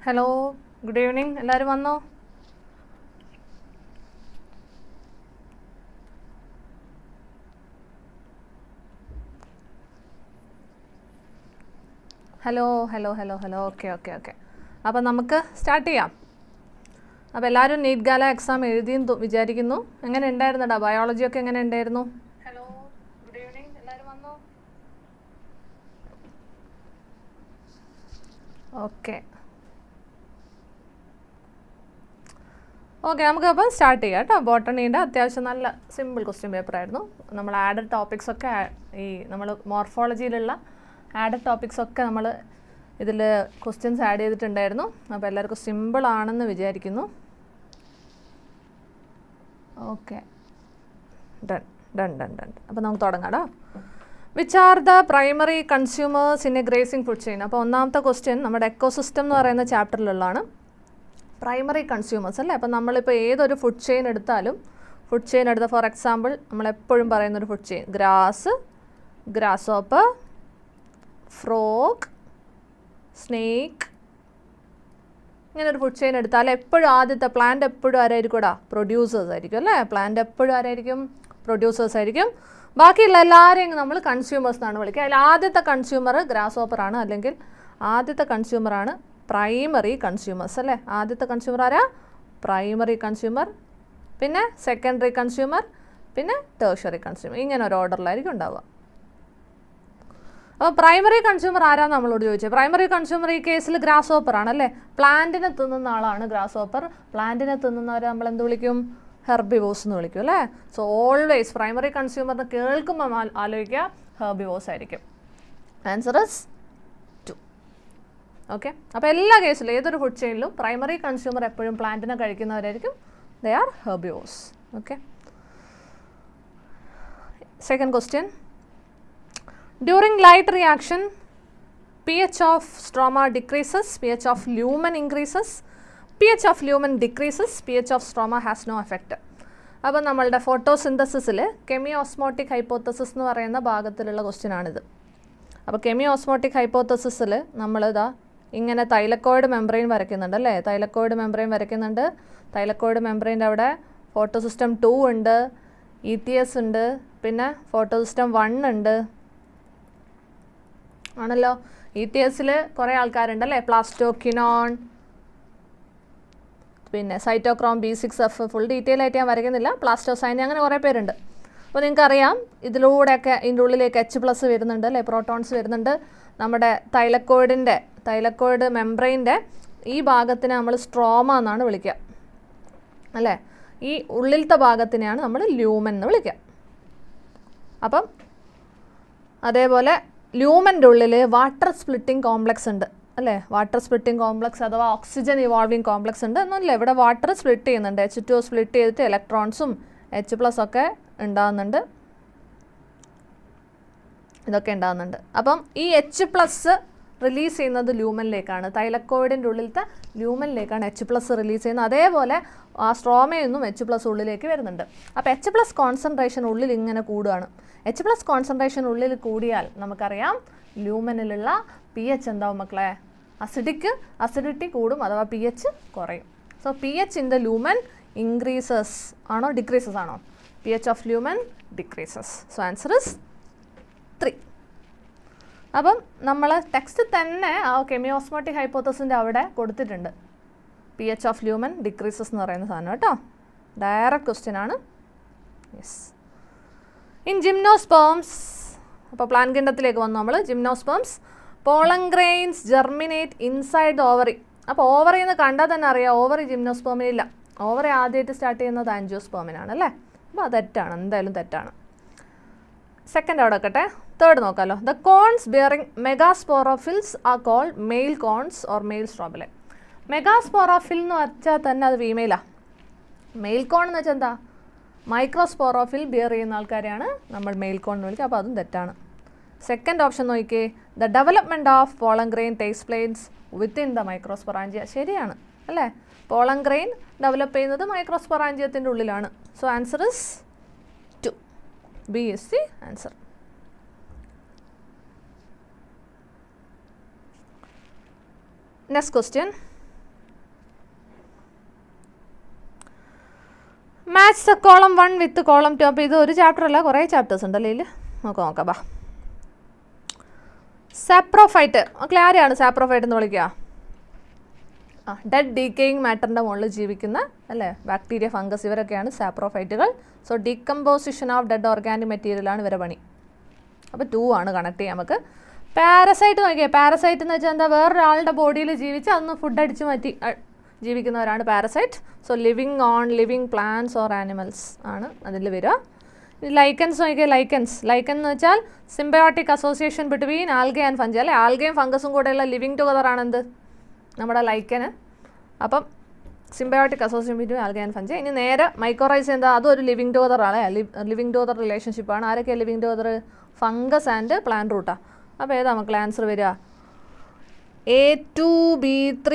Hello, good evening. എല്ലാവരും വന്നോ? Hello. Okay. അപ്പോൾ നമുക്ക് സ്റ്റാർട്ട് ചെയ്യാം. അപ്പോൾ എല്ലാവരും നീറ്റ്ഗാല എക്സാം എഴുതിയെന്ന് വിചാരിക്കുന്നു. എങ്ങനെ ഉണ്ടായിരുന്നടാ? ബയോളജിയൊക്കെ എങ്ങനെ ഉണ്ടായിരുന്നു? Hello, good evening. എല്ലാവരും വന്നോ? ഓക്കെ, നമുക്കപ്പോൾ സ്റ്റാർട്ട് ചെയ്യാം കേട്ടോ. ബോട്ടണീൻ്റെ അത്യാവശ്യം നല്ല സിമ്പിൾ ക്വസ്റ്റ്യൻ പേപ്പറായിരുന്നു. നമ്മൾ ആഡഡ് ടോപ്പിക്സൊക്കെ ഈ നമ്മൾ മോർഫോളജിയിലുള്ള ആഡഡ് ടോപ്പിക്സൊക്കെ നമ്മൾ ഇതിൽ ക്വസ്റ്റ്യൻസ് ആഡ് ചെയ്തിട്ടുണ്ടായിരുന്നു. അപ്പോൾ എല്ലാവർക്കും സിമ്പിളാണെന്ന് വിചാരിക്കുന്നു. Okay, done. അപ്പോൾ നമുക്ക് തുടങ്ങാം കേട്ടോ. Which are the primary consumers in A grazing food chain? അപ്പോൾ ഒന്നാമത്തെ ക്വസ്റ്റ്യൻ നമ്മുടെ എക്കോസിസ്റ്റം എന്ന് പറയുന്ന ചാപ്റ്ററിലുള്ളതാണ്. പ്രൈമറി കൺസ്യൂമേഴ്സ് അല്ലേ. അപ്പോൾ നമ്മളിപ്പോൾ ഏതൊരു ഫുഡ് ചെയിൻ എടുത്താലും, ഫുഡ് ചെയിൻ എടുത്ത ഫോർ എക്സാമ്പിൾ നമ്മളെപ്പോഴും പറയുന്നൊരു food chain grass hopper, frog, snake, ഇങ്ങനെ ഒരു ഫുഡ് ചെയിൻ എടുത്താൽ എപ്പോഴും ആദ്യത്തെ പ്ലാന്റ് എപ്പോഴും ആരായിരിക്കും കൂടാ? പ്രൊഡ്യൂസേഴ്സ് ആയിരിക്കും അല്ലേ. പ്ലാന്റ് എപ്പോഴും ആരായിരിക്കും? പ്രൊഡ്യൂസേഴ്സ് ആയിരിക്കും. ബാക്കിയുള്ള എല്ലാവരെയും നമ്മൾ കൺസ്യൂമേഴ്സ് എന്നാണ് വിളിക്കുക. അതിൽ ആദ്യത്തെ കൺസ്യൂമർ ഗ്രാസ് ഹോപ്പറാണ്, അല്ലെങ്കിൽ ആദ്യത്തെ കൺസ്യൂമറാണ് പ്രൈമറി കൺസ്യൂമേഴ്സ് അല്ലേ. ആദ്യത്തെ കൺസ്യൂമർ ആരാ? പ്രൈമറി കൺസ്യൂമർ, പിന്നെ സെക്കൻഡറി കൺസ്യൂമർ, പിന്നെ ടേർഷ്യറി കൺസ്യൂമർ. ഇങ്ങനെ ഒരു ഓർഡറിലായിരിക്കും ഉണ്ടാവുക. അപ്പോൾ പ്രൈമറി കൺസ്യൂമർ ആരാന്ന് നമ്മളോട് ചോദിച്ചത്? പ്രൈമറി കൺസ്യൂമർ ഈ കേസിൽ ഗ്രാസ് ഹോപ്പർ ആണ് അല്ലേ. പ്ലാന്റിനെ തിന്നുന്ന ആളാണ് ഗ്രാസ് ഹോപ്പർ. പ്ലാന്റിനെ തിന്നുന്നവരെ നമ്മൾ എന്ത് വിളിക്കും? ഹെർബിവോസ് എന്ന് വിളിക്കും അല്ലേ. സോ ഓൾവേസ് പ്രൈമറി കൺസ്യൂമറിന് കേൾക്കുമ്പോൾ ആലോചിക്കുക ഹെർബിവോസ് ആയിരിക്കും. Answer is 2. ഓക്കെ, അപ്പോൾ എല്ലാ കേസിലും ഏതൊരു ഫുഡ് ചെയിനിലും പ്രൈമറി കൺസ്യൂമർ എപ്പോഴും പ്ലാന്റിനെ കഴിക്കുന്നവരായിരിക്കും. They are herbivores. Okay, second question. During light reaction, pH of stroma decreases, pH of lumen increases, pH of lumen decreases, pH of stroma has no effect. അപ്പോൾ നമ്മളുടെ ഫോട്ടോസിന്തസിസിൽ chemiosmotic hypothesis എന്ന് പറയുന്ന ഭാഗത്തിലുള്ള question ആണിത്. അപ്പോൾ chemiosmotic ഹൈപ്പോത്തസിസിൽ നമ്മളിതാ ഇങ്ങനെ thylakoid membrane വരയ്ക്കുന്നുണ്ട് അല്ലേ. തൈലക്കോയിഡ് മെംബ്രെയിൻ വരയ്ക്കുന്നുണ്ട്. തൈലക്കോയിഡ് മെംബ്രെയിൻ്റെ അവിടെ ഫോട്ടോസിസ്റ്റം 2 ഉണ്ട്, ETS ഉണ്ട്, പിന്നെ ഫോട്ടോസിസ്റ്റം 1 ഉണ്ട് ആണല്ലോ. ETSൽ കുറേ ആൾക്കാരുണ്ട് അല്ലേ. പ്ലാസ്റ്റോക്വിനോൺ, പിന്നെ സൈറ്റോക്രോം B6F, ഫുൾ ഡീറ്റെയിൽ ആയിട്ട് ഞാൻ വരയ്ക്കുന്നില്ല. പ്ലാസ്റ്റോസൈൻ, അങ്ങനെ കുറേ പേരുണ്ട്. അപ്പോൾ നിങ്ങൾക്കറിയാം ഇതിലൂടെയൊക്കെ ഇതിൻ്റെ ഉള്ളിലേക്ക് H+ വരുന്നുണ്ട് അല്ലേ, പ്രോട്ടോൺസ് വരുന്നുണ്ട്. നമ്മുടെ തൈലക്കോയിഡ് മെംബ്രെയിൻ്റെ ഈ ഭാഗത്തിനെ നമ്മൾ സ്ട്രോമ എന്നാണ് വിളിക്കുക അല്ലേ. ഈ ഉള്ളിലത്തെ ഭാഗത്തിനെയാണ് നമ്മൾ ല്യൂമൻ എന്ന് വിളിക്കുക. അപ്പം അതേപോലെ ല്യൂമൻ്റെ ഉള്ളിൽ വാട്ടർ സ്പ്ലിറ്റിംഗ് കോംപ്ലക്സ് ഉണ്ട് അല്ലേ. വാട്ടർ സ്പ്ലിറ്റിംഗ് കോംപ്ലക്സ് അഥവാ ഓക്സിജൻ ഇവോൾവിംഗ് കോംപ്ലക്സ് ഉണ്ട് എന്നല്ല. ഇവിടെ വാട്ടർ സ്പ്ലിറ്റ് ചെയ്യുന്നുണ്ട്. H2 സ്പ്ലിറ്റ് ചെയ്തിട്ട് ഇലക്ട്രോൺസും H+ ഒക്കെ ഉണ്ടാകുന്നുണ്ട്. ഇതൊക്കെ ഉണ്ടാകുന്നുണ്ട്. അപ്പം ഈ H+ റിലീസ് ചെയ്യുന്നത് ല്യൂമനിലേക്കാണ്. തൈലക്കോയിഡിൻ്റെ ഉള്ളിലത്തെ ല്യൂമനിലേക്കാണ് H+ റിലീസ് ചെയ്യുന്നത്. അതേപോലെ ആ സ്ട്രോമയിൽ നിന്നും H+ ഉള്ളിലേക്ക് വരുന്നുണ്ട്. അപ്പോൾ H+ കോൺസെൻട്രേഷൻ ഉള്ളിൽ ഇങ്ങനെ കൂടുകയാണ്. H+ കോൺസെൻട്രേഷൻ ഉള്ളിൽ കൂടിയാൽ നമുക്കറിയാം ല്യൂമനിലുള്ള pH എന്താവും മക്കളെ? അസിഡിറ്റി കൂടും, അഥവാ pH കുറയും. So pH in the lumen increases ആണോ ഡിക്രീസസ് ആണോ? pH of lumen decreases. So answer is 3. അപ്പം നമ്മൾ ടെക്സ്റ്റ് തന്നെ ആ കെമിയോസ്മോട്ടിക് ഹൈപ്പോത്തസിൻ്റെ അവിടെ കൊടുത്തിട്ടുണ്ട് pH ഓഫ് ലൂമൻ ഡിക്രീസസ് എന്ന് പറയുന്ന സാധനം കേട്ടോ. ഡയറക്റ്റ് ക്വസ്റ്റ്യൻ ആണ്. യെസ്. ഇൻ ജിംനോസ്പേംസ്, അപ്പോൾ പ്ലാന്റ് കിണ്ടത്തിലേക്ക് വന്നു നമ്മൾ. Gymnosperms pollen grains germinate inside the ovary. അപ്പോൾ ഓവറി എന്ന് കണ്ടാൽ തന്നെ അറിയാം ഓവറി ജിംനോസ്പേമിനില്ല. ഓവറി ആദ്യമായിട്ട് സ്റ്റാർട്ട് ചെയ്യുന്നത് ആൻജിയോസ്പേമിനാണ് അല്ലേ. അപ്പോൾ അത് തെറ്റാണ്, എന്തായാലും തെറ്റാണ്. സെക്കൻഡ് അവിടെ വെക്കട്ടെ. തേർഡ് നോക്കാമല്ലോ. The cones bearing megasporophylls are called male cones or male strobili. Megasporophyll എന്ന് വെച്ചാൽ തന്നെ അത് ഫീമെയിലാണ്. മെയിൽ കോൺ എന്ന് വെച്ചാൽ എന്താ? മൈക്രോസ്പോറോഫിൽ ബിയർ ചെയ്യുന്ന ആൾക്കാരെയാണ് നമ്മൾ മെയിൽ കോൺ എന്ന് വിളിക്കുക. അപ്പോൾ അതും തെറ്റാണ്. സെക്കൻഡ് ഓപ്ഷൻ നോക്കിക്കേ. The development of pollen grain takes place within the microsporangia. ശരിയാണ് അല്ലേ. പോളൻ ഗ്രെയിൻ ഡെവലപ്പ് ചെയ്യുന്നത് മൈക്രോസ്പൊറാഞ്ചിയത്തിൻ്റെ ഉള്ളിലാണ്. So answer is 2. B is the answer. Next question. Match the column 1 with column 2. അപ്പോൾ ഇത് ഒരു ചാപ്റ്റർ അല്ല, കുറേ ചാപ്റ്റേഴ്സ് ഉണ്ടല്ലോ ഇതിൽ. നോക്കാം ബാ. സാപ്രോഫൈറ്റ്, മക്കളെ ആരെയാണ് സാപ്രോഫൈറ്റ് എന്ന് വിളിക്കുക? ഡെഡ് ഡീക്കേയിങ് മാറ്ററിൻ്റെ മുകളിൽ ജീവിക്കുന്ന അല്ലേ ബാക്ടീരിയ, ഫംഗസ്, ഇവരൊക്കെയാണ് സാപ്രോഫൈറ്റുകൾ. So decomposition of dead organic മെറ്റീരിയലാണ് ഇവരെ പണി. അപ്പോൾ 2 ആണ് കണക്ട് ചെയ്യാം നമുക്ക്. പാരസൈറ്റ് നോക്കിയാൽ, പാരസൈറ്റ് എന്ന് വെച്ചാൽ എന്താ? വേറൊരാളുടെ ബോഡിയിൽ ജീവിച്ച് അതൊന്ന് ഫുഡ് അടിച്ച് മാറ്റി ജീവിക്കുന്നവരാണ് parasite. So living plants or animals ആണ് അതിൽ വരിക. ലൈക്കൻസ് നോക്കിയാൽ, ലൈക്കൻ എന്ന് വെച്ചാൽ symbiotic association between algae and fungi, അല്ലെ ആൽഗയും ഫംഗസും കൂടെയുള്ള ലിവിങ് ടുഗദർ ആണെന്ത് നമ്മുടെ ലൈക്കന്. അപ്പം symbiotic association between algae and fungi. ഇനി നേരെ മൈക്രോറൈസ് എന്താ? അതൊരു ലിവിങ് ടുഗദർ ആണ്, ലിവിങ് ടുഗദർ റിലേഷൻഷിപ്പാണ്. ആരൊക്കെയാണ് living together? Fungus and plant റൂട്ടാണ്. അപ്പോൾ ഏതാ നമുക്ക് ആൻസർ വരിക? A2 B3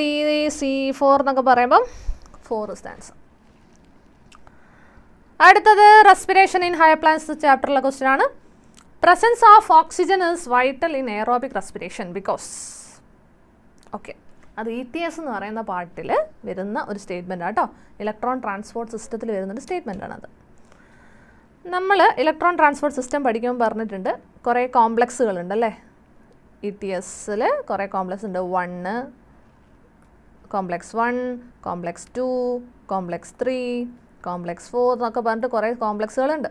C4 എന്നൊക്കെ പറയുമ്പം 4 is the answer. അടുത്തത് റെസ്പിറേഷൻ ഇൻ ഹയർ പ്ലാന്റ്സ് ചാപ്റ്ററിലെ ക്വസ്റ്റ്യൻ ആണ്. Presence of oxygen is vital in aerobic respiration because. Okay, അത് ETS എന്ന് പറയുന്ന പാർട്ടിൽ വരുന്ന ഒരു സ്റ്റേറ്റ്മെൻ്റ് ആട്ടോ. ഇലക്ട്രോൺ ട്രാൻസ്പോർട്ട് സിസ്റ്റത്തിൽ വരുന്നൊരു സ്റ്റേറ്റ്മെൻ്റ് ആണത്. നമ്മൾ ഇലക്ട്രോൺ ട്രാൻസ്പോർട്ട് സിസ്റ്റം പഠിക്കുമ്പോൾ പറഞ്ഞിട്ടുണ്ട് കുറേ കോംപ്ലക്സുകളുണ്ടല്ലേ. ETSൽ കുറേ കോംപ്ലക്സ് ഉണ്ട്. 1, കോംപ്ലക്സ് 1, കോംപ്ലക്സ് 2, കോംപ്ലക്സ് 3, കോംപ്ലക്സ് 4 എന്നൊക്കെ പറഞ്ഞിട്ട് കുറേ കോംപ്ലക്സുകളുണ്ട്.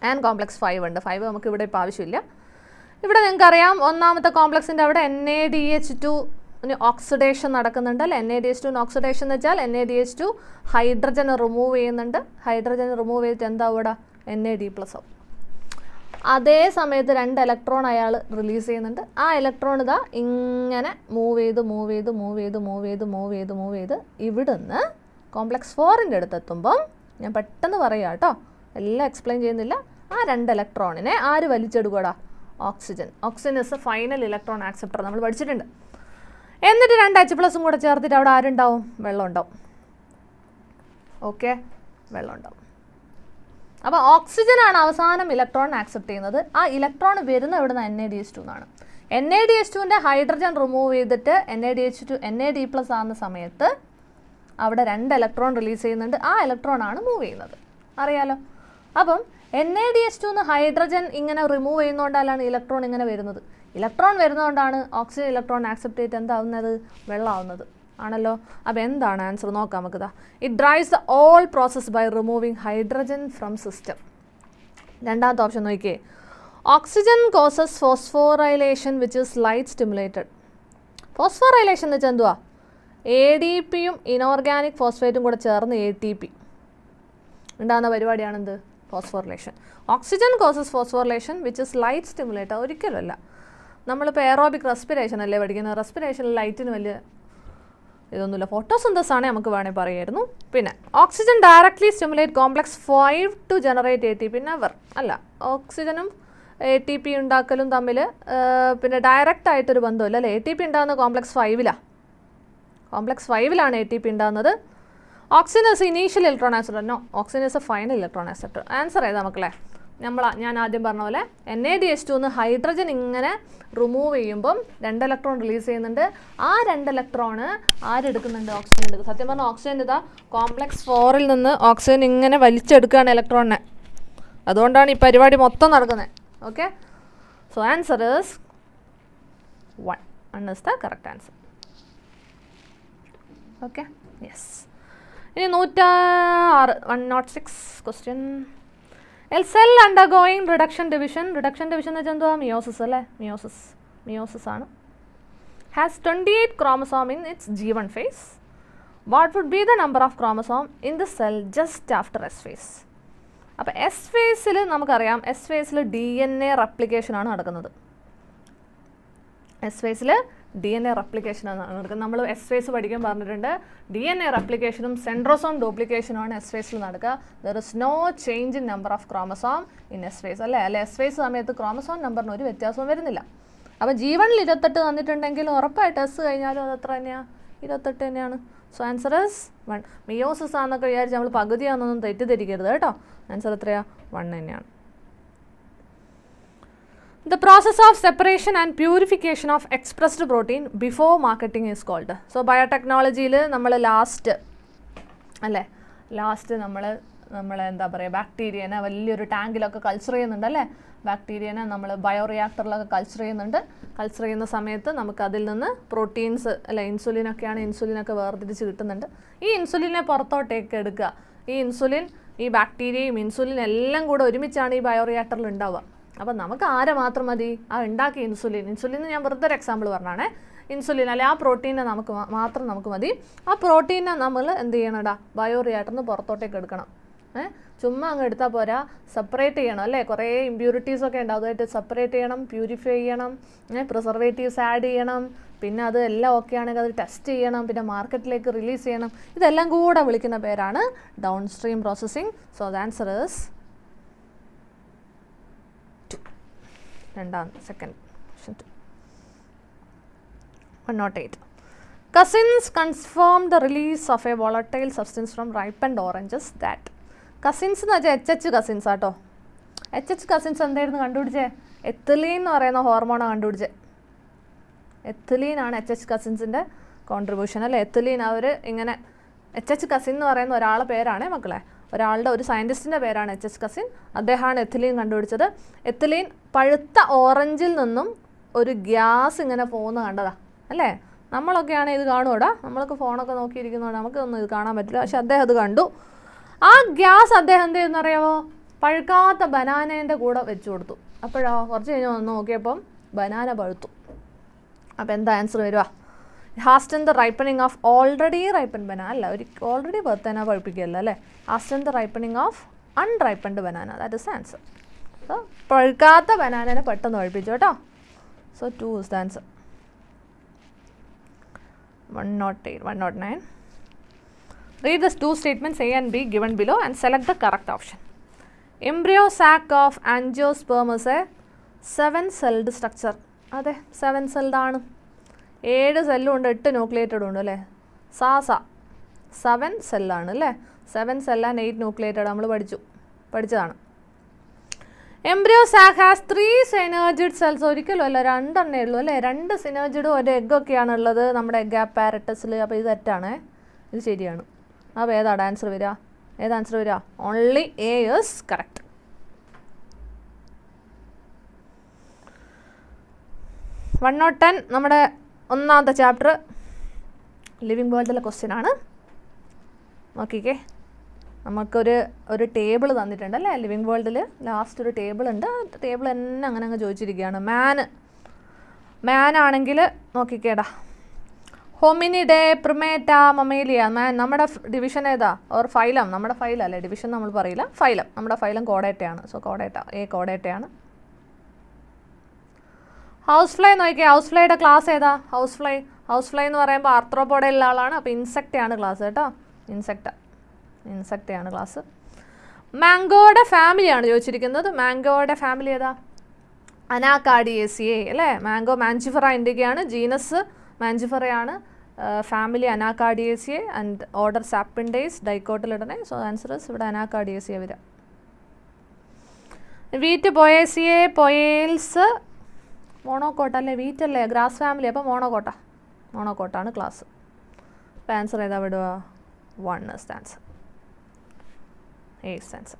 ആൻഡ് കോംപ്ലക്സ് 5 ഉണ്ട്. 5 നമുക്ക് ഇവിടെ ഇപ്പോൾ ആവശ്യമില്ല. ഇവിടെ നിങ്ങൾക്കറിയാം ഒന്നാമത്തെ കോംപ്ലക്സിൻ്റെ അവിടെ NADH2 ഓക്സിഡേഷൻ നടക്കുന്നുണ്ട് അല്ലേ. NADH2 ഓക്സിഡേഷൻ എന്ന് വെച്ചാൽ NADH2 ഹൈഡ്രജൻ റിമൂവ് ചെയ്യുന്നുണ്ട്. ഹൈഡ്രജൻ റിമൂവ് ചെയ്തിട്ട് എന്താ ഇവിടെ? NAD+ ആവും. അതേ സമയത്ത് 2 ഇലക്ട്രോൺ അയാൾ റിലീസ് ചെയ്യുന്നുണ്ട്. ആ ഇലക്ട്രോൺ ഇതാ ഇങ്ങനെ മൂവ് ചെയ്ത് ഇവിടുന്ന് കോംപ്ലക്സ് 4ൻ്റെ അടുത്തെത്തുമ്പം, ഞാൻ പെട്ടെന്ന് പറയാം കേട്ടോ, എല്ലാം എക്സ്പ്ലെയിൻ ചെയ്യുന്നില്ല. ആ 2 ഇലക്ട്രോണിനെ ആര് വലിച്ചെടുക്കൂടാ? Oxygen. Oxygen is a final electron acceptor, നമ്മൾ പഠിച്ചിട്ടുണ്ട്. എന്നിട്ട് 2 H+ കൂടെ ചേർത്തിട്ട് അവിടെ ആരുണ്ടാവും? വെള്ളം ഉണ്ടാവും. ഓക്കെ, വെള്ളം ഉണ്ടാവും. അപ്പോൾ ഓക്സിജനാണ് അവസാനം ഇലക്ട്രോൺ ആക്സെപ്റ്റ് ചെയ്യുന്നത്. ആ ഇലക്ട്രോൺ വരുന്ന ഇവിടുന്ന് NADH2 എന്നാണ്. NADH2ൻ്റെ ഹൈഡ്രജൻ റിമൂവ് ചെയ്തിട്ട് NAD+ ആകുന്ന സമയത്ത് അവിടെ 2 ഇലക്ട്രോൺ റിലീസ് ചെയ്യുന്നുണ്ട്. ആ ഇലക്ട്രോൺ ആണ് മൂവ് ചെയ്യുന്നത്, അറിയാലോ. അപ്പം NADH2 ഹൈഡ്രജൻ ഇങ്ങനെ റിമൂവ് ചെയ്യുന്നതുകൊണ്ടാണ് ഇലക്ട്രോൺ ഇങ്ങനെ വരുന്നത്. ഇലക്ട്രോൺ വരുന്നതുകൊണ്ടാണ് ഓക്സിജൻ ഇലക്ട്രോൺ ആക്സെപ്റ്റ് ചെയ്തിട്ട് എന്താവുന്നത്? വെള്ളമാവുന്നത് ആണല്ലോ. അപ്പോൾ എന്താണ് ആൻസർ നോക്കാം നമുക്കിതാ. It drives the all process by removing hydrogen from system. രണ്ടാമത്തെ ഓപ്ഷൻ നോക്കിയേ. Oxygen causes phosphorylation which is light stimulated. Phosphorylation എന്ന് വെച്ചാൽ എന്തുവാ? ADPയും ഇനോർഗാനിക് ഫോസ്ഫേറ്റും കൂടെ ചേർന്ന് ATP ഉണ്ടാകുന്ന പരിപാടിയാണെന്ത്? Phosphorylation. Oxygen causes phosphorylation which is light stimulated. ഒരിക്കലുമല്ല. നമ്മളിപ്പോൾ എയറോബിക് റെസ്പിറേഷൻ അല്ലേ പഠിക്കുന്നത്. റെസ്പിറേഷനിൽ ലൈറ്റിന് വലിയ ഇതൊന്നുമില്ല. ഫോട്ടോസിന്തസിസ് ആണ് നമുക്ക് വേണമെങ്കിൽ പറയായിരുന്നു. പിന്നെ oxygen directly stimulate complex 5 to generate ATP. Never അല്ല. ഓക്സിജനും ATP ഉണ്ടാക്കലും തമ്മിൽ പിന്നെ ഡയറക്റ്റ് ആയിട്ടൊരു ബന്ധമില്ല അല്ലേ. ATP ഉണ്ടാകുന്ന കോംപ്ലക്സ് 5ലാണ്. കോംപ്ലക്സ് 5ലാണ് ATP ഉണ്ടാകുന്നത്. Oxygen is initial electron acceptor. No, oxygen is a final electron acceptor. Answer ഏതാ മക്കളെ? ഞാൻ ആദ്യം പറഞ്ഞ പോലെ NADH2 ഹൈഡ്രജൻ ഇങ്ങനെ റിമൂവ് ചെയ്യുമ്പം 2 ഇലക്ട്രോൺ റിലീസ് ചെയ്യുന്നുണ്ട്. ആ 2 ഇലക്ട്രോണ് ആരെടുക്കുന്നുണ്ട്? ഓക്സിജൻ എടുക്കും. സത്യം പറഞ്ഞാൽ ഓക്സിജൻ ഇതാ കോംപ്ലക്സ് 4ൽ നിന്ന് ഓക്സിജൻ ഇങ്ങനെ വലിച്ചെടുക്കുകയാണ് ഇലക്ട്രോണിനെ. അതുകൊണ്ടാണ് ഈ പരിപാടി മൊത്തം നടക്കുന്നത്. Okay, so answer is 1 is the correct answer. Okay, yes. ഇനി 106 question. A cell undergoing reduction division എന്ന് വെച്ചാൽ എന്തുവാ? മിയോസിസ് അല്ലേ. മിയോസിസ് ആണ്. has 28 chromosome in its G1 phase. What would be the number of chromosome in the cell just after S phase? അപ്പോൾ S phase-ൽ നമുക്കറിയാം, S phase-ൽ DNA replication ആണ് നടക്കുന്നത്. S phase-ൽ DNA replication ആണ് നടക്കുന്നത്. നമ്മൾ S phase പഠിക്കാൻ പറഞ്ഞിട്ടുണ്ട്. DNA replicationും സെൻട്രോസോം ഡ്യൂപ്ലിക്കേഷനുമാണ് S phase-ൽ നടക്കുക. There is no change in number of chromosome in S phase അല്ലേ. S phase സമയത്ത് ക്രോമസോം നമ്പറിന് ഒരു വ്യത്യാസവും വരുന്നില്ല. അപ്പോൾ G1-ൽ 28 തന്നിട്ടുണ്ടെങ്കിൽ ഉറപ്പായിട്ട് S കഴിഞ്ഞാലും അത് എത്ര തന്നെയാണ്? 28 തന്നെയാണ്. So answer is 1. മിയോസിസ് ആണെന്നൊക്കെ വിചാരിച്ച് നമ്മൾ പകുതിയാണെന്നൊന്നും തെറ്റിദ്ധരിക്കരുത് കേട്ടോ. ആൻസർ എത്രയാണ്? 1 തന്നെയാണ്. The process of separation and purification of expressed protein before marketing is called. So biotechnology നമ്മൾ ലാസ്റ്റ് നമ്മൾ എന്താ പറയുക, ബാക്ടീരിയനെ വലിയൊരു ടാങ്കിലൊക്കെ കൾച്ചർ ചെയ്യുന്നുണ്ട് അല്ലേ. ബാക്ടീരിയനെ നമ്മൾ ബയോറിയാക്ടറിലൊക്കെ കൾച്ചർ ചെയ്യുന്നുണ്ട്. കൾച്ചർ ചെയ്യുന്ന സമയത്ത് നമുക്ക് അതിൽ നിന്ന് പ്രോട്ടീൻസ് അല്ലെ, ഇൻസുലിനൊക്കെയാണ്, ഇൻസുലിനൊക്കെ വേർതിരിച്ച് കിട്ടുന്നുണ്ട്. ഈ ഇൻസുലിനെ പുറത്തോട്ടേക്ക് എടുക്കുക. ഈ ഇൻസുലിൻ, ഈ ബാക്ടീരിയയും ഇൻസുലിൻ എല്ലാം കൂടെ ഒരുമിച്ചാണ് ഈ ബയോറിയാക്ടറിൽ ഉണ്ടാവുക. അപ്പം നമുക്ക് ആരെ മാത്രം മതി? ആ ഉണ്ടാക്കിയ ഇൻസുലിൻ ഞാൻ വെറുതെ ഒരു എക്സാമ്പിൾ പറഞ്ഞാണേ. ഇൻസുലിൻ അല്ലെ, ആ പ്രോട്ടീനെ മാത്രം നമുക്ക് മതി. ആ പ്രോട്ടീനെ നമ്മൾ എന്ത് ചെയ്യണടാ, ബയോറിയാക്ടറിൽ നിന്ന് പുറത്തോട്ടേക്ക് എടുക്കണം. ചുമ്മാ അങ്ങ് എടുത്താൽ പോരാ, സെപ്പറേറ്റ് ചെയ്യണം അല്ലേ. കുറേ ഇമ്പ്യൂരിറ്റീസൊക്കെ ഉണ്ട്, അതുമായിട്ട് സെപ്പറേറ്റ് ചെയ്യണം, പ്യൂരിഫൈ ചെയ്യണം, പ്രിസർവേറ്റീവ്സ് ആഡ് ചെയ്യണം, പിന്നെ അത് എല്ലാം ഓക്കെ ആണെങ്കിൽ അത് ടെസ്റ്റ് ചെയ്യണം, പിന്നെ മാർക്കറ്റിലേക്ക് റിലീസ് ചെയ്യണം. ഇതെല്ലാം കൂടെ വിളിക്കുന്ന പേരാണ് down stream processing. So the answer is 2. Second question 108. Cousins confirm the release of a volatile substance from ripened oranges that. Cousins എന്ന് വെച്ചാൽ HH കസിൻസ് ആട്ടോ. HH കസിൻസ് എന്തായിരുന്നു കണ്ടുപിടിച്ചേ? എത്തിലീൻ എന്ന് പറയുന്ന ഹോർമോണാണ് കണ്ടുപിടിച്ചത്. എത്തിലീനാണ് HH കസിൻസിൻ്റെ കോൺട്രിബ്യൂഷൻ അല്ലേ. എത്തിലീൻ അവർ ഇങ്ങനെ HH കസിൻ എന്ന് പറയുന്ന ഒരാളുടെ പേരാണ് മക്കളെ, ഒരാളുടെ ഒരു സയൻറ്റിസ്റ്റിൻ്റെ പേരാണ് HH കസിൻ. അദ്ദേഹമാണ് എത്തിലീൻ കണ്ടുപിടിച്ചത്. എത്തിലീൻ പഴുത്ത ഓറഞ്ചിൽ നിന്നും ഒരു ഗ്യാസ് ഇങ്ങനെ പോകുന്ന കണ്ടതാ അല്ലേ. നമ്മളൊക്കെയാണ് ഇത് കാണുകൂടാ, നമ്മളൊക്കെ ഫോണൊക്കെ നോക്കിയിരിക്കുന്നതുകൊണ്ട് നമുക്കൊന്നും ഇത് കാണാൻ പറ്റില്ല. പക്ഷെ അദ്ദേഹം അത് കണ്ടു. ആ ഗ്യാസ് അദ്ദേഹം എന്ത് ചെയ്യുന്നറിയാമോ? പഴുക്കാത്ത ബനാനേൻ്റെ കൂടെ വെച്ച് കൊടുത്തു. അപ്പോഴോ കുറച്ച് കഴിഞ്ഞ് വന്ന് നോക്കിയപ്പം ബനാന പഴുത്തു. അപ്പോൾ എന്താ ആൻസർ വരിക? Hasten the ripening of already ripen banana അല്ല, ഒരു ഓൾറെഡി ബനാന പഴുപ്പിക്കുകയല്ല അല്ലേ. Hasten the ripening of unripened banana, that is answer. So പഴുക്കാത്ത ബനാനനെ പെട്ടെന്ന് പഴുപ്പിച്ചു കേട്ടോ. So 2 is the answer. 108, 109. Read the 2 statements A and B given below and select the correct option. Embryo sac of angiosperm is a 7-celled structure. അതെ, 7-celled ആണ്. 7 സെല്ലും ഉണ്ട്, 8 ന്യൂക്ലിയേറ്റഡും ഉണ്ട് അല്ലേ. 7 സെല്ലാണ് അല്ലേ. 7 cell and 8 ന്യൂക്ലിയേറ്റഡ് നമ്മൾ പഠിച്ചതാണ്. Embryo sac has 3 synergid cells. ഒരിക്കലും അല്ല, 2 എണ്ണേ ഉള്ളൂ അല്ലേ. 2 സിനർജിഡും ഒരു എഗ്ഗൊക്കെയാണ് ഉള്ളത് നമ്മുടെ എഗ് ആപ്പാരറ്റസിൽ. അപ്പോൾ ഇത് തെറ്റാണ്, ഇത് ശരിയാണ്. അപ്പോൾ ഏതാണ് ആൻസർ വരിക? ആൻസർ വരിക? Only A is correct. One not 10 നമ്മുടെ 1ാമത്തെ ചാപ്റ്റർ ലിവിങ് വേൾഡിലെ ക്വസ്റ്റ്യൻ ആണ്. നോക്കിക്കേ, നമുക്കൊരു ടേബിൾ തന്നിട്ടുണ്ട് അല്ലേ. ലിവിങ് വേൾഡിൽ ലാസ്റ്റ് ഒരു ടേബിൾ ഉണ്ട്. ആ ടേബിൾ തന്നെ അങ്ങനെ ചോദിച്ചിരിക്കുകയാണ്. മാൻ ആണെങ്കിൽ നോക്കിക്കേടാ, ഹോമിനിഡേ, പ്രിമേറ്റ, മമേലിയ. നമ്മുടെ ഡിവിഷൻ ഏതാ? Or phylum. നമ്മുടെ ഫൈലല്ലേ, ഡിവിഷൻ നമ്മൾ പറയില്ല, ഫൈലം. നമ്മുടെ ഫൈലം കോഡേറ്റയാണ്. സോ കോഡേറ്റ, A കോഡേറ്റയാണ്. ഹൗസ് ഫ്ലൈ നോക്കിയാൽ ഹൗസ് ഫ്ലൈയുടെ ക്ലാസ് ഏതാ? ഹൗസ് ഫ്ലൈ എന്ന് പറയുമ്പോൾ ആർത്രോപോഡയിലുള്ള ആളാണ്. അപ്പോൾ ഇൻസെക്റ്റാണ് ക്ലാസ് കേട്ടോ. ഇൻസെക്റ്റാണ് ക്ലാസ്. മാംഗോയുടെ ഫാമിലിയാണ് ചോദിച്ചിരിക്കുന്നത്. മാംഗോയുടെ ഫാമിലി ഏതാ? അനാകാർഡിയേസിയേ അല്ലേ. മാംഗോ മാഞ്ചിഫറ ഇൻഡിക്കയാണ്, ജീനസ് മാഞ്ചിഫറയാണ്, family Anacardiaceae and order Sapindales, ഡൈക്കോട്ടിലിടണേ. സോ ആൻസർ ഇസ് ഇവിടെ അനാകാർഡിയേസിയ വരിക. വീറ്റ് പൊയേസിയേ, പൊയേൽസ് മോണോക്കോട്ട അല്ലേ. വീറ്റ് അല്ലേ, ഗ്രാസ് ഫാമിലി. അപ്പോൾ മോണോക്കോട്ടാണ് ക്ലാസ്. അപ്പോൾ ആൻസർ ഏതാ വിടുക? 1 is the answer. A is the answer.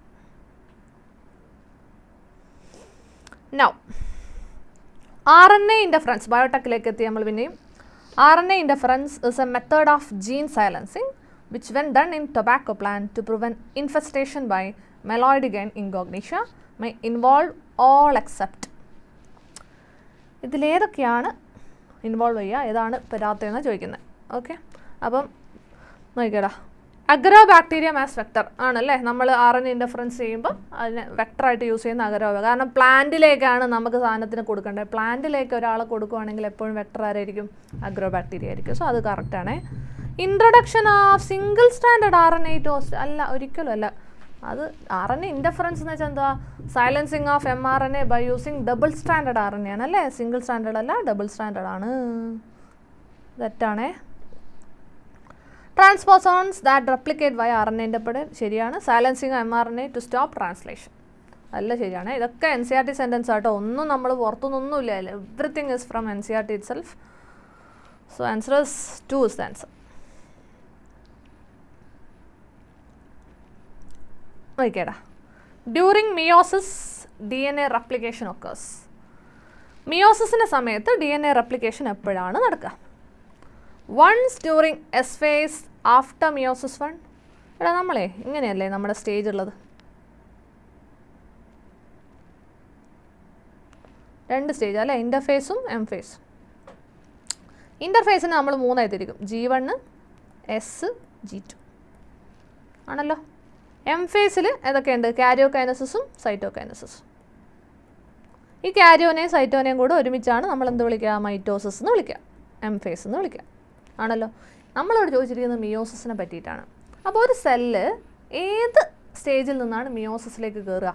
Now RNA interference, ബയോടെക്കിലേക്ക് എത്തി നമ്മൾ പിന്നെയും. RNA interference is a method of gene silencing which when done in tobacco plant to prevent infestation by Meloidigan incognitia may involve all except. ഇതിലേതൊക്കെയാണ് involve ചെയ്യുക, ഏതാണ് പെരാത്തതെന്ന് ചോദിക്കുന്നത്. Okay, അപ്പം നോക്കിക്കടാ, അഗ്രോ ബാക്ടീരിയ മാസ് വെക്ടർ ആണല്ലേ. നമ്മൾ RNA ഇൻ്റർഫറൻസ് ചെയ്യുമ്പോൾ അതിനെ വെക്ടറായിട്ട് യൂസ് ചെയ്യുന്ന അഗ്രോ, കാരണം പ്ലാന്റിലേക്കാണ് നമുക്ക് സാധനത്തിന് കൊടുക്കേണ്ടത്. പ്ലാന്റിലേക്ക് ഒരാളെ കൊടുക്കുകയാണെങ്കിൽ എപ്പോഴും വെക്ടർ ആരായിരിക്കും? അഗ്രോ ബാക്ടീരിയ ആയിരിക്കും. സോ അത് കറക്റ്റാണേ. Introduction of single standard RNA ടോസ്റ്റ് അല്ല, ഒരിക്കലും അല്ല. അത് RNA ഇൻ്റർഫറൻസ് എന്ന് വെച്ചാൽ എന്താ? Silencing of mRNA by using double standard RNA ആണല്ലേ. സിംഗിൾ സ്റ്റാൻഡേർഡ് അല്ല, ഡബിൾ സ്റ്റാൻഡേർഡ് ആണ്. തെറ്റാണേ. Transposons that replicate by RNA ഇൻ്റർപ്രഡ് ശരിയാണ്. Silencing mRNA to stop translation അല്ല, ശരിയാണ്. ഇതൊക്കെ NCERT സെൻറ്റൻസ് ആട്ടോ, ഒന്നും നമ്മൾ പുറത്തുനിന്നൊന്നുമില്ല. Everything is from NCERT itself. So answer is 2 is the answer. നോക്കിക്കേടാ. During meiosis DNA replication occurs. മിയോസിസിൻ്റെ സമയത്ത് DNA റെപ്ലിക്കേഷൻ എപ്പോഴാണ് നടക്കുക? Once during S phase after meiosis 1. എടാ നമ്മളെ ഇങ്ങനെയല്ലേ നമ്മുടെ സ്റ്റേജ് ഉള്ളത്? 2 സ്റ്റേജ് അല്ലേ, ഇൻ്റർഫേസും എം ഫേസും. ഇൻ്റർഫേസിന് നമ്മൾ 3 തിരിക്കും, G1, S, G2 ആണല്ലോ. എം ഫേസിൽ ഏതൊക്കെയുണ്ട്? കാരിയോകൈനസിസും സൈറ്റോകൈനസിസും. ഈ കാരിയോനെയും സൈറ്റോനെയും കൂടെ ഒരുമിച്ചാണ് നമ്മൾ എന്ത് വിളിക്കുക? മൈറ്റോസിസ് എന്ന് വിളിക്കുക, എം ഫേസ് എന്ന് വിളിക്കുക ആണല്ലോ. നമ്മളോട് ചോദിച്ചിരിക്കുന്നത് മിയോസിസിനെ പറ്റിയിട്ടാണ്. അപ്പോൾ ഒരു സെല്ല് ഏത് സ്റ്റേജിൽ നിന്നാണ് മിയോസിസിലേക്ക് കയറുക?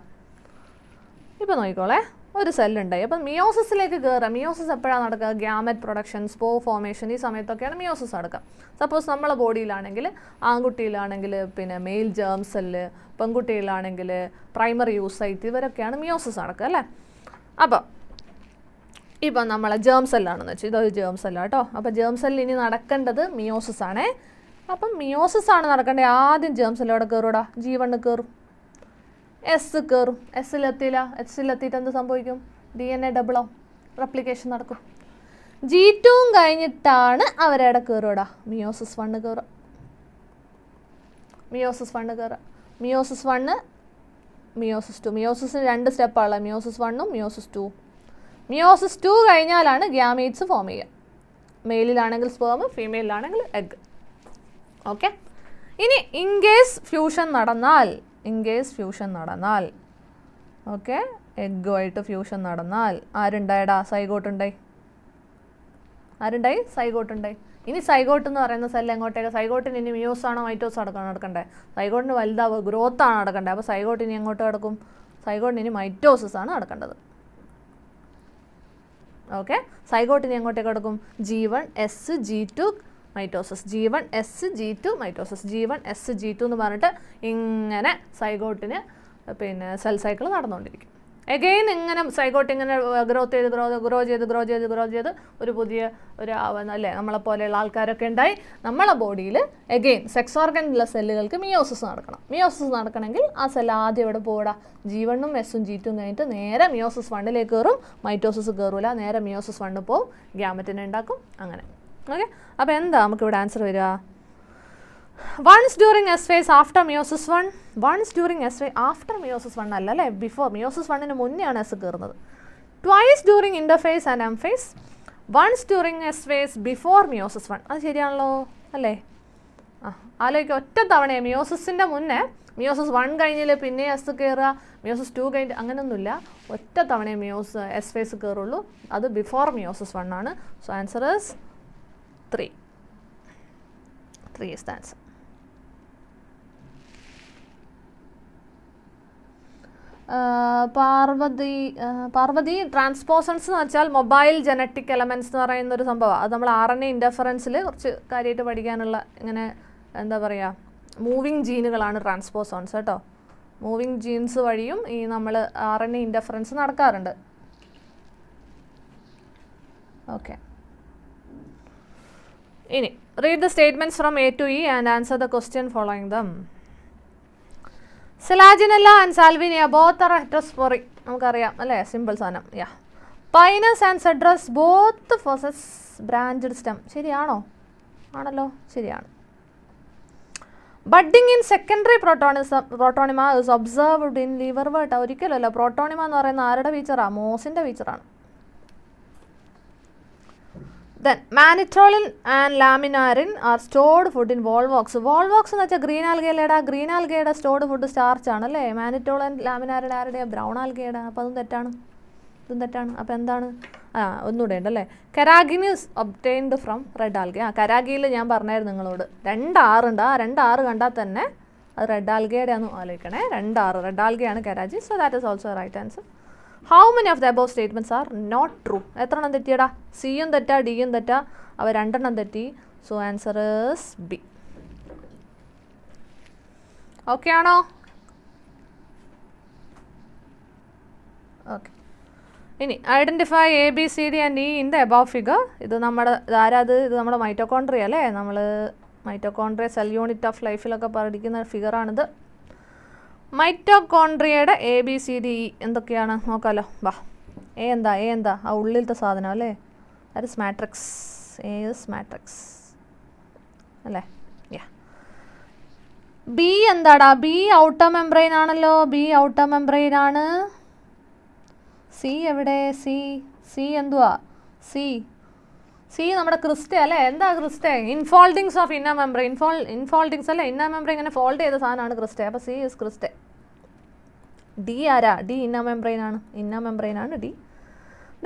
ഇപ്പോൾ നോക്കിക്കോളേ, ഒരു സെല്ലുണ്ടായി, അപ്പം മിയോസിസിലേക്ക് കയറുക. മിയോസിസ് എപ്പോഴാണ് നടക്കുക? ഗ്യാമറ്റ് പ്രൊഡക്ഷൻ, സ്പോ ഫോർമേഷൻ, ഈ സമയത്തൊക്കെയാണ് മിയോസിസ് നടക്കുക. സപ്പോസ് നമ്മളെ ബോഡിയിലാണെങ്കിൽ, ആൺകുട്ടിയിലാണെങ്കിൽ പിന്നെ മെയിൽ ജേം സെല്ല്, പെൺകുട്ടിയിലാണെങ്കിൽ പ്രൈമറി യൂസൈറ്റ്, ഇവരൊക്കെയാണ് മിയോസിസ് നടക്കുക അല്ലേ. അപ്പോൾ ഇപ്പം നമ്മളെ ജേം സെല്ലാണെന്ന് വെച്ചാൽ ഇതൊരു ജേം സെല്ലാണ് കേട്ടോ. അപ്പോൾ ജേം സെല്ലിൽ ഇനി നടക്കേണ്ടത് മിയോസിസ് ആണേ. അപ്പം മിയോസിസ് ആണ് നടക്കേണ്ടത്. ആദ്യം ജേം സെല്ലോടെ കയറൂടാ, G1 കയറും, എസ് കയറും. എസ്സിലെത്തിയിട്ട് എന്ത് സംഭവിക്കും? DNA ഡബിളാവും, റെപ്ലിക്കേഷൻ നടക്കും. G2 കഴിഞ്ഞിട്ടാണ് അവരെവിടെ കയറുകൂടാ? മിയോസിസ് 1 കയറുക. മിയോസിസ് 1 കയറുക. Meiosis 1, meiosis 2. മിയോസിസിന് 2 സ്റ്റെപ്പാണുള്ളത്, മിയോസിസ് 1ഉം മിയോസിസ് 2. മിയോസിസ് 2 കഴിഞ്ഞാലാണ് ഗ്യാമീറ്റ്സ് ഫോം ചെയ്യുക. മെയിലിലാണെങ്കിൽ സ്പേം, ഫീമെയിലാണെങ്കിൽ എഗ്. ഓക്കെ. ഇനി ഇൻ കേസ് ഫ്യൂഷൻ നടന്നാൽ, ഓക്കെ, എഗ്ഗുമായിട്ട് ഫ്യൂഷൻ നടന്നാൽ ആരുണ്ടായടാ? സൈഗോട്ടുണ്ടായി. സൈഗോട്ടുണ്ടായി. ഇനി സൈഗോട്ട് എന്ന് പറയുന്ന സെല്ല് എങ്ങോട്ടേക്ക്? സൈഗോട്ടിന് ഇനി മിയോസ് ആണോ മൈറ്റോസ് നടക്കണ്ടേ? സൈഗോട്ടിന് വലുതാവുക, ഗ്രോത്ത് ആണ് നടക്കേണ്ടത്. അപ്പോൾ സൈഗോട്ട് ഇനി എങ്ങോട്ട് കിടക്കും? സൈഗോട്ടിന് ഇനി മൈറ്റോസിസ് ആണ് നടക്കേണ്ടത്. ഓക്കെ, സൈഗോട്ടിന് എങ്ങോട്ടേക്ക് കിടക്കും? G1, S, G2 mitosis, G1, S, G2 mitosis, G1, S, G2 എന്ന് പറഞ്ഞിട്ട് ഇങ്ങനെ സൈഗോട്ടിന് പിന്നെ സെൽ സൈക്കിൾ നടന്നുകൊണ്ടിരിക്കും. എഗെയിൻ ഇങ്ങനെ സൈഗോട്ട് ഇങ്ങനെ ഗ്രോ ചെയ്ത് ഒരു പുതിയ അല്ലേ നമ്മളെപ്പോലെയുള്ള ആൾക്കാരൊക്കെ ഉണ്ടായി. നമ്മളെ ബോഡിയിൽ എഗെയിൻ സെക്സ് ഓർഗനുള്ള സെല്ലുകൾക്ക് മിയോസിസ് നടക്കണം. മിയോസിസ് നടക്കണമെങ്കിൽ ആ സെല്ല് ആദ്യം എവിടെ പോടാ? G1ഉം Sഉം G2ഉം കഴിഞ്ഞിട്ട് നേരെ മിയോസിസ് 1ലേക്ക് കയറും. മൈറ്റോസിസ് കയറൂല, നേരെ മിയോസിസ് 1 പോവും, ഗ്യാമറ്റിനെ ഉണ്ടാക്കും. അങ്ങനെ. ഓക്കെ, അപ്പോൾ എന്താ നമുക്കിവിടെ ആൻസർ വരിക? Once during S phase after meiosis 1. Once during S phase after meiosis 1 അല്ല അല്ലേ, ബിഫോർ. മിയോസിസ് 1ന് മുന്നെയാണ് എസ് കയറുന്നത്. Twice during interphase and M phase. Once during S phase before meiosis 1. അത് ശരിയാണല്ലോ അല്ലേ? ആലോചിക്കുക, ഒറ്റ തവണയെ മിയോസിസിൻ്റെ മുന്നേ മിയോസിസ് 1 കഴിഞ്ഞിൽ പിന്നെ എസ് കയറുക, മിയോസിസ് 2 കഴിഞ്ഞ് അങ്ങനെയൊന്നുമില്ല. ഒറ്റ തവണയെ എസ് ഫേസ് കയറുള്ളൂ. അത് ബിഫോർ മിയോസിസ് 1 ആണ്. So answer is 3. 3 is the answer. Parvathi transposons എന്ന് വെച്ചാൽ മൊബൈൽ ജനറ്റിക് എലമെൻറ്റ്സ് എന്ന് പറയുന്ന ഒരു സംഭവമാണ്. അത് നമ്മൾ RNA ഇൻ്റർഫറൻസിൽ കുറച്ച് കാര്യമായിട്ട് പഠിക്കാനുള്ള ഇങ്ങനെ എന്താ പറയുക, മൂവിങ് ജീനുകളാണ് ട്രാൻസ്പോസോൺസ് കേട്ടോ. മൂവിങ് ജീൻസ് വഴിയും ഈ നമ്മൾ RNA ഇൻ്റർഫറൻസ് നടക്കാറുണ്ട്. ഓക്കെ, ഇനി read the statements from A to E and answer the question following them. Selaginella and Salvinia both are heterosporic. നമുക്കറിയാം അല്ലേ, സിമ്പിൾ സാധനം. Pinus and Cedrus both possess branched stem. ശരിയാണോ? ആണല്ലോ, ശരിയാണ്. Budding in secondary protonema is observed in liverwort. ഒരിക്കലല്ല, protonema എന്ന് പറയുന്ന ആരുടെ ഫീച്ചറാണ്? മോസിൻ്റെ ഫീച്ചറാണ്. Then mannitolin and laminarin are stored food in volvox. Volvox എന്ന് വെച്ചാൽ ഗ്രീൻ ആൽഗയുടെ സ്റ്റോർഡ് ഫുഡ് സ്റ്റാർച്ച് ആണ് അല്ലേ. മാനിറ്റോളിൻ ലാമിനാരിൻ ആരുടെ? ബ്രൗൺ ആൽഗയുടെ. അപ്പോൾ അതും തെറ്റാണ്. അപ്പോൾ എന്താണ്? ഒന്നുകൂടെ ഉണ്ടല്ലേ. കരാഗിനിസ് ഒബ്റ്റൈൻഡ് ഫ്രം റെഡ് ആൽഗ. കരാഗിയിൽ ഞാൻ പറഞ്ഞായിരുന്നു നിങ്ങളോട് 2 R ഉണ്ട്. ആ 2 R കണ്ടാൽ തന്നെ അത് റെഡ് ആൽഗയുടെ ആണെന്ന് ആലോചിക്കണേ. 2 R റെഡ് ആൽഗയാണ് കരാജി. So that is also right answer. How many of the above statements are not true? എത്രണ്ണം തെറ്റിയടാ? സിയും തെറ്റാ, ഡിയും തെറ്റാ, അവ 2 തെറ്റി. So answer is B. Okay ആണോ? ഓക്കെ, ഇനി identify ABCD and E in the above figure. ഇത് നമ്മുടെ ഇത് നമ്മുടെ മൈറ്റോകോൺട്രിയ അല്ലേ. നമ്മൾ മൈറ്റോകോൺട്രിയ സെൽ യൂണിറ്റ് ഓഫ് ലൈഫിലൊക്കെ പഠിക്കുന്ന ഫിഗറാണിത്. മൈറ്റോകോൺട്രിയയുടെ ABCD എന്തൊക്കെയാണ് നോക്കാമല്ലോ. വാ, എ എന്താ ആ ഉള്ളിലത്തെ സാധനം അല്ലേ, that is matrix. A is matrix അല്ലേ. ബി എന്താടാ, ബി ഔട്ടർ മെംബ്രെയിൻ ആണല്ലോ, ബി ഔട്ടർ മെംബ്രെയിൻ ആണ്. സി എവിടെ, സി എന്തുവാ, സി നമ്മുടെ ക്രിസ്റ്റ അല്ലേ. എന്താ Crysta, infoldings of inner membrane, infoldings അല്ലേ, ഇന്നർ മെംബ്രെയിൻ ഇങ്ങനെ ഫോൾഡ് ചെയ്ത സാധനമാണ് ക്രിസ്റ്റ. അപ്പോൾ സി ഇസ് ക്രിസ്റ്റ. ഡി ആരാ, ഡി ഇന്നർ മെംബ്രെയിൻ ആണ് ഡി.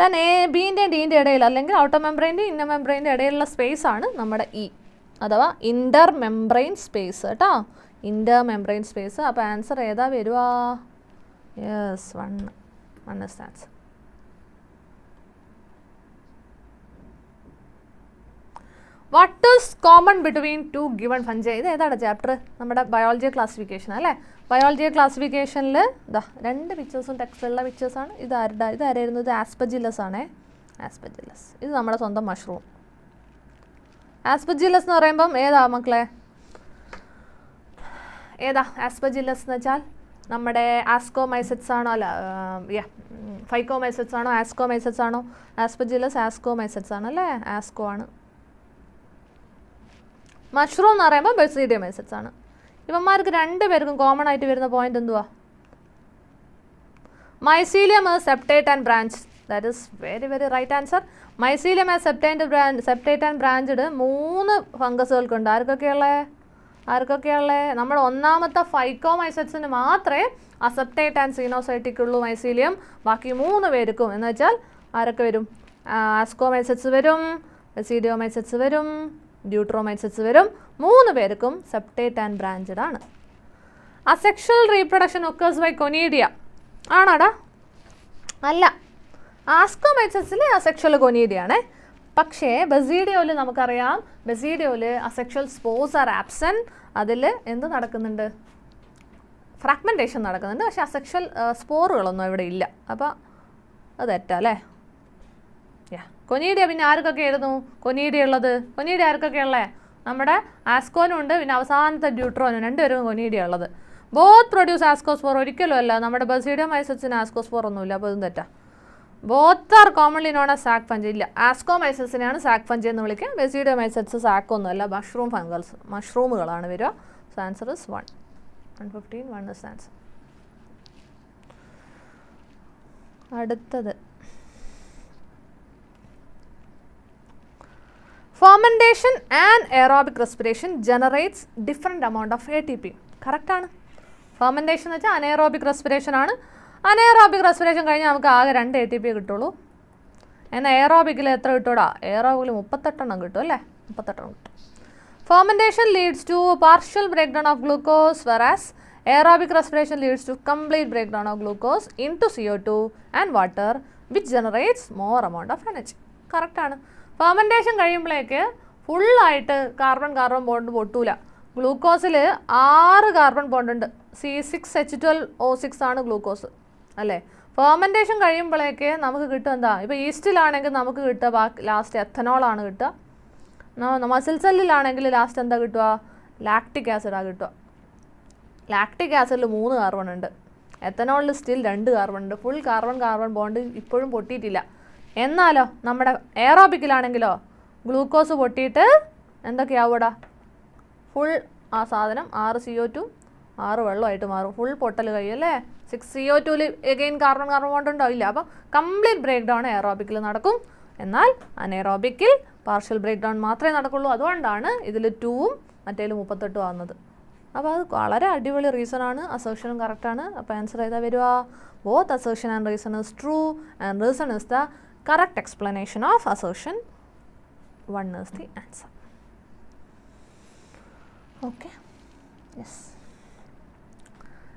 ദെൻ ബിൻ്റെയും ഡിൻ്റെ ഇടയിൽ അല്ലെങ്കിൽ ഔട്ടർ മെംബ്രെയിൻ്റെ ഇന്നർ മെംബ്രെയിൻ്റെ ഇടയിലുള്ള സ്പേസ് ആണ് നമ്മുടെ ഇ, അഥവാ ഇൻ്റർ മെംബ്രെയിൻ സ്പേസ് കേട്ടോ, ഇൻ്റർ മെംബ്രെയിൻ സ്പേസ്. അപ്പോൾ ആൻസർ ഏതാ വരുക? Yes, 1 is answer. What is common between two given fungi? ഇത് ഏതാണ് ചാപ്റ്റർ? നമ്മുടെ ബയോളജി ക്ലാസിഫിക്കേഷൻ അല്ലേ. ബയോളജി ക്ലാസിഫിക്കേഷനിൽ ഇതാ 2 പിക്ചേഴ്സും ടെക്സ്റ്റിലുള്ള പിക്ചേഴ്സാണ്. ഇതാരായിരുന്നു? ഇത് ആസ്പെജില്ലസ് ആണേ, ആസ്പെജില്ലസ്. ഇത് നമ്മുടെ സ്വന്തം മഷ്റൂം. ആസ്പെജില്ലസ് എന്ന് പറയുമ്പം ഏതാ മക്കളെ, ഏതാ ആസ്പെജില്ലസ് എന്ന് വെച്ചാൽ? നമ്മുടെ ആസ്കോമൈസെറ്റ്സ് ആണോ, അല്ല ഫൈക്കോമൈസെറ്റ്സ് ആണോ, ആസ്കോമൈസെറ്റ്സ് ആണോ? ആസ്പെജില്ലസ് ആസ്കോമൈസെറ്റ്സ് ആണ് അല്ലേ, ആസ്കോ ആണ്. മഷ്റൂം എന്ന് പറയുമ്പോൾ ബസിഡിയോമൈസെറ്റ്സ് ആണ്. ഇവന്മാർക്ക് 2 പേർക്കും കോമൺ ആയിട്ട് വരുന്ന പോയിന്റ് എന്തുവാ? Mycelium septate and branch. That is very very right answer. Mycelium septate and branched 3 ഫംഗസുകൾക്കുണ്ട്. ആർക്കൊക്കെയുള്ളത്? നമ്മുടെ ഒന്നാമത്തെ ഫൈക്കോമൈസെറ്റ്സിന് മാത്രമേ അസെപ്റ്റേറ്റ് ആൻഡ് സീനോസൈറ്റിക് ഉള്ളൂ മൈസീലിയം. ബാക്കി 3 പേർക്കും എന്ന് വെച്ചാൽ ആരൊക്കെ വരും? ആസ്കോമൈസെറ്റ്സ് വരും, ബസിഡിയോമൈസെറ്റ്സ് വരും, ഡ്യൂട്രോമൈസെറ്റ്സ് വരും. 3 പേർക്കും സെപ്റ്റേറ്റ് ആൻഡ് ബ്രാഞ്ചഡ് ആണ്. Asexual reproduction occurs by conidia ആണോടാ? അല്ല, ആസ്കോമൈസെറ്റ്സിൽ അസെക്ഷൽ കൊനീഡിയ ആണ്. പക്ഷേ ബസീഡിയോയിൽ നമുക്കറിയാം, ബസീഡിയോയിൽ അസെക്ഷൽ സ്പോർസ് ആർ ആബ്സെൻറ്റ്. അതിൽ എന്ത് നടക്കുന്നുണ്ട്? ഫ്രാഗ്മെൻറ്റേഷൻ നടക്കുന്നുണ്ട്. പക്ഷേ അസെക്ഷൽ സ്പോറുകളൊന്നും ഇവിടെ ഇല്ല. അപ്പോൾ അത് തെറ്റാ അല്ലേ. കൊനീഡിയ പിന്നെ ആർക്കൊക്കെ ആയിരുന്നു കൊനീഡിയ ഉള്ളത്? കൊനീഡിയ ആർക്കൊക്കെ ഉള്ളത്? നമ്മുടെ ആസ്കോനും ഉണ്ട്, പിന്നെ അവസാനത്തെ ഡ്യൂട്രോനും, 2 പേരും കൊനീഡിയ ഉള്ളത്. Both produce ascospore. ഒരിക്കലും അല്ല, നമ്മുടെ ബസിഡിയോമൈസെറ്റ്സിന് ആസ്കോസ്പോർ ഒന്നുമില്ല. അപ്പോൾ ഇതും തെറ്റാ. Both are commonly known as sac fungi. ഇല്ല, ആസ്കോമൈസെറ്റ്സിനെയാണ് സാക്ക് ഫഞ്ച് എന്ന് വിളിക്കുക. ബസിഡിയോമൈസെറ്റ്സ് സാക്കൊന്നുമല്ല, മഷ്റൂമുകളാണ് വരിക. So answer is 115. 1 is answer. അടുത്തത് fermentation and aerobic respiration generates different amount of ATP. Correct ആണ്. ഫെർമെൻറ്റേഷൻ എന്ന് വെച്ചാൽ അനേറോബിക് റെസ്പിറേഷൻ ആണ്. അനേറോബിക് റെസ്പിറേഷൻ കഴിഞ്ഞാൽ നമുക്ക് ആകെ 2 ATP കിട്ടുള്ളൂ. എന്നാൽ എയറോബിക്കിൽ എത്ര കിട്ടൂടാ? എയറോബിക്കിൽ 38 കിട്ടും അല്ലേ, 38 കിട്ടും. Fermentation leads to partial break down of glucose, whereas aerobic respiration leads to complete breakdown of glucose into CO2 and water, which generates more amount of energy. Correct ആണ്. ഫെർമെൻറ്റേഷൻ കഴിയുമ്പോഴേക്ക് ഫുള്ളായിട്ട് കാർബൺ ബോണ്ട് പൊട്ടൂല. ഗ്ലൂക്കോസിൽ 6 കാർബൺ ബോണ്ടുണ്ട്. C6H12O6 ആണ് glucose അല്ലേ. Fermentation കഴിയുമ്പോഴേക്ക് നമുക്ക് കിട്ടും എന്താ? ഇപ്പോൾ ഈസ്റ്റിലാണെങ്കിൽ നമുക്ക് കിട്ടുക ലാസ്റ്റ് എത്തനോളാണ് കിട്ടുക. മസിൽ സെല്ലിലാണെങ്കിൽ ലാസ്റ്റ് എന്താ കിട്ടുക? ലാക്റ്റിക് ആസിഡാണ് കിട്ടുക. ലാക്റ്റിക് ആസിഡിൽ 3 കാർബൺ ഉണ്ട്, എത്തനോളിൽ സ്റ്റിൽ 2 കാർബൺ ഉണ്ട്. ഫുൾ കാർബൺ ബോണ്ട് ഇപ്പോഴും പൊട്ടിയിട്ടില്ല. എന്നാലോ നമ്മുടെ എയറോബിക്കിലാണെങ്കിലോ ഗ്ലൂക്കോസ് പൊട്ടിയിട്ട് എന്തൊക്കെയാവൂടാ? ഫുൾ ആ സാധനം 6 CO2 6 വെള്ളമായിട്ട് മാറും. ഫുൾ പൊട്ടൽ കഴിയും അല്ലേ. 6 CO2 എഗെയിൻ കാർബൺ ബോണ്ട് ഉണ്ടാവില്ല. അപ്പോൾ കംപ്ലീറ്റ് ബ്രേക്ക് ഡൗൺ എയറോബിക്കിൽ നടക്കും. എന്നാൽ അനേറോബിക്കിൽ പാർഷ്യൽ ബ്രേക്ക് ഡൗൺ മാത്രമേ നടക്കുള്ളൂ. അതുകൊണ്ടാണ് ഇതിൽ 2ഉം മറ്റേതിൽ 38 ആവുന്നത്. അപ്പോൾ അത് വളരെ അടിപൊളി റീസണാണ്. അസേർഷനും കറക്റ്റാണ്. അപ്പോൾ ആൻസർ ഏതാ വരിക? Both assertion and reason is true and reason is the correct explanation of assertion. 1 is the answer. Okay. Yes.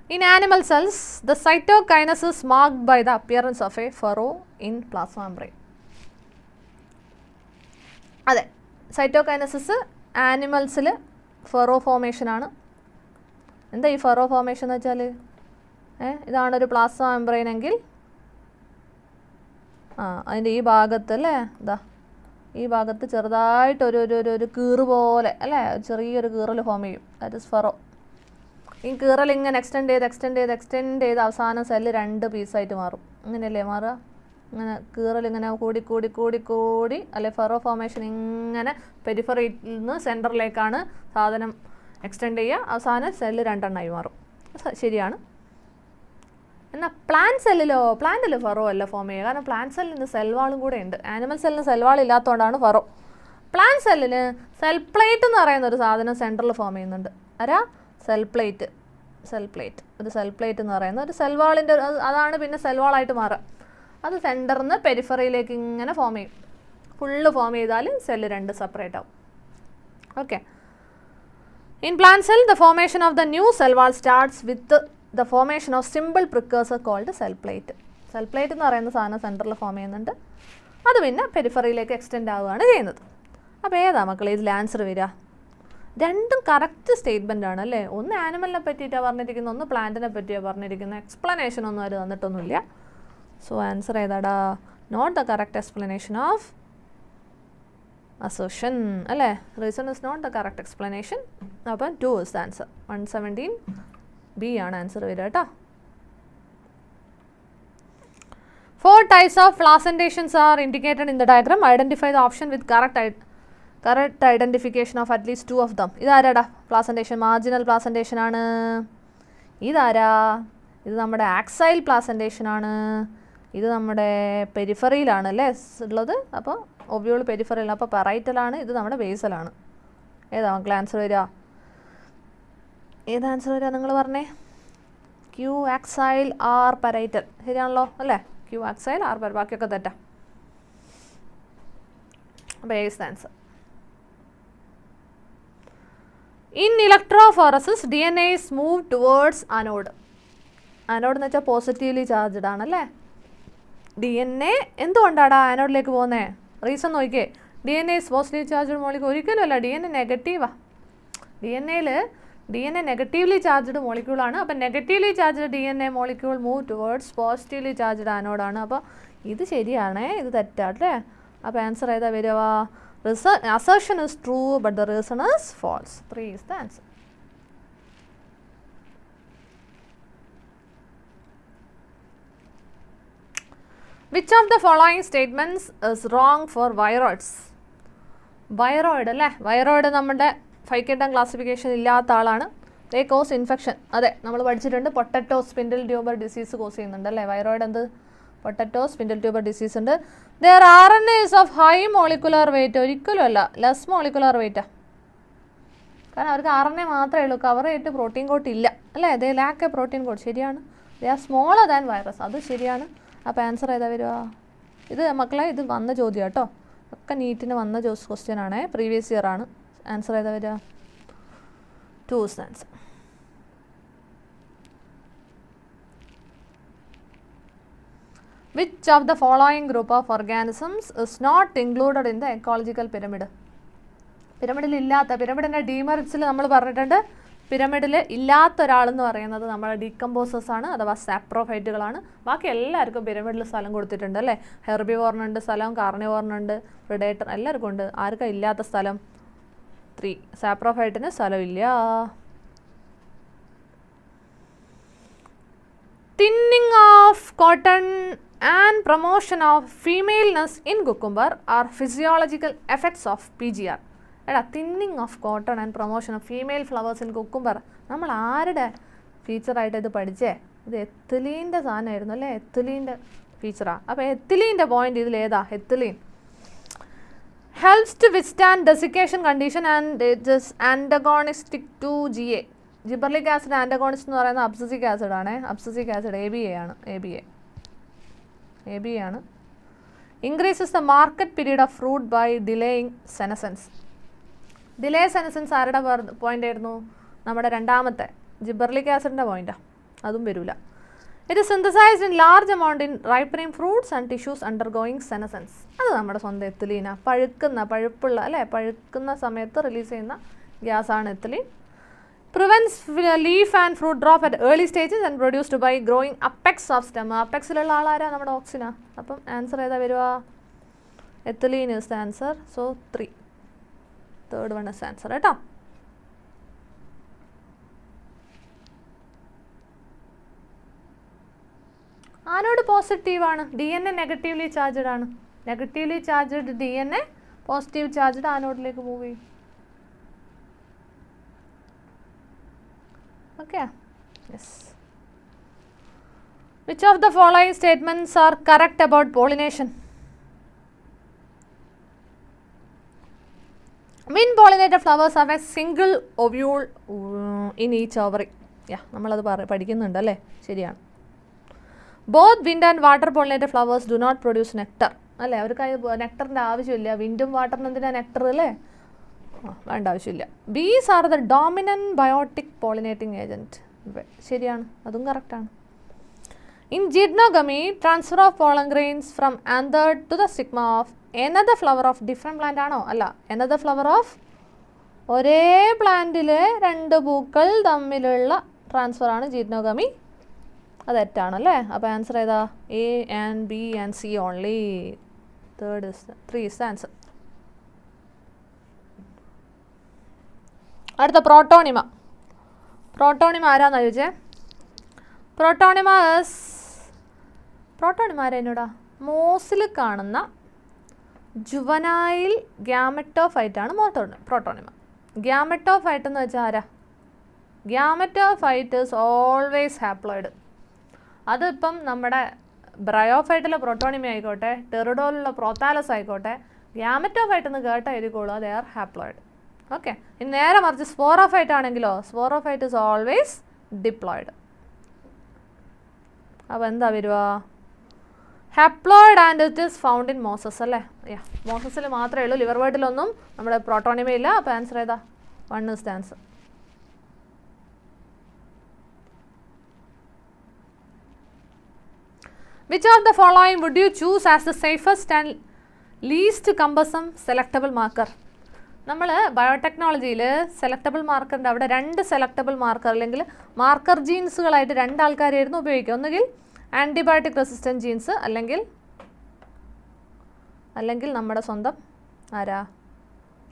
In animal cells, the cytokines is marked by the appearance of a furrow in plasma membrane. അതെ, cytokinesis ആനിമൽസിൽ ferro formation ആണ്. എന്താ ഈ ferro formation എന്ന് വെച്ചാൽ? ഇതാണൊരു plasma membrane എങ്കിൽ അതിൻ്റെ ഈ ഭാഗത്ത് അല്ലേ, ഇതാ ഈ ഭാഗത്ത് ചെറുതായിട്ട് ഒരു കീറ് പോലെ അല്ലേ, ചെറിയൊരു കീറൽ ഫോം ചെയ്യും. That is ferro. ഈ കീറൽ ഇങ്ങനെ എക്സ്റ്റെൻഡ് ചെയ്ത് അവസാനം സെല്ല് 2 പീസായിട്ട് മാറും. അങ്ങനെയല്ലേ മാറുക? ഇങ്ങനെ കീറൽ ഇങ്ങനെ കൂടി അല്ലെ ഫെറോ ഫോർമേഷൻ ഇങ്ങനെ പെരിഫറിയിൽ നിന്ന് സെൻറ്ററിലേക്കാണ് സാധനം എക്സ്റ്റെൻഡ് ചെയ്യുക. അവസാനം സെല്ല് 2 എണ്ണമായി മാറും. ശരിയാണ്. എന്നാൽ പ്ലാന്റിൽ ഫെറോ അല്ല ഫോം ചെയ്യുക. കാരണം പ്ലാന്റ് സെല്ലിന് സെൽവാളും കൂടെ ഉണ്ട്. ആനിമൽ സെല്ലിന് സെൽവാൾ ഇല്ലാത്തതുകൊണ്ടാണ് ഫെറോ. പ്ലാന്റ് സെല്ലിന് സെൽ പ്ലേറ്റ് എന്ന് പറയുന്ന ഒരു സാധനം സെൻറ്ററിൽ ഫോം ചെയ്യുന്നുണ്ട്. സെൽ പ്ലേറ്റ് ഒരു സെൽ പ്ലേറ്റ് എന്ന് പറയുന്ന ഒരു സെൽവാളിൻ്റെ അതാണ് പിന്നെ സെൽവാളായിട്ട് മാറുക. അത് സെൻറ്ററിൽ നിന്ന് പെരിഫറിയിലേക്ക് ഇങ്ങനെ ഫോം ചെയ്യും. ഫുള്ള് ഫോം ചെയ്താൽ സെല്ല് 2 സെപ്പറേറ്റ് ആവും. Okay. In plant cell the formation of the new cell wall starts with the formation of simple precursor called cell plate. Cell plate എന്ന് പറയുന്ന സാധനം സെൻറ്ററിൽ ഫോം ചെയ്യുന്നുണ്ട്. അത് പിന്നെ പെരിഫറിയിലേക്ക് എക്സ്റ്റെൻഡ് ആവുകയാണ് ചെയ്യുന്നത്. അപ്പോൾ ഏതാ മക്കളെ ഇതിൽ ആൻസർ വരിക? രണ്ടും കറക്റ്റ് സ്റ്റേറ്റ്മെൻ്റ് ആണ് അല്ലേ? ഒന്ന് ആനിമലിനെ പറ്റിയിട്ടാണ് പറഞ്ഞിരിക്കുന്നത്, ഒന്ന് പ്ലാന്റിനെ പറ്റിയാണ് പറഞ്ഞിരിക്കുന്നത്. എക്സ്പ്ലനേഷൻ ഒന്നും അവർ തന്നിട്ടൊന്നുമില്ല. സോ ആൻസർ ഏതാടാ? Not the correct explanation of assertion അല്ലേ? Reason is not the correct explanation. അപ്പം 2 ഇസ് ദ ആൻസർ. 117 ബി ആണ് ആൻസർ വരിക കേട്ടോ. 4 types of placentations are indicated in the diagram. Identify the option with correct identification of at least 2 of them. ഇതാരാടാ placentation? Marginal placentation ആണ്. ഇതാരാ? ഇത് നമ്മുടെ axial placentation ആണ്. ഇത് നമ്മുടെ പെരിഫറിയിലാണ് അല്ലേ ഉള്ളത്. അപ്പോൾ ഒബ്യൂൾ പെരിഫറിയിൽ, അപ്പോൾ പെറൈറ്റലാണ്. ഇത് നമ്മുടെ ബേസലാണ്. ഏതാ മക്കളെ ആൻസർ വരിക? ഏത് ആൻസർ വരിക നിങ്ങൾ പറഞ്ഞേ? Q axile R parietal. ശരിയാണല്ലോ അല്ലേ? Q axile R parietal. ബാക്കിയൊക്കെ തെറ്റാ. അപ്പോൾ A's answer. In electrophoresis DNA is moved towards anode. Anode എന്ന് വെച്ചാൽ പോസിറ്റീവ്ലി ചാർജ്ഡ് ആണല്ലേ? DNA എന്തുകൊണ്ടാണ് ആനോഡിലേക്ക് പോകുന്നത്? റീസൺ നോക്കിയേ. DNA is positive charged molecule. ഒരിക്കലും അല്ല, DNA നെഗറ്റീവാണ്. DNA നെഗറ്റീവ്ലി ചാർജ്ഡ് മോളിക്യൂളാണ്. അപ്പം negatively charged DNA molecule move towards positively charged ആനോഡാണ്. അപ്പോൾ ഇത് ശരിയാണേ, ഇത് തെറ്റാട്ടെ. അപ്പോൾ ആൻസർ ഏതാ വരിക? assertion is true but the reason is false. 3 is the answer. Which of the following statements is wrong for viroids? Viroid അല്ലേ? വൈറോയിഡ് നമ്മുടെ ഫൈക്കേറ്റം classification ഇല്ലാത്ത ആളാണ്. They cause infection. അതെ, നമ്മൾ പഠിച്ചിട്ടുണ്ട്. Potato spindle tuber disease cause ചെയ്യുന്നുണ്ട് അല്ലേ? Viroid എന്ത്? പൊട്ടറ്റോ സ്പിൻഡിൽ ട്യൂബർ ഡിസീസ് ഉണ്ട്. There RNA is of high molecular weight. ഒരിക്കലും അല്ല, ലെസ് മോളിക്കുലർ വെയിറ്റാണ്. കാരണം അവർക്ക് RNA മാത്രമേ ഉള്ളൂ, കവർ ചെയ്തിട്ട് പ്രോട്ടീൻ കോട്ട് ഇല്ല അല്ലേ? ദേ ലാക്ക് എ പ്രോട്ടീൻ കോട്ട്. ശരിയാണ്. They are smaller than virus. അത് ശരിയാണ്. അപ്പോൾ ആൻസർ ഏതാ വരിക? ഇത് മക്കളെ ഇത് വന്ന ചോദ്യം കേട്ടോ. ഒക്കെ നീറ്റിന് വന്ന ക്വസ്റ്റ്യൻ ആണ്, പ്രീവിയസ് ഇയർ ആണ്. ആൻസർ ഏതാ വരിക? 2 is the answer. Which of the following group of organisms is not included in the ecological pyramid? പിരമിഡിൽ ഇല്ലാത്ത, പിരമിഡിൻ്റെ ഡീമെറിറ്റ്സിൽ നമ്മൾ പറഞ്ഞിട്ടുണ്ട്. പിരമിഡിൽ ഇല്ലാത്ത ഒരാളെന്ന് പറയുന്നത് നമ്മുടെ ഡീകമ്പോസേഴ്സ് ആണ്, അഥവാ സാപ്രോഫൈറ്റുകളാണ്. ബാക്കി എല്ലാവർക്കും പിരമിഡിൽ സ്ഥലം കൊടുത്തിട്ടുണ്ട് അല്ലേ? ഹെർബിവോറിനുണ്ട് സ്ഥലം, കാർണിവോറിനുണ്ട്, പ്രിഡേറ്റർ, എല്ലാവർക്കും ഉണ്ട്. ആർക്കാ ഇല്ലാത്ത സ്ഥലം? 3. സാപ്രോഫൈറ്റിന് സ്ഥലമില്ല. Thinning of cotton and promotion of femaleness in cucumber are physiological effects of PGR. എടാ, thinning of cotton and promotion of female flowers in cucumber നമ്മൾ ആരുടെ ഫീച്ചറായിട്ട് ഇത് പഠിച്ചേ? ഇത് എത്തിലീൻ്റെ സാധനമായിരുന്നു അല്ലേ? എത്തിലീൻ്റെ ഫീച്ചറാണ്. അപ്പോൾ എത്തിലീൻ്റെ പോയിന്റ് ഇതിൽ ഏതാ? Ethylene helps to withstand desiccation condition and it is antagonistic to GA. Gibberellic acid antagonist എന്ന് പറയുന്നത് അബ്സസിക് ആസിഡ് ആണ്. അബ്സസിക് ആസിഡ് ABA ആണ്. ABA ആണ്. Increases the market period of fruit by delaying senescence. Delay senescence ആരുടെ point ആയിരുന്നു? നമ്മുടെ രണ്ടാമത്തെ gibberellic ആസിഡിൻ്റെ പോയിന്റാണ്. അതും വരില്ല. It is synthesized in large amount in ripening fruits and tissues undergoing senescence. അത് നമ്മുടെ സ്വന്തം എത്തിലീന. പഴുപ്പുള്ള അല്ലേ? പഴുക്കുന്ന സമയത്ത് റിലീസ് ചെയ്യുന്ന ഗ്യാസാണ് ethylene. Prevents leaf and fruit drop at early stages and produced by growing apex of stem. അപ്പെക്സിലുള്ള ആളാരാ? നമ്മുടെ ഓക്സിനാ. അപ്പം ആൻസർ ഏതാ വരിക? Ethylene is the answer. So 3. Third one is answer കേട്ടോ. ആനോഡ് പോസിറ്റീവാണ്, DNA നെഗറ്റീവ്ലി ചാർജ്ഡ് ആണ്. Negatively charged DNA positive charged ആനോഡിലേക്ക് മൂവ് ചെയ്യും. Okay, yes. Which of the following statements are correct about pollination? Wind pollinated flowers have a single ovule in each ovary. നമ്മളത് പഠിക്കുന്നുണ്ട് അല്ലേ, ശരിയാണ്. Both wind and water pollinated flowers do not produce nectar അല്ലേ, അവർക്ക് നെക്ടറിൻ്റെ ആവശ്യമില്ല. വിൻഡും വാട്ടറിനും എന്തിനാ nectar അല്ലേ, വേണ്ട ആവശ്യമില്ല. Bees are the dominant biotic pollinating agent. ശരിയാണ്, അതും കറക്റ്റാണ്. In geitonogamy transfer of pollen grains from anther to the stigma of another flower of different plant ആണോ? അല്ല, another flower of ഒരേ പ്ലാന്റിലെ രണ്ട് പൂക്കൾ തമ്മിലുള്ള ട്രാൻസ്ഫർ ആണ് ജിഡ്നോഗമി. അത് തെറ്റാണല്ലേ. അപ്പോൾ ആൻസർ ഏതാ? A and B and C only. 3 is the answer. അടുത്ത പ്രോട്ടോണിമ. പ്രോട്ടോണിമ ആരാന്നാ ചോദിച്ചേ? പ്രോട്ടോണിമ ആരാ എന്നോടാ? മോസിൽ കാണുന്ന ജുവനൈൽ ഗ്യാമറ്റോഫൈറ്റ് ആണ് പ്രോട്ടോണിമ. ഗ്യാമറ്റോഫൈറ്റ് എന്ന് വെച്ചാൽ ആരാ? Gametophyte is always haploid. അതിപ്പം നമ്മുടെ ബ്രയോഫൈറ്റിലെ പ്രോട്ടോണിമ ആയിക്കോട്ടെ, ടെറിഡോയിലുള്ള പ്രോത്താലസ് ആയിക്കോട്ടെ, ഗ്യാമറ്റോഫൈറ്റ് എന്ന് കേട്ട എഴുതിക്കോളൂ, ദേ ആർ ഹാപ്ലോയിഡ്. ഓക്കെ, ഇനി നേരെ മറിച്ച് സ്പോറോഫൈറ്റ് ആണെങ്കിലോ, സ്പോറോഫൈറ്റ് ഈസ് ഓൾവേസ് ഡിപ്ലോയിഡ്. അപ്പോൾ എന്താ വരുക? Haploid and it is found in mosses അല്ലേ. മോസസിൽ മാത്രമേ ഉള്ളൂ, ലിവർ വേർഡിലൊന്നും നമ്മുടെ പ്രോട്ടോണിമ ഇല്ല. അപ്പോൾ ആൻസർ ഏതാ? 1 is the answer. Which of the following would you choose as the safest and least cumbersome selectable marker? നമ്മൾ ബയോടെക്നോളജിയിൽ സെലക്ടബിൾ മാർക്കറിൻ്റെ അവിടെ 2 സെലക്ടബിൾ മാർക്കർ അല്ലെങ്കിൽ മാർക്കർ ജീൻസുകളായിട്ട് 2 ആൾക്കാരായിരുന്നു ഉപയോഗിക്കുക. ഒന്നുകിൽ ആൻറ്റിബയോട്ടിക് റെസിസ്റ്റൻറ്റ് ജീൻസ് അല്ലെങ്കിൽ നമ്മുടെ സ്വന്തം ആരാ?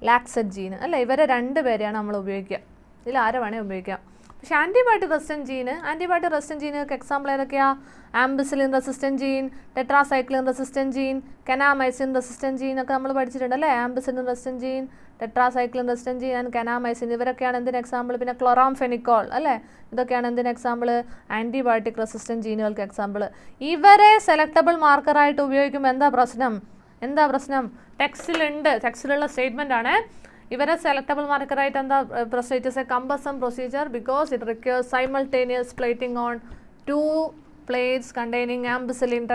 ലാക്സറ്റ് ജീൻ അല്ലേ. ഇവരെ 2 പേരെയാണ് നമ്മൾ ഉപയോഗിക്കുക. ഇതിൽ ആരെ വേണേൽ ഉപയോഗിക്കാം. പക്ഷേ ആൻറ്റിബയോട്ടിക് റെസിസ്റ്റൻറ്റ് ജീനുകൾക്ക് എക്സാമ്പിൾ ഏതൊക്കെയാണ്? Ampicillin resistant gene, tetracycline resistant gene, kanamycin resistant gene ഒക്കെ നമ്മൾ പഠിച്ചിട്ടുണ്ട് അല്ലേ. Ampicillin resistant gene, tetracycline resistant gene and kanamycin, ഇവരൊക്കെയാണ് എന്തിന് എക്സാമ്പിൾ? പിന്നെ ക്ലോറാംഫെനിക്കോൾ അല്ലേ, ഇതൊക്കെയാണ് എന്തിന് എക്സാമ്പിൾ? ആൻറ്റിബയോട്ടിക് റെസിസ്റ്റൻറ്റ് ജീനുകൾക്ക് എക്സാമ്പിൾ. ഇവരെ സെലക്ടബിൾ മാർക്കറായിട്ട് ഉപയോഗിക്കുമ്പോൾ എന്താ പ്രശ്നം? ടെക്സ്റ്റിലുള്ള സ്റ്റേറ്റ്മെൻ്റ് ആണ്. ഇവരെ സെലക്ടബിൾ മാർക്കറായിട്ട് എന്താ procedure? A cumbersome procedure because it requires simultaneous plating on 2 plates containing ampicillin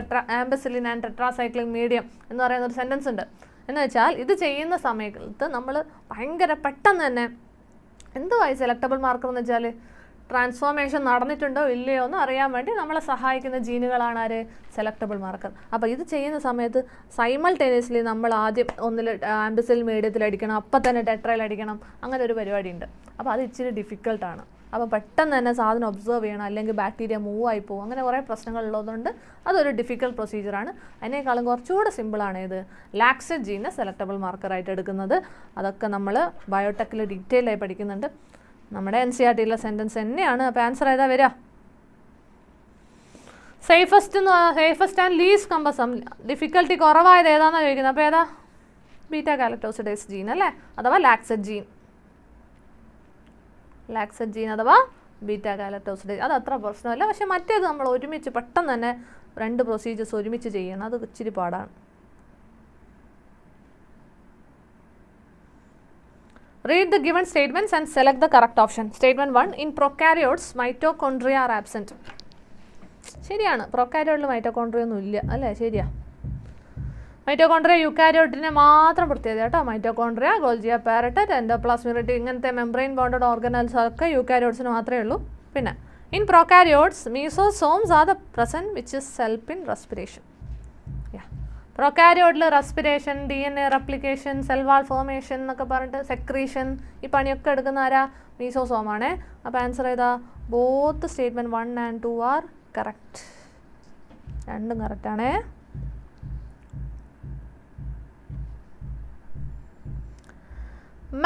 and tetracycline medium എന്ന് പറയുന്ന ഒരു സെൻറ്റൻസ് ഉണ്ട്. എന്ന് വെച്ചാൽ ഇത് ചെയ്യുന്ന സമയത്ത് നമ്മൾ ഭയങ്കര പെട്ടെന്ന് തന്നെ എന്തുവായി സെലക്ടബിൾ മാർക്കർ എന്ന് വെച്ചാൽ ട്രാൻസ്ഫോർമേഷൻ നടന്നിട്ടുണ്ടോ ഇല്ലയോ എന്ന് അറിയാൻ വേണ്ടി നമ്മളെ സഹായിക്കുന്ന ജീനുകളാണ് ആര്? Selectable marker. അപ്പോൾ ഇത് ചെയ്യുന്ന സമയത്ത് സൈമൾട്ടേനിയസ്ലി നമ്മൾ ആദ്യം ഒന്നിൽ ആംബിസിലിൻ മീഡിയത്തിൽ അടിക്കണം, അപ്പം തന്നെ ടെട്രയിൽ അടിക്കണം, അങ്ങനെ ഒരു പരിപാടി ഉണ്ട്. അപ്പോൾ അത് ഇച്ചിരി ഡിഫിക്കൽട്ടാണ്. അപ്പോൾ പെട്ടെന്ന് തന്നെ സാധനം ഒബ്സർവ് ചെയ്യണം, അല്ലെങ്കിൽ ബാക്ടീരിയ മൂവ് ആയി പോകും, അങ്ങനെ കുറേ പ്രശ്നങ്ങളുള്ളതുകൊണ്ട് അതൊരു ഡിഫിക്കൽട്ട് പ്രൊസീജിയറാണ്. അതിനേക്കാളും കുറച്ചുകൂടെ സിമ്പിളാണ് ഇത് ലാക്സറ്റ് ജീനെ സെലക്ടബിൾ മാർക്കറായിട്ട് എടുക്കുന്നത്. അതൊക്കെ നമ്മൾ ബയോടെക്കിൽ ഡീറ്റെയിൽ ആയി പഠിക്കുന്നുണ്ട്. നമ്മുടെ NCERTയിലെ സെൻറ്റൻസ് തന്നെയാണ്. അപ്പോൾ ആൻസർ ഏതാ വരിക? സേഫസ്റ്റ് ആൻഡ് ലീസ്റ്റ് കമ്പസം, ഡിഫിക്കൽട്ടി കുറവായത് ഏതാണെന്നാണ് ചോദിക്കുന്നത്. അപ്പോൾ ഏതാ? ബീറ്റാ ഗാലക്ടോസിഡേസ് ജീൻ അല്ലേ, അഥവാ ലാക്സറ്റ് ജീൻ അഥവാ ബീറ്റാ ഗാലക്ടോസിഡേസ്. അത് അത്ര പ്രശ്നമല്ല. പക്ഷെ മറ്റേത് നമ്മൾ ഒരുമിച്ച് പെട്ടെന്ന് തന്നെ 2 പ്രൊസീജിയേഴ്സ് ഒരുമിച്ച് ചെയ്യണം, അത് ഇച്ചിരി പാടാണ്. Read the given statements and select the correct option. Statement 1. In prokaryotes, mitochondria are absent. ശരിയാണ്, പ്രൊക്കാരിയോട്ടിൽ മൈറ്റോകോൺട്രിയ ഒന്നും ഇല്ല അല്ലേ, ശരിയാ. മൈറ്റോകോൺട്രിയ യൂക്കാരിയോട്ടിനെ മാത്രം പ്രത്യേകത കേട്ടോ. മൈറ്റോകോൺട്രിയ, ഗോൾജി അപ്പാരറ്റസ്, എൻഡോപ്ലാസ്മിക് ഇങ്ങനത്തെ മെംബ്രെയിൻ ബോണ്ടഡ് ഓർഗനൽസ് ഒക്കെ യൂക്കാരിയോട്സിന് മാത്രമേ ഉള്ളൂ. പിന്നെ in prokaryotes mesosomes are the present which is help in respiration. പ്രൊക്കാരിയോട്ടിൽ respiration, DNA replication, cell wall formation എന്നൊക്കെ പറഞ്ഞിട്ട് സെക്രീഷൻ, ഈ പണിയൊക്കെ എടുക്കുന്ന ആരാ? മീസോസോമാണ്. അപ്പോൾ ആൻസർ ഏതാ? Both statement 1 and 2 are correct. 2 കറക്റ്റാണേ.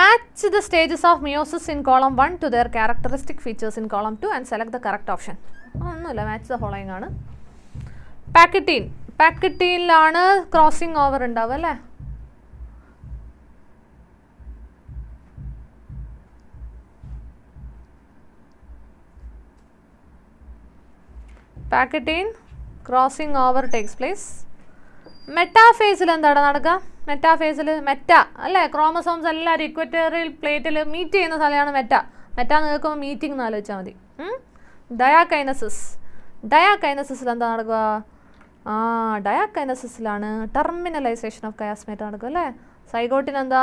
Match the stages of meiosis in column 1 to their characteristic features in column 2 and select the correct option. ഒന്നുമില്ല, match the following ആണ്. പാക്കറ്റീനിലാണ് ക്രോസിംഗ് ഓവർ ഉണ്ടാവുക അല്ലേ? പാക്കറ്റീൻ ക്രോസിംഗ് ഓവർ ടേക്സ് പ്ലേസ്. മെറ്റാഫേസിൽ എന്താണ് നടക്കുക? മെറ്റാഫേസിൽ അല്ലേ, chromosomes എല്ലാവരും equatorial പ്ലേറ്റിൽ meet ചെയ്യുന്ന സ്ഥലമാണ് മെറ്റ എന്ന് കേൾക്കുമ്പോൾ മീറ്റിംഗ് എന്ന് ആലോചിച്ചാൽ മതി. ഡയാകൈനസിസിൽ എന്താ നടക്കുക? ഡയാകൈനസിസിലാണ് ടെർമിനലൈസേഷൻ ഓഫ് കയാസ്മേറ്റ് നടക്കുക അല്ലേ? സൈഗോട്ടിൻ എന്താ?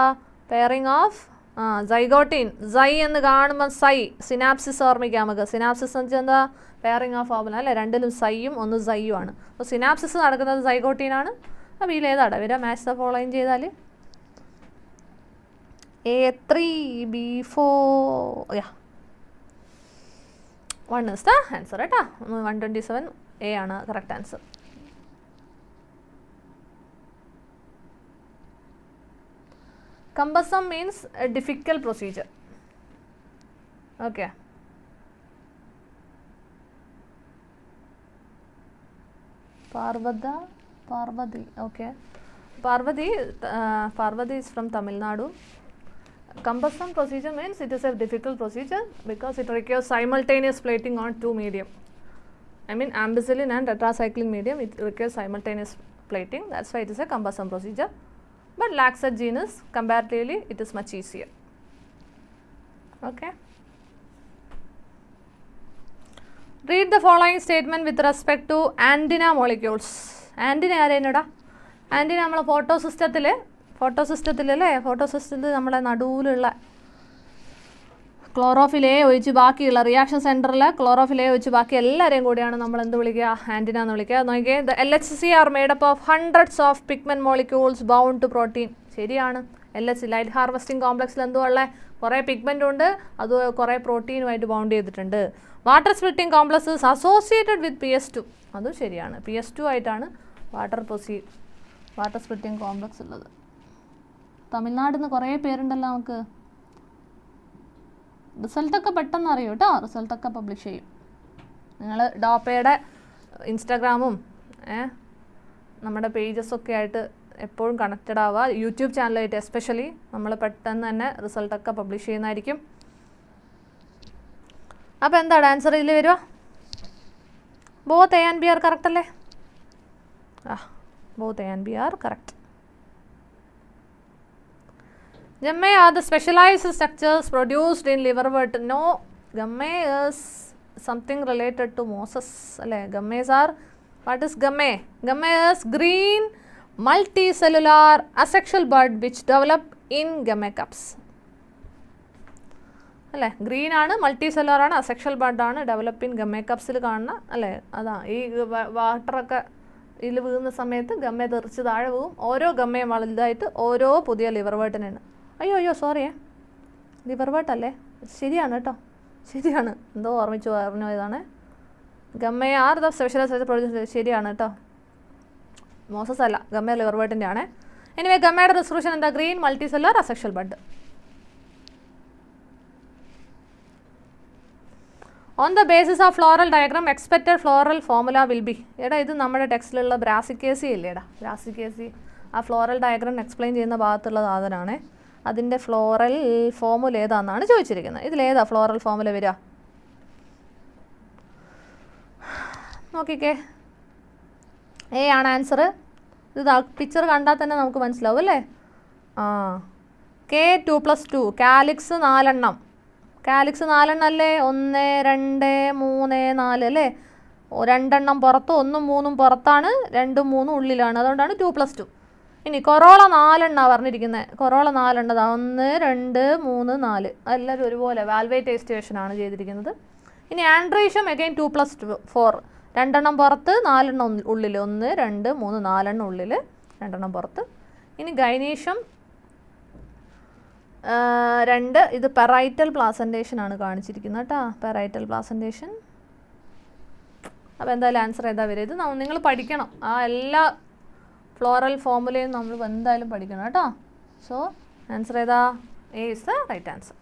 Pairing of സൈഗോട്ടിൻ. സൈ എന്ന് കാണുമ്പോൾ സിനാപ്സിസ് ഓർമ്മിക്കാം നമുക്ക്. സിനാപ്സിസ് എന്ന് വെച്ചാൽ എന്താ? പെയറിങ് ഓഫ് ഫോർമുല അല്ലേ? രണ്ടിലും സൈയും ഒന്ന് സൈയും ആണ്. അപ്പോൾ സിനാപ്സിസ് നടക്കുന്നത് സൈഗോട്ടീനാണ്. അപ്പോൾ ഇതിലേതാണ് വരിക? മാച്ച് ദ ഫോളോയിങ് ചെയ്താൽ A3B4 1 is the answer കേട്ടോ. 127 A ആണ് correct answer. Cumbersome means a difficult procedure. Okay. Parvati. Okay. Parvati is from Tamil Nadu. Cumbersome procedure means it is a difficult procedure because it requires simultaneous plating on two medium. I mean ampicillin and tetracycline medium, it requires simultaneous plating. That's why it is a cumbersome procedure. But laxate genus comparatively it is much easier. Okay. Read the following statement with respect to antenna molecules. Antenna ആരെന്നടാ? Antenna നമ്മളെ ഫോട്ടോസിസ്റ്റത്തിൽ അല്ലേ? ഫോട്ടോസിസ്റ്റത്തിൽ നമ്മളെ നടുവിലുള്ള chlorophyll A ഒഴിച്ച് ബാക്കിയുള്ള reaction സെൻറ്ററിൽ chlorophyll A ഒഴിച്ച് ബാക്കി എല്ലാവരെയും കൂടിയാണ് നമ്മൾ എന്ത് വിളിക്കുക? ആൻറ്റിന എന്ന് വിളിക്കുക. നോക്കിയേ, the LHC are made up of hundreds of pigment molecules bound to protein. ശരിയാണ്. LHC ലൈറ്റ് ഹാർവെസ്റ്റിംഗ് കോംപ്ലക്സിൽ എന്തുള്ള കുറേ പിഗ്മെൻ്റ് ഉണ്ട്, അത് കുറേ പ്രോട്ടീനുമായിട്ട് ബൗണ്ട് ചെയ്തിട്ടുണ്ട്. Water splitting complexes associated with PS2. അതും ശരിയാണ്. PS2 ആയിട്ടാണ് വാട്ടർ സ്പ്ലിറ്റിംഗ് കോംപ്ലക്സ് ഉള്ളത്. തമിഴ്നാട്ടിൽ നിന്ന് കുറേ പേരുണ്ടല്ലോ നമുക്ക്. റിസൾട്ടൊക്കെ പെട്ടെന്ന് അറിയും കേട്ടോ. റിസൾട്ടൊക്കെ പബ്ലിഷ് ചെയ്യും. നിങ്ങൾ ഡോപ്പയുടെ ഇൻസ്റ്റാഗ്രാമും നമ്മുടെ പേജസൊക്കെ ആയിട്ട് എപ്പോഴും കണക്റ്റഡ് ആവുക. യൂട്യൂബ് ചാനലായിട്ട് എസ്പെഷ്യലി നമ്മൾ പെട്ടെന്ന് തന്നെ റിസൾട്ടൊക്കെ പബ്ലിഷ് ചെയ്യുന്നതായിരിക്കും. അപ്പോൾ എന്താണ് ആൻസർ ഇതിൽ വരിക? Both A and B are correct അല്ലേ? both A and B are correct. Gamma are the specialized structures produced in liverwort. No, gamma is something related to Moses. Gammas are, what is gamma? Gamma is green multicellular asexual bud which develop in gamma-cups. അല്ലേ? Green ആണ്, multicellular ആണ്, asexual bud ആണ്, develop in ഗമ്മേക്കപ്സിൽ കാണുന്ന അല്ലേ? അതാ ഈ വാട്ടറൊക്കെ ഇതിൽ വീഴുന്ന സമയത്ത് ഗമ്മ തെറിച്ച് താഴെ വീഴും. ഓരോ ഗമ്മയും വലുതായിട്ട് ഓരോ പുതിയ ലിവർ വേർട്ടിനാണ്. അയ്യോ സോറിയേ, ലിവർ വേർട്ടല്ലേ? ശരിയാണ് കേട്ടോ, ശരിയാണ്. എന്തോ പറഞ്ഞു ഇതാണ്. ഗമ്മയെ ആർ ദ സ്പെഷ്യലൈസ്ഡ് പ്രൊഡ്യൂസ്. ശരിയാണ് കേട്ടോ, മോസസ് അല്ല, ഗമ്മ ലിവർ വേർട്ടിൻ്റെ ആണ്. എനിവേ ഗമ്മയുടെ റിസൊല്യൂഷൻ എന്താ? Green multi cellular asexual bud. On the basis of floral diagram, expected floral formula will be. എടാ ഇത് നമ്മുടെ ടെക്സ്റ്റിലുള്ള ബ്രാസിക്കേസി ഇല്ലേടാ? ബ്രാസിക്കേസി ആ ഫ്ലോറൽ ഡയഗ്രാം എക്സ്പ്ലെയിൻ ചെയ്യുന്ന ഭാഗത്തുള്ള സാധനമാണ്. അതിൻ്റെ ഫ്ലോറൽ ഫോമുല ഏതാണെന്നാണ് ചോദിച്ചിരിക്കുന്നത്. ഇതിലേതാ ഫ്ലോറൽ ഫോമുല വരിക? നോക്കിക്കേ, എ ആണ് ആൻസർ. ഇത് പിക്ചർ കണ്ടാൽ തന്നെ നമുക്ക് മനസ്സിലാവും അല്ലേ? K2+2 കാലിക്സ് 4 എണ്ണം. കാലിക്സ് 4 എണ്ണം അല്ലേ? 1 2 3 4 അല്ലേ? 2 എണ്ണം പുറത്ത്, 1 3 പുറത്താണ്, 2 3 ഉള്ളിലാണ്. അതുകൊണ്ടാണ് 2+2. ഇനി കൊറോള 4 എണ്ണമാണ് പറഞ്ഞിരിക്കുന്നത്. കൊറോള 4 എണ്ണം 1 2 3 4 എല്ലാവരും ഒരുപോലെ വാൽവേറ്റ് എസ്റ്റിമേഷനാണ് ചെയ്തിരിക്കുന്നത്. ഇനി ആൻഡ്രീഷ്യം അഗൈൻ 2+4 2 എണ്ണം പുറത്ത്, 4 എണ്ണം ഉള്ളിൽ. 1 2 3 4 എണ്ണം ഉള്ളിൽ, 2 എണ്ണം പുറത്ത്. ഇനി ഗൈനീഷ്യം 2. ഇത് പെറൈറ്റൽ പ്ലാസൻറ്റേഷൻ ആണ് കാണിച്ചിരിക്കുന്നത് കേട്ടോ, പെറൈറ്റൽ പ്ലാസൻറ്റേഷൻ. അപ്പോൾ എന്തായാലും ആൻസർ ഏതാ വരിക? ഇത് നിങ്ങൾ പഠിക്കണം. ആ എല്ലാ ഫ്ലോറൽ ഫോമുലയും നമ്മൾ എന്തായാലും പഠിക്കണം കേട്ടോ. സോ ആൻസർ ഏതാ? A is the right answer.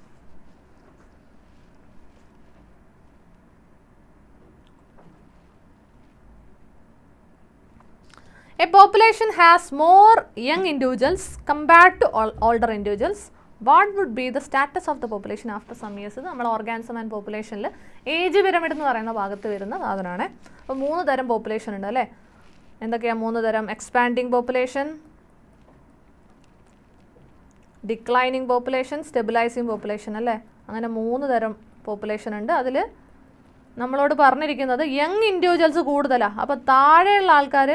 A population has more young individuals compared to older individuals. What would be the status of the population after some years? ഇത് നമ്മൾ ഓർഗാനിസം ആൻഡ് പോപ്പുലേഷനിൽ ഏജ് പിരമിഡ് എന്ന് പറയുന്ന ഭാഗത്ത് വരുന്ന സാധനമാണ്. അപ്പോൾ 3 തരം പോപ്പുലേഷൻ ഉണ്ട് അല്ലേ? എന്തൊക്കെയാണ് 3 തരം? Expanding population, declining population, stabilising population അല്ലേ? അങ്ങനെ 3 തരം പോപ്പുലേഷൻ ഉണ്ട്. അതിൽ നമ്മളോട് പറഞ്ഞിരിക്കുന്നത് യങ് ഇൻഡിവിജ്വൽസ് കൂടുതലാണ്. അപ്പോൾ താഴെയുള്ള ആൾക്കാർ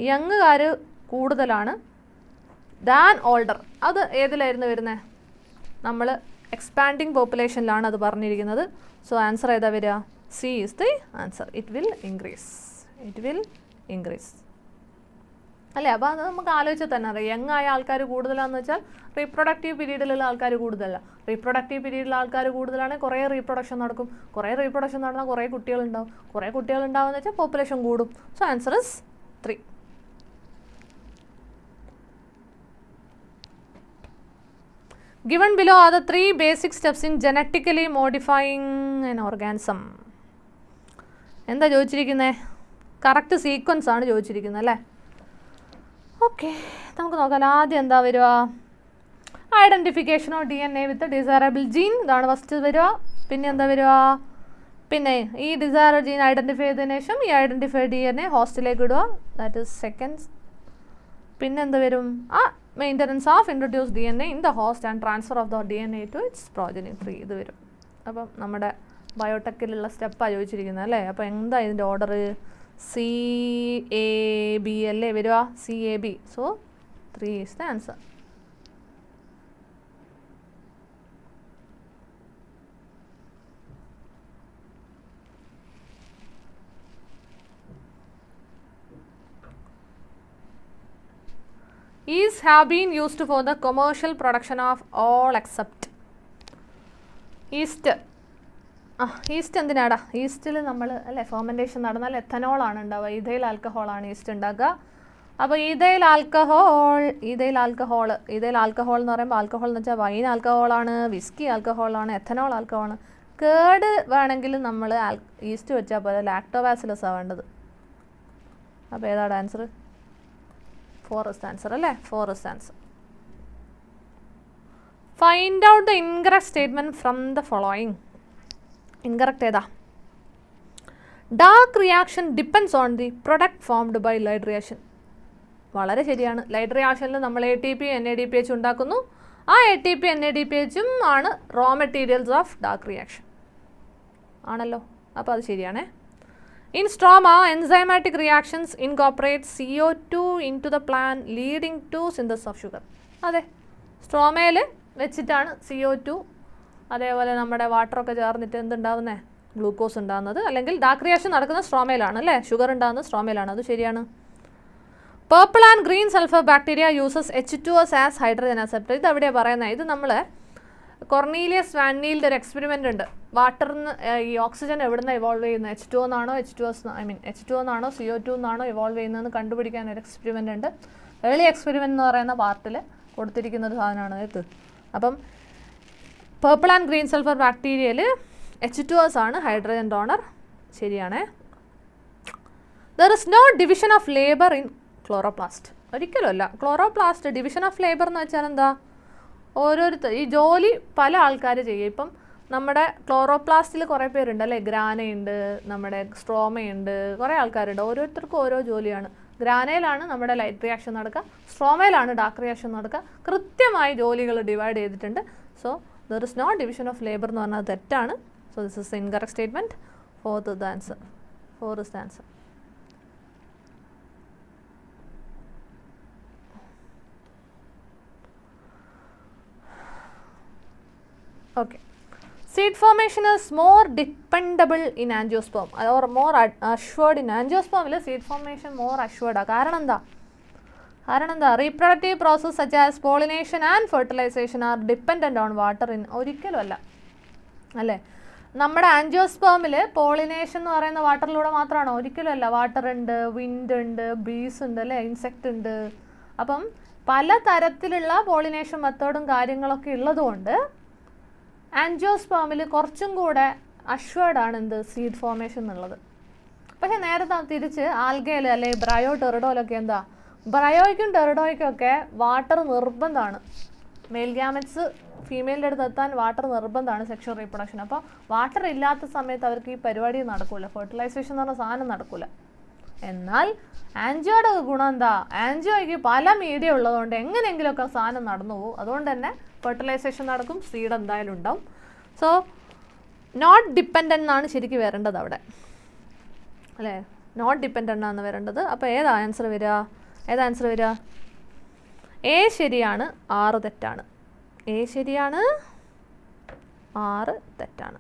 യങ്ങുകാർ കൂടുതലാണ് ദാൻ ഓൾഡർ. അത് ഏതിലായിരുന്നു വരുന്നത്? നമ്മൾ എക്സ്പാൻഡിങ് പോപ്പുലേഷനിലാണ് അത് പറഞ്ഞിരിക്കുന്നത്. സോ ആൻസർ ഏതാ വരിക? C is the answer. It will increase അല്ലേ? അപ്പോൾ അത് നമുക്ക് ആലോചിച്ചാൽ തന്നെ അറിയാം. യങ് ആയ ആൾക്കാർ കൂടുതലാണെന്ന് വെച്ചാൽ റീപ്രൊഡക്റ്റീവ് പീരീഡിലുള്ള ആൾക്കാർ കൂടുതലല്ല. റീപ്രൊഡക്റ്റീവ് പീരീഡിലുള്ള ആൾക്കാർ കൂടുതലാണെങ്കിൽ കുറേ റീപ്രൊഡക്ഷൻ നടക്കും. കുറേ റീപ്രൊഡക്ഷൻ നടന്നാൽ കുറേ കുട്ടികളുണ്ടാവും. കുറേ കുട്ടികളുണ്ടാവുമെന്ന് വെച്ചാൽ പോപ്പുലേഷൻ കൂടും. So answer is 3. Given below are the 3 basic steps in genetically modifying an organism. എന്താ ചോദിച്ചിരിക്കുന്നത്? കറക്റ്റ് സീക്വൻസ് ആണ് ചോദിച്ചിരിക്കുന്നത് അല്ലേ? ഓക്കെ, നമുക്ക് നോക്കാം. ആദ്യം എന്താ വരിക? Identification of DNA with desirable gene. ഇതാണ് ഫസ്റ്റ് വരിക. പിന്നെ എന്താ വരിക? പിന്നെ ഈ ഡിസൈറബിൾ ജീൻ ഐഡൻറ്റിഫൈ ചെയ്തതിനു ശേഷം ഈ ഐഡൻറ്റിഫൈഡ് DNA ഹോസ്റ്റിലേക്ക് ഇടുക. That is second. പിന്നെ എന്ത് വരും? Maintenance of introduce DNA in the host and transfer of the DNA to its progeny 3. ഇത് വരും. അപ്പം നമ്മുടെ ബയോടെക്കിലുള്ള സ്റ്റെപ്പാണ് ചോദിച്ചിരിക്കുന്നത് അല്ലേ? അപ്പോൾ എന്താ ഇതിൻ്റെ ഓർഡർ? CAB അല്ലേ വരിക? CAB. So 3 is the answer. Yeast have been used for the commercial production of all except yeast. East എന്തിനാടാ? ഈസ്റ്റിൽ നമ്മൾ അല്ലേ ഫെർമെൻറ്റേഷൻ നടന്നാൽ എത്തനോളാണ് ഉണ്ടാവുക. ഈഥൈൽ ആൽക്കഹോളാണ് ഈസ്റ്റ് ഉണ്ടാക്കുക. അപ്പോൾ ഈഥൈൽ ആൽക്കഹോൾ എന്ന് പറയുമ്പോൾ ആൽക്കഹോൾ എന്ന് വെച്ചാൽ വൈൻ ആൽക്കഹോളാണ്, വിസ്കി ആൽക്കഹോളാണ്, എത്തനോൾ ആൽക്കഹോളാണ്. കേട് വേണമെങ്കിൽ നമ്മൾ ഈസ്റ്റ് വെച്ചാൽ പോലെ ലാക്ടോബാസിലസ് ആവേണ്ടത്. അപ്പോൾ ഏതാണ് ആൻസർ? 4 is the answer അല്ലേ? 4 is the answer. Find out the incorrect statement from the following. Incorrect ഏതാ? Dark reaction depends on the product formed by light reaction. വളരെ ശരിയാണ്. ലൈറ്റ് റിയാക്ഷനിൽ നമ്മൾ ATP NADPH ഉണ്ടാക്കുന്നു. ആ ATP NADPHും ആണ് raw materials of dark reaction ആണല്ലോ. അപ്പോൾ അത് ശരിയാണേ. In stroma, enzymatic reactions incorporate CO2 into the plant leading to synthesis of sugar. അതെ, സ്ട്രോമയിൽ വെച്ചിട്ടാണ് CO2 അതേപോലെ നമ്മുടെ വാട്ടറൊക്കെ ചേർന്നിട്ട് എന്തുണ്ടാവുന്നത്? ഗ്ലൂക്കോസ് ഉണ്ടാകുന്നത്. അല്ലെങ്കിൽ ഡാർക്ക് റിയാക്ഷൻ നടക്കുന്ന സ്ട്രോമയിലാണ് അല്ലേ? ഷുഗർ ഉണ്ടാകുന്നത് സ്ട്രോമയിലാണ്. അത് ശരിയാണ്. Purple and green sulphur bacteria uses H2S as hydrogen acceptor. ഇത് എവിടെയാണ് പറയുന്നത്? ഇത് നമ്മൾ കൊർണീലിയസ് വാനിലിൻ്റെ ഒരു എക്സ്പെരിമെൻ്റ് ഉണ്ട്. വാട്ടറിന് ഈ ഓക്സിജൻ എവിടെ നിന്ന് ഇവോൾവ് ചെയ്യുന്നത്? H2O എന്നാണോ H2O എന്നാണോ CO2 എന്നാണോ ഇവോൾവ് ചെയ്യുന്നതെന്ന് കണ്ടുപിടിക്കാൻ ഒരു എക്സ്പെരിമെൻ്റ് ഉണ്ട്. ഏർലി എക്സ്പെരിമെൻ്റ് എന്ന് പറയുന്ന പാർട്ടിൽ കൊടുത്തിരിക്കുന്ന ഒരു സാധനമാണ് ഇത്. അപ്പം പേർപ്പിൾ ആൻഡ് ഗ്രീൻ സൾഫർ ബാക്ടീരിയയിൽ H2S ആണ് ഹൈഡ്രജൻ ഡോണർ. ശരിയാണേ. There is no division of labour in chloroplast. ഒരിക്കലുമല്ല. ക്ലോറോപ്ലാസ്റ്റ് ഡിവിഷൻ ഓഫ് ലേബർ എന്ന് വെച്ചാൽ എന്താ? ഓരോരുത്തർ ഈ ജോലി പല ആൾക്കാർ ചെയ്യും. ഇപ്പം നമ്മുടെ ക്ലോറോപ്ലാസ്റ്റിൽ കുറേ പേരുണ്ട് അല്ലേ? ഗ്രാനയുണ്ട്, നമ്മുടെ സ്ട്രോമയുണ്ട്, കുറേ ആൾക്കാരുണ്ട്. ഓരോരുത്തർക്കും ഓരോ ജോലിയാണ്. ഗ്രാനയിലാണ് നമ്മുടെ ലൈറ്റ് റിയാക്ഷൻ നടക്കുക, സ്ട്രോമയിലാണ് ഡാർക്ക് റിയാക്ഷൻ നടക്കുക. കൃത്യമായി ജോലികൾ ഡിവൈഡ് ചെയ്തിട്ടുണ്ട്. So there is no division of labour എന്ന് പറഞ്ഞാൽ തെറ്റാണ്. So this is incorrect statement. 4 is the answer. 4 is the answer. Okay. Seed formation is more dependable in angiosperm or more assured in angiosperm. Seed formation more assured. കാരണം എന്താ? Reproductive process such as pollination and fertilization are dependent on water in. ഒരിക്കലും അല്ല അല്ലേ? നമ്മുടെ ആൻജിയോസ്പേമിൽ pollination എന്ന് പറയുന്ന വാട്ടറിലൂടെ മാത്രമാണോ? ഒരിക്കലും അല്ല. വാട്ടർ ഉണ്ട്, വിൻഡ് ഉണ്ട്, ബീസ് ഉണ്ട് അല്ലേ? ഇൻസെക്റ്റ് ഉണ്ട്. അപ്പം പല തരത്തിലുള്ള പോളിനേഷൻ മെത്തേഡും കാര്യങ്ങളൊക്കെ ഉള്ളതുകൊണ്ട് ആൻജിയോസ്പേമിൽ കുറച്ചും കൂടെ അഷ്വേർഡ് ആണ് എന്ത്? സീഡ് ഫോർമേഷൻ എന്നുള്ളത്. പക്ഷേ നേരത്തെ തിരിച്ച് ആൽഗയിൽ അല്ലെ ബ്രയോ ടെറിഡോയിലൊക്കെ എന്താ, ബ്രയോയ്ക്കും ടെറിഡോയ്ക്കും ഒക്കെ വാട്ടർ നിർബന്ധമാണ്. മെയിൽ ഗ്യാമറ്റ്സ് ഫീമെയിലിൻ്റെ അടുത്ത് എത്താൻ വാട്ടർ നിർബന്ധമാണ് സെക്ഷൽ റീപ്രൊഡക്ഷൻ. അപ്പോൾ വാട്ടർ ഇല്ലാത്ത സമയത്ത് അവർക്ക് ഈ പരിപാടി നടക്കില്ല, ഫെർട്ടിലൈസേഷൻ എന്ന് പറഞ്ഞ സാധനം നടക്കില്ല. എന്നാൽ ആൻജിയോയുടെ ഗുണം എന്താ, ആൻജിയോയ്ക്ക് പല മീഡിയ ഉള്ളതുകൊണ്ട് എങ്ങനെയെങ്കിലുമൊക്കെ സാധനം നടന്നു പോകും. അതുകൊണ്ട് തന്നെ ഫെർട്ടിലൈസേഷൻ നടക്കും, സീഡ് എന്തായാലും ഉണ്ടാവും. സോ നോട്ട് ഡിപ്പെൻഡൻ്റ് എന്നാണ് ശരിക്കും വരേണ്ടത് അവിടെ, അല്ലേ? നോട്ട് ഡിപ്പെൻഡൻ്റ് ആണ് വരേണ്ടത്. അപ്പോൾ ഏതാ ആൻസർ വരിക? ഏതാ ആൻസർ വരിക? എ ശരിയാണ്, 6 തെറ്റാണ്. എ ശരിയാണ്, 6 തെറ്റാണ്.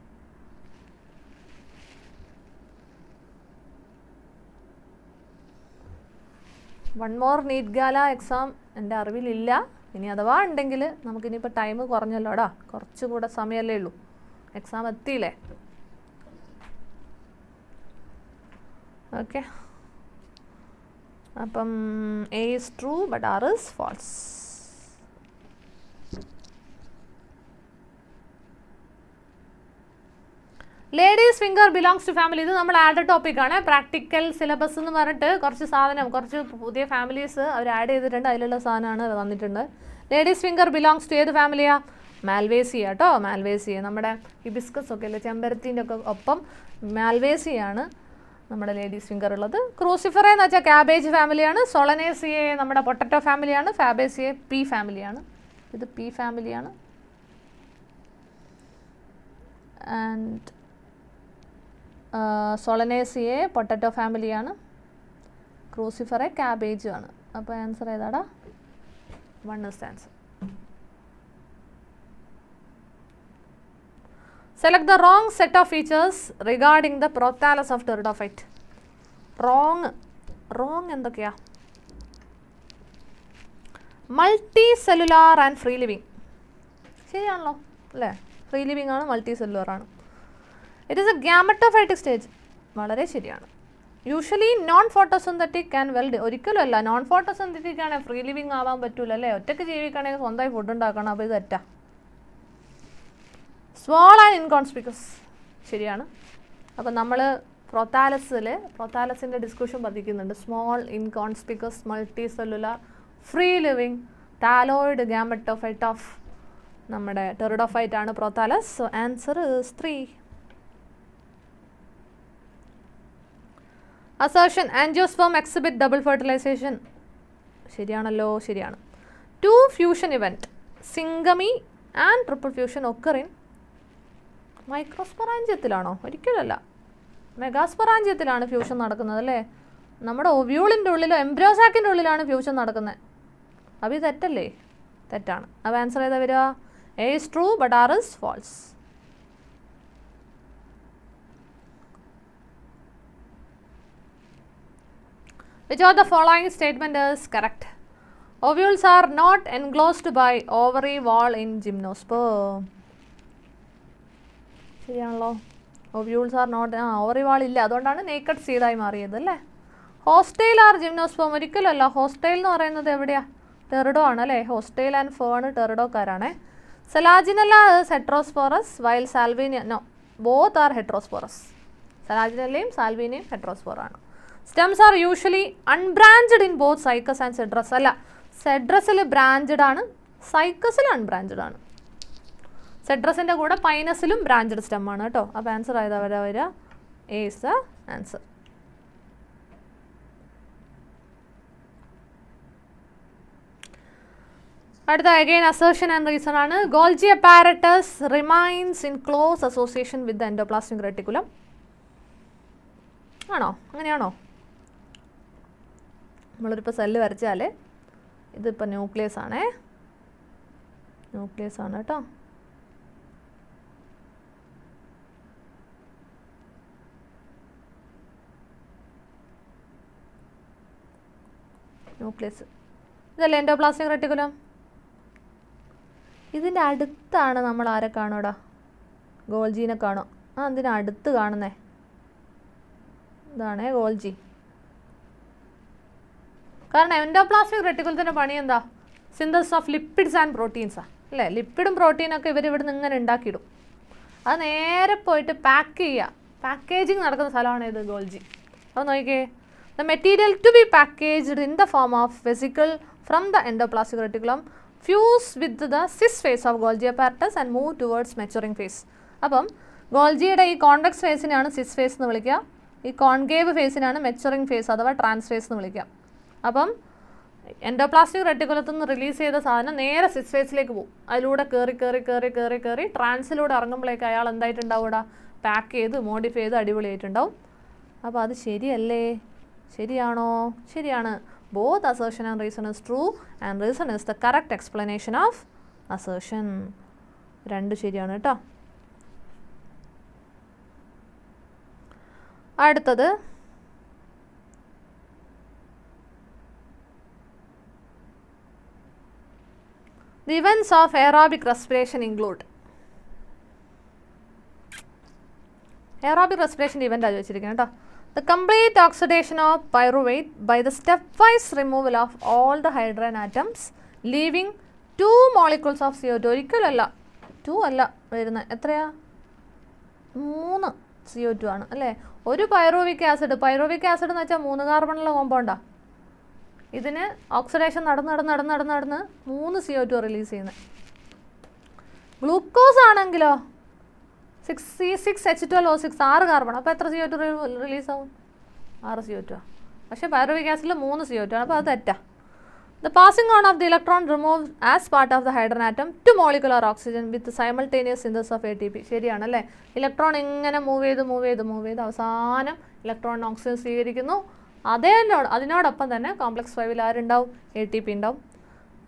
വൺ മോർ നീറ്റ്ഗാല എക്സാം എൻ്റെ അറിവിലില്ല. ഇനി അഥവാ ഉണ്ടെങ്കിൽ നമുക്കിനിയിപ്പോൾ ടൈം കുറഞ്ഞല്ലോടാ, കുറച്ചുകൂടെ സമയമല്ലേ ഉള്ളൂ, എക്സാം എത്തിയില്ലേ? ഓക്കെ, അപ്പം A is true but R is false. Ladies finger belongs to ഫാമിലി. ഇത് നമ്മൾ ആഡ് ടോപ്പിക്കാണ്. പ്രാക്ടിക്കൽ സിലബസ് എന്ന് പറഞ്ഞിട്ട് കുറച്ച് സാധനം, കുറച്ച് പുതിയ ഫാമിലീസ് അവർ ആഡ് ചെയ്തിട്ടുണ്ട്, അതിലുള്ള സാധനമാണ് വന്നിട്ടുണ്ട്. ലേഡീസ് ഫിംഗർ ബിലോങ്സ് ടു ഏത് ഫാമിലിയാ? മാൽവേസിയ കേട്ടോ, മാൽവേസിയ. നമ്മുടെ ഹിബിസ്കസ് ഒക്കെ അല്ലേ, ചെമ്പരത്തിൻ്റെ ഒക്കെ ഒപ്പം മാൽവേസിയാണ് നമ്മുടെ ലേഡീസ് ഫിംഗർ ഉള്ളത്. ക്രൂസിഫറെ എന്ന് വെച്ചാൽ ക്യാബേജ് ഫാമിലിയാണ്. സൊളനേസിയെ നമ്മുടെ പൊട്ടറ്റോ ഫാമിലിയാണ്. ഫാബേസിയെ പീ ഫാമിലിയാണ്. ഇത് പീ ഫാമിലിയാണ്. ആൻഡ് സൊളനേസിയെ പൊട്ടറ്റോ ഫാമിലിയാണ്. ക്രൂസിഫറെ ക്യാബേജും ആണ്. അപ്പോൾ ആൻസർ ഏതാടാ? 1 is the answer. Select the wrong set of features regarding the prothallus of pteridophyte. Wrong എന്തൊക്കെയാ? Multicellular and free living. ശരിയാണല്ലോ അല്ലേ? ഫ്രീ ലിവിങ് ആണ്, മൾട്ടി സെല്ലുലാർ ആണ്. It is a gametophytic stage. വളരെ ശരിയാണ്. Usually non photosynthetic and weld. ഒരിക്കലും അല്ല, non photosynthetic ആണെങ്കിൽ ഫ്രീ ലിവിങ് ആവാൻ പറ്റൂല അല്ലേ? ഒറ്റയ്ക്ക് ജീവിക്കുകയാണെങ്കിൽ സ്വന്തമായി ഫുഡ് ഉണ്ടാക്കണം. അപ്പോൾ ഇത് തെറ്റാ. സ്മോൾ ആൻഡ് ഇൻകോൺസ്പിക്വസ് ശരിയാണ്. അപ്പം നമ്മൾ പ്രൊത്താലസിൻ്റെ ഡിസ്കഷൻ പതിക്കുന്നുണ്ട്. Small, inconspicuous, multi cellular, free living, thalloid gametophyte of നമ്മുടെ ടെറിഡോഫൈറ്റ് ആണ് prothallus. So answer is 3. Assertion angiosperm exhibit double fertilisation. ശരിയാണല്ലോ, ശരിയാണ്. 2 fusion event syngamy and triple fusion occur in മൈക്രോസ്പൊറാഞ്ചിയത്തിലാണോ? ഒരിക്കലല്ല, മെഗാസ്പൊറാഞ്ചിയത്തിലാണ് ഫ്യൂഷൻ നടക്കുന്നത് അല്ലേ? നമ്മുടെ ഒവ്യൂളിൻ്റെ ഉള്ളിലോ എംബ്രിയോസാക്കിൻ്റെ ഉള്ളിലാണ് ഫ്യൂഷൻ നടക്കുന്നത്. അപ്പോൾ ഇത് തെറ്റല്ലേ? തെറ്റാണ്. അപ്പോൾ ആൻസർ ഏതാ വരിക? A is true but R is false. Which of the following statement is correct? Ovules are not enclosed by ovary wall in gymnosperm. ശരിയാണല്ലോ. Ovules are not, ovary wall ഇല്ല, അതുകൊണ്ടാണ് നേക്കഡ് സീഡായി മാറിയത് അല്ലേ? Horsetail are gymnosperm. ഒരിക്കലല്ല. Horsetail എന്ന് പറയുന്നത് എവിടെയാ? ടെറിഡോ ആണ് അല്ലേ? ഹോസ്റ്റൈൽ ആൻഡ് ഫേൺ ടെറിഡോക്കാരാണേ. Selaginella heterosporous while Salvinia no, both are heterosporous. സെലാജിനല്ലയും സാൽവീനിയും ഹെട്രോസ്പോറാണ്. Stems are usually unbranched in both Cycas and Cedrus. അല്ല, സെഡ്രസിൽ ബ്രാഞ്ചഡ് ആണ്, സൈക്കസിൽ അൺബ്രാഞ്ചഡ് ആണ്. സെഡ്രസിൻ്റെ കൂടെ പൈനസിലും ബ്രാഞ്ചഡ് സ്റ്റെം ആണ് കേട്ടോ. അപ്പോൾ ആൻസർ ആയതാ വരിക? A is the answer. അടുത്ത അഗെയിൻ അസേർഷൻ ആൻഡ് റീസൺ ആണ്. Golgi apparatus remains in close association with the endoplasmic reticulum. ആണോ? അങ്ങനെയാണോ? നമ്മളൊരിപ്പോൾ സെല്ല് വരച്ചാൽ ഇതിപ്പോൾ ന്യൂക്ലിയസ് ആണേ, ന്യൂക്ലിയസ് ആണ് കേട്ടോ. ന്യൂക്ലിയസ് ഇതല്ലേ എൻഡോപ്ലാസ്മിക് റെട്ടിക്കുലം. ഇതിൻ്റെ അടുത്താണ് നമ്മൾ ആരെ കാണൂടാ? ഗോൾജീനെ കാണും. എന്തിനാ അടുത്ത് കാണുന്നേ? ഇതാണേ ഗോൾജി. കാരണം എൻഡോപ്ലാസ്മിക് റെട്ടിക്കുലത്തിൻ്റെ പണി എന്താ? സിന്തസിസ് ഓഫ് ലിപ്പിഡ്സ് ആൻഡ് പ്രോട്ടീൻസാ അല്ലേ? ലിപ്പിഡും പ്രോട്ടീനൊക്കെ ഇവരിവിടുന്ന് ഇങ്ങനെ ഉണ്ടാക്കിയിടും. അത് നേരെ പോയിട്ട് പാക്ക് ചെയ്യുക, പാക്കേജിങ് നടക്കുന്ന സ്ഥലമാണ് ഇത് ഗോൾജി. അപ്പോൾ നോക്കിക്കേ, the material to be packaged in the form of vesicle from the endoplasmic reticulum fuse with the cis phase of Golgi apparatus and move towards maturing phase. അപ്പം ഗോൾജിയുടെ ഈ കോൺവെക്സ് ഫേസിനെയാണ് സിസ് face എന്ന് വിളിക്കുക, ഈ കോൺകേവ് ഫേസിനാണ് മെച്ചുറിങ് ഫേസ് അഥവാ trans face എന്ന് വിളിക്കുക. അപ്പം എൻഡോപ്ലാസ്റ്റിക് റെറ്റിക്കുലത്തിൽ നിന്ന് റിലീസ് ചെയ്ത സാധനം നേരെ സിസ് ഫേസിലേക്ക് പോകും. അതിലൂടെ കയറി ട്രാൻസിലൂടെ ഇറങ്ങുമ്പോഴേക്ക് അയാൾ എന്തായിട്ടുണ്ടാവും, ഇവിടെ പാക്ക് ചെയ്ത് മോഡിഫൈ ചെയ്ത് അടിപൊളിയായിട്ടുണ്ടാവും. അപ്പോൾ അത് ശരിയല്ലേ? ശരിയാണോ? ശരിയാണ്. Both assertion and reason is true and reason is the correct explanation of assertion. രണ്ട് ശരിയാണ് കേട്ടോ. അടുത്തത് the events of aerobic respiration include. aerobic respiration event ആണ് ചോദിച്ചിരിക്കുന്നത് കേട്ടോ. The complete oxidation of pyruvate by the stepwise removal of all the hydrogen atoms leaving 2 molecules of CO2. ഒരിക്കലല്ല, 2 അല്ല വരുന്നത്, എത്രയാ? 3 CO2 ആണ് അല്ലേ. ഒരു പൈറുവിക് ആസിഡ് എന്ന് വെച്ചാൽ 3 കാർബണുള്ള കോമ്പൗണ്ടാണ്. ഇതിന് ഓക്സിഡേഷൻ നടന്ന് 3 CO2 റിലീസ് ചെയ്യുന്നത്. ഗ്ലൂക്കോസ് ആണെങ്കിലോ 6C6H12O6 6 കാർബൺ. അപ്പോൾ എത്ര CO2 റിലീസാവും? 6 CO2. പക്ഷേ പൈറുവിക് ആസിഡിൽ 3 CO2 ആണ്. അപ്പോൾ അത് തെറ്റാ. The passing on of the electron removes as part of the hydrogen atom to molecular oxygen with simultaneous synthesis of ATP. ശരിയാണല്ലേ. ഇലക്ട്രോൺ ഇങ്ങനെ മൂവ് ചെയ്ത് അവസാനം ഇലക്ട്രോൺ ഓക്സിജൻ സ്വീകരിക്കുന്നു. അതിനോടൊപ്പം തന്നെ കോംപ്ലക്സ് 5ൽ ആരുണ്ടാവും? ATP ഉണ്ടാവും.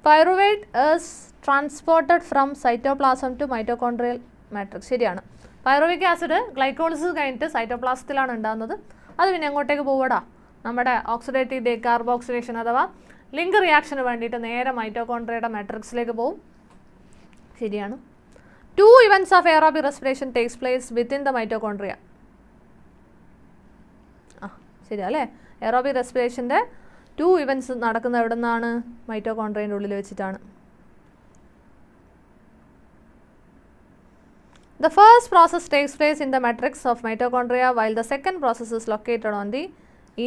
Pyruvate is transported from cytoplasm to mitochondrial matrix. ശരിയാണ്. പൈറുവിക് ആസിഡ് ഗ്ലൈക്കോളിസിസ് കഴിഞ്ഞിട്ട് സൈറ്റോപ്ലാസത്തിലാണ് ഉണ്ടാകുന്നത്. അത് പിന്നെ എങ്ങോട്ടേക്ക് പോവടാ? നമ്മുടെ ഓക്സിഡേറ്റീവ് ഡീകാർബോക്സിലേഷൻ അഥവാ ലിങ്ക് റിയാക്ഷന് വേണ്ടിയിട്ട് നേരെ മൈറ്റോകോൺഡ്രിയയുടെ മാട്രിക്സിലേക്ക് പോകും. ശരിയാണ്. 2 events of aerobic respiration takes place within the mitochondria. ശരിയാ അല്ലേ. എയറോബിക് റെസ്പിറേഷൻ്റെ 2 events നടക്കുന്നത് എവിടെ നിന്നാണ്? മൈറ്റോകോൺഡ്രിയൻ്റെ ഉള്ളിൽ വെച്ചിട്ടാണ്. The first process takes place in the matrix of mitochondria while the second process is located on the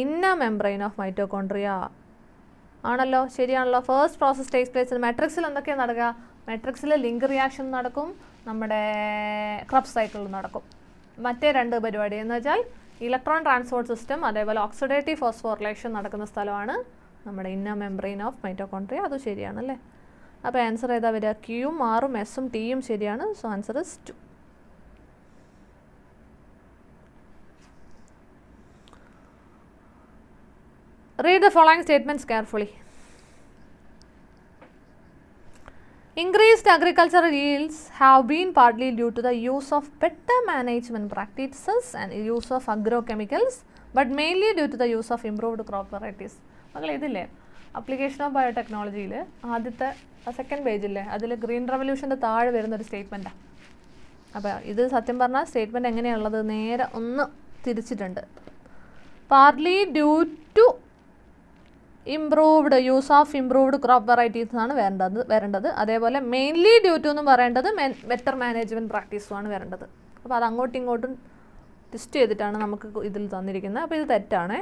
inner membrane of mitochondria. ആണല്ലോ, ശരിയാണല്ലോ. First process takes place മാട്രിക്സിൽ എന്തൊക്കെയാണ് നടക്കുക? മാട്രിക്സിൽ ലിങ്ക് റിയാക്ഷൻ നടക്കും, നമ്മുടെ ക്രബ് സൈക്കിൾ നടക്കും. മറ്റേ 2 പരിപാടി എന്ന് വെച്ചാൽ ഇലക്ട്രോൺ ട്രാൻസ്പോർട്ട് സിസ്റ്റം അതേപോലെ ഓക്സിഡേറ്റീവ് ഫോസ്ഫോറിലേഷൻ നടക്കുന്ന സ്ഥലമാണ് നമ്മുടെ ഇന്നർ മെംബ്രെയിൻ ഓഫ് മൈറ്റോകോൺഡ്രിയ. അത് ശരിയാണല്ലേ. അപ്പോൾ ആൻസർ ഏതാ വരിക? ക്യൂവും ആറും എസും ടിയും ശരിയാണ്. So answer is 2. Read the following statements carefully. Increased agricultural yields have been partly due to the use of better management practices and use of agrochemicals, but mainly due to the use of improved crop varieties. മക്കളെ ഇതില്ലേ application of ബയോടെക്നോളജിയിൽ ആദ്യത്തെ second പേജില്ലേ അതിൽ green റെവല്യൂഷൻ്റെ താഴെ വരുന്നൊരു സ്റ്റേറ്റ്മെൻറ്റാണ്. അപ്പോൾ ഇത് സത്യം പറഞ്ഞാൽ സ്റ്റേറ്റ്മെൻറ്റ് എങ്ങനെയുള്ളത് നേരെ ഒന്ന് തിരിച്ചിട്ടുണ്ട്. Partly due to improved use of improved crop varieties ആണ് വരേണ്ടത്. അതേപോലെ മെയിൻലി ഡ്യൂ ടു എന്ന് പറയേണ്ടത് ബെറ്റർ മാനേജ്മെൻറ്റ് പ്രാക്ടീസുമാണ് വരേണ്ടത്. അപ്പോൾ അത് അങ്ങോട്ടും ഇങ്ങോട്ടും ട്വിസ്റ്റ് ചെയ്തിട്ടാണ് നമുക്ക് ഇതിൽ തന്നിരിക്കുന്നത്. അപ്പോൾ ഇത് തെറ്റാണ്.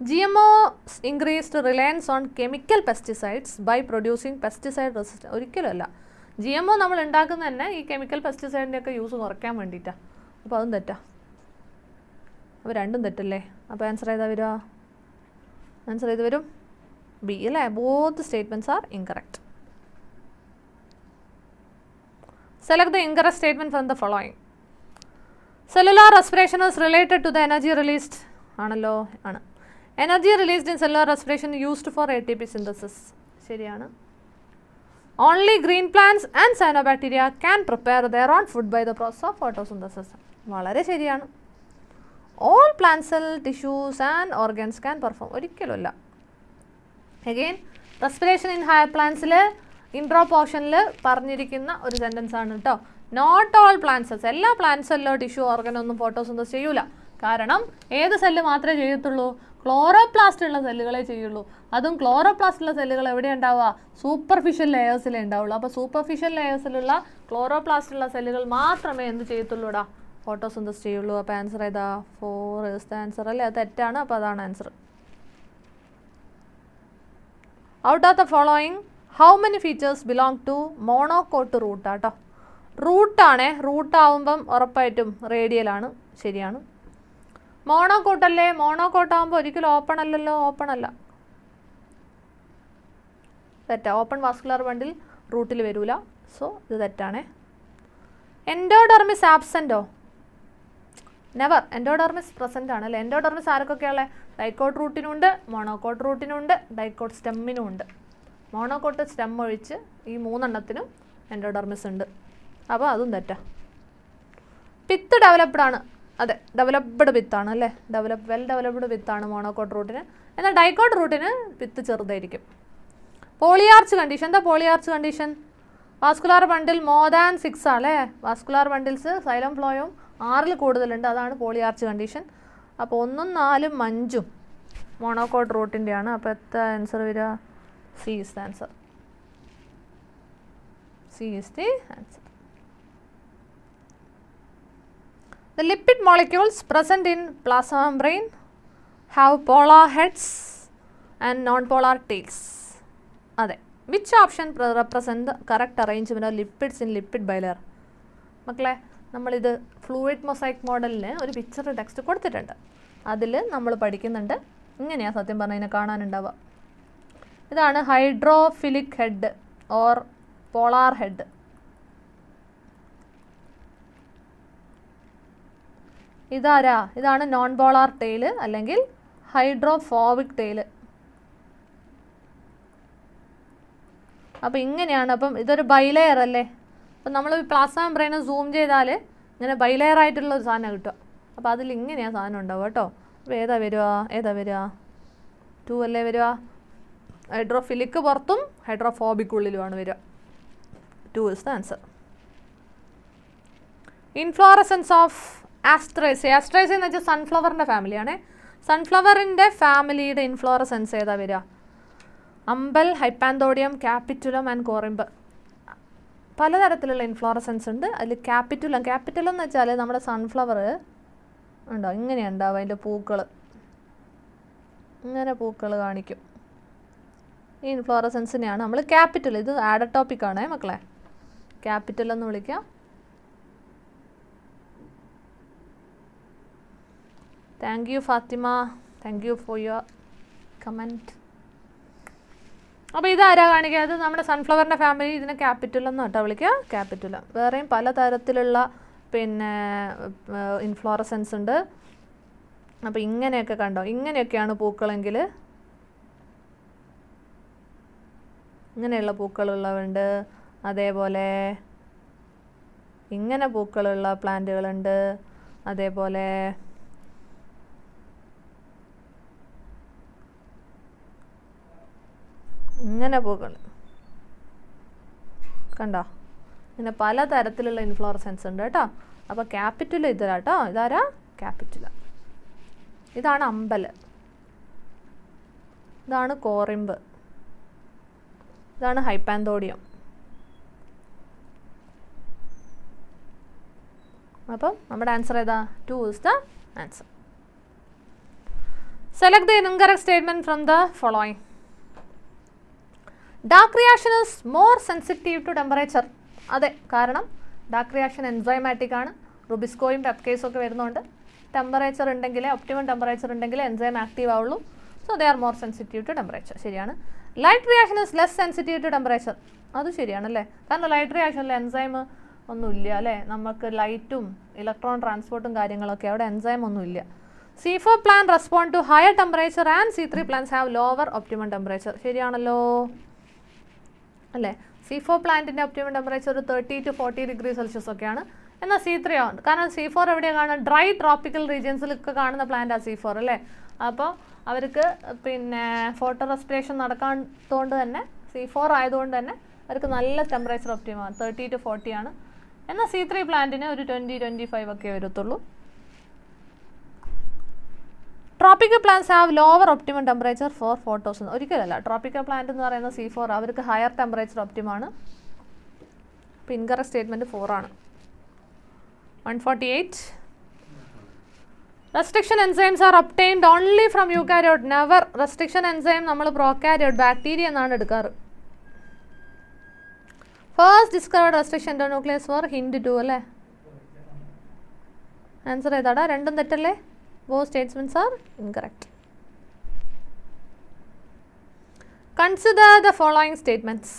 GMO increased reliance on chemical pesticides by producing pesticide resistance. ഒരിക്കലും അല്ല. GMO നമ്മൾ ഉണ്ടാക്കുന്നത് തന്നെ ഈ കെമിക്കൽ പെസ്റ്റിസൈഡിൻ്റെ ഒക്കെ യൂസ് കുറയ്ക്കാൻ വേണ്ടിയിട്ടാണ്. അപ്പോൾ അതും തെറ്റാ. അപ്പോൾ രണ്ടും തെറ്റല്ലേ. അപ്പോൾ ആൻസർ ഏതാ വരിക? ആൻസർ ചെയ്ത് വരും ബി അല്ലേ. Both statements are incorrect. Select the incorrect statement from the following. Cellular respiration is related to the energy released. ആണല്ലോ, ആണ്. Energy released in cellular respiration used for ATP synthesis. ശരിയാണ്. Only green plants and cyanobacteria can prepare their own food by the process of photosynthesis. വളരെ ശരിയാണ്. all plant cell tissues and organs can perform. ഒരിക്കലുമല്ല. Again respiration in higher പ്ലാന്റ്സിൽ intro പോർഷനിൽ പറഞ്ഞിരിക്കുന്ന ഒരു sentence ആണ് കേട്ടോ. Not all plant cells. എല്ലാ പ്ലാന്റ് സെല്ലോ ടിഷ്യൂ ഓർഗനോ ഒന്നും ഫോട്ടോസിന്തസിസ് ചെയ്യൂല. കാരണം ഏത് സെല്ല് മാത്രമേ ചെയ്യത്തുള്ളൂ? ക്ലോറോപ്ലാസ്റ്റ് ഉള്ള സെല്ലുകളെ ചെയ്യുള്ളൂ. അതും ക്ലോറോപ്ലാസ്റ്റ് ഉള്ള സെല്ലുകൾ എവിടെ ഉണ്ടാവുക? സൂപ്പർഫിഷ്യൽ ലെയേഴ്സിലേ ഉണ്ടാവുള്ളൂ. അപ്പോൾ സൂപ്പർഫിഷ്യൽ ലെയേഴ്സിലുള്ള ക്ലോറോപ്ലാസ്റ്റ് ഉള്ള സെല്ലുകൾ മാത്രമേ എന്ത് ചെയ്യത്തുള്ളൂടാ? ഫോട്ടോസിന്തസിസ് ചെയ്യുള്ളൂ. അപ്പോൾ ആൻസർ ഏതാ? 4 is the answer അല്ലേ? അത് തെറ്റാണ്. അപ്പോൾ അതാണ് answer. Out of the following how many features belong to monocot root ആട്ടോ. റൂട്ടാണേ. റൂട്ടാവുമ്പം ഉറപ്പായിട്ടും റേഡിയലാണ്. ശരിയാണ്. മോണോകോട്ടല്ലേ? മോണോകോട്ടാകുമ്പോൾ ഒരിക്കലും ഓപ്പൺ അല്ലല്ലോ. ഓപ്പൺ അല്ല. തെറ്റാ. ഓപ്പൺ വാസ്കുലർ ബണ്ടിൽ റൂട്ടിൽ വരൂല. സോ ഇത് തെറ്റാണേ. എൻഡോഡെർമിസ് ആബ്സെൻറ്റോ? നെവർ. എൻഡോഡെർമിസ് പ്രസൻ്റ് ആണ് അല്ലേ? എൻഡോഡെർമിസ് ആർക്കൊക്കെയുള്ളത്? ഡൈക്കോട്ട് റൂട്ടിനുണ്ട്, മോണോകോട്ട് റൂട്ടിനുണ്ട്, ഡൈക്കോട്ട് സ്റ്റെമ്മിനും ഉണ്ട്. മോണോകോട്ട് സ്റ്റെം ഒഴിച്ച് ഈ 3 എൻഡോഡെർമിസ് ഉണ്ട്. അപ്പോൾ അതും തെറ്റാ. പിത്ത് ഡെവലപ്ഡ് ആണ്. അതെ, ഡെവലപ്ഡ് പിത്താണ് അല്ലേ? വെൽ ഡെവലപ്ഡ് പിത്താണ് മോണോകോട്ട് റൂട്ടിന്. എന്നാൽ ഡൈക്കോട്ട് റൂട്ടിന് പിത്ത് ചെറുതായിരിക്കും. Polyarch condition. എന്താ polyarch condition? Vascular bundle more than 6 ആണല്ലേ? വാസ്കുലാർ ബണ്ടിൽസ് സൈലം ഫ്ലോയും 6 കൂടുതലുണ്ട്. അതാണ് പോളിയാർച്ച് കണ്ടീഷൻ. അപ്പോൾ 1, 4, 5 മോണോകോട്ട് റൂട്ടിൻ്റെയാണ്. അപ്പോൾ എത്ര ആൻസർ വരിക? C is the answer. C is the answer. The lipid molecules present in plasma membrane have polar heads and non-polar tails. അതെ. Which option represent the correct arrangement of lipids in lipid bilayer? മക്കളെ, നമ്മളിത് fluid mosaic മോഡലിന് ഒരു picture text കൊടുത്തിട്ടുണ്ട്. അതിൽ നമ്മൾ പഠിക്കുന്നുണ്ട്. ഇങ്ങനെയാണ് സത്യം പറഞ്ഞാൽ ഇതിനെ കാണാനുണ്ടാവുക. ഇതാണ് hydrophilic head or polar head. ഇതാണ് നോൺ പോളാർ ടെയിൽ അല്ലെങ്കിൽ ഹൈഡ്രോഫോബിക് ടെയിൽ. അപ്പോൾ ഇങ്ങനെയാണ്. അപ്പം ഇതൊരു ബൈലെയർ അല്ലേ? അപ്പം നമ്മൾ പ്ലാസ്മ മെംബ്രെയിൻ സൂം ചെയ്താൽ ഇങ്ങനെ ബൈലെയർ ആയിട്ടുള്ള ഒരു സാധനം കിട്ടുക. അപ്പോൾ അതിൽ ഇങ്ങനെയാണ് സാധനം ഉണ്ടാവുക കേട്ടോ. അപ്പോൾ ഏതാ വരിക? 2 അല്ലേ വരിക? ഹൈഡ്രോഫിലിക്ക് പുറത്തും ഹൈഡ്രോഫോബിക് ഉള്ളിലുമാണ് വരിക. 2 is the answer. Inflorescence of Asteraceae. Asteraceae എന്ന് വെച്ചാൽ സൺഫ്ലവറിൻ്റെ ഫാമിലിയാണ്. സൺഫ്ലവറിൻ്റെ ഫാമിലിയുടെ ഇൻഫ്ലോറസൻസ് ഏതാ വരിക? Umbel, hypanthodium, capitulum and corymb. പലതരത്തിലുള്ള ഇൻഫ്ലോറസൻസ് ഉണ്ട്. അതിൽ ക്യാപിറ്റുലം എന്ന് വെച്ചാൽ നമ്മുടെ സൺഫ്ലവർ ഉണ്ടോ? ഇങ്ങനെയാണ് ഉണ്ടാവുക. അതിൻ്റെ പൂക്കൾ ഇങ്ങനെ പൂക്കൾ കാണിക്കും. ഈ ഇൻഫ്ലോറസൻസിനെയാണ് നമ്മൾ ക്യാപിറ്റുലം. ഇത് ആഡഡ് ടോപ്പിക്കാണേ മക്കളെ. ക്യാപിറ്റുലം എന്ന് വിളിക്കാം. Thank you Fatima. Thank you for your comment. അപ്പോൾ ഇതാരാ കാണിക്കുക? അത് നമ്മുടെ സൺഫ്ലവറിൻ്റെ ഫാമിലി. ഇതിനെ ക്യാപിറ്റുലം എന്ന് കേട്ടോ വിളിക്കുക. ക്യാപിറ്റുലം. വേറെയും പലതരത്തിലുള്ള ഇൻഫ്ലോറസൻസ് ഉണ്ട്. അപ്പോൾ ഇങ്ങനെയൊക്കെ കണ്ടോ? ഇങ്ങനെയൊക്കെയാണ് പൂക്കളെങ്കിൽ ഇങ്ങനെയുള്ള പൂക്കളുള്ളവുണ്ട്. അതേപോലെ ഇങ്ങനെ പൂക്കളുള്ള പ്ലാന്റുകളുണ്ട്. അതേപോലെ ഇങ്ങനെ പൂക്കൾ കണ്ടോ? ഇങ്ങനെ പലതരത്തിലുള്ള ഇൻഫ്ലോറസൻസ് ഉണ്ട് കേട്ടോ. അപ്പോൾ ക്യാപിറ്റുല ഇതാട്ടോ. ഇതാരാ? ക്യാപിറ്റുല. ഇതാണ് അമ്പൽ. ഇതാണ് കോറിമ്പ്. ഇതാണ് ഹൈപ്പാന്തോഡിയം. അപ്പം നമ്മുടെ ആൻസർ ഏതാ? 2 is the answer. Select the incorrect statement from the following. Dark reaction is more sensitive to temperature. അതെ, കാരണം ഡാർക്ക് റിയാക്ഷൻ എൻസൈമാറ്റിക് ആണ്. റുബിസ്കോയും പെപ്കേസും ഒക്കെ വരുന്നുണ്ട്. ടെമ്പറേച്ചർ ഉണ്ടെങ്കിൽ, ഒപ്റ്റിമം ടെമ്പറേച്ചർ ഉണ്ടെങ്കിൽ എൻസൈം ആക്റ്റീവ് ആവുള്ളൂ. So they are more sensitive to temperature. ശരിയാണ്. Light reaction is less sensitive to temperature. അത് ശരിയാണല്ലേ? കാരണം ലൈറ്റ് റിയാക്ഷനിൽ എൻസൈം ഒന്നുമില്ല അല്ലേ? നമുക്ക് ലൈറ്റും ഇലക്ട്രോൺ ട്രാൻസ്പോർട്ടും കാര്യങ്ങളൊക്കെ, അവിടെ എൻസൈം ഒന്നുമില്ല. C4 plant respond to higher temperature and C3 plants have lower optimum temperature. ശരിയാണല്ലോ അല്ലേ? C4 പ്ലാന്റിൻ്റെ ഒപ്റ്റിമം ടെമ്പറേച്ചർ ഒരു 30 to 40 ഡിഗ്രി സെൽഷ്യസ് ഒക്കെയാണ്. എന്നാൽ C3 ആണ്. കാരണം C4 എവിടെയാണ് കാണുക? ഡ്രൈ ട്രോപ്പിക്കൽ റീജിയൻസിലൊക്കെ കാണുന്ന പ്ലാന്റാണ് C4 അല്ലേ? അപ്പോൾ അവർക്ക് ഫോട്ടോ റെസ്പിറേഷൻ നടക്കാത്തതുകൊണ്ട് തന്നെ C4 ആയതുകൊണ്ട് തന്നെ അവർക്ക് നല്ല ടെമ്പറേച്ചർ ഒപ്റ്റിമമാണ്. 30 to 40 ആണ്. എന്നാൽ C3 പ്ലാന്റിന് ഒരു 20-25 ഒക്കെ വരത്തുള്ളൂ. Tropical plants have lower optimum temperature for photos. ഒരിക്കലല്ല. ട്രോപ്പിക്കൽ പ്ലാന്റ് എന്ന് പറയുന്നത് C4, അവർക്ക് ഹയർ ടെമ്പറേച്ചർ ഒപ്റ്റിമാണ്. അപ്പോൾ ഇൻകറക്റ്റ് സ്റ്റേറ്റ്മെൻറ്റ് 4 ആണ്. 148. Restriction enzymes are obtained only from eukaryote. Never restriction enzyme നമ്മൾ prokaryote bacteria എന്നാണ് എടുക്കാറ്. First discovered restriction endonuclease for hint 2 അല്ലേ? ആൻസർ ഏതാടാ? രണ്ടും തെറ്റല്ലേ? Both statements are incorrect. Consider the following statements.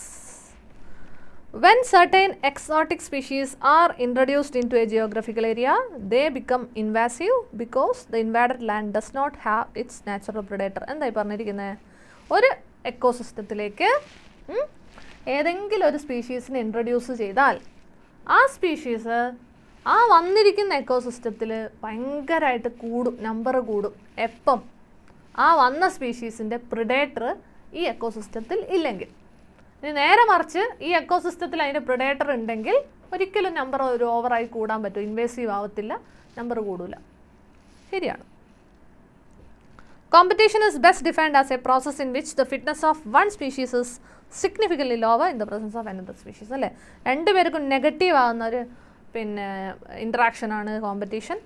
When certain exotic species are introduced into a geographical area, they become invasive because the invaded land does not have its natural predator. എന്തായി പറഞ്ഞിരിക്കുന്നത്? ഒരു എക്കോസിസ്റ്റത്തിലേക്ക് ഏതെങ്കിലും ഒരു സ്പീഷീസിനെ introduce ചെയ്താൽ ആ species ആ വന്നിരിക്കുന്ന എക്കോസിസ്റ്റത്തിൽ ഭയങ്കരമായിട്ട് കൂടും, നമ്പർ കൂടും. എപ്പം? ആ വന്ന സ്പീഷീസിൻ്റെ പ്രിഡേറ്റർ ഈ എക്കോസിസ്റ്റത്തിൽ ഇല്ലെങ്കിൽ. ഇനി നേരെ മറിച്ച് ഈ എക്കോസിസ്റ്റത്തിൽ അതിൻ്റെ പ്രിഡേറ്റർ ഉണ്ടെങ്കിൽ ഒരിക്കലും നമ്പർ ഒരു ഓവറായി കൂടാൻ പറ്റും, ഇൻവേസീവ് ആവത്തില്ല, നമ്പർ കൂടില്ല. ശരിയാണ്. Competition is best defined as a process in which the fitness of one species is significantly lower in the presence of another species അല്ലേ? രണ്ടുപേർക്കും നെഗറ്റീവ് ആകുന്ന ഒരു ഇൻട്രാക്ഷനാണ് കോമ്പറ്റീഷൻ.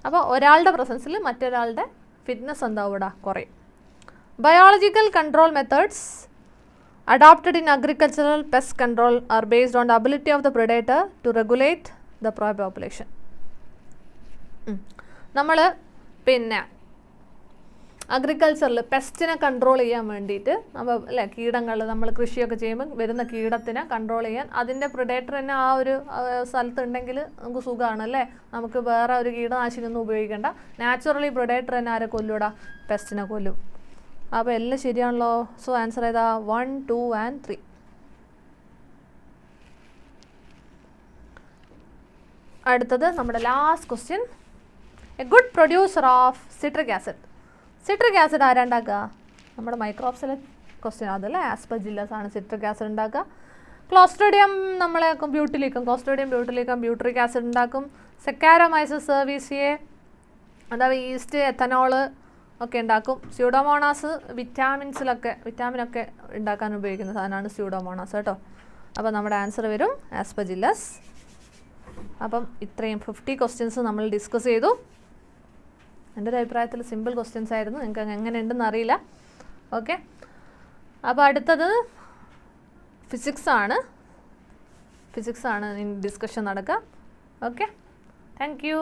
അപ്പോൾ ഒരാളുടെ പ്രസൻസിൽ മറ്റൊരാളുടെ ഫിറ്റ്നസ് എന്താവും ഇവിടെ കുറയും. Biological control methods adopted in agricultural pest control are based on the ability of the predator to regulate the prey population. നമ്മൾ അഗ്രികൾച്ചറിൽ പെസ്റ്റിനെ കൺട്രോൾ ചെയ്യാൻ വേണ്ടിയിട്ട് നമ്മൾ അല്ലേ, കീടങ്ങൾ നമ്മൾ കൃഷിയൊക്കെ ചെയ്യുമ്പോൾ വരുന്ന കീടത്തിനെ കൺട്രോൾ ചെയ്യാൻ അതിൻ്റെ പ്രിഡേറ്റർ തന്നെ ആ ഒരു സ്ഥലത്തുണ്ടെങ്കിൽ നമുക്ക് സുഖമാണ് അല്ലേ? നമുക്ക് വേറെ ഒരു കീടനാശിനിയൊന്നും ഉപയോഗിക്കേണ്ട. നാച്ചുറലി പ്രിഡേറ്റർ തന്നെ ആരെ കൊല്ലൂടാ? പെസ്റ്റിനെ കൊല്ലും. അപ്പോൾ എല്ലാം ശരിയാണല്ലോ. സോ ആൻസർ ഏതാ? 1, 2 and 3. അടുത്തത് നമ്മുടെ last question. A good producer of citric acid. Citric acid ആരാണ്ടാക്കുക? നമ്മുടെ മൈക്രോബ്സിലെ ക്വസ്റ്റ്യൻ അതല്ലേ? ആസ്പെർജില്ലസ് ആണ് സിട്രിക് ആസിഡ് ഉണ്ടാക്കുക. ക്ലോസ്ട്രിഡിയം നമ്മളെ ബ്യൂട്ടിലിക്കും, ക്ലോസ്ട്രിഡിയം ബ്യൂട്ടിലിക്കം ബ്യൂട്രിക് ആസിഡ് ഉണ്ടാക്കും. സെക്കാരോമൈസസ് സെർവീസിയെ അതായത് ഈസ്റ്റ്, എത്തനോള് ഒക്കെ ഉണ്ടാക്കും. സ്യൂഡോമോണാസ് വിറ്റാമിനൊക്കെ ഉണ്ടാക്കാൻ ഉപയോഗിക്കുന്ന സാധനമാണ് സ്യൂഡോമോണാസ് കേട്ടോ. അപ്പോൾ നമ്മുടെ ആൻസർ വരും ആസ്പെർജില്ലസ്. അപ്പം ഇത്രയും 50 ക്വസ്റ്റ്യൻസ് നമ്മൾ ഡിസ്കസ് ചെയ്തു. എൻ്റെ ഒരു അഭിപ്രായത്തിൽ സിമ്പിൾ ക്വസ്റ്റ്യൻസ് ആയിരുന്നു. നിങ്ങൾക്ക് എങ്ങനെ ഉണ്ടെന്ന് അറിയില്ല. ഓക്കെ, അപ്പോൾ അടുത്തത് ഫിസിക്സാണ് ഡിസ്കഷൻ നടക്കുക. Okay, thank you.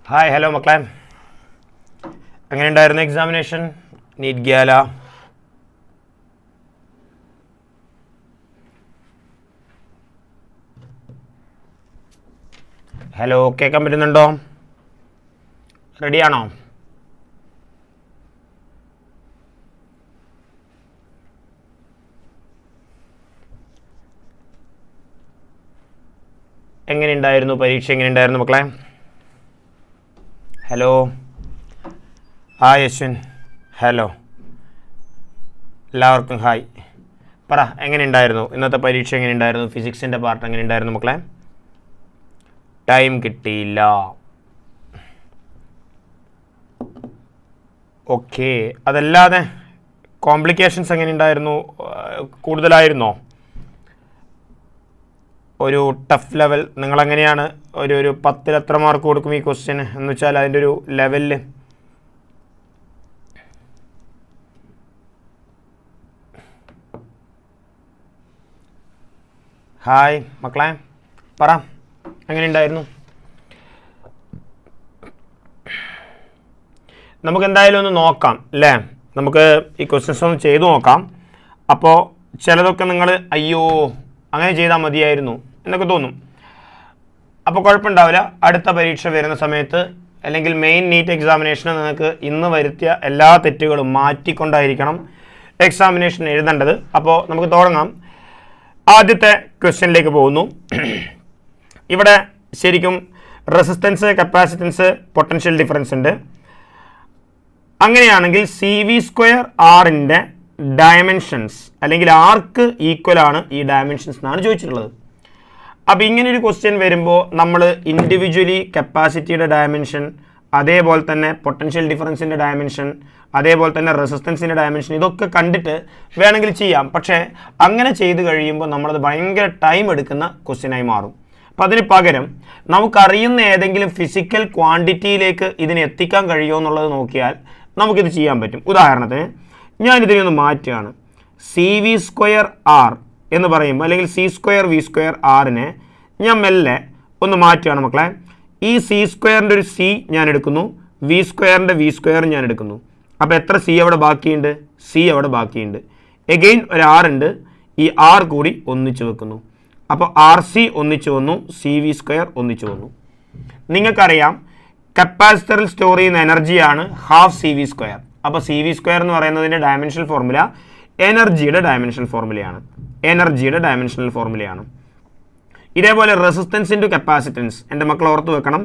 Hi hello മക്കളെ, എങ്ങനെയുണ്ടായിരുന്നു എക്സാമിനേഷൻ? നീറ്റ്ഗാല ഹലോ, കേൾക്കാൻ പറ്റുന്നുണ്ടോ? റെഡിയാണോ? എങ്ങനെയുണ്ടായിരുന്നു പരീക്ഷ? എങ്ങനെയുണ്ടായിരുന്നു മക്കളെ? ഹലോ, ഹായ് അശ്വിൻ, ഹലോ, എല്ലാവർക്കും ഹായ്. പറ, എങ്ങനെയുണ്ടായിരുന്നു ഇന്നത്തെ പരീക്ഷ? എങ്ങനെയുണ്ടായിരുന്നു? ഫിസിക്സിൻ്റെ പാർട്ട് എങ്ങനെയുണ്ടായിരുന്നു മക്കളെ? ടൈം കിട്ടിയില്ല. ഓക്കെ, അതല്ലാതെ കോംപ്ലിക്കേഷൻസ് എങ്ങനെയുണ്ടായിരുന്നു? കൂടുതലായിരുന്നോ? ഒരു ടഫ് ലെവൽ നിങ്ങളെങ്ങനെയാണ് ഒരു 10 എത്ര മാർക്ക് കൊടുക്കും ഈ ക്വസ്റ്റ്യന് എന്ന് വെച്ചാൽ അതിൻ്റെ ഒരു ലെവലിൽ? ഹായ് മക്കളെ, പറ, എങ്ങനെയുണ്ടായിരുന്നു? നമുക്ക് എന്തായാലും ഒന്ന് നോക്കാം അല്ലേ? നമുക്ക് ഈ ക്വസ്റ്റ്യൻസ് ഒന്ന് ചെയ്തു നോക്കാം. അപ്പോൾ ചിലതൊക്കെ നിങ്ങൾ അയ്യോ അങ്ങനെ ചെയ്താൽ മതിയായിരുന്നു എന്നൊക്കെ തോന്നും. അപ്പോൾ കുഴപ്പമുണ്ടാവില്ല. അടുത്ത പരീക്ഷ വരുന്ന സമയത്ത് അല്ലെങ്കിൽ മെയിൻ നീറ്റ് എക്സാമിനേഷന് നിങ്ങൾക്ക് ഇന്ന് വരുത്തിയ എല്ലാ തെറ്റുകളും മാറ്റിക്കൊണ്ടായിരിക്കണം എക്സാമിനേഷൻ എഴുതേണ്ടത്. അപ്പോൾ നമുക്ക് തുടങ്ങാം. ആദ്യത്തെ ക്വസ്റ്റ്യനിലേക്ക് പോകുന്നു. ഇവിടെ ശരിക്കും റെസിസ്റ്റൻസ്, കപ്പാസിറ്റൻസ്, പൊട്ടൻഷ്യൽ ഡിഫറൻസ് ഉണ്ട്. അങ്ങനെയാണെങ്കിൽ CV² ആറിൻ്റെ ഡയമെൻഷൻസ് അല്ലെങ്കിൽ ആർക്ക് ഈക്വൽ ആണ് ഈ ഡയമെൻഷൻസ് എന്നാണ് ചോദിച്ചിട്ടുള്ളത്. അപ്പോൾ ഇങ്ങനെ ഒരു ക്വസ്റ്റ്യൻ വരുമ്പോൾ നമ്മൾ ഇൻഡിവിജ്വലി കപ്പാസിറ്റിയുടെ ഡയമെൻഷൻ, അതേപോലെ തന്നെ പൊട്ടൻഷ്യൽ ഡിഫറൻസിൻ്റെ ഡയമെൻഷൻ, അതേപോലെ തന്നെ റെസിസ്റ്റൻസിൻ്റെ ഡയമെൻഷൻ, ഇതൊക്കെ കണ്ടിട്ട് വേണമെങ്കിൽ ചെയ്യാം. പക്ഷേ അങ്ങനെ ചെയ്ത് കഴിയുമ്പോൾ നമ്മളത് ഭയങ്കര ടൈം എടുക്കുന്ന ക്വസ്റ്റ്യനായി മാറും. അപ്പോൾ അതിന് പകരം നമുക്കറിയുന്ന ഏതെങ്കിലും ഫിസിക്കൽ ക്വാണ്ടിറ്റിയിലേക്ക് ഇതിനെ എത്തിക്കാൻ കഴിയുമോ എന്നുള്ളത് നോക്കിയാൽ നമുക്കിത് ചെയ്യാൻ പറ്റും. ഉദാഹരണത്തിന് ഞാനിതിനെ ഒന്ന് മാറ്റുകയാണ്. CV² R എന്ന് പറയുമ്പോൾ അല്ലെങ്കിൽ C²V² Rനെ ഞാൻ മെല്ലെ ഒന്ന് മാറ്റുകയാണ് മക്കളെ. ഈ C²ൻ്റെ ഒരു C ഞാൻ എടുക്കുന്നു, V²ൻ്റെ V² ഞാൻ എടുക്കുന്നു. അപ്പോൾ എത്ര C അവിടെ ബാക്കിയുണ്ട്? C അവിടെ ബാക്കിയുണ്ട്. എഗെയിൻ ഒരു R ഉണ്ട്, ഈ R കൂടി ഒന്നിച്ച് വെക്കുന്നു. അപ്പോൾ RC ഒന്നിച്ച് വന്നു, CV² ഒന്നിച്ച് വന്നു. നിങ്ങൾക്കറിയാം കപ്പാസിറ്ററിൽ സ്റ്റോർ ചെയ്യുന്ന എനർജിയാണ് ഹാഫ് CV². അപ്പോൾ CV² എന്ന് പറയുന്നതിൻ്റെ ഡയമെൻഷണൽ ഫോർമുല എനർജിയുടെ ഡയമെൻഷണൽ ഫോർമുലയാണ്. ഇതേപോലെ റെസിസ്റ്റൻസ് ഇൻറ്റു കപ്പാസിറ്റൻസ് എൻ്റെ മക്കൾ ഓർത്ത് വെക്കണം.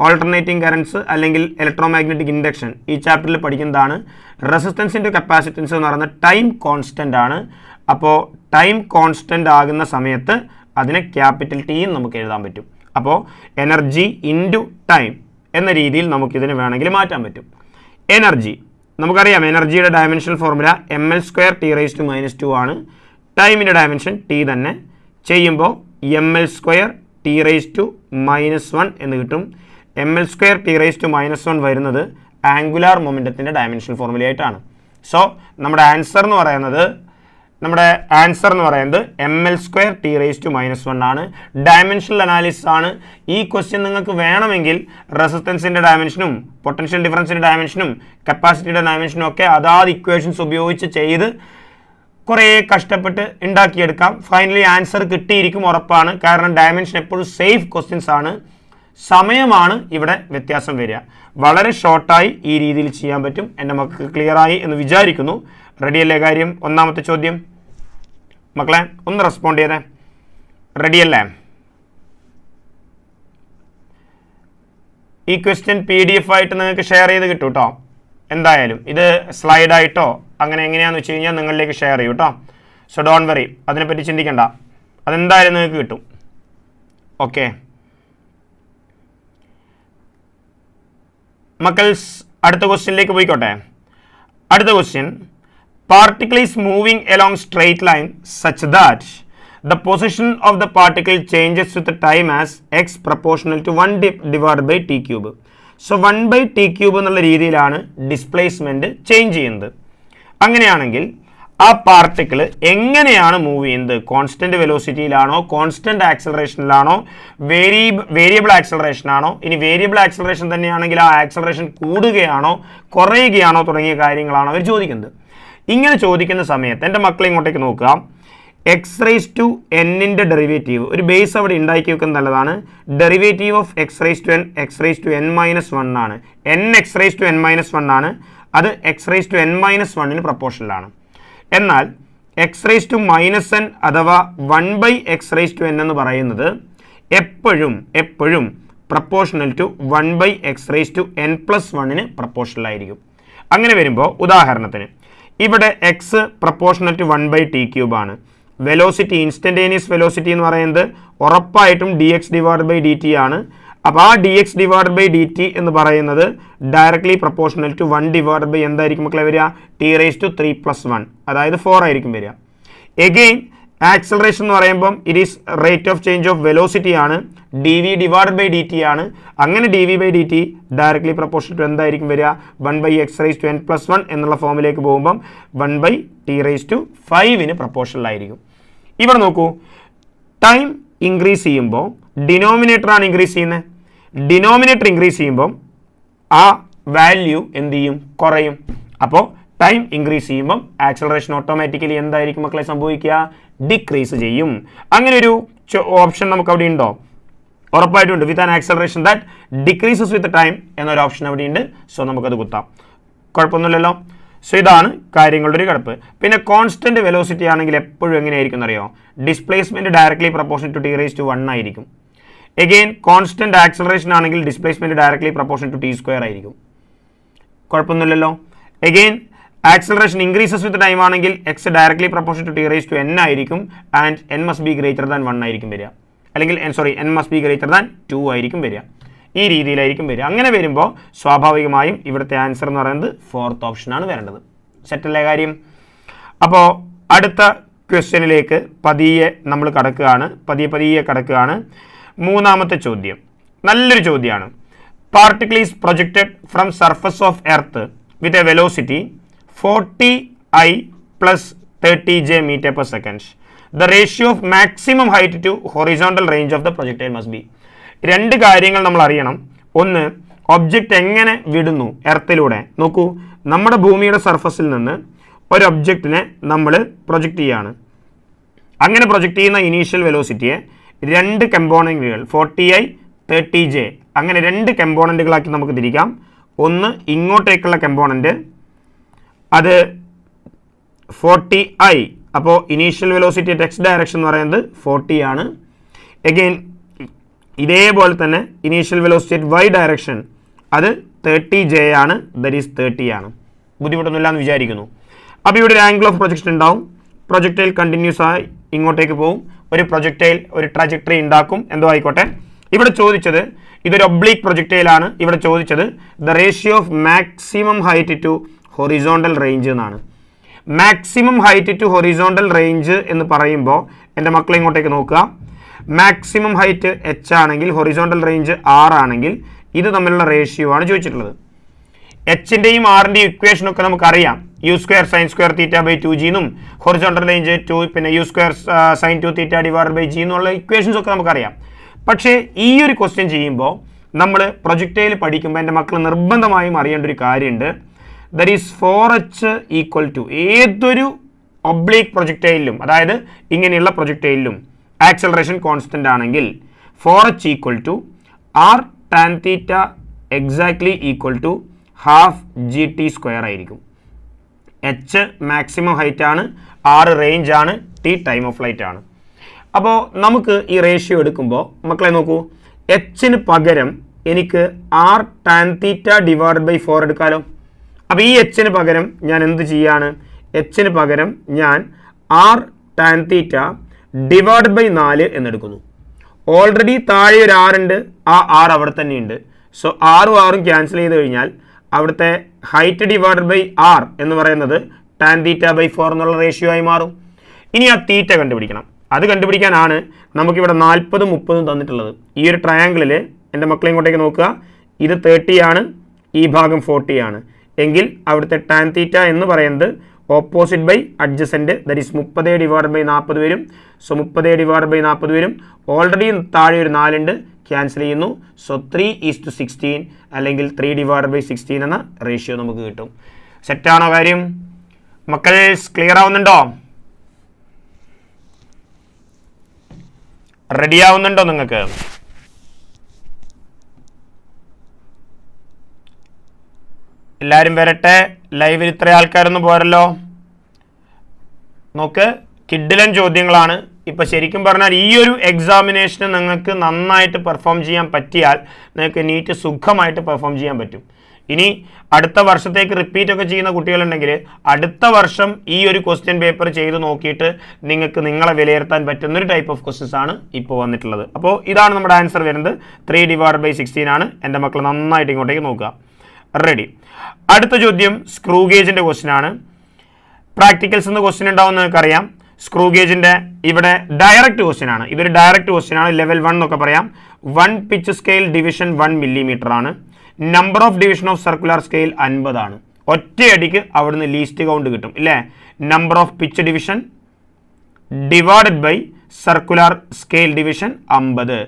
ഓൾട്ടർനേറ്റിംഗ് കറൻസ് അല്ലെങ്കിൽ ഇലക്ട്രോമാഗ്നറ്റിക് ഇൻഡക്ഷൻ ഈ ചാപ്റ്ററിൽ പഠിക്കുന്നതാണ്. റെസിസ്റ്റൻസ് ഇൻറ്റു കപ്പാസിറ്റൻസ് എന്ന് പറയുന്നത് ടൈം കോൺസ്റ്റൻ്റ് ആണ്. അപ്പോൾ ടൈം കോൺസ്റ്റൻ്റ് ആകുന്ന സമയത്ത് അതിനെ ക്യാപിറ്റൽ T നമുക്ക് എഴുതാൻ പറ്റും. അപ്പോൾ എനർജി ഇൻറ്റു ടൈം എന്ന രീതിയിൽ നമുക്കിതിനെ വേണമെങ്കിൽ മാറ്റാൻ പറ്റും. എനർജി നമുക്കറിയാം, എനർജിയുടെ ഡയമെൻഷണൽ ഫോർമുല mL² T⁻² ആണ്. ടൈമിൻ്റെ ഡയമെൻഷൻ T തന്നെ. ചെയ്യുമ്പോൾ mL² T⁻⁻1 എന്ന് കിട്ടും. mL² T⁻⁻1 വരുന്നത് ആംഗുലാർ മൊമെൻറ്റത്തിൻ്റെ ഡയമെൻഷണൽ ഫോർമുലയായിട്ടാണ്. സോ നമ്മുടെ ആൻസർ എന്ന് പറയുന്നത് mL² T⁻⁻1 ആണ്. ഡയമെൻഷണൽ അനാലിസിസ് ആണ്. ഈ ക്വസ്റ്റ്യൻ നിങ്ങൾക്ക് വേണമെങ്കിൽ റെസിസ്റ്റൻസിൻ്റെ ഡയമെൻഷനും പൊട്ടൻഷ്യൽ ഡിഫറൻസിൻ്റെ ഡയമെൻഷനും കപ്പാസിറ്റിയുടെ ഡയമെൻഷനും ഒക്കെ അതാത് ഇക്വേഷൻസ് ഉപയോഗിച്ച് ചെയ്ത് കുറേ കഷ്ടപ്പെട്ട് ഉണ്ടാക്കിയെടുക്കാം. ഫൈനലി ആൻസർ കിട്ടിയിരിക്കും, ഉറപ്പാണ്. കാരണം ഡയമെൻഷൻ എപ്പോഴും സേഫ് ക്വസ്റ്റ്യൻസ് ആണ്. സമയമാണ് ഇവിടെ വ്യത്യാസം വരിക. വളരെ ഷോർട്ടായി ഈ രീതിയിൽ ചെയ്യാൻ പറ്റും. എൻ്റെ മക്കൾക്ക് ക്ലിയറായി എന്ന് വിചാരിക്കുന്നു. റെഡിയല്ലേ കാര്യം? ഒന്നാമത്തെ ചോദ്യം മക്കളെ ഒന്ന് റെസ്പോണ്ട് ചെയ്തേ. റെഡിയല്ലേ? ഈ ക്വസ്റ്റ്യൻ PDF ആയിട്ട് നിങ്ങൾക്ക് ഷെയർ ചെയ്ത് കിട്ടും കേട്ടോ. എന്തായാലും ഇത് സ്ലൈഡായിട്ടോ അങ്ങനെ എങ്ങനെയാണെന്ന് വെച്ച് കഴിഞ്ഞാൽ നിങ്ങളിലേക്ക് ഷെയർ ചെയ്യും കേട്ടോ. സോ ഡോണ്ട് വറി, അതിനെപ്പറ്റി ചിന്തിക്കണ്ട, അതെന്തായാലും നിങ്ങൾക്ക് കിട്ടും. ഓക്കെ മക്കൾസ്, അടുത്ത ക്വസ്റ്റ്യനിലേക്ക് പോയിക്കോട്ടെ. അടുത്ത question, particle is moving along straight line such that the position of the particle changes with the time as x proportional to 1 divided by t³. So 1/t³ എന്നുള്ള രീതിയിലാണ് ഡിസ്പ്ലേസ്മെൻറ്റ് ചേഞ്ച് ചെയ്യുന്നത്. അങ്ങനെയാണെങ്കിൽ ആ പാർട്ടിക്കിൾ എങ്ങനെയാണ് മൂവ് ചെയ്യുന്നത്, constant വെലോസിറ്റിയിലാണോ, constant ആക്സലറേഷനിലാണോ, variable ആക്സലറേഷനാണോ, ഇനി variable acceleration തന്നെയാണെങ്കിൽ ആ ആക്സലറേഷൻ കൂടുകയാണോ കുറയുകയാണോ തുടങ്ങിയ കാര്യങ്ങളാണ് അവർ ചോദിക്കുന്നത്. ഇങ്ങനെ ചോദിക്കുന്ന സമയത്ത് എൻ്റെ മക്കളെ ഇങ്ങോട്ടേക്ക് നോക്കുക. എക്സ് റൈസ് ടു എന്നിൻ്റെ ഡെറിവേറ്റീവ് ഒരു ബേസ് അവിടെ ഉണ്ടാക്കി വെക്കുന്നത് നല്ലതാണ്. Derivative of x raise to n x raise to n minus one ആണ്. N x raise to n minus one ആണ്. അത് x raise to n minus വണ്ണിന് പ്രപ്പോർഷനിലാണ്. എന്നാൽ x raise to minus n അഥവാ 1 എക്സ് റൈസ് ടു എൻ എന്ന് പറയുന്നത് എപ്പോഴും proportional to 1 x raise to n plus വണ്ണിന് പ്രപ്പോർഷണലായിരിക്കും. അങ്ങനെ വരുമ്പോൾ ഉദാഹരണത്തിന് ഇവിടെ എക്സ് പ്രപ്പോർഷണൽ ടു 1/t³ ആണ്. വെലോസിറ്റി ഇൻസ്റ്റന്റേനിയസ് വെലോസിറ്റി എന്ന് പറയുന്നത് ഉറപ്പായിട്ടും dx/dt ആണ്. അപ്പോൾ ആ dx/dt എന്ന് പറയുന്നത് ഡയറക്ട്ലി പ്രപ്പോർഷണൽ ടു 1 എന്തായിരിക്കും മക്കളെ വരിക, t⁻3+1 അതായത് 4 ആയിരിക്കും വരിക. എഗെയിൻ ആക്സലറേഷൻ എന്ന് പറയുമ്പം it is rate of change of velocity ആണ്, dv/dt ആണ്. അങ്ങനെ dv/dt ഡയറക്ട്ലി പ്രപ്പോർഷണൽ ടു എന്തായിരിക്കും വരിക, 1/x⁻n+1 എന്നുള്ള ഫോമിലേക്ക് പോകുമ്പം 1/t⁵ പ്രപ്പോർഷണലായിരിക്കും. ഇവിടെ നോക്കൂ, ടൈം ഇൻക്രീസ് ചെയ്യുമ്പോൾ ഡിനോമിനേറ്ററാണ് ഇൻക്രീസ് ചെയ്യുന്നത്. ഡിനോമിനേറ്റർ ഇൻക്രീസ് ചെയ്യുമ്പം ആ വാല്യൂ എന്ത് ചെയ്യും, കുറയും. അപ്പോൾ ടൈം ഇൻക്രീസ് ചെയ്യുമ്പം ആക്സലറേഷൻ ഓട്ടോമാറ്റിക്കലി എന്തായിരിക്കും മക്കളെ സംഭവിക്കുക, ഡിക്രീസ് ചെയ്യും. അങ്ങനെ ഒരു ഓപ്ഷൻ നമുക്ക് അവിടെ ഉണ്ടോ, ഉറപ്പായിട്ടുണ്ട്. With an acceleration that decreases with time എന്നൊരു ഓപ്ഷൻ അവിടെ ഉണ്ട്. സോ നമുക്കത് കുത്താം, കുഴപ്പമൊന്നുമില്ലല്ലോ. സോ ഇതാണ് കാര്യങ്ങളുടെ ഒരു കിടപ്പ്. പിന്നെ കോൺസ്റ്റന്റ് വെലോസിറ്റി ആണെങ്കിൽ എപ്പോഴും എങ്ങനെയായിരിക്കും എന്നറിയോ, displacement directly proportion to t⁻1 ആയിരിക്കും. എഗെയിൻ കോൺസ്റ്റന്റ് ആക്സലറേഷൻ ആണെങ്കിൽ displacement directly proportion to t² ആയിരിക്കും. കുഴപ്പമൊന്നുമില്ലല്ലോ. Again acceleration increases with time ആണെങ്കിൽ x directly proportion to t⁻n ആയിരിക്കും and n must be greater than 1 ആയിരിക്കും വരിക, അല്ലെങ്കിൽ n must be greater than 2 ആയിരിക്കും വരിക. ഈ രീതിയിലായിരിക്കും വരിക. അങ്ങനെ വരുമ്പോൾ സ്വാഭാവികമായും ഇവിടുത്തെ ആൻസർ എന്ന് പറയുന്നത് 4th ഓപ്ഷനാണ് വരേണ്ടത്. സെറ്റല്ലേ കാര്യം? അപ്പോൾ അടുത്ത ക്വസ്റ്റ്യനിലേക്ക് പതിയെ നമ്മൾ പതിയെ കടക്കുകയാണ്. മൂന്നാമത്തെ ചോദ്യം നല്ലൊരു ചോദ്യമാണ്. Particle is projected from surface of earth with a velocity 40I plus 30J meter per second. The ratio of maximum height to horizontal range of the projectile must be. രണ്ട് കാര്യങ്ങൾ നമ്മൾ അറിയണം. ഒന്ന്, ഒബ്ജക്റ്റ് എങ്ങനെ വിടുന്നു എർത്തിലൂടെ. നോക്കൂ, നമ്മുടെ ഭൂമിയുടെ സർഫസിൽ നിന്ന് ഒരു ഒബ്ജക്റ്റിനെ നമ്മൾ പ്രൊജക്റ്റ് ചെയ്യാണ്. അങ്ങനെ പ്രൊജക്റ്റ് ചെയ്യുന്ന ഇനീഷ്യൽ വെലോസിറ്റിയെ രണ്ട് കമ്പോണൻറ്റുകൾ 40I 30J അങ്ങനെ രണ്ട് കമ്പോണൻറ്റുകളാക്കി നമുക്ക് തിരിക്കാം. ഒന്ന് ഇങ്ങോട്ടേക്കുള്ള കമ്പോണൻറ്റ്, അത് 40I, അപ്പോൾ initial velocity at X direction എന്ന് പറയുന്നത് 40 ആണ്. എഗെയിൻ ഇതേപോലെ തന്നെ initial velocity at Y direction അത് 30J ആണ്, ദറ്റ് ഈസ് 30 ആണ്. ബുദ്ധിമുട്ടൊന്നുമില്ല എന്ന് വിചാരിക്കുന്നു. അപ്പോൾ ഇവിടെ ഒരു ആംഗിൾ ഓഫ് പ്രൊജക്ഷൻ ഉണ്ടാവും. പ്രൊജക്ടൈൽ കണ്ടിന്യൂസ് ആയി ഇങ്ങോട്ടേക്ക് പോകും. ഒരു പ്രൊജക്ടൈൽ ഒരു ട്രാജക്ടറി ഉണ്ടാക്കും, എന്തോ ആയിക്കോട്ടെ. ഇവിടെ ചോദിച്ചത് ഇതൊരു ഒബ്ലീക്ക് പ്രൊജക്ടൈലാണ്. ഇവിടെ ചോദിച്ചത് the ratio of maximum height to horizontal range എന്നാണ്. Maximum height to horizontal range എന്ന് പറയുമ്പോൾ എൻ്റെ മക്കളെ ഇങ്ങോട്ടേക്ക് നോക്കുക. മാക്സിമം ഹൈറ്റ് h ആണെങ്കിൽ ഹൊറിസോണ്ടൽ റേഞ്ച് r ആണെങ്കിൽ ഇത് തമ്മിലുള്ള റേഷ്യോ ആണ് ചോദിച്ചിട്ടുള്ളത്. എച്ചിൻ്റെയും ആറിൻ്റെയും ഇക്വേഷനൊക്കെ നമുക്കറിയാം. u² sin² θ/2g എന്നും ഹൊറിസോണ്ടൽ റേഞ്ച് 2 പിന്നെ u² sin 2θ/g എന്നുള്ള ഇക്വേഷൻസ് ഒക്കെ നമുക്കറിയാം. പക്ഷേ ഈ ഒരു ക്വസ്റ്റ്യൻ ചെയ്യുമ്പോൾ നമ്മൾ പ്രൊജക്ടൈൽ പഠിക്കുമ്പോൾ എൻ്റെ മക്കൾ നിർബന്ധമായും അറിയേണ്ട ഒരു കാര്യമുണ്ട്. That is 4h equal to ഏതൊരു ഒബ്ലീക്ക് പ്രൊജക്ടൈലിലും, അതായത് ഇങ്ങനെയുള്ള പ്രൊജക്ടൈലിലും ആക്സലറേഷൻ കോൺസ്റ്റൻ്റ് ആണെങ്കിൽ 4h equal to r tan θ exactly equal to ½ gt² ആയിരിക്കും. h മാക്സിമം ഹൈറ്റ് ആണ്, r റേഞ്ച് ആണ്, t ടൈം ഓഫ് ഫ്ലൈറ്റ് ആണ്. അപ്പോൾ നമുക്ക് ഈ റേഷ്യോ എടുക്കുമ്പോൾ മക്കളെ നോക്കൂ, എച്ചിന് പകരം എനിക്ക് r tan θ/4 എടുക്കാമല്ലോ. അപ്പോൾ ഈ എച്ചിന് പകരം ഞാൻ എന്ത് ചെയ്യാണ്, എച്ചിന് പകരം ഞാൻ r tan θ/4 എന്നെടുക്കുന്നു. ഓൾറെഡി താഴെ ഒരു r ഉണ്ട്, ആ r അവിടെ തന്നെയുണ്ട്. സോ ആറും ക്യാൻസൽ ചെയ്ത് കഴിഞ്ഞാൽ അവിടുത്തെ ഹൈറ്റ് /r എന്ന് പറയുന്നത് tan θ/4 എന്നുള്ള റേഷ്യോ ആയി മാറും. ഇനി ആ തീറ്റ കണ്ടുപിടിക്കണം. അത് കണ്ടുപിടിക്കാനാണ് നമുക്കിവിടെ 40 30 തന്നിട്ടുള്ളത്. ഈ ഒരു ട്രയാങ്കിളിൽ എൻ്റെ മക്കളെ ഇങ്ങോട്ടേക്ക് നോക്കുക, ഇത് 30 ആണ്, ഈ ഭാഗം 40 ആണ്. എങ്കിൽ അവിടുത്തെ tan θ എന്ന് പറയുന്നത് opposite by adjacent, that is 30/40 വരും. സോ 30/40 വരും. ഓൾറെഡി താഴെ ഒരു 4 ഉണ്ട്, ക്യാൻസൽ ചെയ്യുന്നു. സോ 3:16 അല്ലെങ്കിൽ 3/16 എന്ന റേഷ്യോ നമുക്ക് കിട്ടും. സെറ്റാണോ കാര്യം? മക്കൾ ക്ലിയർ ആവുന്നുണ്ടോ? റെഡി ആവുന്നുണ്ടോ നിങ്ങൾക്ക്? എല്ലാവരും വരട്ടെ. ലൈവിൽ ഇത്ര ആൾക്കാരൊന്നും പോരല്ലോ. നോക്ക്, കിഡിലൻ ചോദ്യങ്ങളാണ്. ഇപ്പം ശരിക്കും പറഞ്ഞാൽ ഈ ഒരു എക്സാമിനേഷന് നിങ്ങൾക്ക് നന്നായിട്ട് പെർഫോം ചെയ്യാൻ പറ്റിയാൽ നിങ്ങൾക്ക് നീറ്റ് സുഖമായിട്ട് പെർഫോം ചെയ്യാൻ പറ്റും. ഇനി അടുത്ത വർഷത്തേക്ക് റിപ്പീറ്റ് ഒക്കെ ചെയ്യുന്ന കുട്ടികളുണ്ടെങ്കിൽ അടുത്ത വർഷം ഈ ഒരു ക്വസ്റ്റ്യൻ പേപ്പർ ചെയ്ത് നോക്കിയിട്ട് നിങ്ങൾക്ക് നിങ്ങളെ വിലയിരുത്താൻ പറ്റുന്നൊരു ടൈപ്പ് ഓഫ് ക്വസ്റ്റ്യൻസ് ആണ് ഇപ്പോൾ വന്നിട്ടുള്ളത്. അപ്പോൾ ഇതാണ് നമ്മുടെ ആൻസർ വരുന്നത്. 3/16 ആണ്. എൻ്റെ മക്കൾ നന്നായിട്ട് ഇങ്ങോട്ടേക്ക് നോക്കുക. റെഡി. അടുത്ത ചോദ്യം സ്ക്രൂ ഗേജിൻ്റെ ക്വസ്റ്റ്യൻ ആണ്. പ്രാക്ടിക്കൽസ് എന്ന് ക്വസ്റ്റ്യൻ ഉണ്ടാവും നിങ്ങൾക്കറിയാം. സ്ക്രൂ ഗേജിൻ്റെ ഇവിടെ ഡയറക്റ്റ് ക്വസ്റ്റ്യൻ ആണ്. ഇതൊരു ഡയറക്റ്റ് ക്വസ്റ്റ്യൻ ആണ്. ലെവൽ 1 എന്നൊക്കെ പറയാം. 1 പിച്ച് സ്കെയിൽ ഡിവിഷൻ 1 മില്ലിമീറ്റർ ആണ്. Number of division of circular scale 50 ആണ്. ഒറ്റയടിക്ക് അവിടുന്ന് ലീസ്റ്റ് കൗണ്ട് കിട്ടും ഇല്ലേ? Number of pitch division divided by circular scale division 50.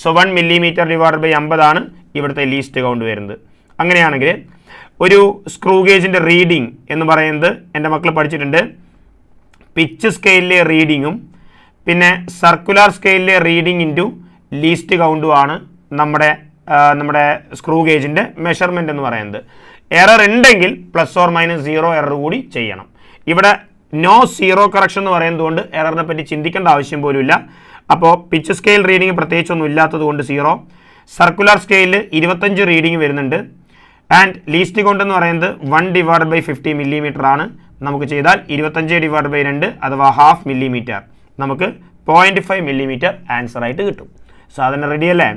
So 1 millimetre divided by 50 ആണ് ഇവിടുത്തെ ലീസ്റ്റ് കൗണ്ട് വരുന്നത്. അങ്ങനെയാണെങ്കിൽ ഒരു സ്ക്രൂ ഗേജിൻ്റെ റീഡിങ് എന്ന് പറയുന്നത് എൻ്റെ മക്കൾ പഠിച്ചിട്ടുണ്ട്. പിച്ച് സ്കെയിലിലെ റീഡിങ്ങും പിന്നെ സർക്കുലർ സ്കെയിലിലെ റീഡിങ് ഇൻറ്റു ലീസ്റ്റ് കൗണ്ടുമാണ് നമ്മുടെ സ്ക്രൂ ഗേജിൻ്റെ മെഷർമെൻ്റ് എന്ന് പറയുന്നത്. എറർ ഉണ്ടെങ്കിൽ +or-0 എറർ കൂടി ചെയ്യണം. ഇവിടെ നോ സീറോ കറക്ഷൻ എന്ന് പറയുന്നത് കൊണ്ട് എററിനെ പറ്റി ചിന്തിക്കേണ്ട ആവശ്യം പോലുമില്ല. അപ്പോൾ പിച്ച് സ്കെയിൽ റീഡിങ് പ്രത്യേകിച്ചൊന്നും ഇല്ലാത്തത് കൊണ്ട് 0. സർക്കുലർ സ്കെയിലിൽ 25 റീഡിങ് വരുന്നുണ്ട്. ആൻഡ് ലീസ്റ്റ് കൗണ്ട് എന്ന് പറയുന്നത് 1/50 മില്ലിമീറ്റർ ആണ്. നമുക്ക് ചെയ്താൽ 25/2 അഥവാ 1/2 മില്ലിമീറ്റർ നമുക്ക് 0.5 മില്ലിമീറ്റർ ആൻസർ ആയിട്ട് കിട്ടും. സാധനം റെഡി അല്ലേ?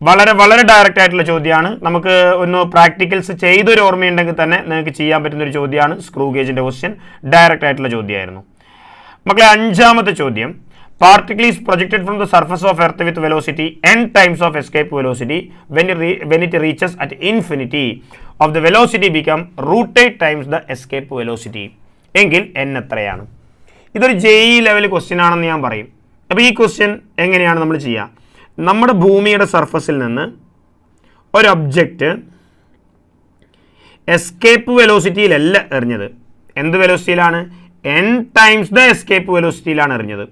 വളരെ വളരെ ഡയറക്റ്റ് ആയിട്ടുള്ള ചോദ്യമാണ്. നമുക്ക് ഒന്ന് പ്രാക്ടിക്കൽസ് ചെയ്തൊരു ഓർമ്മയുണ്ടെങ്കിൽ തന്നെ നിങ്ങൾക്ക് ചെയ്യാൻ പറ്റുന്നൊരു ചോദ്യമാണ് സ്ക്രൂ ഗേജിൻ്റെ ക്വസ്റ്റ്യൻ. ഡയറക്റ്റ് ആയിട്ടുള്ള ചോദ്യമായിരുന്നു. മക്കളെ, 5ാമത്തെ ചോദ്യം. Particle is projected from the surface of earth with velocity n times of escape velocity. When it reaches at infinity of the velocity become √8 times the escape velocity. എങ്കിൽ n എത്രയാണ്? ഇതൊരു JEE level question ആണെന്ന് ഞാൻ പറയും. അപ്പോൾ ഈ question എങ്ങനെയാണ് നമ്മൾ ചെയ്യുക? നമ്മുടെ ഭൂമിയുടെ സർഫസിൽ നിന്ന് ഒരു ഒബ്ജക്റ്റ് എസ്കേപ്പ് വെലോസിറ്റിയിലല്ല എറിഞ്ഞത്. എന്ത് വെലോസിറ്റിയിലാണ്? n ടൈംസ് ദ എസ്കേപ്പ് വെലോസിറ്റിയിലാണ് എറിഞ്ഞത്.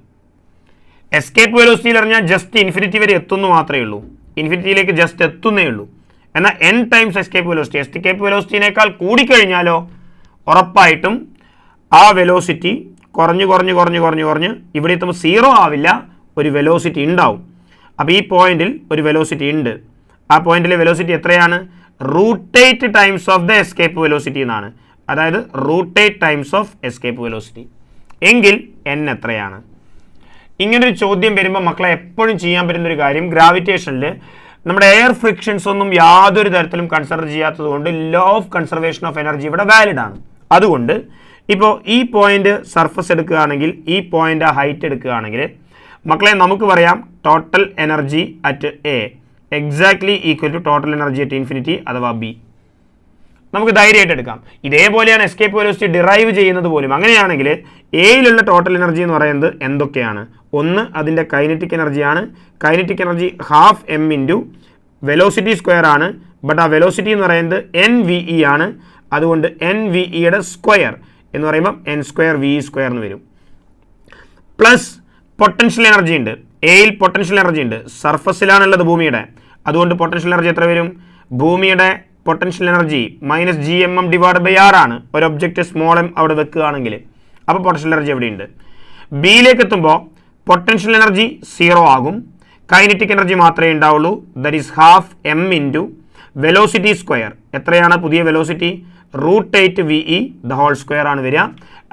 എസ്കേപ്പ് വെലോസിറ്റിയിൽ എറിഞ്ഞാൽ ജസ്റ്റ് ഇൻഫിനിറ്റി വരെ എത്തുന്നു മാത്രമേ ഉള്ളൂ. ഇൻഫിനിറ്റിയിലേക്ക് ജസ്റ്റ് എത്തുന്നേ ഉള്ളൂ. എന്നാൽ n times escape velocity, escape വെലോസിറ്റിനേക്കാൾ കൂടിക്കഴിഞ്ഞാലോ ഉറപ്പായിട്ടും ആ വെലോസിറ്റി കുറഞ്ഞ് ഇവിടെ എത്തുമ്പോൾ 0 ആവില്ല, ഒരു വെലോസിറ്റി ഉണ്ടാവും. അപ്പോൾ ഈ പോയിന്റിൽ ഒരു വെലോസിറ്റി ഉണ്ട്. ആ പോയിന്റിലെ വെലോസിറ്റി എത്രയാണ്? √8 times of the escape velocity എന്നാണ്. അതായത് √8 ടൈംസ് ഓഫ് എസ്കേപ്പ് വെലോസിറ്റി. എങ്കിൽ n എത്രയാണ്? ഇങ്ങനൊരു ചോദ്യം വരുമ്പോൾ മക്കളെ എപ്പോഴും ചെയ്യാൻ പറ്റുന്നൊരു കാര്യം, ഗ്രാവിറ്റേഷനിൽ നമ്മുടെ എയർ ഫ്രിക്ഷൻസ് ഒന്നും യാതൊരു തരത്തിലും കൺസിഡർ ചെയ്യാത്തത് കൊണ്ട് law of conservation of energy ഇവിടെ വാലിഡ് ആണ്. അതുകൊണ്ട് ഇപ്പോൾ ഈ പോയിന്റ് സർഫസ് എടുക്കുകയാണെങ്കിൽ, ഈ പോയിന്റ് ഹൈറ്റ് എടുക്കുകയാണെങ്കിൽ മക്കളെ നമുക്ക് പറയാം total energy at A exactly equal to total energy at infinity അഥവാ ബി. നമുക്ക് ധൈര്യമായിട്ട് എടുക്കാം. ഇതേപോലെയാണ് എസ്കേപ്പ് വെലോസിറ്റി ഡിറൈവ് ചെയ്യുന്നത് പോലും. അങ്ങനെയാണെങ്കിൽ എയിലുള്ള ടോട്ടൽ എനർജി എന്ന് പറയുന്നത് എന്തൊക്കെയാണ്? ഒന്ന് അതിൻ്റെ കൈനറ്റിക് എനർജിയാണ്. Kinetic energy 12m into velocity square ആണ്. ബട്ട് ആ വെലോസിറ്റി എന്ന് പറയുന്നത് NVE ആണ്. അതുകൊണ്ട് NVEയുടെ സ്ക്വയർ എന്ന് പറയുമ്പോൾ n² VE² എന്ന് വരും. പ്ലസ് പൊട്ടൻഷ്യൽ എനർജി ഉണ്ട്. എയിൽ പൊട്ടൻഷ്യൽ എനർജി ഉണ്ട്. സർഫസിലാണുള്ളത് ഭൂമിയുടെ. അതുകൊണ്ട് പൊട്ടൻഷ്യൽ എനർജി എത്ര വരും? ഭൂമിയുടെ potential energy -GMM divide by R ആണ്. ഒരു ഒബ്ജക്റ്റ് സ്മോൾ m അവിടെ വെക്കുകയാണെങ്കിൽ. അപ്പോൾ പൊട്ടൻഷ്യൽ എനർജി എവിടെയുണ്ട്? ബിയിലേക്ക് എത്തുമ്പോൾ പൊട്ടൻഷ്യൽ എനർജി 0 ആകും. കൈനറ്റിക് എനർജി മാത്രമേ ഉണ്ടാവുള്ളൂ. That is 12m into velocity square. എത്രയാണ് പുതിയ velocity? √8 VE the whole square ആണ് വരിക.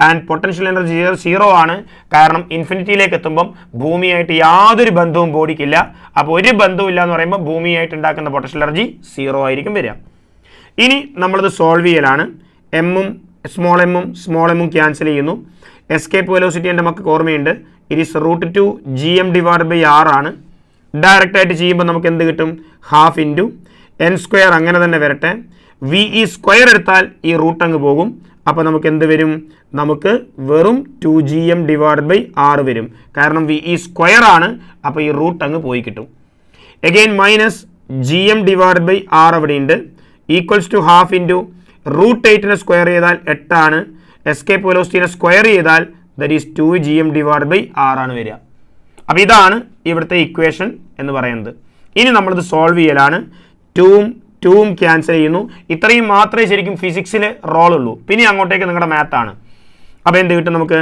ആൻഡ് പൊട്ടൻഷ്യൽ എനർജി 0 ആണ്. കാരണം ഇൻഫിനിറ്റിയിലേക്ക് എത്തുമ്പം ഭൂമിയായിട്ട് യാതൊരു ബന്ധവും ബോഡിക്കില്ല. അപ്പോൾ ഒരു ബന്ധവും ഇല്ല എന്ന് പറയുമ്പോൾ ഭൂമിയായിട്ട് ഉണ്ടാക്കുന്ന പൊട്ടൻഷ്യൽ എനർജി 0 ആയിരിക്കും വരിക. ഇനി നമ്മളിത് സോൾവ് ചെയ്യലാണ്. സ്മോൾ എമ്മും ക്യാൻസൽ ചെയ്യുന്നു. എസ്കേപ്പ് വെലോസിറ്റി എൻ്റെ മക്കൾക്ക് ഓർമ്മയുണ്ട്. It is √2 GM divide by R ആണ്. ഡയറക്റ്റ് ആയിട്ട് ചെയ്യുമ്പോൾ നമുക്ക് എന്ത് കിട്ടും? 12 ഇൻറ്റു n² അങ്ങനെ തന്നെ വരട്ടെ. VE സ്ക്വയർ എടുത്താൽ ഈ റൂട്ട് അങ്ങ് പോകും. അപ്പോൾ നമുക്ക് എന്ത് വരും? നമുക്ക് വെറും 2gm ഡിവൈഡ് ബൈ r വരും. കാരണം ഈ സ്ക്വയർ ആണ്, അപ്പോൾ ഈ റൂട്ട് അങ്ങ് പോയി കിട്ടും. Again minus gm divide by r അവിടെ ഉണ്ട്, equals to half into root 8നെ സ്ക്വയർ ചെയ്താൽ 8 ആണ്, എസ്കേപ്പ് വെലോസിറ്റിനെ സ്ക്വയർ ചെയ്താൽ that is 2gm divide by r ആണ് വരിക. അപ്പോൾ ഇതാണ് ഇവിടുത്തെ ഇക്വേഷൻ എന്ന് പറയുന്നത്. ഇനി നമ്മളിത് സോൾവ് ചെയ്യലാണ്. 2ഉം ക്യാൻസൽ ചെയ്യുന്നു. ഇത്രയും മാത്രമേ ശരിക്കും ഫിസിക്സിൽ റോൾ ഉള്ളൂ. പിന്നെ അങ്ങോട്ടേക്ക് നിങ്ങളുടെ മാത്താണ്. അപ്പോൾ എന്ത് കിട്ടും? നമുക്ക്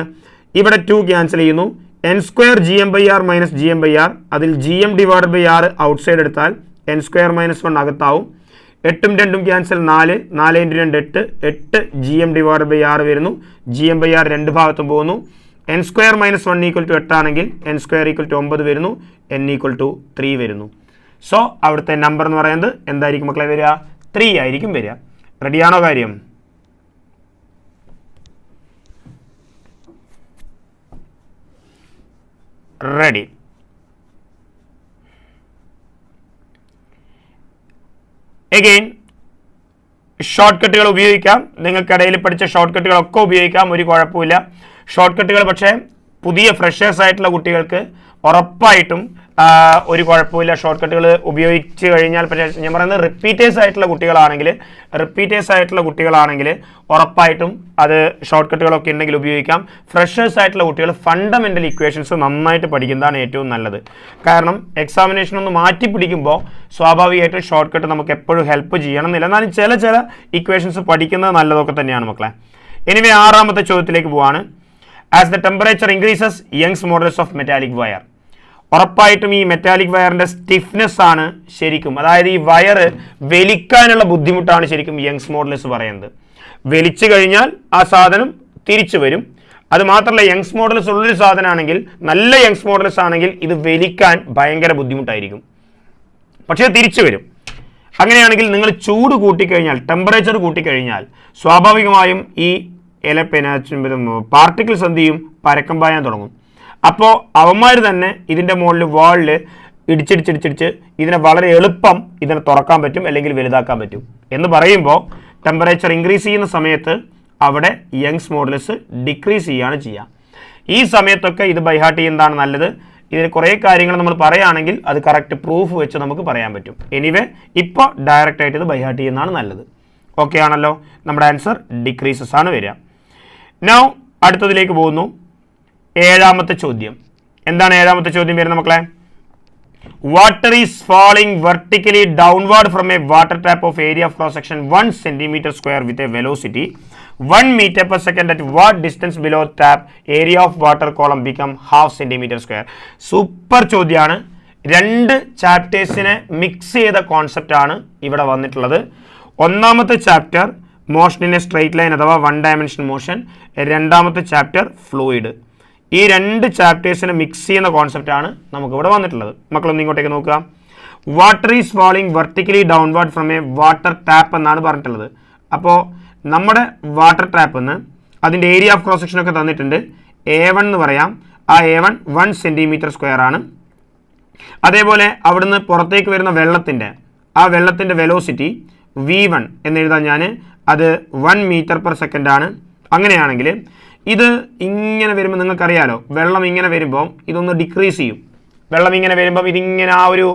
ഇവിടെ 2 ക്യാൻസൽ ചെയ്യുന്നു. n² gm/r മൈനസ് gm/r, അതിൽ gm divide by r outside എടുത്താൽ n² മൈനസ് 1 അകത്താവും. 8ഉം 2ഉം cancel, 4 4 × 2 8 gm divide by r വരുന്നു. gm/r രണ്ട് ഭാഗത്തും പോകുന്നു. n² മൈനസ് 1 ഈക്വൽ ടു 8 ആണെങ്കിൽ n² ഈക്വൽ ടു 9 വരുന്നു, n ഈക്വൽ ടു 3 വരുന്നു. സോ അവിടുത്തെ നമ്പർ എന്ന് പറയുന്നത് എന്തായിരിക്കും മക്കളെ വരിക? 3 ആയിരിക്കും വരിക. റെഡിയാണോ കാര്യം? റെഡി. എഗെയിൻ ഷോർട്ട് കട്ടുകൾ ഉപയോഗിക്കാം. നിങ്ങൾക്കിടയിൽ പഠിച്ച ഷോർട്ട് കട്ടുകളൊക്കെ ഉപയോഗിക്കാം, ഒരു കുഴപ്പമില്ല. ഷോർട്ട് കട്ടുകൾ പക്ഷേ പുതിയ ഫ്രഷേഴ്സ് ആയിട്ടുള്ള കുട്ടികൾക്ക് ഉറപ്പായിട്ടും ഒരു കുഴപ്പമില്ല. ഷോർട്ട് കട്ടുകൾ ഉപയോഗിച്ച് കഴിഞ്ഞാൽ, പക്ഷേ ഞാൻ പറയുന്നത് റിപ്പീറ്റേഴ്സ് ആയിട്ടുള്ള കുട്ടികളാണെങ്കിൽ ഉറപ്പായിട്ടും അത് ഷോർട്ട് കട്ടുകളൊക്കെ ഉണ്ടെങ്കിൽ ഉപയോഗിക്കാം. ഫ്രഷേഴ്സ് ആയിട്ടുള്ള കുട്ടികൾ ഫണ്ടമെൻ്റൽ ഇക്വേഷൻസ് നന്നായിട്ട് പഠിക്കുന്നതാണ് ഏറ്റവും നല്ലത്. കാരണം എക്സാമിനേഷൻ ഒന്ന് മാറ്റി പിടിക്കുമ്പോൾ സ്വാഭാവികമായിട്ടും ഷോർട്ട് കട്ട് നമുക്ക് എപ്പോഴും ഹെൽപ്പ് ചെയ്യണമെന്നില്ല. എന്നാലും ചില ഇക്വേഷൻസ് പഠിക്കുന്നത് നല്ലതൊക്കെ തന്നെയാണ് മക്കളെ. എനിവേ 6ാമത്തെ ചോദ്യത്തിലേക്ക് പോവാണ്. As the temperature increases Young's models of metallic wire. ഉറപ്പായിട്ടും ഈ മെറ്റാലിക് വയറിൻ്റെ സ്റ്റിഫ്നെസ് ആണ് ശരിക്കും, അതായത് ഈ വയർ വലിക്കാനുള്ള ബുദ്ധിമുട്ടാണ് ശരിക്കും യങ്സ് മോഡൽസ് പറയുന്നത്. വലിച്ചു കഴിഞ്ഞാൽ ആ സാധനം തിരിച്ചു വരും. അത് മാത്രമല്ല, യങ്സ് മോഡൽസ് ഉള്ളൊരു സാധനമാണെങ്കിൽ, നല്ല യങ്സ് മോഡൽസ് ആണെങ്കിൽ ഇത് വലിക്കാൻ ഭയങ്കര ബുദ്ധിമുട്ടായിരിക്കും, പക്ഷേ തിരിച്ചു വരും. അങ്ങനെയാണെങ്കിൽ നിങ്ങൾ ചൂട് കൂട്ടിക്കഴിഞ്ഞാൽ, ടെമ്പറേച്ചർ കൂട്ടിക്കഴിഞ്ഞാൽ സ്വാഭാവികമായും ഈ പാർട്ടിക്കിൾസ് എന്ത് ചെയ്യും? പരക്കം പായാൻ തുടങ്ങും. അപ്പോൾ അവന്മാർ തന്നെ ഇതിൻ്റെ മുകളിൽ വാളിൽ ഇടിച്ചിടിച്ചിടിച്ചിടിച്ച് ഇതിനെ വളരെ എളുപ്പം ഇതിനെ തുറക്കാൻ പറ്റും, അല്ലെങ്കിൽ വലുതാക്കാൻ പറ്റും. എന്ന് പറയുമ്പോൾ ടെമ്പറേച്ചർ ഇൻക്രീസ് ചെയ്യുന്ന സമയത്ത് അവിടെ യങ്സ് മോഡൽസ് ഡിക്രീസ് ചെയ്യുകയാണ് ചെയ്യുക. ഈ സമയത്തൊക്കെ ഇത് ബൈഹാർട്ട് ചെയ്യുന്നതാണ് നല്ലത്. ഇതിന് കുറേ കാര്യങ്ങൾ നമ്മൾ പറയുകയാണെങ്കിൽ അത് കറക്റ്റ് പ്രൂഫ് വെച്ച് നമുക്ക് പറയാൻ പറ്റും. എനിവേ ഇപ്പോൾ ഡയറക്റ്റായിട്ട് ഇത് ബൈഹാർട്ട് ചെയ്യുന്നതാണ് നല്ലത്. ഓക്കെ ആണല്ലോ? നമ്മുടെ ആൻസർ ഡിക്രീസസ് ആണ് വരിക. നൗ അടുത്തതിലേക്ക് പോകുന്നു. 7ാമത്തെ ചോദ്യം. എന്താണ് 7ാമത്തെ ചോദ്യം വരുന്നത് മക്കളെ? Water is falling vertically downward from A water tap of area of cross section 1 cm² with a velocity 1 m/s at what distance below tap area of water column become ½ cm². Super ചോദ്യമാണ്. 2 ചാപ്റ്റേഴ്സിനെ mix ചെയ്ത concept ആണ് ഇവിടെ വന്നിട്ടുള്ളത്. 1ാമത്തെ chapter motion in a straight line അഥവാ 1 dimension motion, 2ാമത്തെ chapter fluid. ഈ 2 ചാപ്റ്റേഴ്സിനെ മിക്സ് ചെയ്യുന്ന കോൺസെപ്റ്റാണ് നമുക്കിവിടെ വന്നിട്ടുള്ളത്. മക്കളൊന്ന് ഇങ്ങോട്ടേക്ക് നോക്കുക. Water is falling vertically downward from A water tap എന്നാണ് പറഞ്ഞിട്ടുള്ളത്. അപ്പോൾ നമ്മുടെ വാട്ടർ ടാപ്പ് എന്ന് അതിൻ്റെ ഏരിയ ഓഫ് ക്രോസ് സെക്ഷൻ ഒക്കെ തന്നിട്ടുണ്ട്. A1 എന്ന് പറയാം. ആ A1 1 cm² ആണ്. അതേപോലെ അവിടുന്ന് പുറത്തേക്ക് വരുന്ന വെള്ളത്തിൻ്റെ വെലോസിറ്റി V1 എന്നെഴുതാൻ ഞാൻ, അത് 1 m/s ആണ്. അങ്ങനെയാണെങ്കിൽ ഇത് ഇങ്ങനെ വരുമ്പോൾ നിങ്ങൾക്കറിയാലോ, വെള്ളം ഇങ്ങനെ വരുമ്പോൾ ഇതൊന്ന് ഡിക്രീസ് ചെയ്യും. വെള്ളം ഇങ്ങനെ വരുമ്പം ഇതിങ്ങനെ ആ ഒരു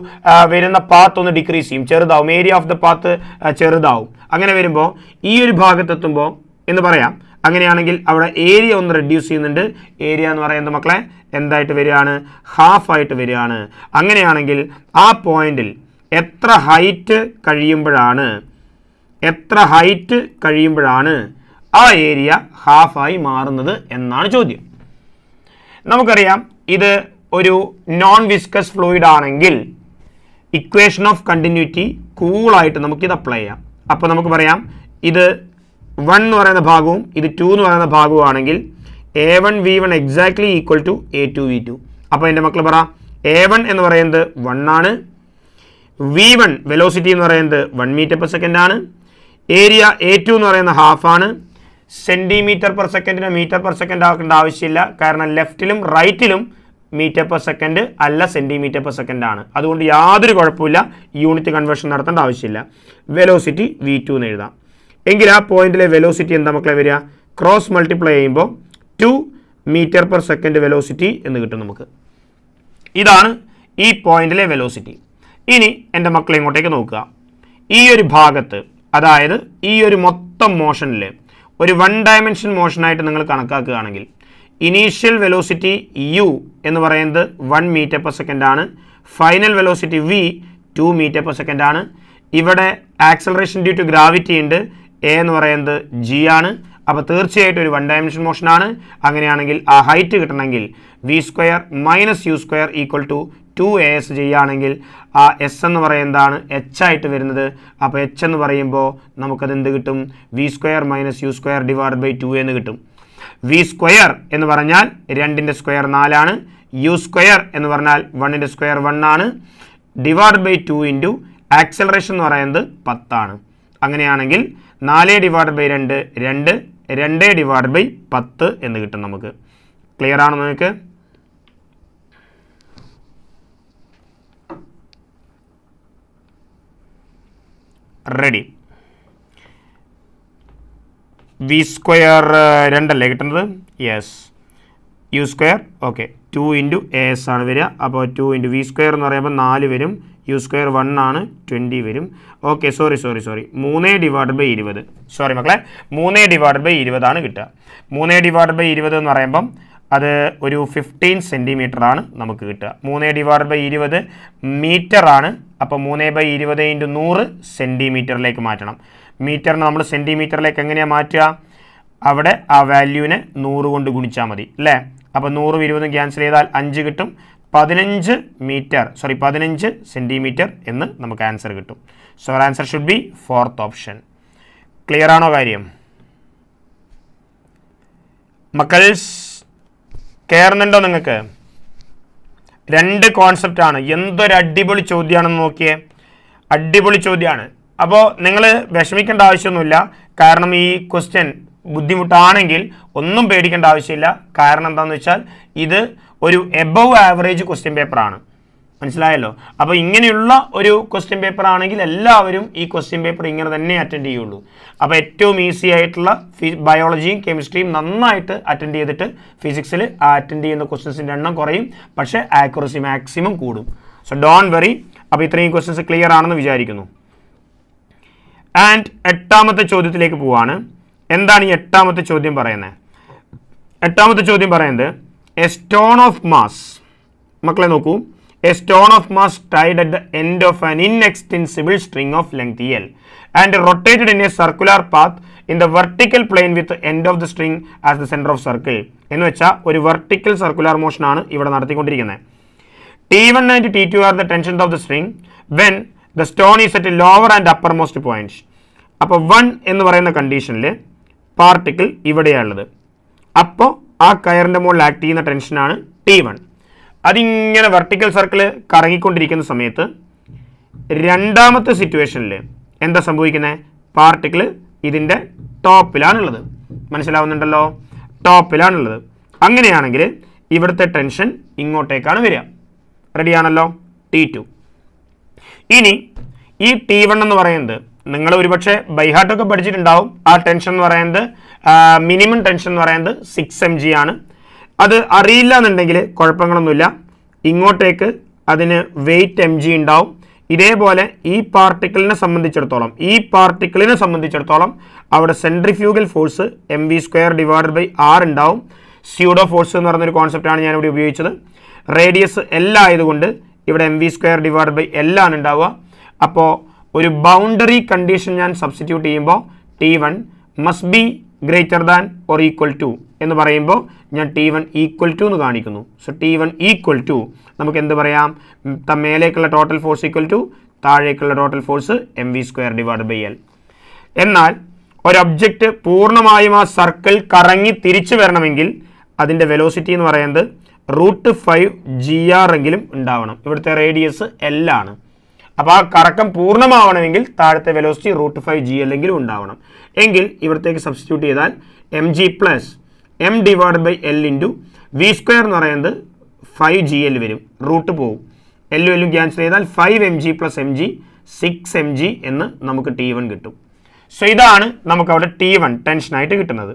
വരുന്ന പാത്ത് ഒന്ന് ഡിക്രീസ് ചെയ്യും, ചെറുതാവും. ഏരിയ ഓഫ് ദ പാത്ത് ചെറുതാവും. അങ്ങനെ വരുമ്പോൾ ഈ ഒരു ഭാഗത്തെത്തുമ്പോൾ എന്ന് പറയാം. അങ്ങനെയാണെങ്കിൽ അവിടെ ഏരിയ ഒന്ന് റെഡ്യൂസ് ചെയ്യുന്നുണ്ട്. ഏരിയ എന്ന് പറയുന്നത് മക്കളെ എന്തായിട്ട് വരികയാണ്? ½ ആയിട്ട് വരികയാണ്. അങ്ങനെയാണെങ്കിൽ ആ പോയിന്റിൽ എത്ര ഹൈറ്റ് കഴിയുമ്പോഴാണ് ആ ഏരിയ ½ ആയി മാറുന്നത് എന്നാണ് ചോദ്യം. നമുക്കറിയാം ഇത് ഒരു നോൺ വിസ്കസ് ഫ്ലൂയിഡ് ആണെങ്കിൽ ഇക്വേഷൻ ഓഫ് കണ്ടിന്യൂറ്റി കൂളായിട്ട് നമുക്കിത് അപ്ലൈ ചെയ്യാം. അപ്പോൾ നമുക്ക് പറയാം, ഇത് 1 എന്ന് പറയുന്ന ഭാഗവും ഇത് 2 എന്ന് പറയുന്ന ഭാഗവും ആണെങ്കിൽ A1 V1 exactly equal to A2 V2. അപ്പോൾ എൻ്റെ മക്കൾ പറ, A1 എന്ന് പറയുന്നത് 1 ആണ്, V1 വെലോസിറ്റി എന്ന് പറയുന്നത് 1 m/s ആണ്, ഏരിയ A2 എന്ന് പറയുന്ന ½ ആണ്. cm/s m/s ആക്കേണ്ട ആവശ്യമില്ല, കാരണം ലെഫ്റ്റിലും റൈറ്റിലും m/s അല്ല cm/s ആണ്. അതുകൊണ്ട് യാതൊരു കുഴപ്പമില്ല, യൂണിറ്റ് കൺവേർഷൻ നടത്തേണ്ട ആവശ്യമില്ല. വെലോസിറ്റി V2 എന്ന് എഴുതാം. എങ്കിൽ ആ പോയിന്റിലെ വെലോസിറ്റി എന്താ മക്കളെ വരിക? ക്രോസ് മൾട്ടിപ്ലൈ ചെയ്യുമ്പോൾ 2 മീറ്റർ/സെക്കൻഡ് വെലോസിറ്റി എന്ന് കിട്ടും നമുക്ക്. ഇതാണ് ഈ പോയിന്റിലെ വെലോസിറ്റി. ഇനി എൻ്റെ മക്കളെ ഇങ്ങോട്ടേക്ക് നോക്കുക. ഈ ഒരു ഭാഗത്ത്, അതായത് ഈ ഒരു മൊത്തം മോഷനിൽ ഒരു 1 ഡയമെൻഷൻ മോഷനായിട്ട് നിങ്ങൾ കണക്കാക്കുകയാണെങ്കിൽ ഇനീഷ്യൽ വെലോസിറ്റി u എന്ന് പറയുന്നത് 1 മീറ്റർ/സെക്കൻഡ് ആണ്. ഫൈനൽ വെലോസിറ്റി v 2 മീറ്റർ/സെക്കൻഡ് ആണ്. ഇവിടെ ആക്സലറേഷൻ ഡ്യൂ ടു ഗ്രാവിറ്റി ഉണ്ട്, a എന്ന് പറയുന്നത് g ആണ്. അപ്പോൾ തീർച്ചയായിട്ടും ഒരു 1 ഡയമെൻഷൻ മോഷൻ ആണ്. അങ്ങനെയാണെങ്കിൽ ആ ഹൈറ്റ് കിട്ടണമെങ്കിൽ v² - u² = 2as ചെയ്യുകയാണെങ്കിൽ ആ s എന്ന് പറയുന്നതാണ് h ആയിട്ട് വരുന്നത്. അപ്പോൾ h എന്ന് പറയുമ്പോൾ നമുക്കത് എന്ത് കിട്ടും? v² - u² / 2 എന്ന് കിട്ടും. v² എന്ന് പറഞ്ഞാൽ 2ന്റെ സ്ക്വയർ 4 ആണ്. u² എന്ന് പറഞ്ഞാൽ 1ന്റെ സ്ക്വയർ 1 ആണ്. /2 ഇൻറ്റു ആക്സലറേഷൻ എന്ന് പറയുന്നത് 10 ആണ്. അങ്ങനെയാണെങ്കിൽ 4/2 2, 2/10 എന്ന് കിട്ടും നമുക്ക്. ക്ലിയർ ആണോ നിങ്ങൾക്ക്? റെഡി. v² 2 അല്ലേ കിട്ടുന്നത്? Yes. u², okay, 2 into as ആണ് വരിക. അപ്പോൾ 2 ഇൻറ്റു v² എന്ന് പറയുമ്പോൾ 4 വരും. u² 1 ആണ്, 20 വരും. Okay, sorry 3/20. സോറി മക്കളെ, 3/20 ആണ് കിട്ടുക. 3/20 എന്ന് പറയുമ്പം അത് ഒരു 15 സെൻറ്റിമീറ്റർ ആണ് നമുക്ക് കിട്ടുക. 3/20 മീറ്റർ ആണ്. അപ്പോൾ 3/20 × 100 സെൻറ്റിമീറ്ററിലേക്ക് മാറ്റണം. മീറ്ററിന് നമ്മൾ സെൻറ്റിമീറ്ററിലേക്ക് എങ്ങനെയാണ് മാറ്റുക? അവിടെ ആ വാല്യൂവിനെ 100 കൊണ്ട് ഗുണിച്ചാൽ മതി അല്ലേ? അപ്പോൾ 100 20 ക്യാൻസൽ ചെയ്താൽ 5 കിട്ടും. 15 സെൻറ്റിമീറ്റർ എന്ന് നമുക്ക് ആൻസർ കിട്ടും. So answer should B 4th option. Clear ആണോ കാര്യം? മക്കൾസ് കയറുന്നുണ്ടോ നിങ്ങൾക്ക്? 2 കോൺസെപ്റ്റാണ്. എന്തൊരു അടിപൊളി ചോദ്യമാണെന്ന് നോക്കിയേ. അടിപൊളി ചോദ്യമാണ്. അപ്പോൾ നിങ്ങൾ വിഷമിക്കേണ്ട ആവശ്യമൊന്നുമില്ല. കാരണം ഈ ക്വസ്റ്റ്യൻ ബുദ്ധിമുട്ടാണെങ്കിൽ ഒന്നും പേടിക്കേണ്ട ആവശ്യമില്ല. കാരണം എന്താണെന്ന് വെച്ചാൽ ഇത് ഒരു എബവ് ആവറേജ് ക്വസ്റ്റ്യൻ പേപ്പറാണ്. മനസ്സിലായല്ലോ? അപ്പോൾ ഇങ്ങനെയുള്ള ഒരു ക്വസ്റ്റ്യൻ പേപ്പർ ആണെങ്കിൽ എല്ലാവരും ഈ ക്വസ്റ്റ്യൻ പേപ്പർ ഇങ്ങനെ തന്നെ അറ്റൻഡ് ചെയ്യുള്ളൂ. അപ്പോൾ ഏറ്റവും ഈസി ആയിട്ടുള്ള ബയോളജിയും കെമിസ്ട്രിയും നന്നായിട്ട് അറ്റൻഡ് ചെയ്തിട്ട് ഫിസിക്സിൽ അറ്റൻഡ് ചെയ്യുന്ന ക്വസ്റ്റ്യൻസിൻ്റെ എണ്ണം കുറയും, പക്ഷേ ആക്യുറസി മാക്സിമം കൂടും. So don't worry. അപ്പോൾ ഇത്രയും ക്വസ്റ്റ്യൻസ് ക്ലിയർ ആണെന്ന് വിചാരിക്കുന്നു. ആൻഡ് 8ാമത്തെ ചോദ്യത്തിലേക്ക് പോവാണ്. എന്താണ് ഈ 8ാമത്തെ ചോദ്യം പറയുന്നത്? 8ാമത്തെ ചോദ്യം പറയുന്നത് എ സ്റ്റോൺ ഓഫ് മാസ്, മക്കളെ നോക്കൂ, a stone of mass tied at the end of an inextensible string of length L and rotated in a circular path in the vertical plane with end of the string as the centre of circle. എന്ന് വെച്ചാൽ ഒരു vertical circular മോഷനാണ് ഇവിടെ നടത്തിക്കൊണ്ടിരിക്കുന്നത്. T1 and T2 are the tensions of the string when the stone is at a lower and uppermost points. അപ്പോൾ 1 എന്ന് പറയുന്ന കണ്ടീഷനിൽ particle ഇവിടെയാണുള്ളത്. അപ്പോൾ ആ കയറിൻ്റെ മുകളിൽ ആക്ട് ചെയ്യുന്ന ടെൻഷനാണ് T1. അതിങ്ങനെ വെർട്ടിക്കൽ സർക്കിൾ കറങ്ങിക്കൊണ്ടിരിക്കുന്ന സമയത്ത് 2ാമത്തെ സിറ്റുവേഷനിൽ എന്താ സംഭവിക്കുന്നത്? പാർട്ടിക്കിൾ ഇതിൻ്റെ ടോപ്പിലാണുള്ളത്. മനസ്സിലാവുന്നുണ്ടല്ലോ? ടോപ്പിലാണുള്ളത്. അങ്ങനെയാണെങ്കിൽ ഇവിടുത്തെ ടെൻഷൻ ഇങ്ങോട്ടേക്കാണ് വരിക. റെഡിയാണല്ലോ? T2. ഇനി ഈ T1 എന്ന് പറയുന്നത് നിങ്ങൾ ഒരുപക്ഷെ ബൈഹാർട്ടൊക്കെ പഠിച്ചിട്ടുണ്ടാവും. ആ ടെൻഷൻ എന്ന് പറയുന്നത് മിനിമം ടെൻഷൻ എന്ന് പറയുന്നത് 6 mg ആണ്. അത് അറിയില്ല എന്നുണ്ടെങ്കിൽ കുഴപ്പങ്ങളൊന്നുമില്ല. ഇങ്ങോട്ടേക്ക് അതിന് വെയിറ്റ് mg ഉണ്ടാവും. ഇതേപോലെ ഈ പാർട്ടിക്കിളിനെ സംബന്ധിച്ചിടത്തോളം അവിടെ സെൻട്രിഫ്യൂഗൽ ഫോഴ്സ് mv² / r ഉണ്ടാവും. സ്യൂഡോ ഫോഴ്സ് എന്ന് പറയുന്നൊരു കോൺസെപ്റ്റാണ് ഞാനിവിടെ ഉപയോഗിച്ചത്. റേഡിയസ് L ആയതുകൊണ്ട് ഇവിടെ mv² / L ആണ് ഉണ്ടാവുക. അപ്പോൾ ഒരു ബൗണ്ടറി കണ്ടീഷൻ ഞാൻ സബ്സ്റ്റിറ്റ്യൂട്ട് ചെയ്യുമ്പോൾ T1 must be greater than or equal to എന്ന് പറയുമ്പോൾ ഞാൻ T1 ഈക്വൽ ടു എന്ന് കാണിക്കുന്നു. സോ T1 ഈക്വൽ ടു നമുക്ക് എന്ത് പറയാം? മേലേക്കുള്ള ടോട്ടൽ ഫോഴ്സ് ഈക്വൽ ടു താഴേക്കുള്ള ടോട്ടൽ ഫോഴ്സ് mv² / L. എന്നാൽ ഒരു ഒബ്ജക്റ്റ് പൂർണ്ണമായും ആ സർക്കിൾ കറങ്ങി തിരിച്ചു വരണമെങ്കിൽ അതിൻ്റെ വെലോസിറ്റി എന്ന് പറയുന്നത് √5 gr എങ്കിലും ഉണ്ടാവണം. ഇവിടുത്തെ റേഡിയസ് L ആണ്. അപ്പോൾ ആ കറക്കം പൂർണ്ണമാവണമെങ്കിൽ താഴത്തെ വെലോസിറ്റി √5 gl എങ്കിലും ഉണ്ടാവണം. എങ്കിൽ ഇവിടത്തേക്ക് സബ്സ്റ്റിറ്റ്യൂട്ട് ചെയ്താൽ mg plus m/L into v² എന്ന് പറയുന്നത് 5 gl വരും. റൂട്ട് പോവും. L ക്യാൻസൽ ചെയ്താൽ 5 mg + mg 6 mg എന്ന് നമുക്ക് T1 കിട്ടും. സോ ഇതാണ് നമുക്ക് അവിടെ T1 ടെൻഷനായിട്ട് കിട്ടുന്നത്.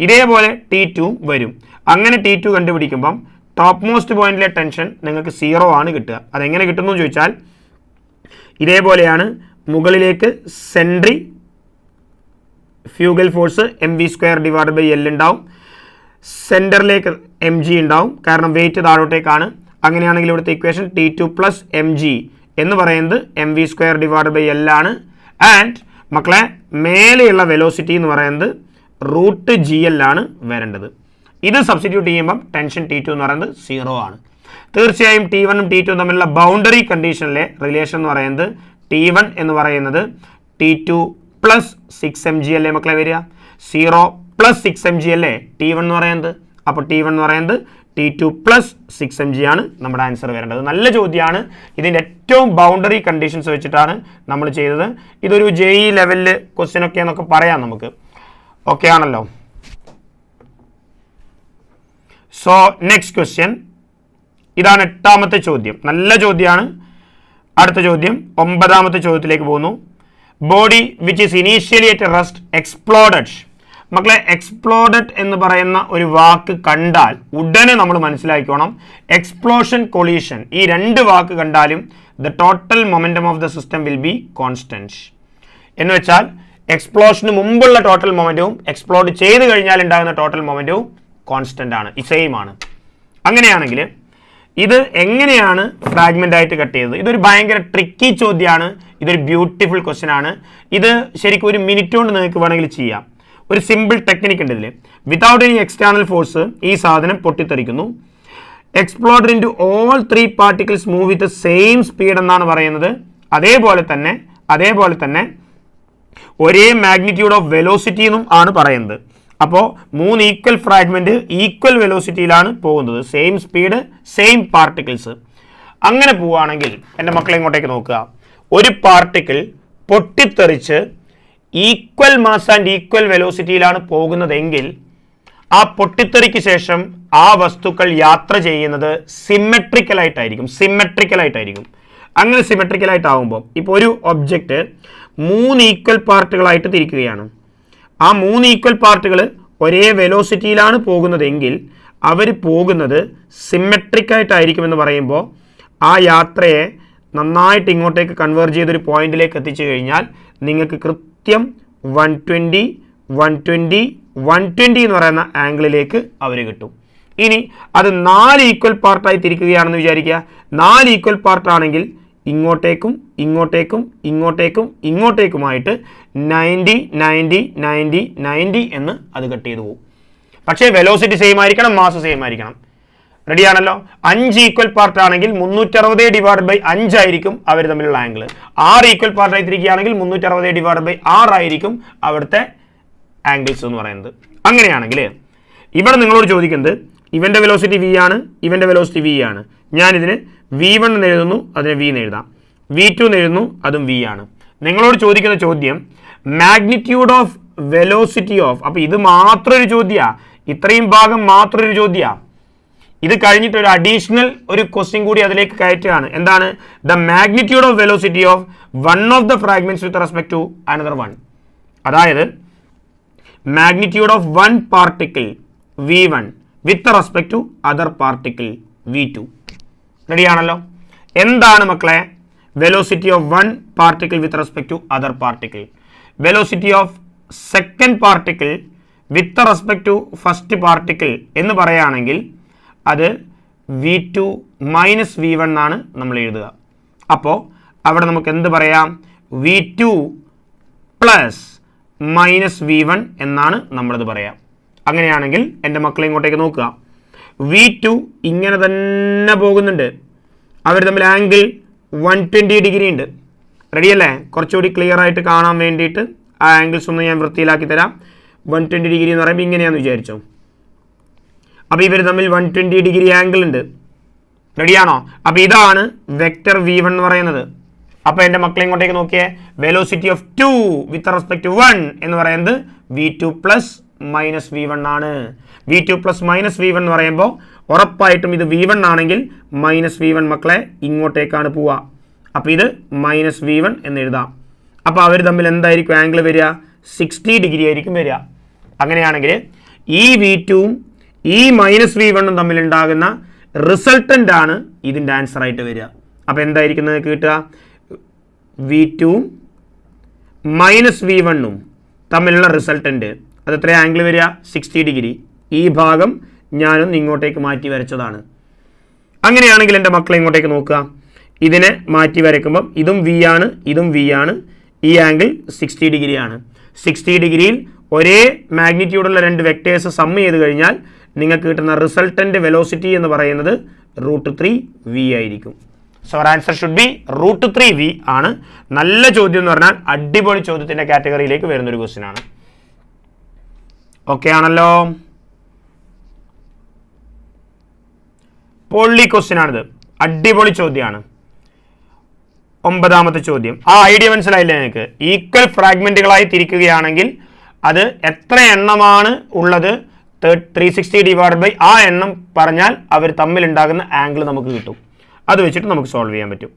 ഇതേപോലെ T2 വരും. അങ്ങനെ T2 കണ്ടുപിടിക്കുമ്പം ടോപ്പ് മോസ്റ്റ് പോയിന്റിലെ ടെൻഷൻ നിങ്ങൾക്ക് 0 ആണ് കിട്ടുക. അതെങ്ങനെ കിട്ടുന്നു എന്ന് ചോദിച്ചാൽ ഇതേപോലെയാണ്. മുകളിലേക്ക് സെൻട്രി ഫ്യൂഗൽ ഫോഴ്സ് mv²/L ഉണ്ടാവും. സെൻറ്ററിലേക്ക് mg ഉണ്ടാവും, കാരണം വെയിറ്റ് താഴോട്ടേക്കാണ്. അങ്ങനെയാണെങ്കിൽ ഇവിടുത്തെ ഇക്വേഷൻ T2 + mg എന്ന് പറയുന്നത് mv²/L ആണ്. ആൻഡ് മക്കളെ മേലെയുള്ള വെലോസിറ്റി എന്ന് പറയുന്നത് √GL ആണ് വരേണ്ടത്. ഇത് സബ്സ്റ്റിറ്റ്യൂട്ട് ചെയ്യുമ്പം ടെൻഷൻ T2 എന്ന് പറയുന്നത് 0 ആണ്. തീർച്ചയായും T1 ഉം T2 തമ്മിലുള്ള ബൗണ്ടറി കണ്ടീഷനിലെ റിലേഷൻ എന്ന് പറയുന്നത് T1 എന്ന് പറയുന്നത് T2 + 6mg അല്ലേ മക്കളെ വരിക. 0 + 6mg അല്ലേ T1 എന്ന് പറയുന്നത്. അപ്പോൾ T1 എന്ന് പറയുന്നത് T2 + 6mg ആണ് നമ്മുടെ ആൻസർ വരേണ്ടത്. നല്ല ചോദ്യമാണ്. ഇതിൻ്റെ ഏറ്റവും ബൗണ്ടറി കണ്ടീഷൻസ് വെച്ചിട്ടാണ് നമ്മൾ ചെയ്തത്. ഇതൊരു JE ലെവലിൽ ക്വസ്റ്റ്യൻ ഒക്കെ എന്നൊക്കെ പറയാം നമുക്ക്. ഓക്കെ ആണല്ലോ. സോ നെക്സ്റ്റ് ക്വസ്റ്റ്യൻ ഇതാണ് 8ാമത്തെ ചോദ്യം. നല്ല ചോദ്യമാണ്. അടുത്ത ചോദ്യം 9ാമത്തെ ചോദ്യത്തിലേക്ക് പോകുന്നു. Body which is initially at rest exploded. മക്കളെ എക്സ്പ്ലോഡഡ് എന്ന് പറയുന്ന ഒരു വാക്ക് കണ്ടാൽ ഉടനെ നമ്മൾ മനസ്സിലാക്കണം എക്സ്പ്ലോഷൻ കൊളീഷൻ. ഈ രണ്ട് വാക്ക് കണ്ടാലും the total momentum of the system will be constant. എന്ന് വെച്ചാൽ എക്സ്പ്ലോഷന് മുമ്പുള്ള ടോട്ടൽ മൊമെന്റവും എക്സ്പ്ലോഡ് ചെയ്ത് കഴിഞ്ഞാൽ ഉണ്ടാകുന്ന ടോട്ടൽ മൊമെന്റവും കോൺസ്റ്റന്റ് ആണ്, സെയിം ആണ്. അങ്ങനെയാണെങ്കിൽ ഇത് എങ്ങനെയാണ് ഫ്രാഗ്മെന്റ് ആയിട്ട് കട്ട് ചെയ്തത്? ഇതൊരു ഭയങ്കര ട്രിക്കി ചോദ്യമാണ്. ഇതൊരു ബ്യൂട്ടിഫുൾ ക്വസ്റ്റ്യൻ ആണ്. ഇത് ശരിക്കും ഒരു മിനിറ്റ് കൊണ്ട് നിങ്ങൾക്ക് വേണമെങ്കിൽ ചെയ്യാം. ഒരു സിമ്പിൾ ടെക്നിക്ക് ഉണ്ട് ഇതിൽ. വിതൗട്ട് എനി എക്സ്റ്റേണൽ ഫോഴ്സ് ഈ സാധനം പൊട്ടിത്തെറിക്കുന്നു. Exploded into all 3 particles move with same speed എന്നാണ് പറയുന്നത്. അതേപോലെ തന്നെ ഒരേ മാഗ്നിറ്റ്യൂഡ് ഓഫ് വെലോസിറ്റി എന്നും ആണ് പറയുന്നത്. അപ്പോൾ 3 ഈക്വൽ ഫ്രാഗ്മെന്റ് ഈക്വൽ വെലോസിറ്റിയിലാണ് പോകുന്നത്. Same speed, same particles. അങ്ങനെ പോവുകയാണെങ്കിൽ എൻ്റെ മക്കളെ ഇങ്ങോട്ടേക്ക് നോക്കുക. ഒരു പാർട്ടിക്കിൾ പൊട്ടിത്തെറിച്ച് ഈക്വൽ മാസ് ആൻഡ് ഈക്വൽ വെലോസിറ്റിയിലാണ് പോകുന്നതെങ്കിൽ ആ പൊട്ടിത്തെറിക്ക് ശേഷം ആ വസ്തുക്കൾ യാത്ര ചെയ്യുന്നത് സിമെട്രിക്കലായിട്ടായിരിക്കും. അങ്ങനെ സിമെട്രിക്കലായിട്ടാവുമ്പോൾ ഇപ്പോൾ ഒരു ഒബ്ജക്റ്റ് 3 ഈക്വൽ പാർട്ടുകളായിട്ട് തിരിക്കുകയാണ്. ആ 3 ഈക്വൽ പാർട്ടുകൾ ഒരേ വെലോസിറ്റിയിലാണ് പോകുന്നതെങ്കിൽ അവർ പോകുന്നത് സിമെട്രിക് ആയിട്ടായിരിക്കുമെന്ന് പറയുമ്പോൾ ആ യാത്രയെ നന്നായിട്ട് ഇങ്ങോട്ടേക്ക് കൺവേർജ് ചെയ്തൊരു പോയിന്റിലേക്ക് എത്തിച്ചു കഴിഞ്ഞാൽ നിങ്ങൾക്ക് കൃത്യം 120, 120, 120 എന്ന് പറയുന്ന ആംഗിളിലേക്ക് അവർ കിട്ടും. ഇനി അത് 4 ഈക്വൽ പാർട്ടായി തിരിക്കുകയാണെന്ന് വിചാരിക്കുക. 4 ഈക്വൽ പാർട്ടാണെങ്കിൽ ഇങ്ങോട്ടേക്കും ഇങ്ങോട്ടേക്കുമായിട്ട് 90, 90, 90, 90 എന്ന് അത് കട്ട് ചെയ്തു പോകും. പക്ഷേ വെലോസിറ്റി സെയിം ആയിരിക്കണം, മാസ് സെയിം ആയിരിക്കണം. റെഡിയാണല്ലോ. 5 ഈക്വൽ പാർട്ട് ആണെങ്കിൽ 360/5 ആയിരിക്കും അവർ തമ്മിലുള്ള ആംഗിൾ. 6 ഈക്വൽ പാർട്ടായി തിരിക്കുകയാണെങ്കിൽ 360/6 ആയിരിക്കും അവിടുത്തെ ആംഗിൾസ് എന്ന് പറയുന്നത്. അങ്ങനെയാണെങ്കിൽ ഇവിടെ നിങ്ങളോട് ചോദിക്കുന്നത് ഇവൻ്റെ വെലോസിറ്റി v ആണ്, ഇവൻ്റെ വെലോസിറ്റി v ആണ്. ഞാനിതിന് v1 എന്ന് എഴുതുന്നു, അതിന് v എന്ന് എഴുതാം. v2 എന്ന് എഴുതുന്നു, അതും v ആണ്. നിങ്ങളോട് ചോദിക്കുന്ന ചോദ്യം മാഗ്നിറ്റ്യൂഡ് ഓഫ് വെലോസിറ്റി ഓഫ്. അപ്പോൾ ഇത് മാത്രം ഒരു ചോദ്യമാണ്, ഇത്രയും ഭാഗം മാത്രം ഒരു ചോദ്യമാണ്. ഇത് കഴിഞ്ഞിട്ട് ഒരു അഡീഷണൽ ഒരു ക്വസ്റ്റ്യൻ കൂടി അതിലേക്ക് കയറ്റുകയാണ്. എന്താണ്? The magnitude of velocity of one of the fragments with respect to another one. അതായത് magnitude of one particle v1 with respect to other particle v2. റെഡിയാണല്ലോ. എന്താണ് മക്കളെ velocity of one particle with respect to other particle? Velocity of second particle with respect to first particle എന്ന് പറയുകയാണെങ്കിൽ അത് v2 - v1 എന്നാണ് നമ്മൾ എഴുതുക. അപ്പോൾ അവിടെ നമുക്ക് എന്ത് പറയാം? v2 + -v1 എന്നാണ് നമ്മളത് പറയാം. അങ്ങനെയാണെങ്കിൽ എൻ്റെ മക്കളെ ഇങ്ങോട്ടേക്ക് നോക്കുക. v2 ഇങ്ങനെ തന്നെ പോകുന്നുണ്ട്. അവർ തമ്മിൽ ആംഗിൾ 120 ഡിഗ്രി ഉണ്ട്. റെഡിയല്ലേ? കുറച്ചുകൂടി ക്ലിയർ ആയിട്ട് കാണാൻ വേണ്ടിയിട്ട് ആ ആംഗിൾസ് ഒന്ന് ഞാൻ വൃത്തിയിലാക്കി തരാം. 120 ഡിഗ്രി എന്ന് പറയുമ്പോൾ ഇങ്ങനെയാണെന്ന് വിചാരിച്ചോ. അപ്പോൾ ഇവർ തമ്മിൽ 120 ഡിഗ്രി ആംഗിൾ ഉണ്ട്. റെഡിയാണോ? അപ്പോൾ ഇതാണ് വെക്റ്റർ v1 എന്ന് പറയുന്നത്. അപ്പോൾ എൻ്റെ മക്കളെ ഇങ്ങോട്ടേക്ക് നോക്കിയേ. Velocity of 2 with respect to 1 എന്ന് പറയുന്നത് v2 + -v1 ആണ്. v2 + -v1 എന്ന് പറയുമ്പോൾ ഉറപ്പായിട്ടും ഇത് v1 ആണെങ്കിൽ -v1 മക്കളെ ഇങ്ങോട്ടേക്കാണ് പോവുക. അപ്പോൾ ഇത് -v1 എന്ന് എഴുതാം. അപ്പോൾ അവർ തമ്മിൽ എന്തായിരിക്കും ആംഗിൾ വരിക? 60 ഡിഗ്രി ആയിരിക്കും വരിക. അങ്ങനെയാണെങ്കിൽ ഈ V2ഉം ഈ -V1ഉം തമ്മിലുണ്ടാകുന്ന റിസൾട്ടൻ്റ് ആണ് ഇതിൻ്റെ ആൻസർ ആയിട്ട് വരിക. അപ്പോൾ എന്തായിരിക്കും നിങ്ങൾക്ക് കിട്ടുക? V2ഉം -V1ഉം തമ്മിലുള്ള റിസൾട്ടൻ്റ് അത് എത്ര ആംഗിൾ വരിക? 60 ഡിഗ്രി. ഈ ഭാഗം ഞാനൊന്ന് ഇങ്ങോട്ടേക്ക് മാറ്റി വരച്ചതാണ്. അങ്ങനെയാണെങ്കിൽ എൻ്റെ മക്കളെ ഇങ്ങോട്ടേക്ക് നോക്കുക. ഇതിനെ മാറ്റി വരയ്ക്കുമ്പം ഇതും V ആണ്, ഇതും V ആണ്. ഈ ആംഗിൾ 60 ഡിഗ്രിയാണ്. 60 ഡിഗ്രിയിൽ ഒരേ മാഗ്നിറ്റ്യൂഡുള്ള രണ്ട് വെക്ടേഴ്സ് സം ചെയ്ത് കഴിഞ്ഞാൽ നിങ്ങൾക്ക് കിട്ടുന്ന റിസൾട്ടൻ്റ് വെലോസിറ്റി എന്ന് പറയുന്നത് √3v ആയിരിക്കും. So our answer should B √3v ആണ്. നല്ല ചോദ്യം എന്ന് പറഞ്ഞാൽ അടിപൊളി ചോദ്യത്തിൻ്റെ കാറ്റഗറിയിലേക്ക് വരുന്നൊരു ക്വസ്റ്റ്യൻ ആണ്. ഓക്കെ ആണല്ലോ? പൊള്ളി ക്വസ്റ്റ്യൻ ആണിത്, അടിപൊളി ചോദ്യമാണ്. 9ാമത്തെ ചോദ്യം. ആ ഐഡിയ മനസ്സിലായില്ലേ നിങ്ങൾക്ക്? ഈക്വൽ ഫ്രാഗ്മെന്റുകളായി തിരിക്കുകയാണെങ്കിൽ അത് എത്ര എണ്ണമാണ് ഉള്ളത് 360 ഡിവൈഡ് ബൈ ആ എണ്ണം പറഞ്ഞാൽ അവർ തമ്മിലുണ്ടാകുന്ന ആംഗിൾ നമുക്ക് കിട്ടും. അത് വെച്ചിട്ട് നമുക്ക് സോൾവ് ചെയ്യാൻ പറ്റും.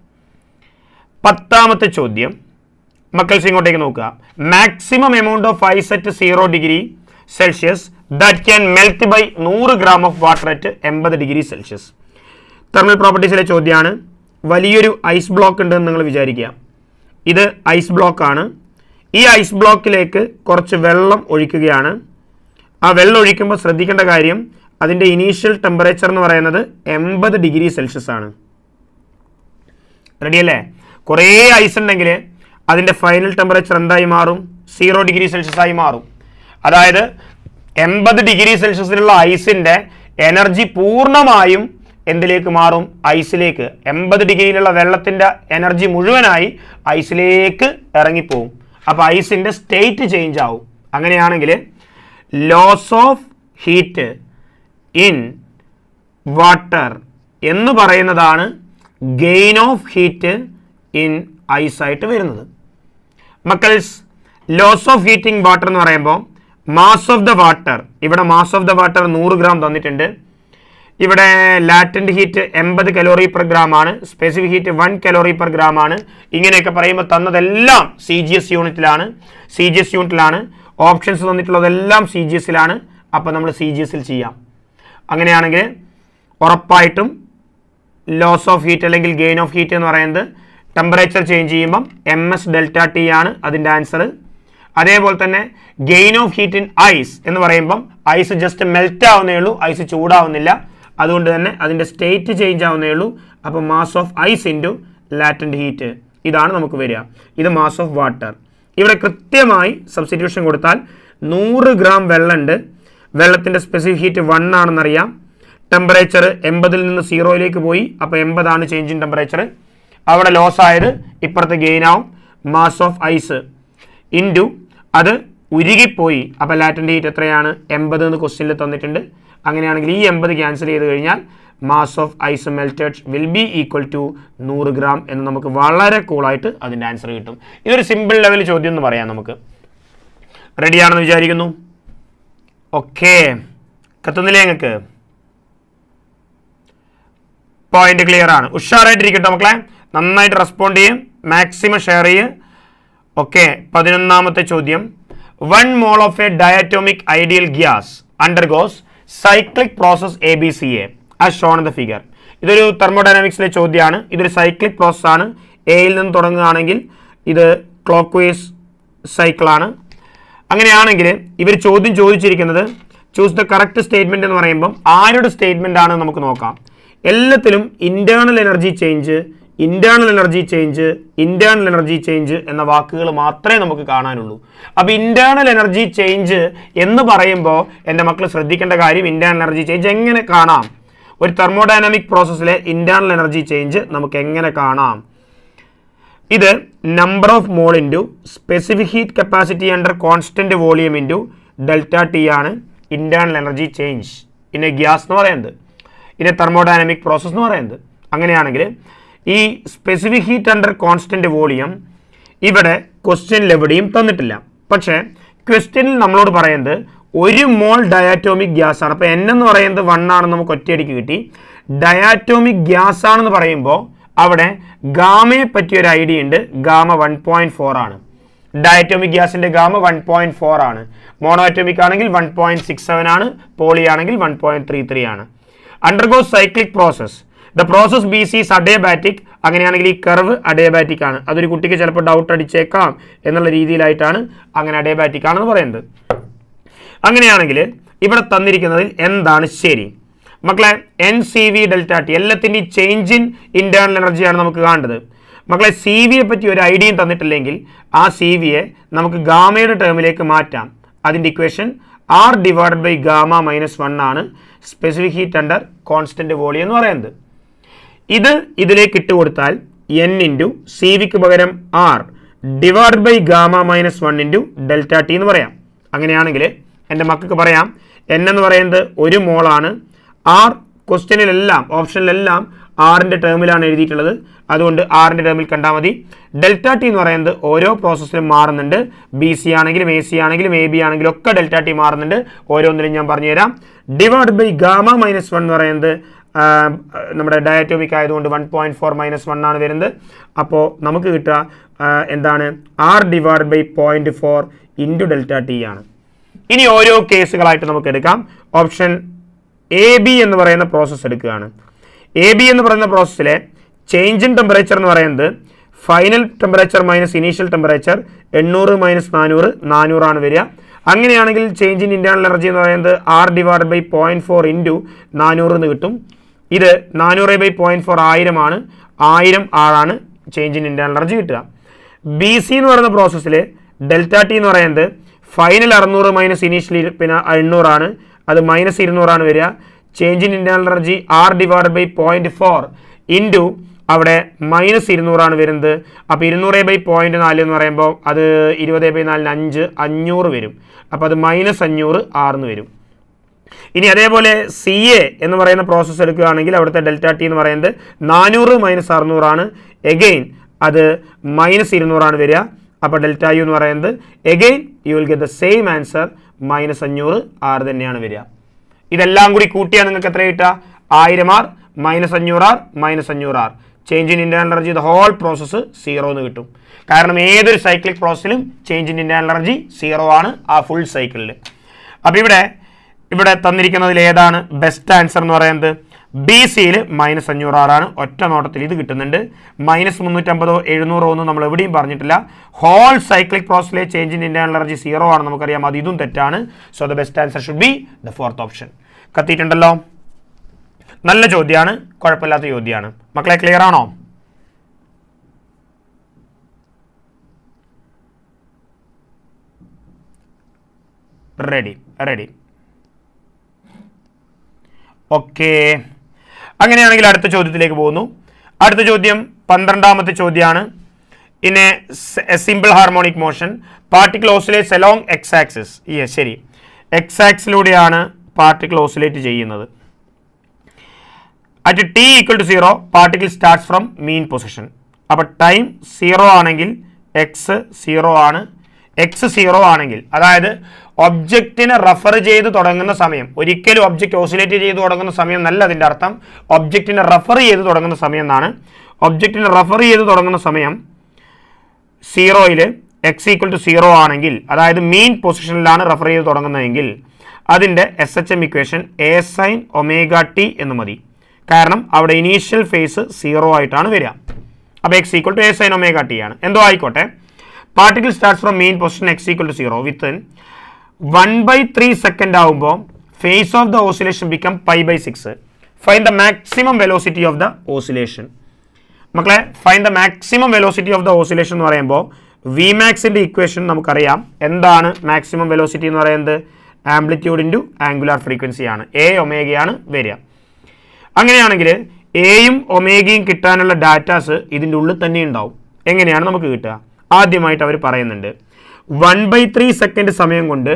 10ാമത്തെ ചോദ്യം. മക്കൾസ് ഇങ്ങോട്ടേക്ക് നോക്കുക. Maximum amount of ice at 0 degree Celsius that can melt by 100 gram of water at 80 degree Celsius. Thermal പ്രോപ്പർട്ടീസിലെ ചോദ്യമാണ്. വലിയൊരു ഐസ് ബ്ലോക്ക് ഉണ്ടെന്ന് നിങ്ങൾ വിചാരിക്കുക. ഇത് ഐസ് ബ്ലോക്കാണ്. ഈ ഐസ് ബ്ലോക്കിലേക്ക് കുറച്ച് വെള്ളം ഒഴിക്കുകയാണ്. ആ വെള്ളം ഒഴിക്കുമ്പോൾ ശ്രദ്ധിക്കേണ്ട കാര്യം അതിൻ്റെ ഇനീഷ്യൽ ടെമ്പറേച്ചർ എന്ന് പറയുന്നത് 80 ഡിഗ്രി സെൽഷ്യസ് ആണ്. റെഡി അല്ലേ? കുറേ ഐസ് ഉണ്ടെങ്കിൽ അതിൻ്റെ ഫൈനൽ ടെമ്പറേച്ചർ എന്തായി മാറും? 0 ഡിഗ്രി സെൽഷ്യസ് ആയി മാറും. അതായത് 80 ഡിഗ്രി സെൽഷ്യസിലുള്ള ഐസിൻ്റെ എനർജി പൂർണ്ണമായും എന്തിലേക്ക് മാറും? ഐസിലേക്ക്. 80 ഡിഗ്രിയിലുള്ള വെള്ളത്തിൻ്റെ എനർജി മുഴുവനായി ഐസിലേക്ക് ഇറങ്ങിപ്പോവും. അപ്പോൾ ഐസിൻ്റെ സ്റ്റേറ്റ് ചേഞ്ച് ആവും. അങ്ങനെയാണെങ്കിൽ loss of heat in water എന്ന് പറയുന്നതാണ് gain of heat in ice ആയിട്ട് വരുന്നത്. മക്കൾസ്, loss of heat in water എന്ന് പറയുമ്പോൾ മാസ് ഓഫ് ദ വാട്ടർ, ഇവിടെ mass of the water 100 gram തന്നിട്ടുണ്ട്. ഇവിടെ latent heat 80 calorie per gram ആണ്. Specific heat 1 calorie per gram ആണ്. ഇങ്ങനെയൊക്കെ പറയുമ്പോൾ തന്നതെല്ലാം CGS യൂണിറ്റിലാണ്. ഓപ്ഷൻസ് തന്നിട്ടുള്ളതെല്ലാം CGSലാണ്. അപ്പോൾ നമ്മൾ CGSൽ ചെയ്യാം. അങ്ങനെയാണെങ്കിൽ ഉറപ്പായിട്ടും ലോസ് ഓഫ് ഹീറ്റ് അല്ലെങ്കിൽ ഗെയിൻ ഓഫ് ഹീറ്റ് എന്ന് പറയുന്നത് ടെമ്പറേച്ചർ ചേഞ്ച് ചെയ്യുമ്പം MS ΔT ആണ് അതിൻ്റെ ആൻസർ. അതേപോലെ തന്നെ gain of heat in ice എന്ന് പറയുമ്പം ഐസ് ജസ്റ്റ് മെൽറ്റ് ആവുന്നേ ഉള്ളൂ, ഐസ് ചൂടാവുന്നില്ല. അതുകൊണ്ട് തന്നെ അതിൻ്റെ സ്റ്റേറ്റ് ചേഞ്ച് ആവുന്നേ ഉള്ളൂ. അപ്പോൾ mass of ice into latent heat ഇതാണ് നമുക്ക് വരിക. ഇത് മാസ് ഓഫ് വാട്ടർ. ഇവിടെ കൃത്യമായി സബ്സ്റ്റിറ്റ്യൂഷൻ കൊടുത്താൽ 100 ഗ്രാം വെള്ളമുണ്ട്. വെള്ളത്തിൻ്റെ സ്പെസിഫിക് ഹീറ്റ് 1 ആണെന്നറിയാം. ടെമ്പറേച്ചർ 80ൽ നിന്ന് 0യിലേക്ക് പോയി. അപ്പോൾ 80 ആണ് ചേഞ്ച് ഇൻ ടെമ്പറേച്ചർ. അവിടെ ലോസ് ആയത് ഇപ്പുറത്തെ ഗെയിൻ ആവും. മാസ് ഓഫ് ഐസ് ഇൻറ്റു അത് ഉരുകിപ്പോയി. അപ്പോൾ ലാറ്റന്റ് ഹീറ്റ് എത്രയാണ്? 80 എന്ന് ക്വസ്റ്റ്യനിൽ തന്നിട്ടുണ്ട്. അങ്ങനെയാണെങ്കിൽ ഈ 80 ക്യാൻസൽ ചെയ്ത് കഴിഞ്ഞാൽ mass of ice melted will be equal to 100 gram എന്ന് നമുക്ക് വളരെ കൂളായിട്ട് അതിൻ്റെ ആൻസർ കിട്ടും. ഇതൊരു സിമ്പിൾ ലെവൽ ചോദ്യം എന്ന് പറയാം. നമുക്ക് റെഡിയാണെന്ന് വിചാരിക്കുന്നു. ഓക്കെ, കത്തുന്നില്ലേ നിങ്ങൾക്ക്? പോയിന്റ് ക്ലിയർ ആണ്. ഉഷാറായിട്ടിരിക്കട്ടെ മക്കളെ, നന്നായിട്ട് റെസ്പോണ്ട് ചെയ്യും, മാക്സിമം ഷെയർ ചെയ്യും. ഓക്കെ, 11ാമത്തെ ചോദ്യം. 1 mole of A diatomic ideal gas undergoes cyclic process ABCA as shown in the figure. ഇതൊരു തെർമോഡൈനാമിക്സിലെ ചോദ്യമാണ്. ഇതൊരു സൈക്ലിക് പ്രോസസ് ആണ്. എയിൽ നിന്ന് തുടങ്ങുകയാണെങ്കിൽ ഇത് ക്ലോക്ക് വൈസ് സൈക്കിളാണ്. അങ്ങനെയാണെങ്കിൽ ഇവർ ചോദ്യം ചോദിച്ചിരിക്കുന്നത് ചൂസ് ദ കറക്റ്റ് സ്റ്റേറ്റ്മെന്റ് എന്ന് പറയുമ്പം ആരുടെ സ്റ്റേറ്റ്മെന്റ് ആണ് നമുക്ക് നോക്കാം. എല്ലാത്തിലും ഇന്റേണൽ എനർജി ചേഞ്ച് എന്ന വാക്കുകൾ മാത്രമേ നമുക്ക് കാണാനുള്ളൂ. അപ്പോൾ ഇന്റേണൽ എനർജി ചേഞ്ച് എന്ന് പറയുമ്പോൾ എൻ്റെ മക്കൾ ശ്രദ്ധിക്കേണ്ട കാര്യം, ഇന്റേണൽ എനർജി ചേഞ്ച് എങ്ങനെ കാണാം? ഒരു തെർമോഡൈനാമിക് പ്രോസസ്സിലെ ഇന്റേണൽ എനർജി ചേഞ്ച് നമുക്ക് എങ്ങനെ കാണാം? ഇത് number of mall into specific heat capacity under constant volume into ΔT ആണ് internal energy change in A gas എന്ന് പറയുന്നത്, ഇൻ എ തെർമോഡൈനാമിക് പ്രോസസ് എന്ന് പറയുന്നത്. അങ്ങനെയാണെങ്കിൽ ഈ specific heat under constant volume ഇവിടെ ക്വസ്റ്റ്യനിൽ എവിടെയും തന്നിട്ടില്ല. പക്ഷേ ക്വസ്റ്റ്യനിൽ നമ്മളോട് പറയുന്നത് 1 മോൾ ഡയാറ്റോമിക് ഗ്യാസ് ആണ്. അപ്പോൾ N എന്ന് പറയുന്നത് 1 ആണെന്ന് നമുക്ക് ഒറ്റയടിക്ക് കിട്ടി. ഡയാറ്റോമിക് ഗ്യാസ് ആണെന്ന് പറയുമ്പോൾ അവിടെ ഗാമയെ പറ്റിയൊരു ഐഡിയ ഉണ്ട്. ഗാമ 1.4 ആണ്. ഡയറ്റോമിക് ഗ്യാസിന്റെ ഗാമ 1.4 ആണ്. മോണോ അറ്റോമിക് ആണെങ്കിൽ 1.67 ആണ്. പോളി ആണെങ്കിൽ 1.33 ആണ്. Undergo cyclic process. The process B C is adiabatic. അങ്ങനെയാണെങ്കിൽ ഈ കർവ് അഡിയബാറ്റിക് ആണ്. അതൊരു കുട്ടിക്ക് ചിലപ്പോൾ ഡൗട്ട് അടിച്ചേക്കാം എന്നുള്ള രീതിയിലായിട്ടാണ് അങ്ങനെ അഡിയബാറ്റിക് ആണെന്ന് പറയുന്നത്. അങ്ങനെയാണെങ്കിൽ ഇവിടെ തന്നിരിക്കുന്നതിൽ എന്താണ് ശരി? മക്കളെ N C V delta T എല്ലാത്തിൻ്റെയും ചേഞ്ച് ഇൻ ഇന്റേണൽ എനർജിയാണ് നമുക്ക് കാണേണ്ടത്. മക്കളെ സി വിയെ പറ്റി ഒരു ഐഡിയയും തന്നിട്ടില്ലെങ്കിൽ ആ സി വിയെ നമുക്ക് ഗാമയുടെ ടേമിലേക്ക് മാറ്റാം. അതിൻ്റെ equation R divided by gamma -1 ആണ് specific heat under constant volume എന്ന് പറയുന്നത്. ഇത് ഇതിലേക്ക് ഇട്ട് കൊടുത്താൽ എൻ ഇൻറ്റു സി വിക്ക് പകരം R divided by gamma -1 into delta T എന്ന് പറയാം. അങ്ങനെയാണെങ്കിൽ എൻ്റെ മക്കൾക്ക് പറയാം എൻ എന്ന് പറയുന്നത് 1 മോളാണ്. ആർ ക്വസ്റ്റ്യനിലെല്ലാം ഓപ്ഷനിലെല്ലാം ആറിൻ്റെ ടേമിലാണ് എഴുതിയിട്ടുള്ളത്. അതുകൊണ്ട് ആറിൻ്റെ ടേമിൽ കണ്ടാൽ മതി. ഡെൽറ്റ ടി എന്ന് പറയുന്നത് ഓരോ പ്രോസസ്സിലും മാറുന്നുണ്ട്. ബി സി ആണെങ്കിലും എ സി ആണെങ്കിലും എ ബി ആണെങ്കിലും ഒക്കെ ഡെൽറ്റ ടി മാറുന്നുണ്ട്. ഓരോന്നിലും ഞാൻ പറഞ്ഞുതരാം. ഡിവൈഡ് ബൈ ഗാമ -1 എന്ന് പറയുന്നത് നമ്മുടെ ഡയറ്റോമിക് ആയതുകൊണ്ട് 1.4 -1 ആണ് വരുന്നത്. അപ്പോൾ നമുക്ക് കിട്ടുക എന്താണ്? R divide by 0.4 into delta T ആണ്. ഇനി ഓരോ കേസുകളായിട്ട് നമുക്ക് എടുക്കാം. ഓപ്ഷൻ എ ബി എന്ന് പറയുന്ന പ്രോസസ്സ് എടുക്കുകയാണ്. എ ബി എന്ന് പറയുന്ന പ്രോസസ്സിലെ ചേഞ്ച് ഇൻ ടെമ്പറേച്ചർ എന്ന് പറയുന്നത് final temperature minus initial temperature 800 - 400 400 ആണ് വരിക. അങ്ങനെയാണെങ്കിൽ ചേഞ്ച് ഇൻ ഇന്റേണൽ എനർജി എന്ന് പറയുന്നത് ആർ ഡിവൈഡ് ബൈ 0.4 ഇൻറ്റു 400 എന്ന് കിട്ടും. ഇത് 400 ബൈ 0.4 1000 ആണ്. 1000 ആറാണ് ചേഞ്ച് ഇൻ ഇന്റേണൽ എനർജി കിട്ടുക. ബി സി എന്ന് പറയുന്ന പ്രോസസ്സിൽ ഡെൽറ്റ ടി എന്ന് പറയുന്നത് ഫൈനൽ 600 മൈനസ് ഇനീഷ്യൽ പിന്നെ 800 ആണ്. അത് -200 ആണ് വരിക. Change in internal energy R divide by 0.4 into അവിടെ -200 ആണ് വരുന്നത്. അപ്പോൾ 200 ബൈ 0.4 എന്ന് പറയുമ്പോൾ അത് 20 ബൈ 4 500 വരും. അപ്പോൾ അത് -500 ആർന്ന് വരും. ഇനി അതേപോലെ സി എ എന്ന് പറയുന്ന പ്രോസസ്സ് എടുക്കുകയാണെങ്കിൽ അവിടുത്തെ ഡെൽറ്റ ടി എന്ന് പറയുന്നത് 400 - 600 ആണ്. എഗെയിൻ അത് -200 ആണ് വരിക. അപ്പോൾ ഡെൽറ്റ യു എന്ന് പറയുന്നത് again you will get the same answer -500 R തന്നെയാണ് വരിക. ഇതെല്ലാം കൂടി കൂട്ടിയാൽ നിങ്ങൾക്ക് എത്ര കിട്ടുക? 1000 R -500 R -500 R. Change in internal energy the whole process 0 എന്ന് കിട്ടും. കാരണം ഏതൊരു സൈക്ലിക് പ്രോസസ്സിലും ചേഞ്ച് ഇൻ ഇന്റേണൽ എനർജി 0 ആണ് ആ ഫുൾ സൈക്കിളിൽ. അപ്പോൾ ഇവിടെ തന്നിരിക്കുന്നതിൽ ഏതാണ് ബെസ്റ്റ് ആൻസർ എന്ന് പറയുന്നത്? ബി സിയിൽ -500 ആറാണ്. ഒറ്റ നോട്ടത്തിൽ ഇത് കിട്ടുന്നുണ്ട്. -350 700 ഒന്നും നമ്മൾ എവിടെയും പറഞ്ഞിട്ടില്ല. ഹോൾ സൈക്ലിക് പ്രോസസ്സിലെ ചേഞ്ച് ഇൻ ഇന്റേണൽ എനർജി 0 ആണ് നമുക്കറിയാം. അത് ഇതും തെറ്റാണ്. So the best answer should be the fourth option. കത്തിയിട്ടുണ്ടല്ലോ. നല്ല ചോദ്യമാണ്, കുഴപ്പമില്ലാത്ത ചോദ്യമാണ്. മക്കളെ ക്ലിയർ ആണോ? റെഡി. ഓക്കെ, അങ്ങനെയാണെങ്കിൽ അടുത്ത ചോദ്യത്തിലേക്ക് പോകുന്നു. അടുത്ത ചോദ്യം 12ാമത്തെ ചോദ്യമാണ്. In A simple harmonic motion particle oscillates along X axis. ശരി, എക്സ് ആക്സിലൂടെയാണ് പാർട്ടിക്കിൾ ഓസിലേറ്റ് ചെയ്യുന്നത്. At t = 0 particle starts from mean position. അപ്പോൾ ടൈം 0 ആണെങ്കിൽ എക്സ് 0 ആണ്. എക്സ് 0 ആണെങ്കിൽ അതായത് ഒബ്ജക്റ്റിനെ റെഫർ ചെയ്ത് തുടങ്ങുന്ന സമയം, ഒരിക്കലും ഒബ്ജക്റ്റ് ഓസിലേറ്റ് ചെയ്ത് തുടങ്ങുന്ന സമയം എന്നല്ല അതിൻ്റെ അർത്ഥം. ഒബ്ജക്റ്റിനെ റെഫർ ചെയ്ത് തുടങ്ങുന്ന സമയം എന്നാണ്. ഒബ്ജക്റ്റിനെ റെഫർ ചെയ്ത് തുടങ്ങുന്ന സമയം 0യിൽ എക്സ് = 0 ആണെങ്കിൽ, അതായത് മീൻ പൊസിഷനിലാണ് റെഫർ ചെയ്ത് തുടങ്ങുന്നതെങ്കിൽ അതിൻ്റെ SHM equation a sin ω t എന്ന് മതി. കാരണം അവിടെ ഇനീഷ്യൽ ഫേസ് 0 ആയിട്ടാണ് വരിക. അപ്പോൾ x = a sin ω t ആണ്. എന്തോ ആയിക്കോട്ടെ. Particle starts from mean position x = 0 with 1/3 second ആവുമ്പോൾ phase of the oscillation become π/6. Find the maximum velocity of the oscillation. മക്കളെ, find the maximum velocity of the oscillation എന്ന് പറയുമ്പോൾ Vmaxന്റെ equation നമുക്കറിയാം. എന്താണ് maximum velocity എന്ന് പറയുന്നത്? ആംപ്ലിറ്റ്യൂഡ് ഇൻറ്റു ആംഗുലാർ ഫ്രീക്വൻസി ആണ്. a ഒമേഗയാണ് വരിക. അങ്ങനെയാണെങ്കിൽ എയും ഒമേഗയും കിട്ടാനുള്ള ഡാറ്റാസ് ഇതിൻ്റെ ഉള്ളിൽ തന്നെ ഉണ്ടാവും. എങ്ങനെയാണ് നമുക്ക് കിട്ടുക? ആദ്യമായിട്ട് അവർ പറയുന്നുണ്ട് 1/3 സെക്കൻഡ് സമയം കൊണ്ട്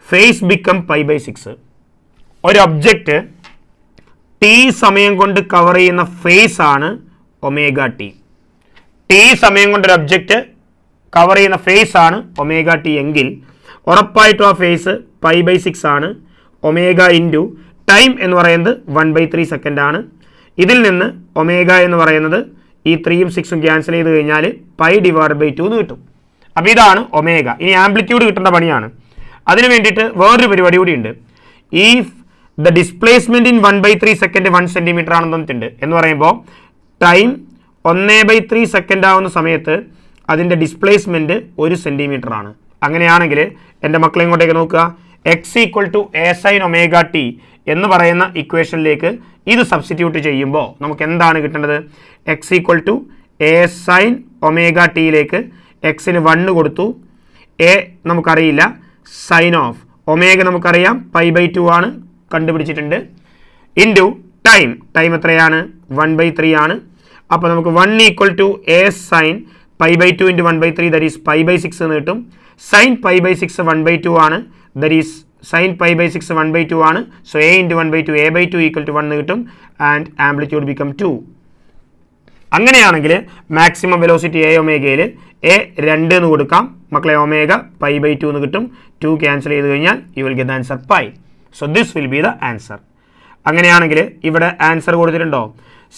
ഫേസ് ബിക്കം π/6. ഒരു ഒബ്ജക്റ്റ് ടി സമയം കൊണ്ട് കവർ ചെയ്യുന്ന ഫേസ് ആണ് ω_t. ടി സമയം കൊണ്ട് ഒരു ഒബ്ജക്റ്റ് കവർ ചെയ്യുന്ന ഫേസ് ആണ് ω_t എങ്കിൽ ഉറപ്പായിട്ടും ആ ഫേസ് π/6 ആണ്. ഒമേഗ ഇൻറ്റു ടൈം എന്ന് പറയുന്നത് 1/3 സെക്കൻഡ് ആണ്. ഇതിൽ നിന്ന് ഒമേഗ എന്ന് പറയുന്നത് ഈ 3ഉം 6ഉം ക്യാൻസൽ ചെയ്ത് കഴിഞ്ഞാൽ π/2 എന്ന് കിട്ടും. അപ്പോൾ ഇതാണ് ഒമേഗ. ഇനി ആംപ്ലിറ്റ്യൂഡ് കിട്ടേണ്ട പണിയാണ്. അതിന് വേണ്ടിയിട്ട് വേറൊരു പരിപാടി കൂടിയുണ്ട്. ഈ the displacement in 1/3 second 1 centimetre ആണെന്ന് തന്നിട്ടുണ്ട്. എന്ന് പറയുമ്പോൾ ടൈം 1/3 സെക്കൻഡ് ആവുന്ന സമയത്ത് അതിൻ്റെ ഡിസ്പ്ലേസ്മെന്റ് 1 സെന്റിമീറ്റർ ആണ്. അങ്ങനെയാണെങ്കിൽ എൻ്റെ മക്കളെ ഇങ്ങോട്ടേക്ക് നോക്കുക. X equal to a sine omega t എന്ന് പറയുന്ന ഇക്വേഷനിലേക്ക് ഇത് സബ്സ്റ്റിറ്റ്യൂട്ട് ചെയ്യുമ്പോൾ നമുക്ക് എന്താണ് കിട്ടേണ്ടത്? X equal to a sine omega ടിയിലേക്ക് എക്സിന് 1 കൊടുത്തു, എ നമുക്കറിയില്ല, സൈൻ ഓഫ് ഒമേഗ നമുക്കറിയാം π/2 ആണ്, കണ്ടുപിടിച്ചിട്ടുണ്ട്, ഇൻറ്റു ടൈം എത്രയാണ്? 1/3 ആണ്. അപ്പോൾ നമുക്ക് 1 equal to a sine π/2 into 1/3 that is π/6 എന്ന് കിട്ടും. സൈൻ π/6 1/2 ആണ്, ദറ്റ് ഈസ് സൈൻ π/6 1/2 ആണ്. So A into 1/2 a/2 equal to 1 കിട്ടും ആൻഡ് ആംപ്ലിറ്റ്യൂഡ് ബിക്കം 2. അങ്ങനെയാണെങ്കിൽ മാക്സിമം വെലോസിറ്റി എ ഒമേഗയിൽ എ 2 എന്ന് കൊടുക്കാം മക്കളെ, ഒമേഗ π/2 എന്ന് കിട്ടും. 2 ക്യാൻസൽ ചെയ്ത് കഴിഞ്ഞാൽ you will get answer pi. So this will be the answer. അങ്ങനെയാണെങ്കിൽ ഇവിടെ ആൻസർ കൊടുത്തിട്ടുണ്ടോ?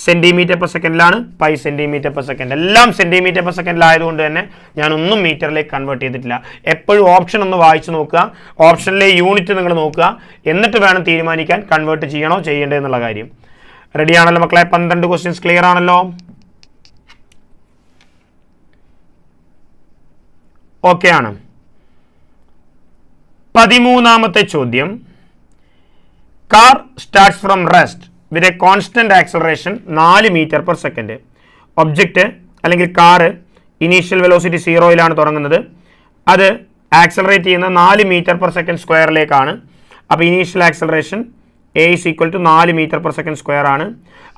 സെൻറ്റിമീറ്റർ പെർ സെക്കൻഡിലാണ്, പൈ സെൻറ്റിമീറ്റർ പെർ സെക്കൻഡ്, എല്ലാം സെൻറ്റിമീറ്റർ പെർ സെക്കൻഡിലായതുകൊണ്ട് തന്നെ ഞാനൊന്നും മീറ്ററിലേക്ക് കൺവേർട്ട് ചെയ്തിട്ടില്ല. എപ്പോഴും ഓപ്ഷൻ ഒന്ന് വായിച്ച് നോക്കുക, ഓപ്ഷനിലെ യൂണിറ്റ് നിങ്ങൾ നോക്കുക, എന്നിട്ട് വേണം തീരുമാനിക്കാൻ കൺവേർട്ട് ചെയ്യണോ ചെയ്യേണ്ടത് എന്നുള്ള കാര്യം. റെഡിയാണല്ലോ മക്കളെ? 12 ക്വസ്റ്റ്യൻസ് ക്ലിയർ ആണല്ലോ? ഓക്കെ ആണ്. 13ാമത്തെ ചോദ്യം. Car starts from rest with a constant acceleration 4 metre per second. Object അല്ലെങ്കിൽ കാറ് ഇനീഷ്യൽ വെലോസിറ്റി 0-ലാണ് തുടങ്ങുന്നത്. അത് ആക്സലറേറ്റ് ചെയ്യുന്ന 4 മീറ്റർ പെർ സെക്കൻഡ് സ്ക്വയറിലേക്കാണ്. അപ്പോൾ initial acceleration a is equal to 4 metre per second square ആണ്.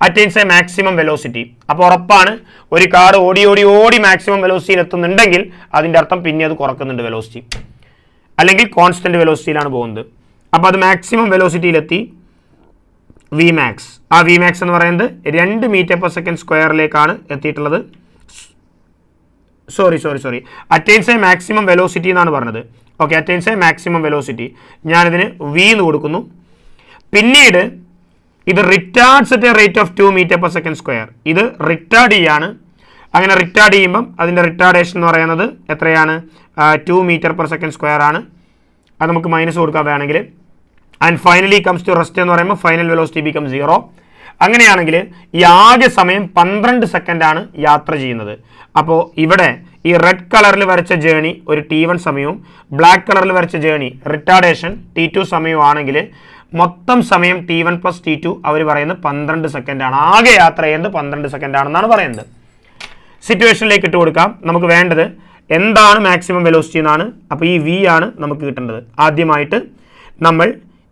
Attains a maximum velocity. അപ്പോൾ ഉറപ്പാണ് ഒരു കാർ ഓടി മാക്സിമം വെലോസിറ്റിയിൽ എത്തുന്നുണ്ടെങ്കിൽ അതിൻ്റെ അർത്ഥം പിന്നെ അത് കുറക്കുന്നുണ്ട് വെലോസിറ്റി, അല്ലെങ്കിൽ കോൺസ്റ്റന്റ് വെലോസിറ്റിയിലാണ് പോകുന്നത്. അപ്പോൾ അത് മാക്സിമം വെലോസിറ്റിയിലെത്തി, വി മാക്സ്. ആ വി മാക്സ് എന്ന് പറയുന്നത് 2 മീറ്റർ പെർ സെക്കൻഡ് സ്ക്വയറിലേക്കാണ് എത്തിയിട്ടുള്ളത്. Sorry attains a maximum velocity എന്നാണ് പറഞ്ഞത്. Okay, attains a maximum velocity. ഞാനിതിന് വി എന്ന് കൊടുക്കുന്നു. പിന്നീട് ഇത് retards at a rate of 2 metre per second square. ഇത് റിട്ടാർഡ് ചെയ്യാണ്. അങ്ങനെ റിട്ടാർഡ് ചെയ്യുമ്പം അതിൻ്റെ റിട്ടാർഡേഷൻ എന്ന് പറയുന്നത് എത്രയാണ്? 2 മീറ്റർ പെർ സെക്കൻഡ് സ്ക്വയർ ആണ്. അത് നമുക്ക് മൈനസ് കൊടുക്കാൻ വേണമെങ്കിൽ. And finally comes to rest എന്ന് പറയുമ്പോൾ ഫൈനൽ വെലോസിറ്റി ബിക്കം 0. അങ്ങനെയാണെങ്കിൽ ഈ ആകെ സമയം 12 സെക്കൻഡാണ് യാത്ര ചെയ്യുന്നത്. അപ്പോൾ ഇവിടെ ഈ റെഡ് കളറിൽ വരച്ച ജേണി ഒരു T1 സമയവും ബ്ലാക്ക് കളറിൽ വരച്ച ജേണി റിട്ടാർഡേഷൻ T2 സമയവും ആണെങ്കിൽ മൊത്തം സമയം T1 പ്ലസ് T2 അവർ പറയുന്നത് 12 സെക്കൻഡാണ്. ആകെ യാത്ര ചെയ്യുന്നത് 12 സെക്കൻഡാണെന്നാണ് പറയുന്നത്. സിറ്റുവേഷനിലേക്ക് ഇട്ട് കൊടുക്കാം. നമുക്ക് വേണ്ടത് എന്താണ് മാക്സിമം വെലോസിറ്റി എന്നാണ്. അപ്പോൾ ഈ വി ആണ് നമുക്ക് കിട്ടേണ്ടത്. ആദ്യമായിട്ട് നമ്മൾ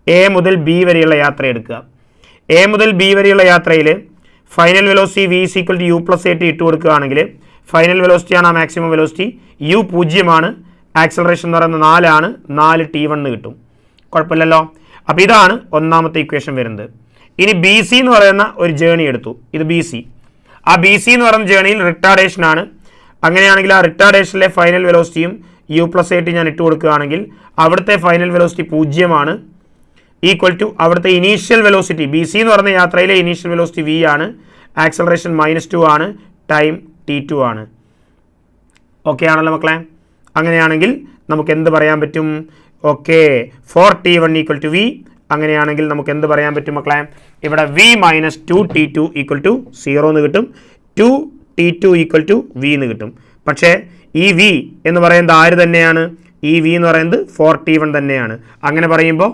എ മുതൽ ബി വരെയുള്ള യാത്ര എടുക്കുക. എ മുതൽ ബി വരെയുള്ള യാത്രയിൽ final velocity V is equal to U plus A T ഇട്ട് കൊടുക്കുകയാണെങ്കിൽ ഫൈനൽ വെലോസിറ്റിയാണ് ആ മാക്സിമം വെലോസിറ്റി. യു 0 ആക്സലറേഷൻ എന്ന് പറയുന്നത് 4 ആണ്. 4 T1 എന്ന് കിട്ടും. കുഴപ്പമില്ലല്ലോ. അപ്പോൾ ഇതാണ് ഒന്നാമത്തെ ഇക്വേഷൻ വരുന്നത്. ഇനി ബി സി എന്ന് പറയുന്ന ഒരു ജേണി എടുത്തു. ഇത് ബി സി. ആ ബി സി എന്ന് പറയുന്ന ജേണിയിൽ റിട്ടാർഡേഷൻ ആണ്. അങ്ങനെയാണെങ്കിൽ ആ റിട്ടാർഡേഷനിലെ ഫൈനൽ വെലോസിറ്റിയും യു പ്ലസ് എ ടി ഞാൻ ഇട്ട് കൊടുക്കുകയാണെങ്കിൽ അവിടുത്തെ ഫൈനൽ വെലോസിറ്റി 0 ഈക്വൽ ടു അവിടുത്തെ ഇനീഷ്യൽ വെലോസിറ്റി ബി സി എന്ന് പറയുന്ന യാത്രയിലെ ഇനീഷ്യൽ വെലോസിറ്റി വി ആണ്. ആക്സലറേഷൻ -2 ആണ്. ടൈം T2 ആണ്. ഓക്കെ ആണല്ലോ മക്കളെ? അങ്ങനെയാണെങ്കിൽ നമുക്ക് എന്ത് പറയാൻ പറ്റും? Okay, 4T1 equal to V. അങ്ങനെയാണെങ്കിൽ നമുക്ക് എന്ത് പറയാൻ പറ്റും മക്കളെ? ഇവിടെ v minus 2T2 equal to 0 എന്ന് കിട്ടും. 2T2 ഈക്വൽ ടു വി എന്ന് കിട്ടും. പക്ഷേ ഈ വി എന്ന് പറയുന്നത് ആര് തന്നെയാണ്? ഈ വി എന്ന് പറയുന്നത് 4T1 തന്നെയാണ്. അങ്ങനെ പറയുമ്പോൾ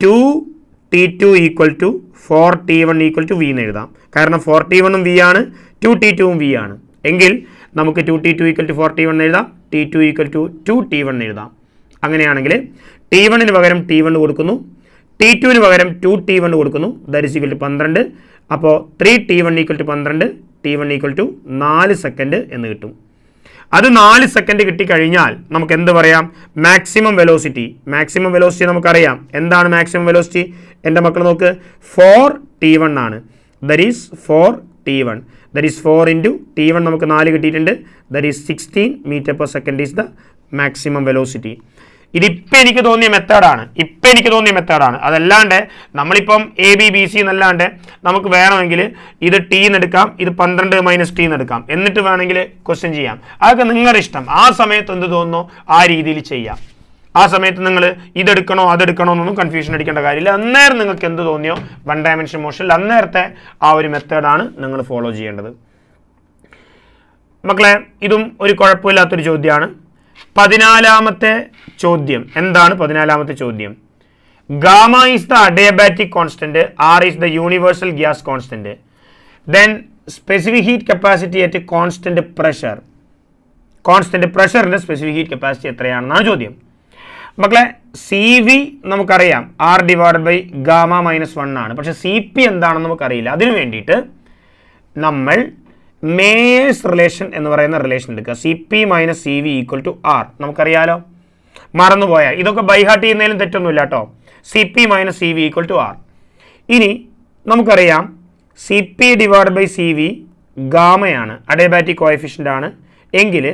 2T2 equal to 4T1 equal to V എന്ന് എഴുതാം. കാരണം 4T1 വി ആണ്, 2T2 വി ആണ്. എങ്കിൽ നമുക്ക് 2T2 ഈക്വൽ ടു 4T1 എഴുതാം, T2 ഈക്വൽ ടു 2T1 എഴുതാം. അങ്ങനെയാണെങ്കിൽ T1 പകരം T1 കൊടുക്കുന്നു, T2 പകരം 2T1 കൊടുക്കുന്നു. That is equal to 12. അപ്പോൾ 3T1 equal to 12, T1 equal to 4 second എന്ന് കിട്ടും. അത് 4 സെക്കൻഡ് കിട്ടിക്കഴിഞ്ഞാൽ നമുക്ക് എന്ത് പറയാം? Maximum velocity. മാക്സിമം വെലോസിറ്റി നമുക്കറിയാം. എന്താണ് മാക്സിമം വെലോസിറ്റി? എൻ്റെ മക്കൾ നോക്ക്, 4T1 ആണ്. That is 4T1. That is 4 into T1 നമുക്ക് 4 കിട്ടിയിട്ടുണ്ട്. That is 16 metre per second is the maximum velocity. ഇതിപ്പോൾ എനിക്ക് തോന്നിയ മെത്തേഡാണ്. അതല്ലാണ്ട് നമ്മളിപ്പം ABBC എന്നല്ലാണ്ട് നമുക്ക് വേണമെങ്കിൽ ഇത് T എന്നെടുക്കാം, ഇത് 12 - T എന്നെടുക്കാം, എന്നിട്ട് വേണമെങ്കിൽ ക്വസ്റ്റ്യൻ ചെയ്യാം. അതൊക്കെ നിങ്ങളുടെ ഇഷ്ടം. ആ സമയത്ത് എന്ത് തോന്നുന്നോ ആ രീതിയിൽ ചെയ്യാം. ആ സമയത്ത് നിങ്ങൾ ഇതെടുക്കണോ അതെടുക്കണോ എന്നൊന്നും കൺഫ്യൂഷൻ അടിക്കേണ്ട കാര്യമില്ല. അന്നേരം നിങ്ങൾക്ക് എന്ത് തോന്നിയോ 1 ഡയമെൻഷൻ മോഷനിൽ അന്നേരത്തെ ആ ഒരു മെത്തേഡാണ് നിങ്ങൾ ഫോളോ ചെയ്യേണ്ടത്. മക്കളെ, ഇതും ഒരു കുഴപ്പമില്ലാത്തൊരു ചോദ്യമാണ്. 14ാമത്തെ ചോദ്യം എന്താണ്? 14ാമത്തെ ചോദ്യം, gamma is the adiabatic constant, R is the universal gas constant, then specific heat capacity at constant പ്രഷറിന്റെ സ്പെസിഫിക് ഹീറ്റ് കപ്പാസിറ്റി എത്രയാണെന്നാണ് ചോദ്യം. മക്കളെ, CV നമുക്കറിയാം R ഡിവൈഡഡ് ബൈ ഗാമ -1 ആണ്. പക്ഷെ CP എന്താണെന്ന് നമുക്കറിയില്ല. അതിനു വേണ്ടിയിട്ട് നമ്മൾ മേയേഴ്സ് റിലേഷൻ എന്ന് പറയുന്ന റിലേഷൻ എടുക്കുക. CP - CV = R. നമുക്കറിയാലോ, മറന്നുപോയാൽ. ഇതൊക്കെ ബൈഹാർട്ട് ചെയ്യുന്നതിലും തെറ്റൊന്നുമില്ല കേട്ടോ. CP - CV = R. ഇനി നമുക്കറിയാം CP ഡിവൈഡ് ബൈ CV ഗാമയാണ്, അഡിയബാറ്റിക് കോഎഫിഷ്യൻ്റ് ആണ്. എങ്കിൽ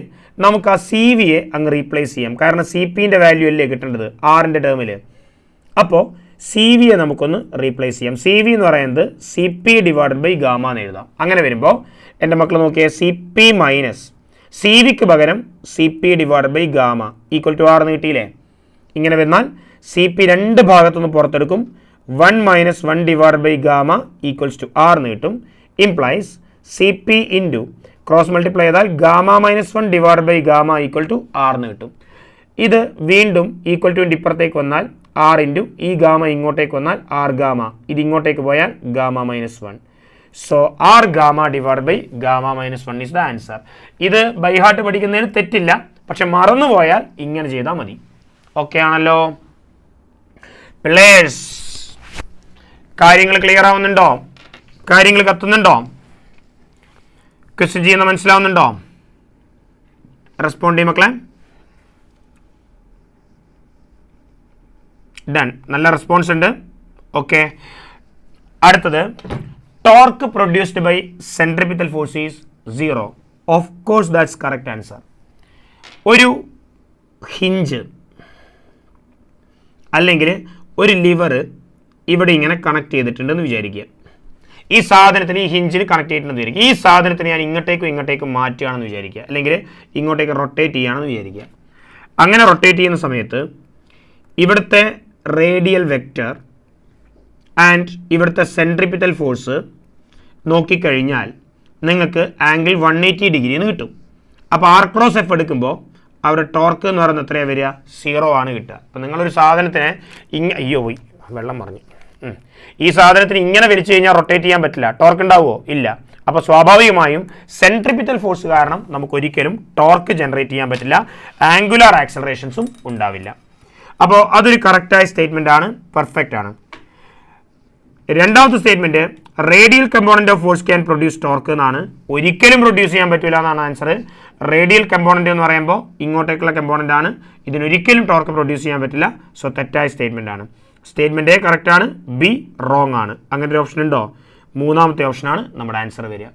നമുക്ക് ആ CVയെ അങ്ങ് റീപ്ലേസ് ചെയ്യാം. കാരണം CPൻ്റെ വാല്യൂ അല്ലേ കിട്ടേണ്ടത് ആറിൻ്റെ ടേമിൽ. അപ്പോൾ CVയെ നമുക്കൊന്ന് റീപ്ലേസ് ചെയ്യാം. CV എന്ന് പറയുന്നത് CP ഡിവൈഡഡ് ബൈ ഗാമ എന്ന് എഴുതാം. അങ്ങനെ വരുമ്പോൾ എൻ്റെ മക്കൾ നോക്കിയേ, CP മൈനസ് CVക്ക് പകരം CP divided by gamma = R എന്ന് കിട്ടിയില്ലേ? ഇങ്ങനെ വന്നാൽ CP രണ്ട് ഭാഗത്തുനിന്ന് പുറത്തെടുക്കും. 1 - 1 ഡിവൈഡഡ് ബൈ ഗാമ = R എന്ന് കിട്ടും. Implies CP into cross multiply ചെയ്താൽ gamma -1 divide by gamma = R എന്ന് കിട്ടും. ഇത് വീണ്ടും =ൻ്റെ ഇപ്പുറത്തേക്ക് വന്നാൽ R ഇൻറ്റു ഈ ഗാമ ഇങ്ങോട്ടേക്ക് വന്നാൽ R ഗാമ, ഇത് ഇങ്ങോട്ടേക്ക് പോയാൽ gamma -1. So R gamma divide by gamma -1 is the answer. ഇത് ബൈഹാർട്ട് പഠിക്കുന്നതിന് തെറ്റില്ല, പക്ഷെ മറന്നുപോയാൽ ഇങ്ങനെ ചെയ്താൽ മതി. ഓക്കെ ആണല്ലോ പിള്ളേഴ്സ്? കാര്യങ്ങൾ ക്ലിയർ ആവുന്നുണ്ടോ? കാര്യങ്ങൾ കത്തുന്നുണ്ടോ? ക്വസ്റ്റ്യൻ ചെയ്യുന്ന മനസ്സിലാവുന്നുണ്ടോ? റെസ്പോണ്ട് ചെയ്യും മക്കളെ. ഡൺ, നല്ല റെസ്പോൺസ് ഉണ്ട്. ഓക്കെ, അടുത്തത് torque produced by centripetal force is 0. Of course that's correct answer. ഒരു ഹിഞ്ച് അല്ലെങ്കിൽ ഒരു ലിവർ ഇവിടെ ഇങ്ങനെ കണക്ട് ചെയ്തിട്ടുണ്ടെന്ന് വിചാരിക്കുക. ഈ സാധനത്തിന്, ഈ ഹിഞ്ചിന് കണക്ട് ചെയ്തിട്ടുണ്ടെന്ന് വിചാരിക്കുക. ഈ സാധനത്തിന് ഞാൻ ഇങ്ങോട്ടേക്കും മാറ്റുകയാണെന്ന് വിചാരിക്കുക, അല്ലെങ്കിൽ ഇങ്ങോട്ടേക്ക് റൊട്ടേറ്റ് ചെയ്യുകയാണെന്ന് വിചാരിക്കുക. അങ്ങനെ റൊട്ടേറ്റ് ചെയ്യുന്ന സമയത്ത് ഇവിടുത്തെ റേഡിയൽ വെക്റ്റർ ആൻഡ് ഇവിടുത്തെ സെൻട്രിപിറ്റൽ ഫോഴ്സ് നോക്കിക്കഴിഞ്ഞാൽ നിങ്ങൾക്ക് ആംഗിൾ 180 ഡിഗ്രി എന്ന് കിട്ടും. അപ്പോൾ R×F എടുക്കുമ്പോൾ അവിടെ ടോർക്ക് എന്ന് പറയുന്നത് എത്രയാണ് വരിക? 0 ആണ് കിട്ടുക. അപ്പോൾ നിങ്ങളൊരു സാധനത്തിനെ അയ്യോ പോയി വെള്ളം മറിഞ്ഞു. ഈ സാധനത്തിന് ഇങ്ങനെ വലിച്ചു കഴിഞ്ഞാൽ റൊട്ടേറ്റ് ചെയ്യാൻ പറ്റില്ല. ടോർക്ക് ഉണ്ടാവുമോ? ഇല്ല. അപ്പോൾ സ്വാഭാവികമായും സെൻട്രിപിറ്റൽ ഫോഴ്സ് കാരണം നമുക്ക് ഒരിക്കലും ടോർക്ക് ജനറേറ്റ് ചെയ്യാൻ പറ്റില്ല, ആംഗുലാർ ആക്സലറേഷൻസും ഉണ്ടാവില്ല. അപ്പോൾ അതൊരു കറക്റ്റായ സ്റ്റേറ്റ്മെൻ്റ് ആണ്, പെർഫെക്റ്റ് ആണ്. രണ്ടാമത്തെ statement, radial component of force can produce torque എന്നാണ്. ഒരിക്കലും പ്രൊഡ്യൂസ് ചെയ്യാൻ പറ്റില്ല എന്നാണ് ആൻസർ. റേഡിയൽ കമ്പോണൻറ്റ് എന്ന് പറയുമ്പോൾ ഇങ്ങോട്ടേക്കുള്ള കമ്പോണൻ്റ് ആണ്, ഇതിനൊരിക്കലും ടോർക്ക് പ്രൊഡ്യൂസ് ചെയ്യാൻ പറ്റില്ല. സോ തെറ്റായ സ്റ്റേറ്റ്മെൻ്റ് ആണ്. സ്റ്റേറ്റ്മെൻറ്റ് എ കറക്റ്റ് ആണ്, ബി റോങ് ആണ്. അങ്ങനെ ഒരു ഓപ്ഷൻ ഉണ്ടോ? മൂന്നാമത്തെ ഓപ്ഷനാണ് നമ്മുടെ ആൻസർ വരിക.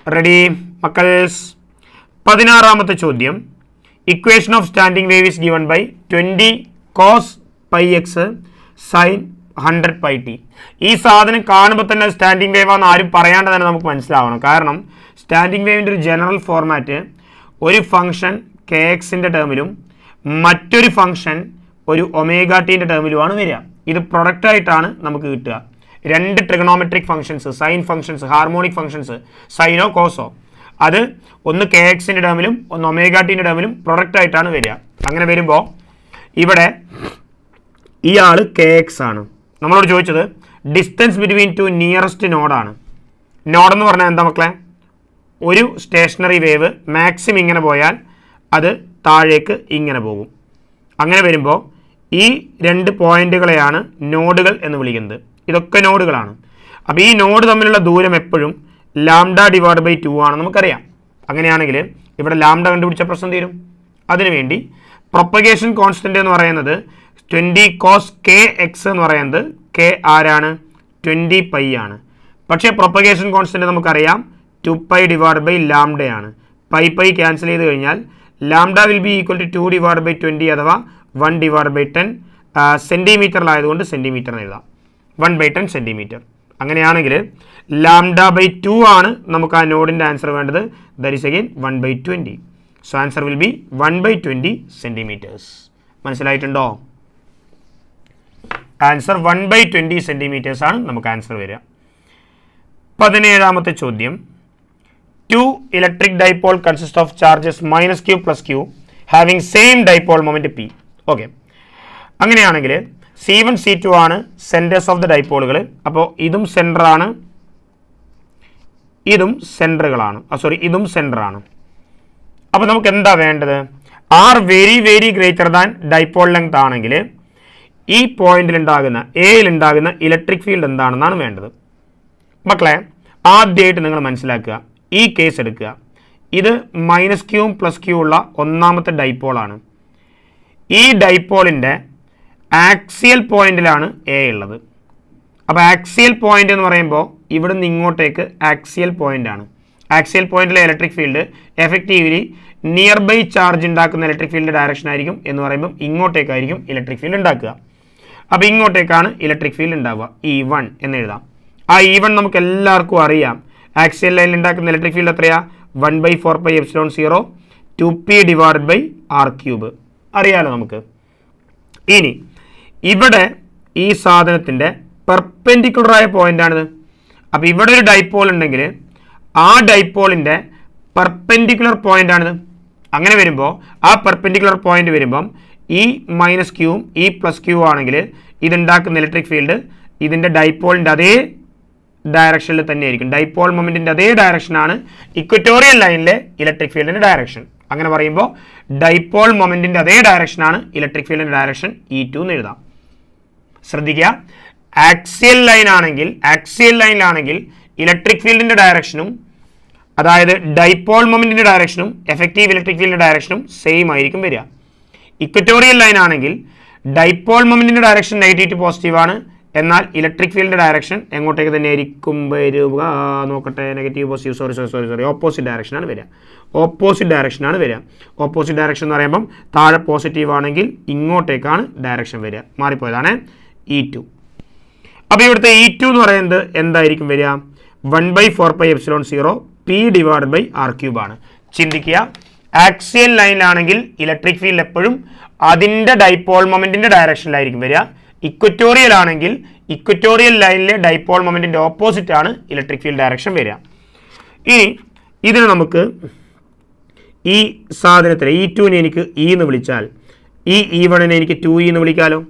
റെഡി മക്കൾസ്? 16ാമത്തെ ചോദ്യം, equation of standing wave is given by 20 cos πx sin 100 πt. ഈ സാധനം കാണുമ്പോൾ തന്നെ സ്റ്റാൻഡിംഗ് വേവ് ആണെന്ന് ആരും പറയാണ്ട് തന്നെ നമുക്ക് മനസ്സിലാവണം. കാരണം സ്റ്റാൻഡിംഗ് വേവിൻ്റെ ഒരു ജനറൽ ഫോർമാറ്റ് ഒരു ഫംഗ്ഷൻ kxൻ്റെ ടേമിലും മറ്റൊരു ഫംഗ്ഷൻ ഒരു ω_t ടേമിലുമാണ് വരിക. ഇത് പ്രൊഡക്റ്റായിട്ടാണ് നമുക്ക് കിട്ടുക. രണ്ട് trigonometric functions, sine functions, harmonic functions, സൈനോ കോസോ, അത് ഒന്ന് kxൻ്റെ ടേമിലും ഒന്ന് ω_t ടേമിലും പ്രൊഡക്റ്റായിട്ടാണ് വരിക. അങ്ങനെ വരുമ്പോൾ ഇവിടെ ഇയാൾ kx ആണ്. നമ്മളോട് ചോദിച്ചത് ഡിസ്റ്റൻസ് ബിറ്റ്വീൻ ടു നിയറസ്റ്റ് നോഡാണ്. നോഡെന്ന് പറഞ്ഞാൽ എന്താ മക്കളെ? ഒരു സ്റ്റേഷനറി വേവ് മാക്സിമം ഇങ്ങനെ പോയാൽ അത് താഴേക്ക് ഇങ്ങനെ പോകും. അങ്ങനെ വരുമ്പോൾ ഈ രണ്ട് പോയിന്റുകളെയാണ് നോഡുകൾ എന്ന് വിളിക്കുന്നത്. ഇതൊക്കെ നോഡുകളാണ്. അപ്പോൾ ഈ നോഡ് തമ്മിലുള്ള ദൂരം എപ്പോഴും λ/2 ആണ് നമുക്കറിയാം. അങ്ങനെയാണെങ്കിൽ ഇവിടെ ലാംഡ കണ്ടുപിടിച്ച പ്രശ്നം തീരും. അതിനുവേണ്ടി പ്രൊപ്പഗേഷൻ കോൺസ്റ്റന്റ് എന്ന് പറയുന്നത് 20 cos kx എന്ന് പറയുന്നത് k ആരാണ്? 20 π ആണ്. പക്ഷേ പ്രൊപ്പഗേഷൻ കോൺസ്റ്റന്റ് നമുക്കറിയാം 2π / λ ആണ്. π ക്യാൻസൽ ചെയ്ത് കഴിഞ്ഞാൽ lambda will be equal to 2 divide by 20 അഥവാ 1 ഡിവൈഡ് ബൈ 10 സെൻറ്റിമീറ്ററിലായതുകൊണ്ട് സെൻറ്റിമീറ്റർ എഴുതാം. 1/10 സെൻറ്റിമീറ്റർ. അങ്ങനെയാണെങ്കിൽ ലാംഡ ബൈ 2 ആണ് നമുക്ക് ആ നോഡിൻ്റെ ആൻസർ വേണ്ടത്. That is again 1/20. So answer will be 1/20 centimetres. മനസ്സിലായിട്ടുണ്ടോ? ആൻസർ 1/20 സെൻറ്റിമീറ്റേഴ്സ് ആണ് നമുക്ക് ആൻസർ വരിക. 17ാമത്തെ ചോദ്യം. 2 electric dipole consist of charges -q plus q having same dipole moment p. Okay, അങ്ങനെയാണെങ്കിൽ C1 C2 ആണ് സെൻറ്റേഴ്സ് ഓഫ് ദ ഡൈപോളുകൾ. അപ്പോൾ ഇതും സെൻറ്ററാണ്, ഇതും സെൻറ്ററുകളാണ്. ഇതും സെൻറ്ററാണ്. അപ്പോൾ നമുക്ക് എന്താ വേണ്ടത്? Are very very greater than dipole length ആണെങ്കിൽ ഈ പോയിന്റിലുണ്ടാകുന്ന എയിലുണ്ടാകുന്ന ഇലക്ട്രിക് ഫീൽഡ് എന്താണെന്നാണ് വേണ്ടത്. മക്കളെ, ആദ്യമായിട്ട് നിങ്ങൾ മനസ്സിലാക്കുക, ഈ കേസ് എടുക്കുക. ഇത് -q plus q ഉള്ള ഒന്നാമത്തെ ഡൈപോളാണ്. ഈ ഡൈപോളിൻ്റെ ആക്സിയൽ പോയിന്റിലാണ് എ ഉള്ളത്. അപ്പോൾ ആക്സിയൽ പോയിന്റ് എന്ന് പറയുമ്പോൾ ഇവിടെ നിന്ന് ഇങ്ങോട്ടേക്ക് ആക്സിയൽ പോയിന്റ് ആണ്. ആക്സിയൽ പോയിന്റിലെ electric field effectively nearby charge ഉണ്ടാക്കുന്ന ഇലക്ട്രിക് ഫീൽഡിൻ്റെ ഡയറക്ഷൻ ആയിരിക്കും എന്ന് പറയുമ്പോൾ ഇങ്ങോട്ടേക്കായിരിക്കും ഇലക്ട്രിക് ഫീൽഡ് ഉണ്ടാക്കുക. അപ്പോൾ ഇങ്ങോട്ടേക്കാണ് ഇലക്ട്രിക് ഫീൽഡ് ഉണ്ടാവുക. E1 എന്ന് എഴുതാം. ആ E1 നമുക്ക് എല്ലാവർക്കും അറിയാം. ആക്സിയൽ ലൈനിൽ ഉണ്ടാക്കുന്ന ഇലക്ട്രിക് ഫീൽഡ് എത്രയാ? 1/4πε0 2p ഡിവൈഡ് ബൈ r³ അറിയാലോ നമുക്ക്. ഇനി ഇവിടെ ഈ സാധനത്തിൻ്റെ പെർപെൻഡിക്കുലറായ പോയിന്റാണിത്. അപ്പോൾ ഇവിടെ ഒരു ഡൈപോൾ ഉണ്ടെങ്കിൽ ആ ഡൈപോളിൻ്റെ പെർപെൻഡിക്കുലർ പോയിന്റാണിത്. അങ്ങനെ വരുമ്പോൾ ആ പെർപെൻഡിക്കുലർ പോയിന്റ് വരുമ്പം ഈ -q ഈ +q ആണെങ്കിൽ ഇതുണ്ടാക്കുന്ന ഇലക്ട്രിക് ഫീൽഡ് ഇതിൻ്റെ ഡൈപോളിൻ്റെ അതേ ഡയറക്ഷനിൽ തന്നെയായിരിക്കും. ഡൈപോൾ മൊമെൻറ്റിൻ്റെ അതേ ഡയറക്ഷനാണ് ഇക്വറ്റോറിയൽ ലൈനിലെ ഇലക്ട്രിക് ഫീൽഡിൻ്റെ ഡയറക്ഷൻ. അങ്ങനെ പറയുമ്പോൾ ഡൈപോൾ മൊമെൻറ്റിൻ്റെ അതേ ഡയറക്ഷനാണ് ഇലക്ട്രിക് ഫീൽഡിൻ്റെ ഡയറക്ഷൻ E2 എന്ന് എഴുതാം. ശ്രദ്ധിക്കുക, ആക്സിയൽ ലൈനിലാണെങ്കിൽ ഇലക്ട്രിക് ഫീൽഡിൻ്റെ ഡയറക്ഷനും അതായത് ഡൈപോൾ മൊമെൻറ്റിൻ്റെ ഡയറക്ഷനും എഫക്റ്റീവ് ഇലക്ട്രിക് ഫീൽഡിൻ്റെ ഡയറക്ഷനും സെയിം ആയിരിക്കും വരിക. ഇക്വറ്റോറിയൽ ലൈൻ ആണെങ്കിൽ ഡൈപോൾ മൊമെൻറ്റിൻ്റെ ഡയറക്ഷൻ നെഗറ്റീവ് ടു പോസിറ്റീവ് ആണ്, എന്നാൽ ഇലക്ട്രിക് ഫീൽഡിൻ്റെ ഡയറക്ഷൻ എങ്ങോട്ടേക്ക് തന്നെ ആയിരിക്കും വരിക? നോക്കട്ടെ, നെഗറ്റീവ് പോസിറ്റീവ് സോറി ഓപ്പോസിറ്റ് ഡയറക്ഷനാണ് വരിക. ഓപ്പോസിറ്റ് ഡയറക്ഷൻ എന്ന് പറയുമ്പം താഴെ പോസിറ്റീവ് ആണെങ്കിൽ ഇങ്ങോട്ടേക്കാണ് ഡയറക്ഷൻ വരിക. മാറിപ്പോയതാണ് E2. അപ്പോൾ ഇവിടുത്തെ E2 എന്ന് പറയുന്നത് എന്തായിരിക്കും വരിക? 1/4πε0 p ഡിവൈഡ് ബൈ r³ ആണ്. ചിന്തിക്കുക, ആക്സിയൽ ലൈനിലാണെങ്കിൽ ഇലക്ട്രിക് ഫീൽഡ് എപ്പോഴും അതിൻ്റെ ഡൈപോൾ മൊമെൻറ്റിൻ്റെ ഡയറക്ഷനിലായിരിക്കും വരിക. ഇക്വറ്റോറിയൽ ആണെങ്കിൽ ഇക്വറ്റോറിയൽ ലൈനിലെ ഡൈപോൾ മൊമെൻറ്റിൻ്റെ ഓപ്പോസിറ്റ് ആണ് ഇലക്ട്രിക് ഫീൽഡ് ഡയറക്ഷൻ വരിക. ഇനി ഇതിന് നമുക്ക് ഈ സാധനത്തിന് E2നെ എനിക്ക് E എന്ന് വിളിച്ചാൽ ഈ E1നെ എനിക്ക് 2E എന്ന് വിളിക്കാമല്ലോ.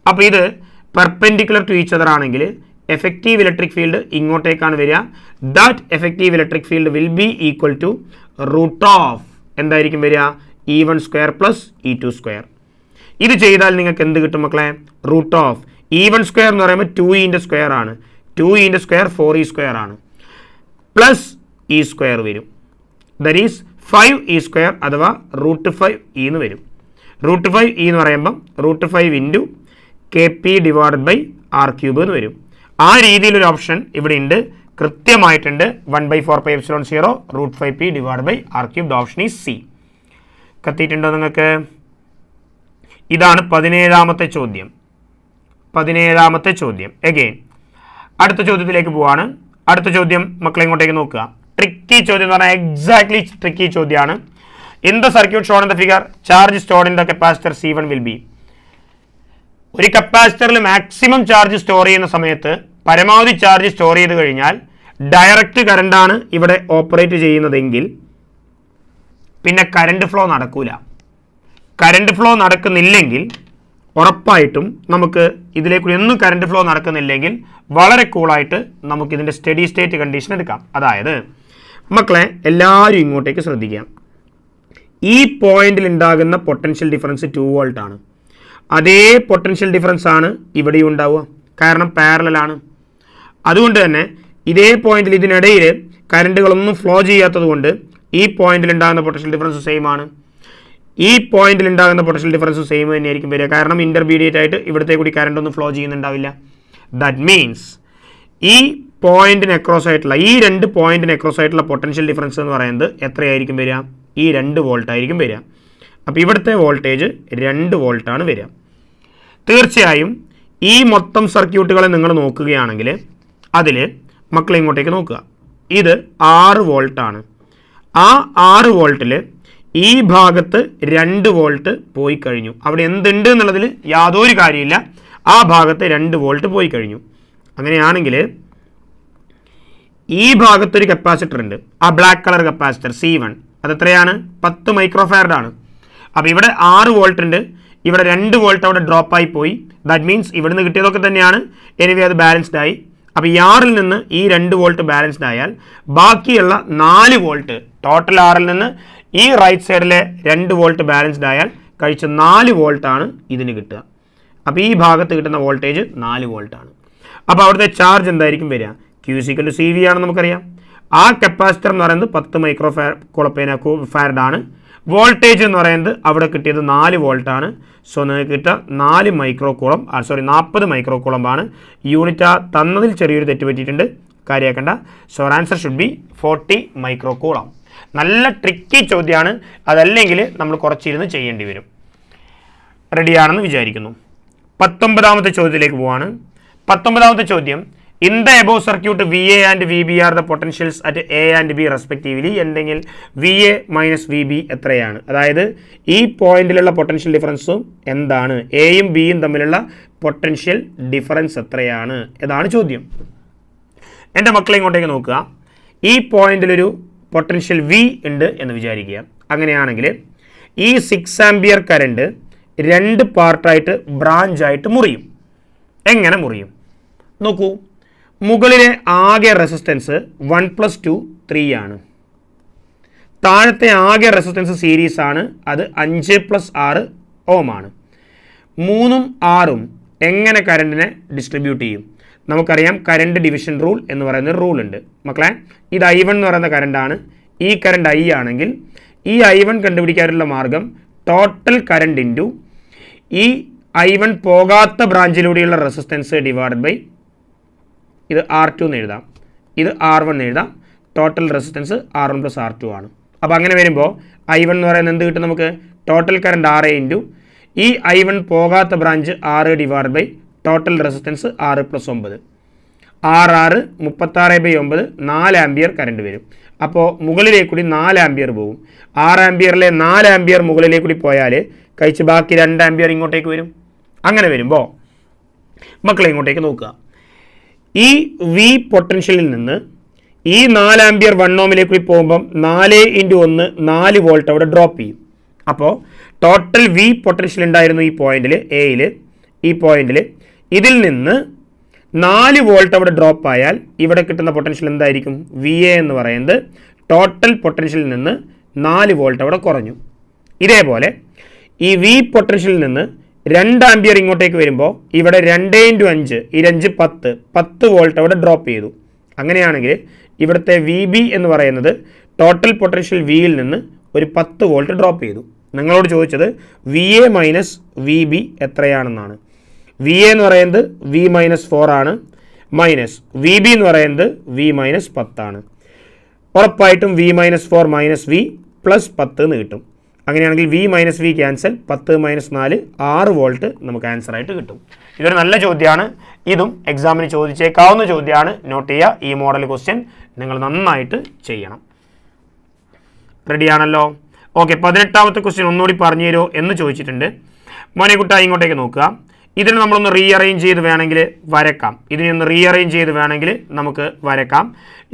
അപ്പോൾ ഇത് പെർപെൻഡിക്കുലർ ടു ഈച്ച് അതർ ആണെങ്കിൽ എഫക്റ്റീവ് ഇലക്ട്രിക് ഫീൽഡ് ഇങ്ങോട്ടേക്കാണ് വരിക. That effective electric field will be equal to √ഓഫ് എന്തായിരിക്കും വരിക? E1² + E2². ഇത് ചെയ്താൽ നിങ്ങൾക്ക് എന്ത് കിട്ടും മക്കളെ? √ഓഫ് E1² എന്ന് പറയുമ്പോൾ 2E² ആണ്. 2E² 4E² ആണ്. പ്ലസ് E² വരും. ദാറ്റ് ഈസ് 5E² അഥവാ √5E എന്ന് വരും. √5E എന്ന് പറയുമ്പം √5 × KP ഡിവൈഡ് ബൈ r³ എന്ന് വരും. ആ രീതിയിലൊരു ഓപ്ഷൻ ഇവിടെ ഉണ്ട്, കൃത്യമായിട്ടുണ്ട്. 1/4πε0 √5p divide by r³. Option is C. കത്തിയിട്ടുണ്ടോ നിങ്ങൾക്ക്? ഇതാണ് 17ാമത്തെ ചോദ്യം. 17ാമത്തെ ചോദ്യം. എഗെയിൻ അടുത്ത ചോദ്യത്തിലേക്ക് പോവാണ്. അടുത്ത ചോദ്യം മക്കളെ ഇങ്ങോട്ടേക്ക് നോക്കുക. ട്രിക്കി ചോദ്യം എന്ന് പറഞ്ഞാൽ എക്സാക്ട്ലി ട്രിക്കി ചോദ്യമാണ്. In the circuit shown in the figure charge stored in the capacitor C1 will be. ഒരു കപ്പാസിറ്ററിൽ മാക്സിമം ചാർജ് സ്റ്റോർ ചെയ്യുന്ന സമയത്ത് പരമാവധി ചാർജ് സ്റ്റോർ ചെയ്ത് കഴിഞ്ഞാൽ ഡയറക്റ്റ് കറണ്ടാണ് ഇവിടെ ഓപ്പറേറ്റ് ചെയ്യുന്നതെങ്കിൽ പിന്നെ കറണ്ട് ഫ്ലോ നടക്കൂല. കറണ്ട് ഫ്ലോ നടക്കുന്നില്ലെങ്കിൽ ഉറപ്പായിട്ടും നമുക്ക് ഇതിലേക്കൂടി ഒന്നും കറണ്ട് ഫ്ലോ നടക്കുന്നില്ലെങ്കിൽ വളരെ കൂളായിട്ട് നമുക്കിതിൻ്റെ സ്റ്റഡി സ്റ്റേറ്റ് കണ്ടീഷൻ എടുക്കാം. അതായത് മക്കളെ എല്ലാവരും ഇങ്ങോട്ടേക്ക് ശ്രദ്ധിക്കാം. ഈ പോയിന്റിൽ ഉണ്ടാകുന്ന പൊട്ടൻഷ്യൽ ഡിഫറൻസ് 2 വോൾട്ട് ആണ്. അതേ പൊട്ടൻഷ്യൽ ഡിഫറൻസ് ആണ് ഇവിടെയും ഉണ്ടാവുക, കാരണം പാരലലാണ്. അതുകൊണ്ട് തന്നെ ഇതേ പോയിന്റിൽ ഇതിനിടയിൽ കറണ്ടുകളൊന്നും ഫ്ലോ ചെയ്യാത്തത് കൊണ്ട് ഈ പോയിന്റിൽ ഉണ്ടാകുന്ന പൊട്ടൻഷ്യൽ ഡിഫറൻസ് സെയിം ആണ്. ഈ പോയിന്റിൽ ഉണ്ടാകുന്ന പൊട്ടൻഷ്യൽ ഡിഫറൻസ് സെയിം തന്നെയായിരിക്കും വരിക, കാരണം ഇന്റർമീഡിയറ്റ് ആയിട്ട് ഇവിടുത്തെ കൂടി കറണ്ട് ഒന്നും ഫ്ലോ ചെയ്യുന്നുണ്ടാവില്ല. ദാറ്റ് മീൻസ് ഈ പോയിന്റിന് അക്രോസ് ആയിട്ടുള്ള ഈ രണ്ട് പോയിന്റിന് അക്രോസ് ആയിട്ടുള്ള പൊട്ടൻഷ്യൽ ഡിഫറൻസ് എന്ന് പറയുന്നത് എത്രയായിരിക്കും വരിക? ഈ 2 വോൾട്ട് ആയിരിക്കും വരിക. അപ്പോൾ ഇവിടുത്തെ വോൾട്ടേജ് 2 വോൾട്ടാണ് വരിക. തീർച്ചയായും ഈ മൊത്തം സർക്യൂട്ടുകളെ നിങ്ങൾ നോക്കുകയാണെങ്കിൽ അതിൽ മക്കളെ ഇങ്ങോട്ടേക്ക് നോക്കുക, ഇത് 6 വോൾട്ടാണ്. ആ 6 വോൾട്ടിൽ ഈ ഭാഗത്ത് 2 വോൾട്ട് പോയി കഴിഞ്ഞു. അവിടെ എന്തുണ്ട് എന്നുള്ളതിൽ യാതൊരു കാര്യമില്ല, ആ ഭാഗത്ത് 2 വോൾട്ട് പോയി കഴിഞ്ഞു. അങ്ങനെയാണെങ്കിൽ ഈ ഭാഗത്തൊരു കപ്പാസിറ്റർ ഉണ്ട്, ആ black colour capacitor C1, അതെത്രയാണ്? 10 microfarad ആണ്. അപ്പോൾ ഇവിടെ 6 വോൾട്ട് ഉണ്ട്, ഇവിടെ 2 വോൾട്ട് അവിടെ ഡ്രോപ്പായി പോയി. ദാറ്റ് മീൻസ് ഇവിടുന്ന് കിട്ടിയതൊക്കെ തന്നെയാണ്, എനിവേ അത് ബാലൻസ്ഡ് ആയി. അപ്പോൾ ഈ 6ൽ നിന്ന് ഈ 2 വോൾട്ട് ബാലൻസ്ഡ് ആയാൽ ബാക്കിയുള്ള 4 വോൾട്ട്, ടോട്ടൽ 6ൽ നിന്ന് ഈ റൈറ്റ് സൈഡിലെ 2 വോൾട്ട് ബാലൻസ്ഡ് ആയാൽ കഴിച്ച 4 വോൾട്ടാണ് ഇതിന് കിട്ടുക. അപ്പോൾ ഈ ഭാഗത്ത് കിട്ടുന്ന വോൾട്ടേജ് 4 വോൾട്ടാണ്. അപ്പോൾ അവിടുത്തെ ചാർജ് എന്തായിരിക്കും വരിക? Q=CV ആണെന്ന് നമുക്കറിയാം. ആ കപ്പാസിറ്റർ എന്ന് പറയുന്നത് 10 മൈക്രോ ഫാരഡ് ആണ്. വോൾട്ടേജ് എന്ന് പറയുന്നത് അവിടെ കിട്ടിയത് 4 വോൾട്ടാണ്. സോ നിങ്ങൾക്ക് കിട്ടുക 40 മൈക്രോ കൂളംബാണ്. യൂണിറ്റ് തന്നതിൽ ചെറിയൊരു തെറ്റ് പറ്റിയിട്ടുണ്ട്, കാര്യമാക്കേണ്ട. So answer should be 40 micro coulomb. നല്ല ട്രിക്കി ചോദ്യമാണ്, അതല്ലെങ്കിൽ നമ്മൾ കുറച്ചിരുന്ന് ചെയ്യേണ്ടി വരും. റെഡിയാണെന്ന് വിചാരിക്കുന്നു. 19ാമത്തെ ചോദ്യത്തിലേക്ക് പോവാണ്. 19ാമത്തെ ചോദ്യം, in the above circuit VA and VB are the potentials at A and B respectively. എന്തെങ്കിൽ VA മൈനസ് VB എത്രയാണ്? അതായത് ഈ പോയിന്റിലുള്ള പൊട്ടൻഷ്യൽ ഡിഫറൻസും എന്താണ്, എയും ബിയും തമ്മിലുള്ള പൊട്ടൻഷ്യൽ ഡിഫറൻസ് എത്രയാണ് എന്നാണ് ചോദ്യം. എൻ്റെ മക്കളെ ഇങ്ങോട്ടേക്ക് നോക്കുക, ഈ പോയിന്റിലൊരു പൊട്ടൻഷ്യൽ V ഉണ്ട് എന്ന് വിചാരിക്കുക. അങ്ങനെയാണെങ്കിൽ ഈ 6 ആംപിയർ കറണ്ട് 2 പാർട്ടായിട്ട് ബ്രാഞ്ചായിട്ട് മുറിയും. എങ്ങനെ മുറിയും നോക്കൂ. മുകളിലെ ആകെ റെസിസ്റ്റൻസ് 1+2 3 ആണ്. താഴത്തെ ആകെ റെസിസ്റ്റൻസ് സീരീസ് ആണ്, അത് 5+6 ഓം ആണ്. 3ഉം 6ഉം എങ്ങനെ കറണ്ടിനെ ഡിസ്ട്രിബ്യൂട്ട് ചെയ്യും? നമുക്കറിയാം കറണ്ട് ഡിവിഷൻ റൂൾ എന്ന് പറയുന്ന റൂൾ ഉണ്ട് മക്കളെ. ഇത് I1 എന്ന് പറയുന്ന കറണ്ടാണ്, ഈ കറണ്ട് I ആണെങ്കിൽ ഈ I1 കണ്ടുപിടിക്കാനുള്ള മാർഗം ടോട്ടൽ കറണ്ട് ഇൻറ്റു ഈ I1 പോകാത്ത ബ്രാഞ്ചിലൂടെയുള്ള റെസിസ്റ്റൻസ് ഡിവൈഡഡ് ബൈ ഇത് R2 എന്ന് എഴുതാം, ഇത് R1 എന്ന് എഴുതാം. ടോട്ടൽ റെസിസ്റ്റൻസ് R1+R2 ആണ്. അപ്പോൾ അങ്ങനെ വരുമ്പോൾ I1 എന്ന് പറയുന്നത് എന്ത് കിട്ടും നമുക്ക്? ടോട്ടൽ കറണ്ട് RA ഇൻറ്റു ഈ I1 പോകാത്ത branch 6 divide by total resistance 6+9. 6 36/9 4 ampere current വരും. അപ്പോൾ മുകളിലേക്ക് കൂടി 4 ആംപിയർ പോകും. 6 ആംപിയറിലെ 4 ആംപിയർ മുകളിലേക്ക് കൂടി പോയാൽ കഴിച്ച് ബാക്കി 2 ആംപിയർ ഇങ്ങോട്ടേക്ക് വരും. അങ്ങനെ വരുമ്പോൾ മക്കളെ ഇങ്ങോട്ടേക്ക് നോക്കുക, ഈ V പൊട്ടൻഷ്യലിൽ നിന്ന് ഈ 4 ആംപിയർ 1 ഓമിലേക്ക് കൂടി പോകുമ്പം 4 × 1 4 വോൾട്ട് അവിടെ ഡ്രോപ്പ് ചെയ്യും. അപ്പോൾ ടോട്ടൽ V പൊട്ടൻഷ്യൽ ഉണ്ടായിരുന്നു ഈ പോയിന്റിൽ, എയിൽ, ഈ പോയിന്റിൽ. ഇതിൽ നിന്ന് 4 വോൾട്ട് അവിടെ ഡ്രോപ്പ് ആയാൽ ഇവിടെ കിട്ടുന്ന പൊട്ടൻഷ്യൽ എന്തായിരിക്കും? VA എന്ന് പറയുന്നത് ടോട്ടൽ പൊട്ടൻഷ്യലിൽ നിന്ന് 4 വോൾട്ട് അവിടെ കുറഞ്ഞു. ഇതേപോലെ ഈ V പൊട്ടൻഷ്യലിൽ നിന്ന് 2 ആംപിയർ ഇങ്ങോട്ടേക്ക് വരുമ്പോൾ ഇവിടെ 2 × 5 ഈ 5 10 വോൾട്ട് അവിടെ ഡ്രോപ്പ് ചെയ്തു. അങ്ങനെയാണെങ്കിൽ ഇവിടുത്തെ VB എന്ന് പറയുന്നത് ടോട്ടൽ പൊട്ടൻഷ്യൽ Vയിൽ നിന്ന് ഒരു 10 വോൾട്ട് ഡ്രോപ്പ് ചെയ്തു. നിങ്ങളോട് ചോദിച്ചത് VA മൈനസ് VB എത്രയാണെന്നാണ്. VA എന്ന് പറയുന്നത് V-4 ആണ്, മൈനസ് VB എന്ന് പറയുന്നത് V-10 ആണ്. ഉറപ്പായിട്ടും V-4 മൈനസ് V പ്ലസ് 10 എന്ന് കിട്ടും. അങ്ങനെയാണെങ്കിൽ V-V ക്യാൻസൽ, 10 - 4 6 വോൾട്ട് നമുക്ക് ആൻസർ ആയിട്ട് കിട്ടും. ഇതൊരു നല്ല ചോദ്യമാണ്, ഇതും എക്സാമിന് ചോദിച്ചേക്കാവുന്ന ചോദ്യമാണ്. നോട്ട് ചെയ്യുക, ഈ മോഡൽ ക്വസ്റ്റ്യൻ നിങ്ങൾ നന്നായിട്ട് ചെയ്യണം. റെഡിയാണല്ലോ? ഓക്കെ, 18ാമത്തെ ക്വസ്റ്റ്യൻ ഒന്നുകൂടി പറഞ്ഞു തരുമോ എന്ന് ചോദിച്ചിട്ടുണ്ട്. മോനെക്കുട്ട ഇങ്ങോട്ടേക്ക് നോക്കുക. ഇതിന് നമ്മളൊന്ന് റീഅറേഞ്ച് ചെയ്ത് വേണമെങ്കിൽ വരക്കാം. ഇതിനൊന്ന് റീഅറേഞ്ച് ചെയ്ത് വേണമെങ്കിൽ നമുക്ക് വരക്കാം.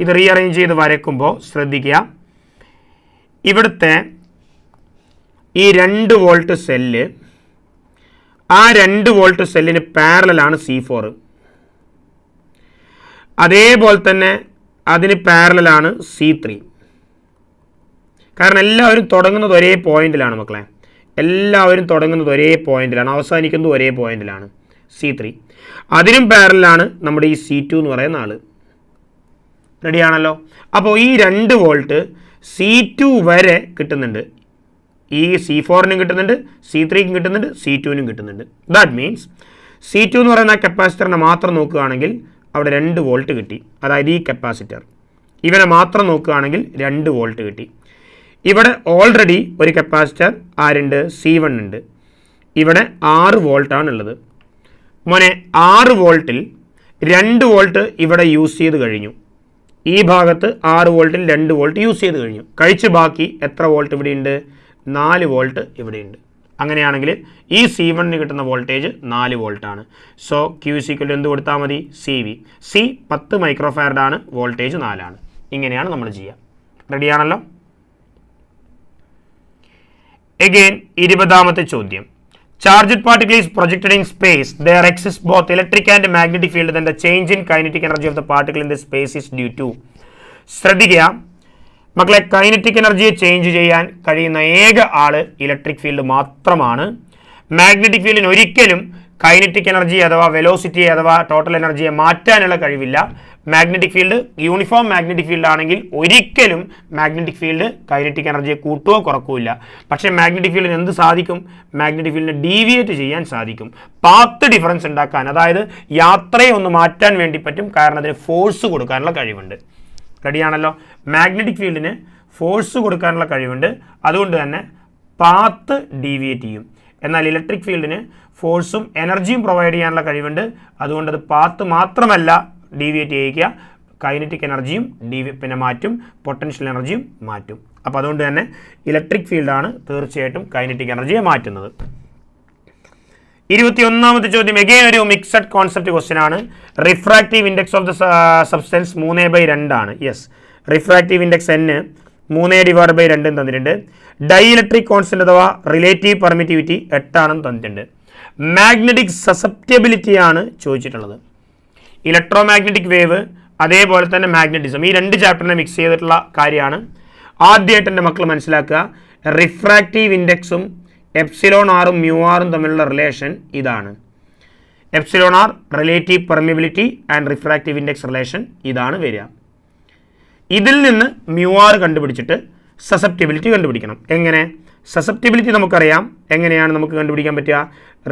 ഇത് റീഅറേഞ്ച് ചെയ്ത് വരയ്ക്കുമ്പോൾ ശ്രദ്ധിക്കുക, ഇവിടുത്തെ ഈ 2 വോൾട്ട് സെല്ല്, ആ 2 വോൾട്ട് സെല്ലിന് പാരലലാണ് C4. അതേപോലെ തന്നെ അതിന് പാരലലാണ് C3. കാരണം എല്ലാവരും തുടങ്ങുന്നത് ഒരേ പോയിന്റിലാണ് മക്കളെ, എല്ലാവരും തുടങ്ങുന്നത് ഒരേ പോയിന്റിലാണ്, അവസാനിക്കുന്നത് ഒരേ പോയിന്റിലാണ് C3. അതിനും പാരലാണ് നമ്മുടെ ഈ C2 എന്ന് പറയുന്ന ആൾ. റെഡിയാണല്ലോ? അപ്പോൾ ഈ 2 വോൾട്ട് C2 വരെ കിട്ടുന്നുണ്ട്. ഈ C4നും കിട്ടുന്നുണ്ട്, C3ക്കും കിട്ടുന്നുണ്ട്, C2നും കിട്ടുന്നുണ്ട്. ദാറ്റ് മീൻസ് C2 എന്ന് പറയുന്ന കപ്പാസിറ്ററിനെ മാത്രം നോക്കുകയാണെങ്കിൽ അവിടെ 2 വോൾട്ട് കിട്ടി. അതായത് ഈ കപ്പാസിറ്റർ ഇവനെ മാത്രം നോക്കുകയാണെങ്കിൽ 2 വോൾട്ട് കിട്ടി. ഇവിടെ ഓൾറെഡി ഒരു കപ്പാസിറ്റർ ആരുണ്ട്, C1 ഉണ്ട്. ഇവിടെ 6 വോൾട്ടാണ് ഉള്ളത്. മോനെ 6 വോൾട്ടിൽ 2 വോൾട്ട് ഇവിടെ യൂസ് ചെയ്ത് കഴിഞ്ഞു. ഈ ഭാഗത്ത് 6 വോൾട്ടിൽ 2 വോൾട്ട് യൂസ് ചെയ്ത് കഴിഞ്ഞു. കഴിച്ച് ബാക്കി എത്ര വോൾട്ട് ഇവിടെയുണ്ട്, 4 വോൾട്ട് ഇവിടെയുണ്ട്. അങ്ങനെയാണെങ്കിൽ ഈ C1 കിട്ടുന്ന വോൾട്ടേജ് 4 വോൾട്ടാണ്. സോ Q = എന്ത് കൊടുത്താൽ മതി, CV. C 10 മൈക്രോഫാരഡ് ആണ്, വോൾട്ടേജ് 4 ആണ്. ഇങ്ങനെയാണ് നമ്മൾ ചെയ്യുക. റെഡിയാണല്ലോ. Again 20ാമത്തെ ചോദ്യം. Charged particle is projected in space. There exists both electric and magnetic field. Then the change in kinetic energy of the particle in the space is due to. ശ്രദ്ധിക്കുക മക്കളെ, kinetic എനർജിയെ change ചെയ്യാൻ കഴിയുന്ന ഏക ആള് electric field മാത്രമാണ്. Magnetic ഫീൽഡിന് ഒരിക്കലും kinetic energy അഥവാ വെലോസിറ്റി അഥവാ ടോട്ടൽ എനർജിയെ മാറ്റാനുള്ള കഴിവില്ല. Magnetic field uniform magnetic field ആണെങ്കിൽ ഒരിക്കലും മാഗ്നറ്റിക് ഫീൽഡ് കൈനറ്റിക് എനർജിയെ കൂട്ടുകയോ കുറക്കുകയില്ല. പക്ഷേ മാഗ്നറ്റിക് ഫീൽഡിന് എന്ത് സാധിക്കും, മാഗ്നറ്റിക് ഫീൽഡിനെ ഡീവിയേറ്റ് ചെയ്യാൻ സാധിക്കും, പാത്ത് ഡിഫറൻസ് ഉണ്ടാക്കാൻ, അതായത് യാത്രയെ ഒന്ന് മാറ്റാൻ വേണ്ടി പറ്റും. കാരണം അതിന് ഫോഴ്സ് കൊടുക്കാനുള്ള കഴിവുണ്ട്. റെഡിയാണല്ലോ. മാഗ്നറ്റിക് ഫീൽഡിന് ഫോഴ്സ് കൊടുക്കാനുള്ള കഴിവുണ്ട്, അതുകൊണ്ട് തന്നെ പാത്ത് ഡീവിയേറ്റ് ചെയ്യും. എന്നാൽ ഇലക്ട്രിക് ഫീൽഡിന് ഫോഴ്സും എനർജിയും പ്രൊവൈഡ് ചെയ്യാനുള്ള കഴിവുണ്ട്, അതുകൊണ്ട് അത് പാത്ത് മാത്രമല്ല ഡീവിയേറ്റ് ചെയ്യിക്കുക, കൈനറ്റിക് എനർജിയും പിന്നെ മാറ്റും, പൊട്ടൻഷ്യൽ എനർജിയും മാറ്റും. അപ്പോൾ അതുകൊണ്ട് തന്നെ ഇലക്ട്രിക് ഫീൽഡാണ് തീർച്ചയായിട്ടും കൈനറ്റിക് എനർജിയെ മാറ്റുന്നത്. 21ാമത്തെ ചോദ്യം എഗെയിൻ ഒരു മിക്സഡ് കോൺസെപ്റ്റ് ക്വസ്റ്റ്യൻ ആണ്. Refractive index of the substance 3/2 ആണ്. യെസ്, റിഫ്രാക്റ്റീവ് ഇൻഡെക്സ് N 3/2 തന്നിട്ടുണ്ട്. ഡൈ ഇലക്ട്രിക് കോൺസ്റ്റന്റ് അഥവാ റിലേറ്റീവ് പെർമിറ്റിവിറ്റി 8 ആണെന്ന് തന്നിട്ടുണ്ട്. മാഗ്നറ്റിക് സസെപ്റ്റബിലിറ്റി ആണ് ചോദിച്ചിട്ടുള്ളത്. ഇലക്ട്രോ മാഗ്നറ്റിക് വേവ് അതേപോലെ തന്നെ മാഗ്നറ്റിസം, ഈ 2 ചാപ്റ്ററിനെ മിക്സ് ചെയ്തിട്ടുള്ള കാര്യമാണ്. ആദ്യമായിട്ട് എൻ്റെ മക്കൾ മനസ്സിലാക്കുക, റിഫ്രാക്റ്റീവ് ഇൻഡെക്സും εr-ഉം μr-ഉം തമ്മിലുള്ള റിലേഷൻ ഇതാണ്. εr relative permeability and refractive index relation ഇതാണ് വരിക. ഇതിൽ നിന്ന് μr കണ്ടുപിടിച്ചിട്ട് സസെപ്റ്റബിലിറ്റി കണ്ടുപിടിക്കണം. എങ്ങനെ? സസെപ്റ്റബിലിറ്റി നമുക്കറിയാം. എങ്ങനെയാണ് നമുക്ക് കണ്ടുപിടിക്കാൻ പറ്റുക?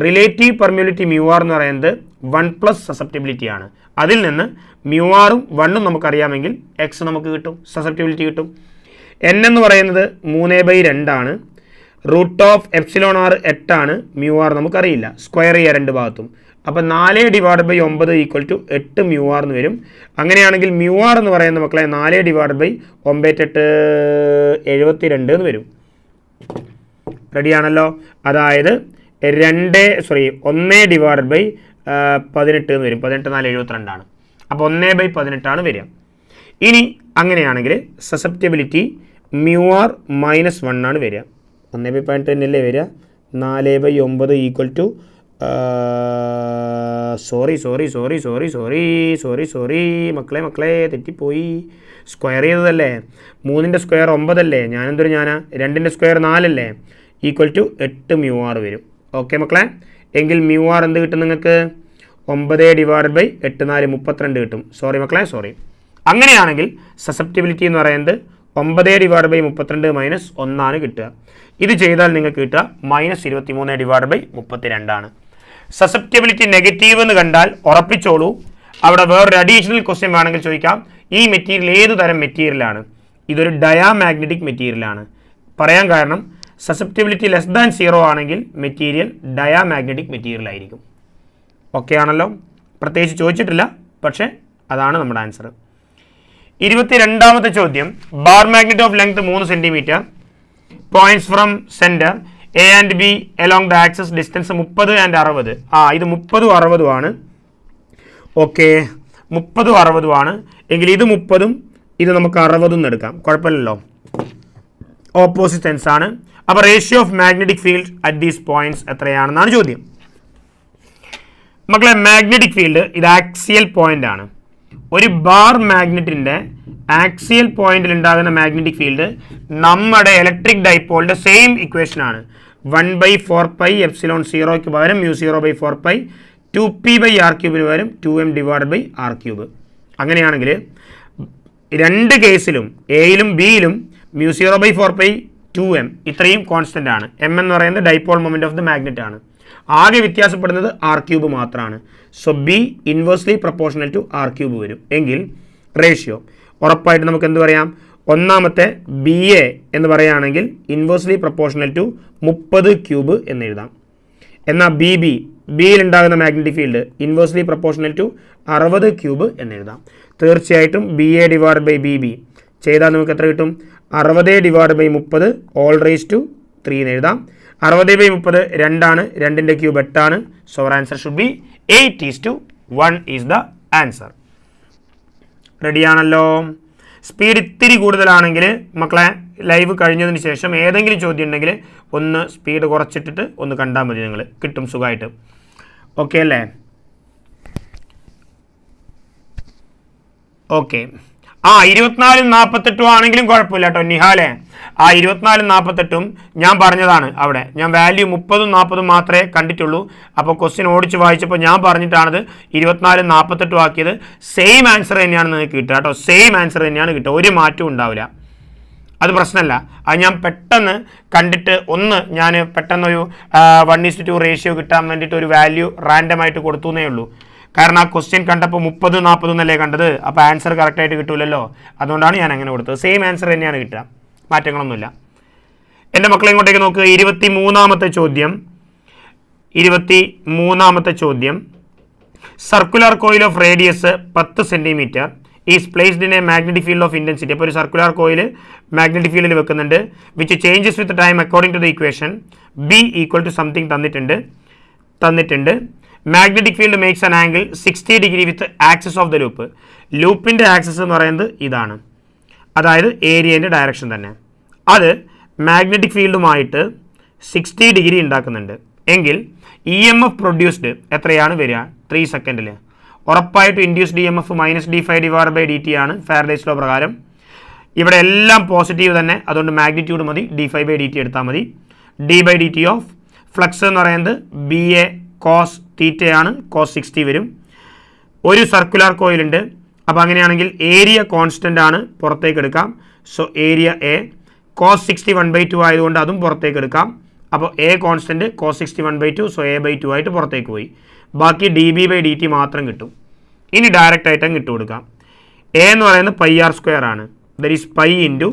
റിലേറ്റീവ് പെർമിബിലിറ്റി μr എന്ന് പറയുന്നത് 1+ സസെപ്റ്റബിലിറ്റി ആണ്. അതിൽ നിന്ന് μr-ഉം 1-ഉം നമുക്കറിയാമെങ്കിൽ x നമുക്ക് കിട്ടും, സസെപ്റ്റബിലിറ്റി കിട്ടും. n എന്ന് പറയുന്നത് 3/2 ആണ്. റൂട്ട് ഓഫ് εr 8 ആണ്. μr നമുക്കറിയില്ല, സ്ക്വയർ ചെയ്യുക 2 ഭാഗത്തും. അപ്പോൾ 4/9 = 8 μr എന്ന് വരും. അങ്ങനെയാണെങ്കിൽ μr എന്ന് പറയുന്ന മക്കളെ 4/9 8 72 എന്ന് വരും. റെഡിയാണല്ലോ. അതായത് 1/18 എന്ന് വരും. 18 4 72 ആണ്. അപ്പോൾ 1/18 ആണ് വരിക. ഇനി അങ്ങനെയാണെങ്കിൽ സസെപ്റ്റബിലിറ്റി μr -1 ആണ് വരിക. 1/18 തന്നെയല്ലേ വരിക. 4/9 സോറി മക്കളെ തെറ്റിപ്പോയി. സ്ക്വയർ ചെയ്തതല്ലേ, 3ന്റെ സ്ക്വയർ 9 അല്ലേ, ഞാനെന്തൊരു 2ന്റെ സ്ക്വയർ 4 അല്ലേ, =8 μr വരും. ഓക്കെ മക്കളെ, എങ്കിൽ μr എന്ത് കിട്ടും നിങ്ങൾക്ക്? 9/8 4 32 കിട്ടും. സോറി മക്കളെ, സോറി. അങ്ങനെയാണെങ്കിൽ സസെപ്റ്റബിലിറ്റി എന്ന് പറയുന്നത് 9/32 -1 ആണ് കിട്ടുക. ഇത് ചെയ്താൽ നിങ്ങൾക്ക് കിട്ടുക -23/32 ആണ്. സസെപ്റ്റബിലിറ്റി നെഗറ്റീവ് എന്ന് കണ്ടാൽ ഉറപ്പിച്ചോളൂ, അവിടെ വേറൊരു അഡീഷണൽ ക്വസ്റ്റ്യൻ വേണമെങ്കിൽ ചോദിക്കാം. ഈ മെറ്റീരിയൽ ഏത് തരം മെറ്റീരിയലാണ്? ഇതൊരു ഡയാമാഗ്നറ്റിക് മെറ്റീരിയലാണ്. പറയാൻ കാരണം സസെപ്റ്റബിലിറ്റി <0 ആണെങ്കിൽ മെറ്റീരിയൽ ഡയാമാഗ്നറ്റിക് മെറ്റീരിയൽ ആയിരിക്കും. ഓക്കെ ആണല്ലോ. പ്രത്യേകിച്ച് ചോദിച്ചിട്ടില്ല, പക്ഷേ അതാണ് നമ്മുടെ ആൻസർ. 22ാമത്തെ ചോദ്യം. Bar magnet of length 3 centimetre, points from centre A and B along the access distance 30 and 60. ഇത് 30ഉം 60ഉം ആണ്. ഓക്കെ, 30ഉം 60ഉം ആണ്. എങ്കിൽ ഇത് 30ഉം ഇത് നമുക്ക് 60ഉം എടുക്കാം, കുഴപ്പമില്ലല്ലോ. ഓപ്പോസിറ്റ് സെൻസ് ആണ്. അപ്പോൾ ratio of magnetic field at these points എത്രയാണെന്നാണ് ചോദ്യം. മക്കളെ, മാഗ്നറ്റിക് ഫീൽഡ് ഇത് ആക്സിയൽ പോയിന്റ് ആണ്. ഒരു ബാർ മാഗ്നറ്റിൻ്റെ ആക്സിയൽ പോയിന്റിൽ ഉണ്ടാകുന്ന മാഗ്നറ്റിക് ഫീൽഡ് നമ്മുടെ ഇലക്ട്രിക് ഡൈപോളിൻ്റെ സെയിം ഇക്വേഷൻ ആണ്. 1/4πε0ക്ക് പകരം μ0/4π, 2p/r³ പകരം 2m/r³. അങ്ങനെയാണെങ്കിൽ 2 കേസിലും എയിലും ബിയിലും μ0/4π 2m ഇത്രയും കോൺസ്റ്റൻ്റ് ആണ്. m എന്ന് പറയുന്നത് dipole moment of the magnet ആണ്. ആകെ വ്യത്യാസപ്പെടുന്നത് r³ മാത്രമാണ്. So B inversely proportional to r³ വരും. എങ്കിൽ റേഷ്യോ ഉറപ്പായിട്ട് നമുക്ക് എന്ത് പറയാം? ഒന്നാമത്തെ ബി എ എന്ന് പറയുകയാണെങ്കിൽ ഇൻവേഴ്സ്ലി പ്രൊപ്പോർഷണൽ ടു 30 ക്യൂബ് എന്ന് എഴുതാം. എന്നാൽ ബിയിൽ ഉണ്ടാകുന്ന magnetic field inversely proportional to 60 cube എന്ന് എഴുതാം. തീർച്ചയായിട്ടും B A divide by B ചെയ്താൽ നമുക്ക് എത്ര കിട്ടും? 60 divide by 30 whole raise to 3 എന്ന് എഴുതാം. 60 ബൈ 30 2 ആണ്, 2ന്റെ ക്യൂബ് 8 ആണ്. So our answer should be 8:1 is the answer. റെഡിയാണല്ലോ? സ്പീഡ് ഇത്തിരി കൂടുതലാണെങ്കിൽ മക്കളെ ലൈവ് കഴിഞ്ഞതിന് ശേഷം ഏതെങ്കിലും ചോദ്യം ഉണ്ടെങ്കിൽ ഒന്ന് സ്പീഡ് കുറച്ചിട്ടിട്ട് ഒന്ന് കണ്ടാൽ മതി, നിങ്ങൾ കിട്ടും സുഖമായിട്ട്. ഓക്കെ അല്ലേ? ഓക്കെ. 24-48 ആണെങ്കിലും കുഴപ്പമില്ല കേട്ടോ നിഹാലെ. 24-48 ഞാൻ പറഞ്ഞതാണ് അവിടെ. ഞാൻ വാല്യൂ 30-40 മാത്രമേ കണ്ടിട്ടുള്ളൂ. അപ്പോൾ ക്വസ്റ്റ്യൻ ഓടിച്ച് വായിച്ചപ്പോൾ ഞാൻ പറഞ്ഞിട്ടാണത് 24-48 ആക്കിയത്. സെയിം ആൻസർ തന്നെയാണ് നിങ്ങൾക്ക് കിട്ടുക കേട്ടോ. സെയിം ആൻസർ തന്നെയാണ് കിട്ടുക, ഒരു മാറ്റവും ഉണ്ടാവില്ല. അത് പ്രശ്നമല്ല. അത് ഞാൻ പെട്ടെന്ന് കണ്ടിട്ട് ഞാൻ പെട്ടെന്നൊരു 1:2 റേഷ്യോ കിട്ടാൻ വേണ്ടിയിട്ട് ഒരു വാല്യൂ റാൻഡമായിട്ട് കൊടുത്തു എന്നേ ഉള്ളൂ. കാരണം ആ ക്വസ്റ്റ്യൻ കണ്ടപ്പോൾ 30-40 എന്നല്ലേ കണ്ടത്. അപ്പോൾ ആൻസർ കറക്റ്റായിട്ട് കിട്ടൂലല്ലോ, അതുകൊണ്ടാണ് ഞാൻ അങ്ങനെ കൊടുത്തത്. സെയിം ആൻസർ തന്നെയാണ് കിട്ടുക, മാറ്റങ്ങളൊന്നുമില്ല. എൻ്റെ മക്കളെ ഇങ്ങോട്ടേക്ക് നോക്ക്. 23ാമത്തെ ചോദ്യം. Circular coil of radius 10 centimetre is placed in a magnetic field of intensity. അപ്പോൾ ഒരു സർക്കുലർ കോയിൽ മാഗ്നറ്റിക് ഫീൽഡിൽ വെക്കുന്നുണ്ട്. Which changes with time according to the equation B equal to something തന്നിട്ടുണ്ട്. Magnetic field makes an angle 60 degree with axis of the loop. ലൂപ്പിൻ്റെ axis എന്ന് പറയുന്നത് ഇതാണ്, അതായത് ഏരിയൻ്റെ ഡയറക്ഷൻ തന്നെ. അത് മാഗ്നറ്റിക് ഫീൽഡുമായിട്ട് 60 ഡിഗ്രി ഉണ്ടാക്കുന്നുണ്ട് എങ്കിൽ ഇ എം എഫ് പ്രൊഡ്യൂസ്ഡ് എത്രയാണ് വരിക? 3 സെക്കൻഡിൽ. ഉറപ്പായിട്ട് induced E M F -d∅/dt ആണ് ഫാരഡേസ് ലോ പ്രകാരം. ഇവിടെ എല്ലാം പോസിറ്റീവ് തന്നെ, അതുകൊണ്ട് മാഗ്നിറ്റ്യൂഡ് മതി, d∅/dt എടുത്താൽ മതി. d/dt ഓഫ് ഫ്ലക്സ് എന്ന് പറയുന്നത് ബി എ കോസ് തീറ്റയാണ്, കോസ് 60 വരും. ഒരു സർക്കുലർ കോയിലുണ്ട്, അപ്പോൾ അങ്ങനെയാണെങ്കിൽ ഏരിയ കോൺസ്റ്റൻ്റ് ആണ്, പുറത്തേക്ക് എടുക്കാം. സോ ഏരിയ എ കോസ് 60 1/2 ആയതുകൊണ്ട് അതും പുറത്തേക്ക് എടുക്കാം. അപ്പോൾ A constant cos 60 1/2, so a/2 ആയിട്ട് പുറത്തേക്ക് പോയി. ബാക്കി dB/dt മാത്രം കിട്ടും. ഇനി ഡയറക്റ്റ് ആയിട്ട് അങ്ങ് ഇട്ട് കൊടുക്കാം. എ എന്ന് പറയുന്നത് πr² ആണ്, ദറ്റ് ഈസ് π ×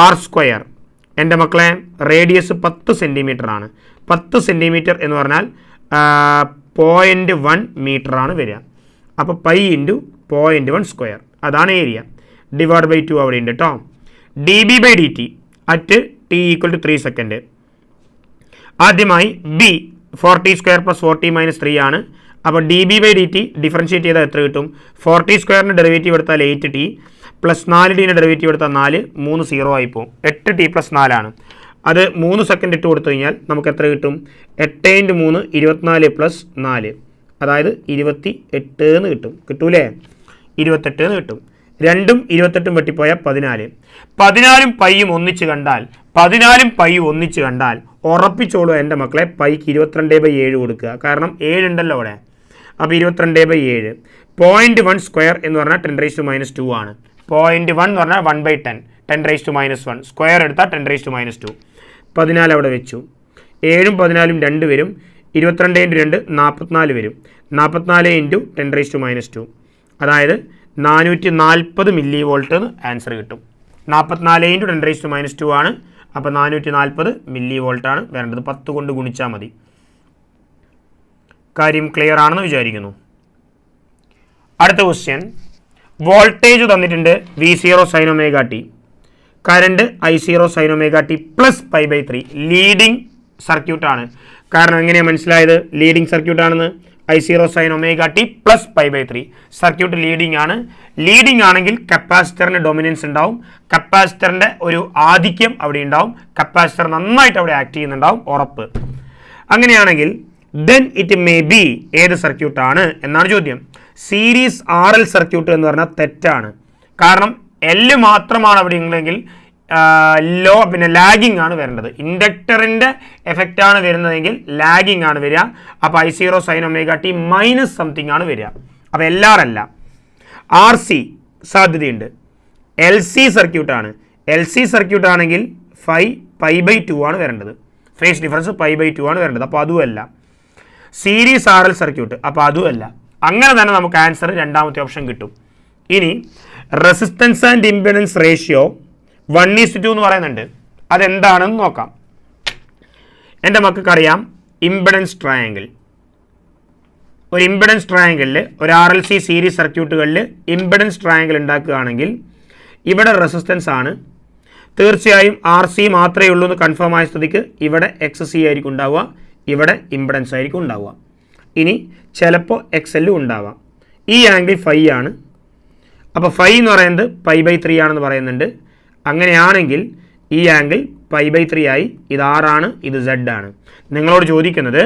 r². എൻ്റെ മക്കളെ റേഡിയസ് 10 സെൻറ്റിമീറ്റർ ആണ്. 10 സെൻറ്റിമീറ്റർ എന്ന് പറഞ്ഞാൽ 0.1 മീറ്റർ ആണ് വരിക. അപ്പോൾ π × 0.1², അതാണ് ഏരിയ. /2 അവിടെ ഉണ്ട് കേട്ടോ. dB/dt at t = 3 second. ആദ്യമായി ബി 40² + 40 - 3 ആണ്. അപ്പോൾ dB/dt ഡിഫറൻഷ്യേറ്റ് ചെയ്താൽ എത്ര കിട്ടും? 40² ഡെറിവേറ്റീവ് എടുത്താൽ 8t + 4t ഡെറിവേറ്റീവ് എടുത്താൽ 4, 3 0 ആയിപ്പോവും. 8t + 4 ആണ്. അത് 3 സെക്കൻഡ് ഇട്ട് കൊടുത്തു കഴിഞ്ഞാൽ നമുക്ക് എത്ര കിട്ടും? 8 × 3 24 + 4, അതായത് 28 എന്ന് കിട്ടും. കിട്ടൂലേ? 28 എന്ന് കിട്ടും. 2ഉം 28ഉം വെട്ടിപ്പോയാൽ 14. 14ഉം പൈയും ഒന്നിച്ച് കണ്ടാൽ ഉറപ്പിച്ചോളൂ എൻ്റെ മക്കളെ, പൈക്ക് 22/7 കൊടുക്കുക. കാരണം 7 ഉണ്ടല്ലോ അവിടെ. അപ്പോൾ 22/7. 0.1² എന്ന് പറഞ്ഞാൽ 10⁻² ആണ്. 0.1 എന്ന് പറഞ്ഞാൽ 1/10, 10⁻1. സ്ക്വയർ എടുത്താൽ 10⁻². 14 അവിടെ വെച്ചു. 7ഉം 14ഉം 2 വരും. 22 × 2 44 വരും. 44 × 10⁻², അതായത് 440 മില്ലി വോൾട്ട് എന്ന് ആൻസർ കിട്ടും. 44 × 10⁻² ആണ്. അപ്പോൾ 440 മില്ലി വോൾട്ടാണ് വേണ്ടത്. 10 കൊണ്ട് ഗുണിച്ചാൽ മതി. കാര്യം ക്ലിയർ ആണെന്ന് വിചാരിക്കുന്നു. അടുത്ത ക്വസ്റ്റ്യൻ. വോൾട്ടേജ് തന്നിട്ടുണ്ട് V0 sin ωt. Current I0 sin ωt + π/3. Leading സർക്യൂട്ടാണ്. കാരണം എങ്ങനെയാണ് മനസ്സിലായത് ലീഡിങ് സർക്യൂട്ടാണെന്ന്? I0 sin ωt + π/3. Circuit leading ആണ്. ലീഡിങ് ആണെങ്കിൽ കപ്പാസിറ്ററിന് ഡൊമിനൻസ് ഉണ്ടാവും, കപ്പാസിറ്ററിൻ്റെ ഒരു ആധിക്യം അവിടെ ഉണ്ടാവും, കപ്പാസിറ്റർ നന്നായിട്ട് അവിടെ ആക്ട് ചെയ്യുന്നുണ്ടാവും, ഉറപ്പ്. അങ്ങനെയാണെങ്കിൽ ദെൻ ഇറ്റ് മേ ബി ഏത് സർക്യൂട്ടാണ് എന്നാണ് ചോദ്യം. സീരീസ് RL സർക്യൂട്ട് എന്ന് പറഞ്ഞാൽ തെറ്റാണ്. കാരണം L മാത്രമാണ് അവിടെ ഉള്ളെങ്കിൽ ലാഗിങ് ആണ് വരേണ്ടത്. ഇൻഡക്ടറിൻ്റെ എഫക്റ്റ് ആണ് വരുന്നതെങ്കിൽ ലാഗിങ് ആണ് വരിക. അപ്പോൾ I0 sin ωt minus something ആണ് വരിക. അപ്പോൾ LR അല്ല. RC സാധ്യതയുണ്ട്. LC സർക്യൂട്ടാണ്. LC സർക്യൂട്ട് ആണെങ്കിൽ π/2 ആണ് വരേണ്ടത്. ഫേസ് ഡിഫറൻസ് π/2 ആണ് വരേണ്ടത്. അപ്പോൾ അതുമല്ല. സീരീസ് RL സർക്യൂട്ട്, അപ്പോൾ അതുമല്ല. അങ്ങനെ തന്നെ നമുക്ക് ആൻസർ രണ്ടാമത്തെ ഓപ്ഷൻ കിട്ടും. ഇനി റെസിസ്റ്റൻസ് ആൻഡ് ഇംപെഡൻസ് റേഷ്യോ 1:2 എന്ന് പറയുന്നുണ്ട്. അതെന്താണെന്ന് നോക്കാം. എൻ്റെ മക്കൾക്കറിയാം ഇംപെഡൻസ് ട്രയാങ്കിൾ. ഒരു ഇംപെഡൻസ് ട്രയാങ്കിളിൽ ഒരു RLC സീരീസ് സർക്യൂട്ടുകളിൽ ഇംപെഡൻസ് ട്രയാങ്കിൾ ഉണ്ടാക്കുകയാണെങ്കിൽ ഇവിടെ റെസിസ്റ്റൻസ് ആണ്. തീർച്ചയായും RC മാത്രമേ ഉള്ളൂ എന്ന് കൺഫേം ആയ സ്ഥിതിക്ക് ഇവിടെ XC ആയിരിക്കും ഉണ്ടാവുക, ഇവിടെ ഇംപെഡൻസ് ആയിരിക്കും ഉണ്ടാവുക. ഇനി ചിലപ്പോൾ XL ഉണ്ടാവാം. ഈ ആംഗിൾ ഫൈ ആണ്. അപ്പോൾ ഫൈ എന്ന് പറയുന്നത് π/3 ആണെന്ന് പറയുന്നുണ്ട്. അങ്ങനെയാണെങ്കിൽ ഈ ആംഗിൾ π/3 ആയി. ഇത് R ആണ്, ഇത് Z ആണ്. നിങ്ങളോട് ചോദിക്കുന്നത്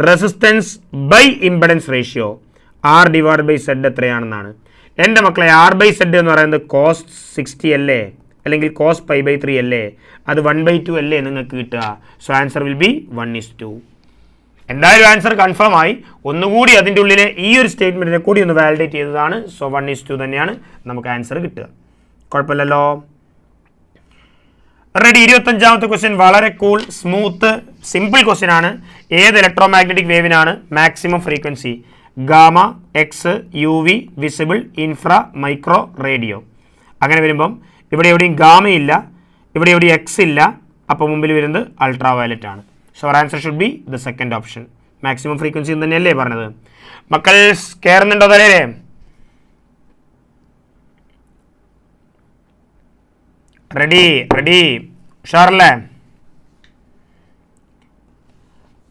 resistance by impedance ratio R/Z എത്രയാണെന്നാണ്. എൻ്റെ മക്കളെ R/Z എന്ന് പറയുന്നത് cos 60 അല്ലേ, അല്ലെങ്കിൽ cos π/3 അല്ലേ, അത് 1/2 അല്ലേ നിങ്ങൾക്ക് കിട്ടുക. So answer will B 1:2. എന്തായാലും ആൻസർ കൺഫേം ആയി. ഒന്നുകൂടി അതിൻ്റെ ഉള്ളിലെ ഈ ഒരു സ്റ്റേറ്റ്മെൻറ്റിനെ കൂടി ഒന്ന് വാലിഡേറ്റ് ചെയ്തതാണ്. സോ 1:2 തന്നെയാണ് നമുക്ക് ആൻസർ കിട്ടുക. കുഴപ്പമില്ലല്ലോ. റെഡി. 25ാമത്തെ ക്വസ്റ്റ്യൻ വളരെ കൂൾ, സ്മൂത്ത്, സിമ്പിൾ ക്വസ്റ്റ്യൻ ആണ്. ഏത് ഇലക്ട്രോമാഗ്നറ്റിക് വേവിനാണ് maximum frequency? Gamma, X, UV, visible, infra, micro, radio. അങ്ങനെ വരുമ്പം ഇവിടെ എവിടെയും ഗാമയില്ല, ഇവിടെ എവിടെയും എക്സ് ഇല്ല. അപ്പോൾ മുമ്പിൽ വരുന്നത് അൾട്രാ വയലറ്റ് ആണ്. So our answer should be the second option. Maximum frequency എന്ന് തന്നെയല്ലേ പറഞ്ഞത്? മക്കൾ കയറുന്നുണ്ടോ തലേ? റെഡി ഉഷാറല്ലേ?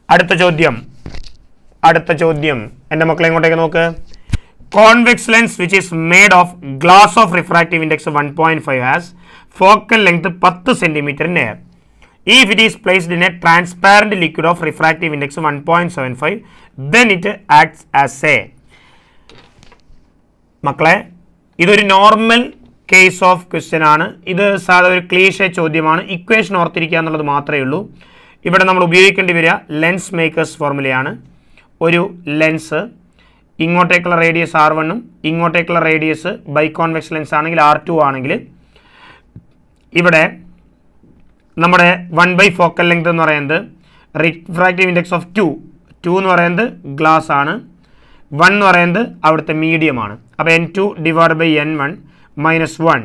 അടുത്ത ചോദ്യം എൻ്റെ മക്കളെ ഇങ്ങോട്ടേക്ക് നോക്ക്. Convex lens which is made of glass of refractive index 1.5 has focal length 10 centimetre in air. If it is placed in a transparent liquid of refractive index 1.75, then it acts as a. മക്കളെ ഇതൊരു normal case of question ആണ്. ഇത് സാധാരണ ഒരു cliché ചോദ്യമാണ്. Equation ഓർത്തിരിക്കുക എന്നുള്ളത് മാത്രമേ ഉള്ളൂ. ഇവിടെ നമ്മൾ ഉപയോഗിക്കേണ്ടി വരിക ലെൻസ് മേക്കേഴ്സ് ഫോർമുലയാണ്. ഒരു ലെൻസ് ഇങ്ങോട്ടേക്കുള്ള റേഡിയസ് R1 ഇങ്ങോട്ടേക്കുള്ള റേഡിയസ് ബൈകോൺവെക്സ് ലെൻസ് ആണെങ്കിൽ R2 ആണെങ്കിൽ ഇവിടെ നമ്മുടെ 1/4 ഫോക്കൽ ലെങ്ത് എന്ന് പറയുന്നത് റിഫ്രാക്റ്റീവ് ഇൻഡെക്സ് ഓഫ് 2 എന്ന് പറയുന്നത് ഗ്ലാസ് ആണ്. 1 എന്ന് പറയുന്നത് അവിടുത്തെ മീഡിയം ആണ്. അപ്പോൾ N2 / N1 -1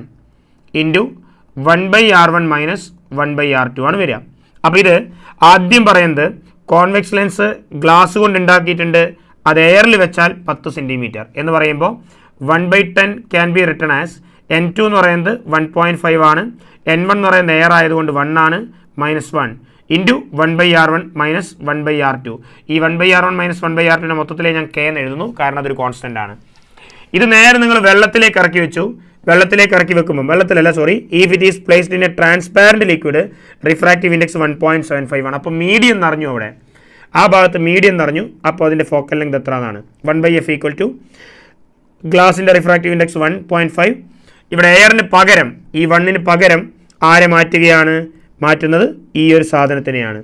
into 1/R1 - 1/R2 ആണ് വരിക. അപ്പോൾ ഇത് ആദ്യം പറയുന്നത് കോൺവെക്സ് ലെൻസ് ഗ്ലാസ് കൊണ്ട് ഉണ്ടാക്കിയിട്ടുണ്ട്, അത് എയറിൽ വെച്ചാൽ 10 സെൻറ്റിമീറ്റർ എന്ന് പറയുമ്പോൾ 1/10 can be written as N2 എന്ന് പറയുന്നത് 1.5 ആണ്, N1 എന്ന് പറയുന്നത് എയർ ആയതുകൊണ്ട് 1 ആണ്, -1 ഇൻറ്റു 1/R1 - 1/R2. ഈ 1/R1 - 1/R2 മൊത്തത്തിലേ ഞാൻ K എന്ന് എഴുതുന്നു, കാരണം അതൊരു കോൺസ്റ്റൻ്റ് ആണ്. ഇത് നേരെ നിങ്ങൾ വെള്ളത്തിലേക്ക് ഇറക്കി വെച്ചു. വെള്ളത്തിലേക്ക് ഇറക്കി വെക്കുമ്പോൾ if it is placed in a transparent liquid, refractive index 1.75 ആണ്. അപ്പോൾ മീഡിയം നിറഞ്ഞു, അവിടെ ആ ഭാഗത്ത് മീഡിയം നിറഞ്ഞു. അപ്പോൾ അതിൻ്റെ ഫോക്കൽ ലെങ്ത് എത്ര എന്നാണ്? 1/f = ഗ്ലാസിൻ്റെ റിഫ്രാക്റ്റീവ് ഇൻഡെക്സ് 1.5. ഇവിടെ എയറിന് പകരം ഈ 1ന് പകരം ആരെ മാറ്റുകയാണ്? മാറ്റുന്നത് ഈ ഒരു സാധനത്തിനെയാണ്.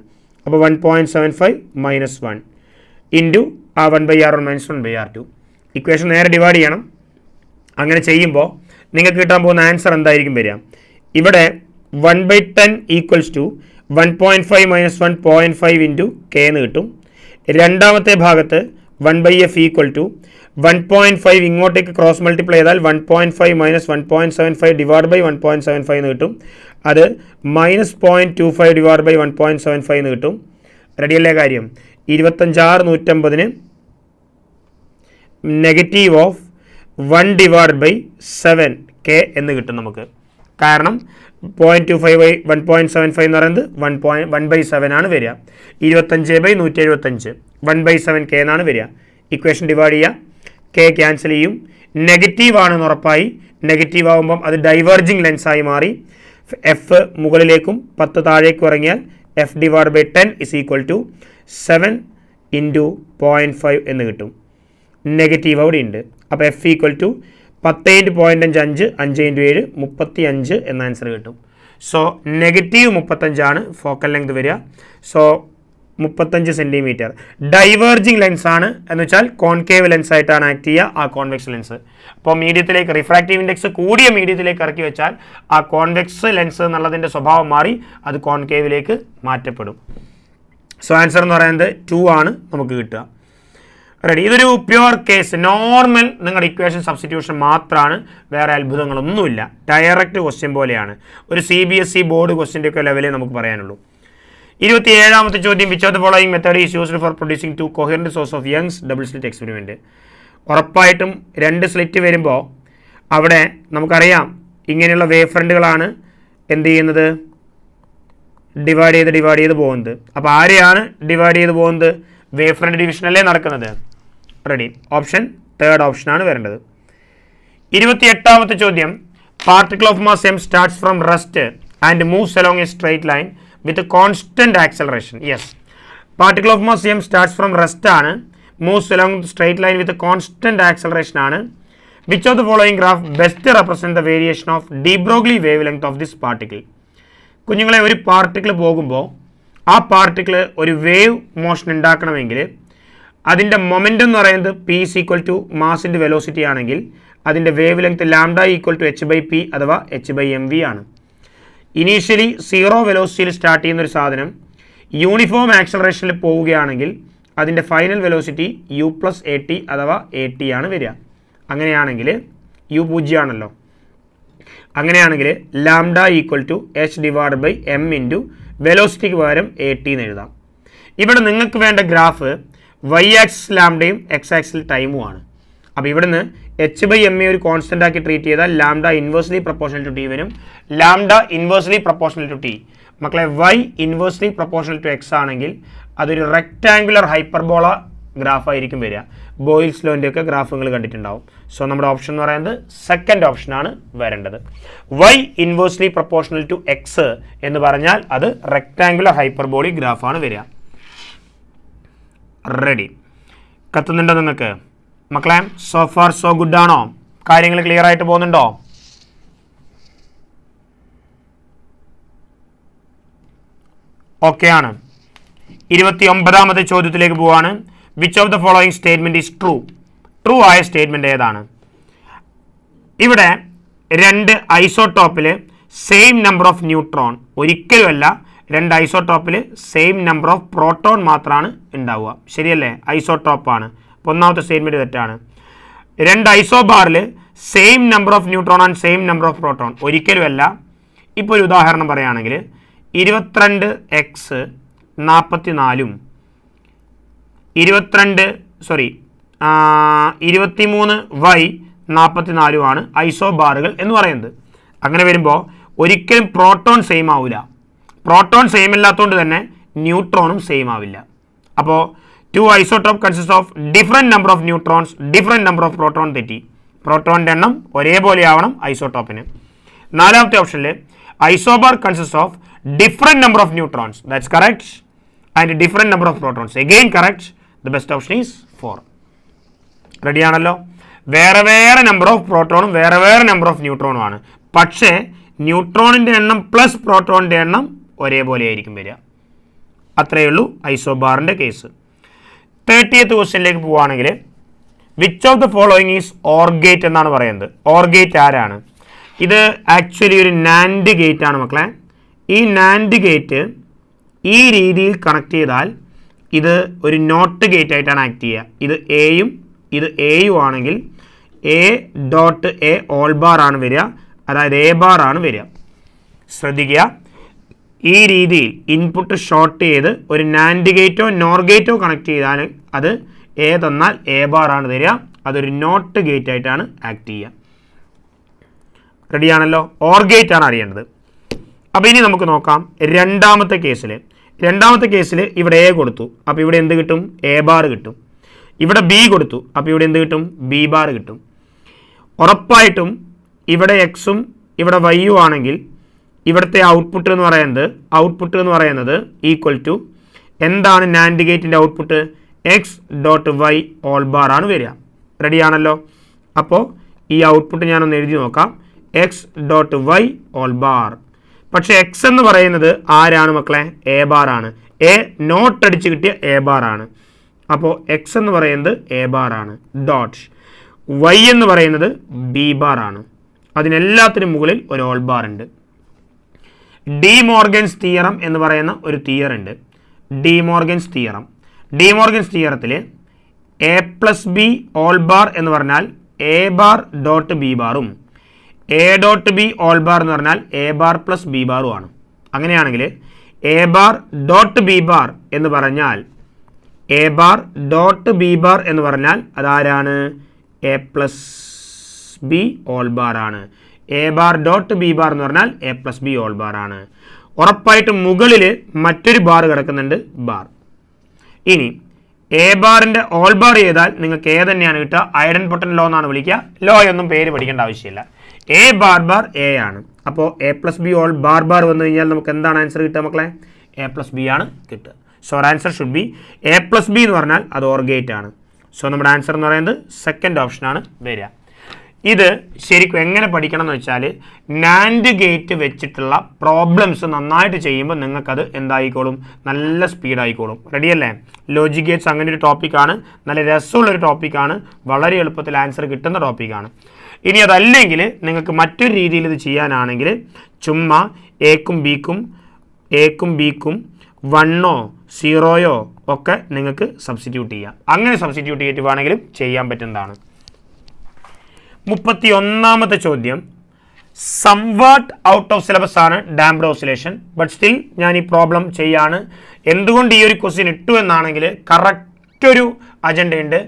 അപ്പോൾ 1.75 - 1 ഇൻറ്റു ആ 1/R1 - 1/R2. ഇക്വേഷൻ നേരെ ഡിവൈഡ് ചെയ്യണം. അങ്ങനെ ചെയ്യുമ്പോൾ നിങ്ങൾക്ക് കിട്ടാൻ പോകുന്ന ആൻസർ എന്തായിരിക്കും വരിക? ഇവിടെ 1/10 = 1.5 - 1.5 ഇൻറ്റു K എന്ന് കിട്ടും. രണ്ടാമത്തെ ഭാഗത്ത് 1/f = 1.5 ഇങ്ങോട്ടേക്ക് ക്രോസ് മൾട്ടിപ്ലൈ ചെയ്താൽ 1.5 - 1.75 / 1.75 എന്ന് കിട്ടും. അത് -0.25 / 1.75 എന്ന് കിട്ടും. റെഡിയല്ലേ കാര്യം? 25/150 നെഗറ്റീവ് ഓഫ് 1/7 K എന്ന് കിട്ടും നമുക്ക്. കാരണം 0.25 / 1.75 എന്ന് പറയുന്നത് 1/7 ആണ് വരിക. 25/175 1/7 K എന്നാണ് വരിക. ഇക്വേഷൻ ഡിവൈഡ് ചെയ്യുക, K ക്യാൻസൽ ചെയ്യും. നെഗറ്റീവ് ആണെന്ന് ഉറപ്പായി. നെഗറ്റീവ് ആകുമ്പം അത് ഡൈവേർജിങ് ലെൻസായി മാറി. F മുകളിലേക്കും 10 താഴേക്കും ഇറങ്ങിയാൽ F/10 = 7 × 0.5 എന്ന് കിട്ടും. നെഗറ്റീവ് അവിടെ ഉണ്ട്. അപ്പോൾ F = 10 × 0.5 5 × 7 35 എന്ന ആൻസർ കിട്ടും. സോ -35 ആണ് ഫോക്കൽ ലെങ്ത് വരിക. So 35 centimetre. ഡൈവേർജിങ് ലെൻസ് ആണ് എന്ന് വെച്ചാൽ കോൺകേവ് ലെൻസ് ആയിട്ടാണ് ആക്ട് ചെയ്യുക ആ കോൺവെക്സ് ലെൻസ്. അപ്പോൾ മീഡിയത്തിലേക്ക് റിഫ്രാക്റ്റീവ് ഇൻഡെക്സ് കൂടിയ മീഡിയത്തിലേക്ക് ഇറക്കി വെച്ചാൽ ആ കോൺവെക്സ് ലെൻസ് എന്നുള്ളതിൻ്റെ സ്വഭാവം മാറി അത് കോൺകേവിലേക്ക് മാറ്റപ്പെടും. സോ ആൻസർ എന്ന് പറയുന്നത് 2 ആണ് നമുക്ക് കിട്ടുക. റെഡി. ഇതൊരു പ്യുവർ കേസ്, നോർമൽ നിങ്ങളുടെ ഇക്വേഷൻ സബ്സ്റ്റിറ്റ്യൂഷൻ മാത്രമാണ്, വേറെ അത്ഭുതങ്ങളൊന്നുമില്ല. ഡയറക്റ്റ് ക്വസ്റ്റ്യൻ പോലെയാണ്, ഒരു CBSE ബോർഡ് ക്വസ്റ്റ്യൻ്റെ ഒക്കെ ലെവലേ നമുക്ക് പറയാനുള്ളൂ. 27ാമത്തെ ചോദ്യം, which of the following method is used for producing 2 coherent source of Young's double slit experiment. ഉറപ്പായിട്ടും 2 സ്ലിറ്റ് വരുമ്പോൾ അവിടെ നമുക്കറിയാം ഇങ്ങനെയുള്ള വേവ് ഫ്രണ്ടുകളാണ് എന്ത് ചെയ്യുന്നത്, ഡിവൈഡ് ചെയ്ത് പോകുന്നത്. അപ്പോൾ ആരെയാണ് ഡിവൈഡ് ചെയ്ത് പോകുന്നത്? വേവ് ഫ്രണ്ട് ഡിവിഷനല്ലേ നടക്കുന്നത്. റെഡി. ഓപ്ഷൻ തേർഡ് ഓപ്ഷനാണ് വരേണ്ടത്. 28ാമത്തെ ചോദ്യം, particle of mass m starts from rest and moves along a straight line with constant acceleration. Yes, particle of mass m starts from rest ആണ്, moves along straight line with constant acceleration ആണ്. Which of the following graph best represent the variation of de Broglie wavelength of this particle. കുഞ്ഞുങ്ങളെ, ഒരു particle പോകുമ്പോൾ ആ particle ഒരു wave motion ഉണ്ടാക്കണമെങ്കിൽ അതിൻ്റെ momentum എന്ന് പറയുന്നത് P is equal to മാസിൻ്റെ വെലോസിറ്റി ആണെങ്കിൽ അതിൻ്റെ wavelength lambda equal to h/p അഥവാ h/mv ആണ്. ഇനീഷ്യലി 0 വെലോസിറ്റിയിൽ സ്റ്റാർട്ട് ചെയ്യുന്ന ഒരു സാധനം യൂണിഫോം ആക്സലറേഷനിൽ പോവുകയാണെങ്കിൽ അതിൻ്റെ ഫൈനൽ വെലോസിറ്റി u+at അഥവാ at ആണ് വരിക. അങ്ങനെയാണെങ്കിൽ u 0 ആണല്ലോ. അങ്ങനെയാണെങ്കിൽ lambda equal to h/m into വെലോസിറ്റിക്ക് പകരം at എന്ന് എഴുതാം. ഇവിടെ നിങ്ങൾക്ക് വേണ്ട ഗ്രാഫ് y ആക്സിസ് ലാംഡയും x ആക്സിൽ ടൈമുമാണ്. അപ്പോൾ ഇവിടുന്ന് h/m ഒരു കോൺസ്റ്റൻ്റ് ആക്കി ട്രീറ്റ് ചെയ്താൽ lambda inversely proportional to t വരും. Lambda inversely proportional to t. മക്കളെ, y inversely proportional to x ആണെങ്കിൽ അതൊരു റെക്റ്റാങ്കുലർ ഹൈപ്പർബോള ഗ്രാഫായിരിക്കും വരിക. ബോയിൽസ് ലോൻ്റെ ഒക്കെ ഗ്രാഫുകൾ കണ്ടിട്ടുണ്ടാവും. സോ നമ്മുടെ ഓപ്ഷൻ എന്ന് പറയുന്നത് സെക്കൻഡ് ഓപ്ഷനാണ് വരേണ്ടത്. y inversely proportional to x എന്ന് പറഞ്ഞാൽ അത് റെക്റ്റാങ്കുലർ ഹൈപ്പർബോളിക് ഗ്രാഫാണ് വരിക. റെഡി. കത്തുന്നുണ്ടോ നിങ്ങൾക്ക് മക്കളെ? സോ ഫാർ സോ ഗുഡ് ആണോ? കാര്യങ്ങൾ ക്ലിയർ ആയിട്ട് പോകുന്നുണ്ടോ? ഓക്കെ ആണ്. 29ാമത്തെ ചോദ്യത്തിലേക്ക് പോവാണ്. Which of the following statement is true? True ആയ സ്റ്റേറ്റ്മെന്റ് ഏതാണ്? ഇവിടെ 2 ഐസോടോപ്പിൽ സെയിം നമ്പർ ഓഫ് ന്യൂട്രോൺ, ഒരിക്കലുമല്ല 2 ഐസോടോപ്പിൽ സെയിം നമ്പർ ഓഫ് പ്രോട്ടോൺ മാത്രമാണ് ഉണ്ടാവുക. ശരിയല്ലേ? ഐസോടോപ്പാണ്. അപ്പോൾ ഒന്നാമത്തെ സ്റ്റേറ്റ്മെന്റ് തെറ്റാണ്. 2 ഐസോബാറിൽ same number of neutron and same number of proton, ഒരിക്കലുമല്ല. ഇപ്പോൾ ഒരു ഉദാഹരണം പറയുകയാണെങ്കിൽ 22x 44 23y 44 ആണ് ഐസോബാറുകൾ എന്ന് പറയുന്നത്. അങ്ങനെ വരുമ്പോൾ ഒരിക്കലും പ്രോട്ടോൺ സെയിം ആവില്ല. പ്രോട്ടോൺ സെയിം അല്ലാത്തതുകൊണ്ട് തന്നെ ന്യൂട്രോണും സെയിം ആവില്ല. അപ്പോൾ 2 isotope consist of different number of neutrons, different number of proton തെറ്റി. പ്രോട്ടോണിൻ്റെ എണ്ണം ഒരേപോലെ ആവണം ഐസോടോപ്പിന്. 4ാമത്തെ ഓപ്ഷനിൽ isobar consist of different number of neutrons, that's correct, and different number of protons, again correct. The best option is 4. റെഡിയാണല്ലോ? വേറെ വേറെ number of പ്രോട്ടോണും വേറെ വേറെ number of ന്യൂട്രോണും ആണ്. പക്ഷേ ന്യൂട്രോണിൻ്റെ എണ്ണം പ്ലസ് പ്രോട്ടോണിൻ്റെ എണ്ണം ഒരേപോലെ ആയിരിക്കും വരിക. അത്രയേ ഉള്ളൂ ഐസോബാറിൻ്റെ കേസ്. 30th ക്വസ്റ്റ്യനിലേക്ക് പോവുകയാണെങ്കിൽ which of the following is or gate എന്നാണ് പറയുന്നത്. ഓർ ഗേറ്റ് ആരാണ്? ഇത് ആക്ച്വലി ഒരു നാൻഡ് ഗേറ്റ് ആണ് മക്കളെ. ഈ നാൻഡ് ഗേറ്റ് ഈ രീതിയിൽ കണക്ട് ചെയ്താൽ ഇത് ഒരു നോട്ട് ഗേറ്റ് ആയിട്ടാണ് ആക്ട് ചെയ്യുക. ഇത് എയും ഇത് എയും ആണെങ്കിൽ A.A ഓൾ ബാർ ആണ് വരിക, അതായത് A ബാർ ആണ് വരിക. ശ്രദ്ധിക്കുക, ഈ രീതിയിൽ ഇൻപുട്ട് ഷോർട്ട് ചെയ്ത് ഒരു നാൻഡ് ഗേറ്റോ നോർ ഗേറ്റോ കണക്ട് ചെയ്താൽ അത് A തന്നാൽ A ബാർ ആണ് തരിക. അതൊരു നോട്ട് ഗേറ്റ് ആയിട്ടാണ് ആക്ട് ചെയ്യുക. റെഡിയാണല്ലോ? ഓർ ഗേറ്റ് ആണ് അറിയേണ്ടത്. അപ്പോൾ ഇനി നമുക്ക് നോക്കാം രണ്ടാമത്തെ കേസിൽ. രണ്ടാമത്തെ കേസിൽ ഇവിടെ A കൊടുത്തു, അപ്പോൾ ഇവിടെ എന്ത് കിട്ടും? A ബാർ കിട്ടും. ഇവിടെ B കൊടുത്തു, അപ്പോൾ ഇവിടെ എന്ത് കിട്ടും? B ബാർ കിട്ടും. ഉറപ്പായിട്ടും ഇവിടെ എക്സും ഇവിടെ വൈയും ആണെങ്കിൽ ഇവിടുത്തെ ഔട്ട്പുട്ട് എന്ന് പറയുന്നത് ഈക്വൽ ടു എന്താണ്? നാൻഡ് ഗേറ്റിൻ്റെ ഔട്ട്പുട്ട് x.y ഓൾ ബാർ ആണ് വരിക. റെഡിയാണല്ലോ? അപ്പോൾ ഈ ഔട്ട്പുട്ട് ഞാനൊന്ന് എഴുതി നോക്കാം, x.y ഓൾ ബാർ. പക്ഷേ എക്സ് എന്ന് പറയുന്നത് ആരാണ് മക്കളെ? A ബാർ ആണ്. A നോട്ട് അടിച്ച് കിട്ടിയ A ബാർ ആണ്. അപ്പോൾ എക്സ് എന്ന് പറയുന്നത് A ബാർ ആണ്. ഡോട്ട് y എന്ന് പറയുന്നത് B ബാർ ആണ്. അതിനെല്ലാത്തിനും മുകളിൽ ഒരു ഓൾ ബാർ ഉണ്ട്. ഡി മോർഗൻസ് തിയറം എന്ന് പറയുന്ന ഒരു തിയർ ഉണ്ട്. ഡി മോർഗൻസ് തിയറത്തിൽ A plus B whole bar എന്ന് പറഞ്ഞാൽ എ ബാർ ഡോട്ട് ബി ബാറും A dot B whole bar എന്ന് പറഞ്ഞാൽ എ ബാർ പ്ലസ് ബി ബാറും ആണ്. അങ്ങനെയാണെങ്കിൽ A bar dot B bar എന്ന് പറഞ്ഞാൽ A bar dot B bar എന്ന് പറഞ്ഞാൽ അതാരാണ്? A plus B whole bar ആണ്. A bar dot B bar എന്ന് പറഞ്ഞാൽ A plus B whole bar ആണ്. ഉറപ്പായിട്ടും മുകളിൽ മറ്റൊരു ബാർ കിടക്കുന്നുണ്ട്, ബാർ. ഇനി എ ബാറിൻ്റെ ഓൾ ബാർ ചെയ്താൽ നിങ്ങൾക്ക് എ തന്നെയാണ് കിട്ടുക. ഐഡൻപൊട്ടൻറ്റ് ലോ എന്നാണ് വിളിക്കുക. ലോ ഒന്നും പേര് പഠിക്കേണ്ട ആവശ്യമില്ല. എ ബാർ ബാർ എ ആണ്. അപ്പോൾ A plus B whole bar bar വന്നു കഴിഞ്ഞാൽ നമുക്ക് എന്താണ് ആൻസർ കിട്ടുക മക്കളെ? എ പ്ലസ് ബി ആണ് കിട്ടുക. So answer should B A plus B എന്ന് പറഞ്ഞാൽ അത് ഓർ ഗേറ്റ് ആണ്. സോ നമ്മുടെ ആൻസർ എന്ന് പറയുന്നത് സെക്കൻഡ് ഓപ്ഷനാണ് വരിക. ഇത് ശരിക്കും എങ്ങനെ പഠിക്കണം എന്ന് വെച്ചാൽ നാൻഡ് ഗേറ്റ് വെച്ചിട്ടുള്ള പ്രോബ്ലംസ് നന്നായിട്ട് ചെയ്യുമ്പോൾ നിങ്ങൾക്കത് എന്തായിക്കോളും? നല്ല സ്പീഡായിക്കോളും. റെഡിയല്ലേ? ലോജിക് ഗേറ്റ്സ് അങ്ങനെ ഒരു ടോപ്പിക്കാണ്. നല്ല രസമുള്ളൊരു ടോപ്പിക്കാണ്. വളരെ എളുപ്പത്തിൽ ആൻസർ കിട്ടുന്ന ടോപ്പിക്കാണ്. ഇനി അതല്ലെങ്കിൽ നിങ്ങൾക്ക് മറ്റൊരു രീതിയിൽ ഇത് ചെയ്യാനാണെങ്കിൽ ചുമ്മാ എക്കും ബിക്കും 1ഓ 0യോ ഒക്കെ നിങ്ങൾക്ക് സബ്സ്റ്റിറ്റ്യൂട്ട് ചെയ്യാം. അങ്ങനെ സബ്സ്റ്റിറ്റ്യൂട്ട് ചെയ്തിട്ട് വേണമെങ്കിലും ചെയ്യാൻ പറ്റുന്നതാണ്. 31ാമത്തെ ചോദ്യം സംവാട്ട് ഔട്ട് ഓഫ് സിലബസ് ആണ് ഡാംപ്ഡ് ഓസിലേഷൻ. ബട്ട് സ്റ്റിൽ ഞാൻ ഈ പ്രോബ്ലം ചെയ്യാണ്. എന്തുകൊണ്ട് ഈ ഒരു ക്വസ്റ്റ്യൻ ഇട്ടു എന്നാണെങ്കിൽ കറക്റ്റ് ഒരു അജണ്ടയുണ്ട്.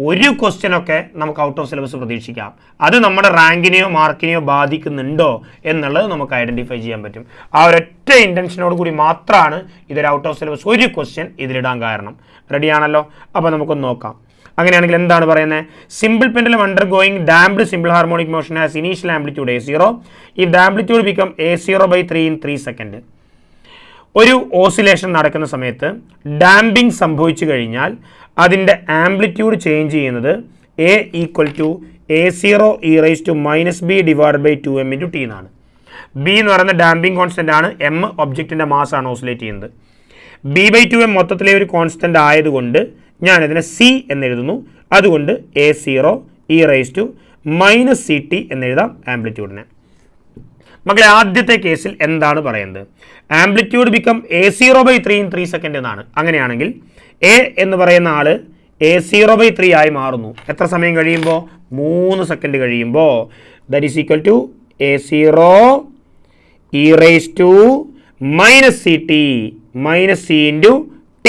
ഒരു ക്വസ്റ്റ്യനൊക്കെ നമുക്ക് ഔട്ട് ഓഫ് സിലബസ് പ്രതീക്ഷിക്കാം. അത് നമ്മുടെ റാങ്കിനെയോ മാർക്കിനെയോ ബാധിക്കുന്നുണ്ടോ എന്നുള്ളത് നമുക്ക് ഐഡൻറ്റിഫൈ ചെയ്യാൻ പറ്റും. ആ ഒരൊറ്റ ഇൻറ്റൻഷനോട് കൂടി മാത്രമാണ് ഇതൊരു ഔട്ട് ഓഫ് സിലബസ് ഒരു ക്വസ്റ്റ്യൻ ഇതിലിടാൻ കാരണം. റെഡിയാണല്ലോ? അപ്പോൾ നമുക്കൊന്ന് നോക്കാം. അങ്ങനെയാണെങ്കിൽ എന്താണ് പറയുന്നത്? Simple pendulum undergoing damped simple harmonic motion has initial amplitude A0 if the amplitude become A0/3 in 3 second. ഒരു ഓസിലേഷൻ നടക്കുന്ന സമയത്ത് ഡാമ്പിംഗ് സംഭവിച്ചു കഴിഞ്ഞാൽ അതിൻ്റെ ആംപ്ലിറ്റ്യൂഡ് ചേഞ്ച് ചെയ്യുന്നത് A = A0 e⁻⁻b / 2m × t എന്നാണ്. ബി എന്ന് പറയുന്ന ഡാമ്പിംഗ് കോൺസ്റ്റൻ്റ് ആണ്. എം ഒബ്ജക്റ്റിൻ്റെ മാസ് ആണ് ഓസിലേറ്റ് ചെയ്യുന്നത്. b/2m മൊത്തത്തിലെ ഒരു കോൺസ്റ്റൻ്റ് ആയതുകൊണ്ട് ഞാനിതിനെ സി എന്നെഴുതുന്നു. അതുകൊണ്ട് A0 e⁻⁻ct എന്നെഴുതാം ആംപ്ലിറ്റ്യൂഡിനെ. മക്കളെ ആദ്യത്തെ കേസിൽ എന്താണ് പറയുന്നത്? Amplitude become A0/3 in 3 second എന്നാണ്. അങ്ങനെയാണെങ്കിൽ എ എന്ന് പറയുന്ന ആള് A0/3 ആയി മാറുന്നു. എത്ര സമയം കഴിയുമ്പോൾ? 3 സെക്കൻഡ് കഴിയുമ്പോൾ. That is equal to A0 e⁻⁻ct -c × t.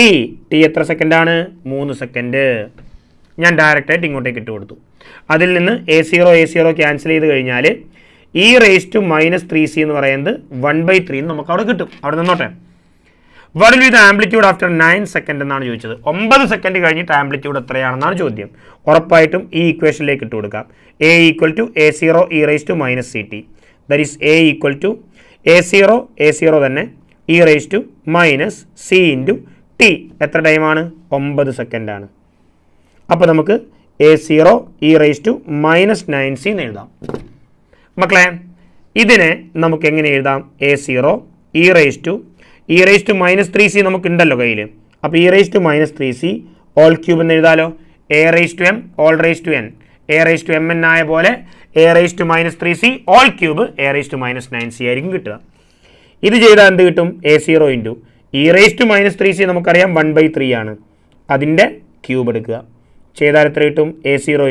T എത്ര സെക്കൻഡാണ്? 3 സെക്കൻഡ്. ഞാൻ ഡയറക്റ്റായിട്ട് ഇങ്ങോട്ടേക്ക് ഇട്ട് കൊടുത്തു. അതിൽ നിന്ന് A0 ക്യാൻസൽ ചെയ്ത് കഴിഞ്ഞാൽ e⁻⁻3c എന്ന് പറയുന്നത് 1/3 നമുക്ക് അവിടെ കിട്ടും. അവിടെ നിന്നോട്ടെ. What will be the amplitude after 9 second എന്നാണ് ചോദിച്ചത്. 9 സെക്കൻഡ് കഴിഞ്ഞിട്ട് ആംപ്ലിറ്റ്യൂഡ് എത്രയാണെന്നാണ് ചോദ്യം. ഉറപ്പായിട്ടും ഈ ഇക്വേഷനിലേക്ക് ഇട്ട് കൊടുക്കാം. A = A0 e⁻⁻ct. That is A = A0 തന്നെ e⁻⁻c × t. എത്ര ടൈമാണ്? 9 സെക്കൻഡാണ്. അപ്പോൾ നമുക്ക് A0 e⁻⁻9c എന്ന് എഴുതാം. മക്കളെ ഇതിനെ നമുക്ക് എങ്ങനെ എഴുതാം? A0 e⁻⁻3c നമുക്കുണ്ടല്ലോ കയ്യിൽ. അപ്പോൾ e⁻⁻3c ഓൾ ക്യൂബ് എന്ന് എഴുതാലോ. A⁻m ഓൾ n A⁻mn ആയ പോലെ A⁻3c ഓൾ ക്യൂബ് A⁻9c ആയിരിക്കും കിട്ടുക. ഇത് ചെയ്താൽ എന്ത് കിട്ടും? A0 × e⁻⁻3c നമുക്കറിയാം 1/3 ആണ്. അതിൻ്റെ ക്യൂബ് എടുക്കുക. ചെയ്താൽ എത്ര കിട്ടും? A0 ×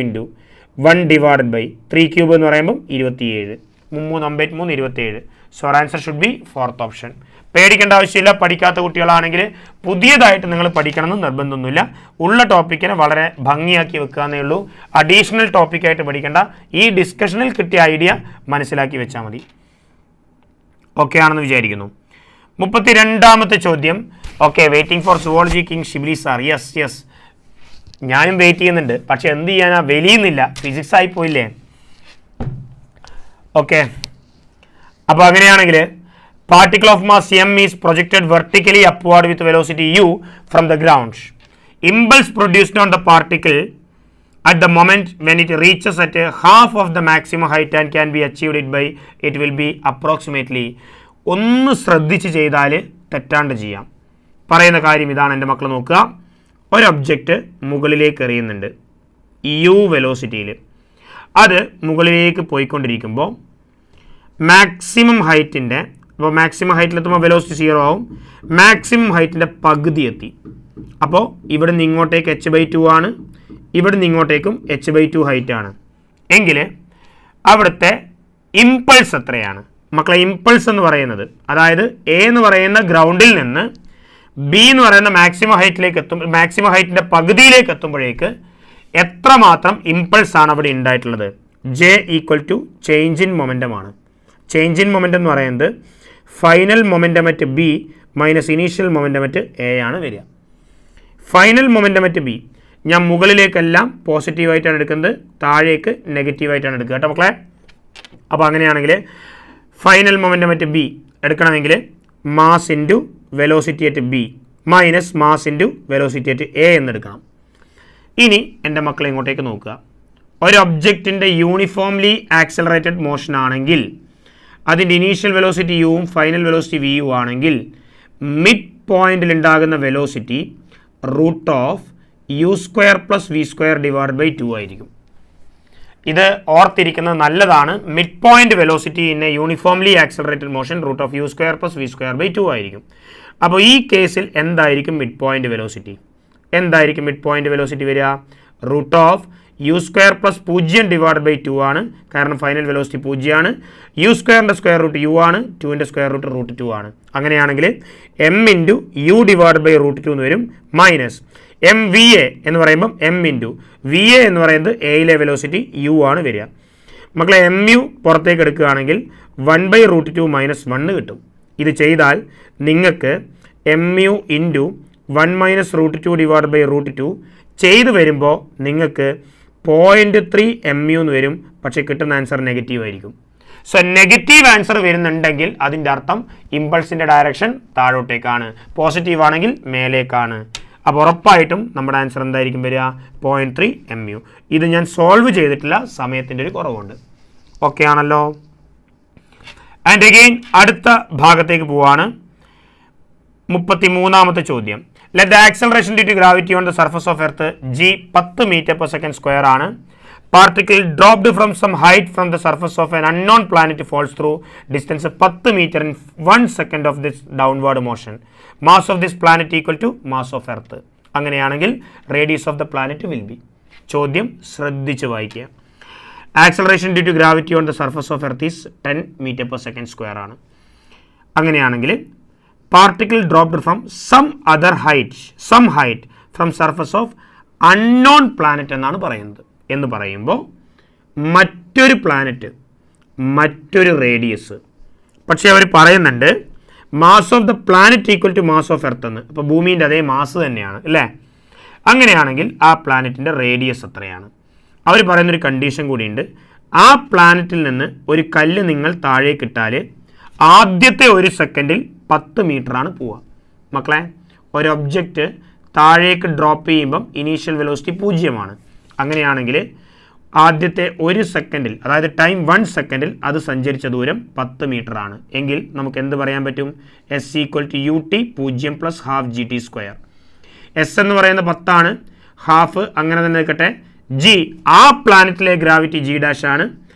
1/3 ക്യൂബ് എന്ന് പറയുമ്പം 27. 3 27. So answer should B fourth option. പേടിക്കേണ്ട ആവശ്യമില്ല. പഠിക്കാത്ത കുട്ടികളാണെങ്കിൽ പുതിയതായിട്ട് നിങ്ങൾ പഠിക്കണമെന്ന് നിർബന്ധമൊന്നുമില്ല. ഉള്ള ടോപ്പിക്കിനെ വളരെ ഭംഗിയാക്കി വെക്കുക എന്നേ ഉള്ളൂ. അഡീഷണൽ ടോപ്പിക്കായിട്ട് പഠിക്കേണ്ട. ഈ ഡിസ്കഷനിൽ കിട്ടിയ ഐഡിയ മനസ്സിലാക്കി വെച്ചാൽ മതി. ഓക്കെ ആണെന്ന് വിചാരിക്കുന്നു. 32ാമത്തെ ചോദ്യം. Okay, waiting for zoology king Shibli sir. Yes ഞാനും വെയിറ്റ് ചെയ്യുന്നുണ്ട്. പക്ഷെ എന്ത് ചെയ്യാനാ, വെലിയുന്നില്ല. ഫിസിക്സ് ആയി പോയില്ലേ? ഓക്കെ, അപ്പോൾ അങ്ങനെയാണെങ്കിൽ particle of mass m is projected vertically upward with velocity u from the ground. Impulse produced on the particle at the moment when it reaches at a half of the maximum height and can be achieved it will be approximately. ഒന്ന് ശ്രദ്ധിച്ച് ചെയ്താൽ തെറ്റാണ്ട് ചെയ്യാം. പറയുന്ന കാര്യം ഇതാണ് എൻ്റെ മക്കൾ നോക്കുക. ഒരു ഒബ്ജക്റ്റ് മുകളിലേക്ക് എറിയുന്നുണ്ട് u വെലോസിറ്റിയിൽ. അത് മുകളിലേക്ക് പോയിക്കൊണ്ടിരിക്കുമ്പോൾ മാക്സിമം ഹൈറ്റിൻ്റെ, അപ്പോൾ മാക്സിമം ഹൈറ്റിലെത്തുമ്പോൾ വെലോസിറ്റി 0 ആവും. മാക്സിമം ഹൈറ്റിൻ്റെ പകുതി എത്തി. അപ്പോൾ ഇവിടെ നിന്ന് ഇങ്ങോട്ടേക്ക് h/2 ആണ്, ഇവിടെ നിന്ന് ഇങ്ങോട്ടേക്കും h/2 ഹൈറ്റ് ആണ് എങ്കിൽ അവിടുത്തെ ഇമ്പൾസ് എത്രയാണ് മക്കളെ? ഇമ്പൾസ് എന്ന് പറയുന്നത് അതായത് എ എന്ന് പറയുന്ന ഗ്രൗണ്ടിൽ നിന്ന് ബി എന്ന് പറയുന്ന മാക്സിമം ഹൈറ്റിൻ്റെ പകുതിയിലേക്ക് എത്തുമ്പോഴേക്ക് എത്രമാത്രം ഇമ്പൾസ് ആണ് അവിടെ ഉണ്ടായിട്ടുള്ളത്? J equal to change in momentum ആണ്. ചേഞ്ച് ഇൻ മൊമെൻറ്റം എന്ന് പറയുന്നത് final momentum at B minus initial momentum at A ആണ് വരിക. ഫൈനൽ മൊമെൻറ്റം അറ്റ് ബി ഞാൻ മുകളിലേക്കെല്ലാം പോസിറ്റീവായിട്ടാണ് എടുക്കുന്നത്, താഴേക്ക് നെഗറ്റീവായിട്ടാണ് എടുക്കുക കേട്ടോ മക്കളെ. അപ്പോൾ അങ്ങനെയാണെങ്കിൽ ഫൈനൽ മൊമെൻറ്റം അറ്റ് ബി എടുക്കണമെങ്കിൽ mass into velocity at B minus mass into velocity at A എന്നെടുക്കണം. ഇനി എൻ്റെ മക്കളെ ഇങ്ങോട്ടേക്ക് നോക്കുക. ഒരു ഒബ്ജക്റ്റിൻ്റെ യൂണിഫോംലി ആക്സലറേറ്റഡ് മോഷൻ ആണെങ്കിൽ അതിൻ്റെ ഇനീഷ്യൽ വെലോസിറ്റി യുവും ഫൈനൽ വെലോസിറ്റി വി യു ആണെങ്കിൽ മിഡ് പോയിന്റിൽ ഉണ്ടാകുന്ന വെലോസിറ്റി √u² + v²/2 ആയിരിക്കും. ഇത് ഓർത്തിരിക്കുന്നത് നല്ലതാണ്. Mid point velocity in A uniformly accelerated motion √u² + v²/2 ആയിരിക്കും. അപ്പോൾ ഈ കേസിൽ എന്തായിരിക്കും മിഡ് പോയിന്റ് വെലോസിറ്റി? എന്തായിരിക്കും മിഡ് പോയിന്റ് വെലോസിറ്റി വരിക? √u² + 0/2 ആണ്, കാരണം ഫൈനൽ വെലോസിറ്റി 0 ആണ്. u²ൻ്റെ സ്ക്വയർ റൂട്ട് u ആണ്, 2ൻ്റെ സ്ക്വയർ റൂട്ട് √2 ആണ്. അങ്ങനെയാണെങ്കിൽ m × u/√2 എന്ന് വരും, മൈനസ് MVA എന്ന് പറയുമ്പം m × VA എന്ന് പറയുന്നത് എയിലെ വെലോസിറ്റി u ആണ് വരിക. മക്കളെ mu പുറത്തേക്ക് എടുക്കുകയാണെങ്കിൽ 1/√2 - 1 കിട്ടും. ഇത് ചെയ്താൽ നിങ്ങൾക്ക് mu × 1 - √2/√2 ചെയ്ത് വരുമ്പോൾ നിങ്ങൾക്ക് 0.3 mu എന്ന് വരും. പക്ഷേ കിട്ടുന്ന ആൻസർ നെഗറ്റീവ് ആയിരിക്കും. സോ നെഗറ്റീവ് ആൻസർ വരുന്നുണ്ടെങ്കിൽ അതിൻ്റെ അർത്ഥം ഇമ്പൾസിൻ്റെ ഡയറക്ഷൻ താഴോട്ടേക്കാണ്, പോസിറ്റീവ് ആണെങ്കിൽ മേലേക്കാണ്. അപ്പോൾ ഉറപ്പായിട്ടും നമ്മുടെ ആൻസർ എന്തായിരിക്കും വരിക? 0.3 mu. ഇത് ഞാൻ സോൾവ് ചെയ്തിട്ടില്ല, സമയത്തിൻ്റെ ഒരു കുറവുണ്ട്. ഓക്കെ ആണല്ലോ. ആൻഡ് അഗെയിൻ അടുത്ത ഭാഗത്തേക്ക് പോവാണ്. 33ാമത്തെ ചോദ്യം. Let the acceleration due to gravity on the surface of earth g 10 m/s² ആണ്. Particle dropped from some height from the surface of an unknown planet falls through distance 10 metre in 1 second of this downward motion. Mass of this planet equal to mass of earth. അങ്ങനെയാണെങ്കിൽ radius of the planet will be. ചോദ്യം ശ്രദ്ധിച്ച് വായിക്കുക. Acceleration due to gravity on the surface of earth is 10 m/s² ആണ്. അങ്ങനെയാണെങ്കിൽ particle dropped from some height from surface of unknown planet എന്നാണ് പറയുന്നത്. എന്ന് പറയുമ്പോൾ മറ്റൊരു പ്ലാനറ്റ്, മറ്റൊരു റേഡിയസ്. പക്ഷേ അവർ പറയുന്നുണ്ട് mass of the planet equal to mass of earth എന്ന്. അപ്പോൾ ഭൂമിൻ്റെ അതേ മാസ് തന്നെയാണ് അല്ലേ? അങ്ങനെയാണെങ്കിൽ ആ പ്ലാനറ്റിൻ്റെ റേഡിയസ് എത്രയാണ്? അവർ പറയുന്നൊരു കണ്ടീഷൻ കൂടിയുണ്ട്. ആ പ്ലാനറ്റിൽ നിന്ന് ഒരു കല്ല് നിങ്ങൾ താഴേക്ക് ഇട്ടാൽ ആദ്യത്തെ 1 സെക്കൻഡിൽ 10 മീറ്ററാണ് പോവുക. മക്കളെ, ഒരു ഒബ്ജക്റ്റ് താഴേക്ക് ഡ്രോപ്പ് ചെയ്യുമ്പം ഇനീഷ്യൽ വെലോസിറ്റി 0 ആണ്. അങ്ങനെയാണെങ്കിൽ ആദ്യത്തെ 1 സെക്കൻഡിൽ, അതായത് ടൈം 1 സെക്കൻഡിൽ അത് സഞ്ചരിച്ച ദൂരം 10 മീറ്റർ ആണ്. എങ്കിൽ നമുക്ക് എന്ത് പറയാൻ പറ്റും? S = ut 0 + ½gt². S എന്ന് പറയുന്നത് 10 ആണ്, ഹാഫ് അങ്ങനെ തന്നെ നിൽക്കട്ടെ. G ആ പ്ലാനറ്റിലെ ഗ്രാവിറ്റി G' ആണ്,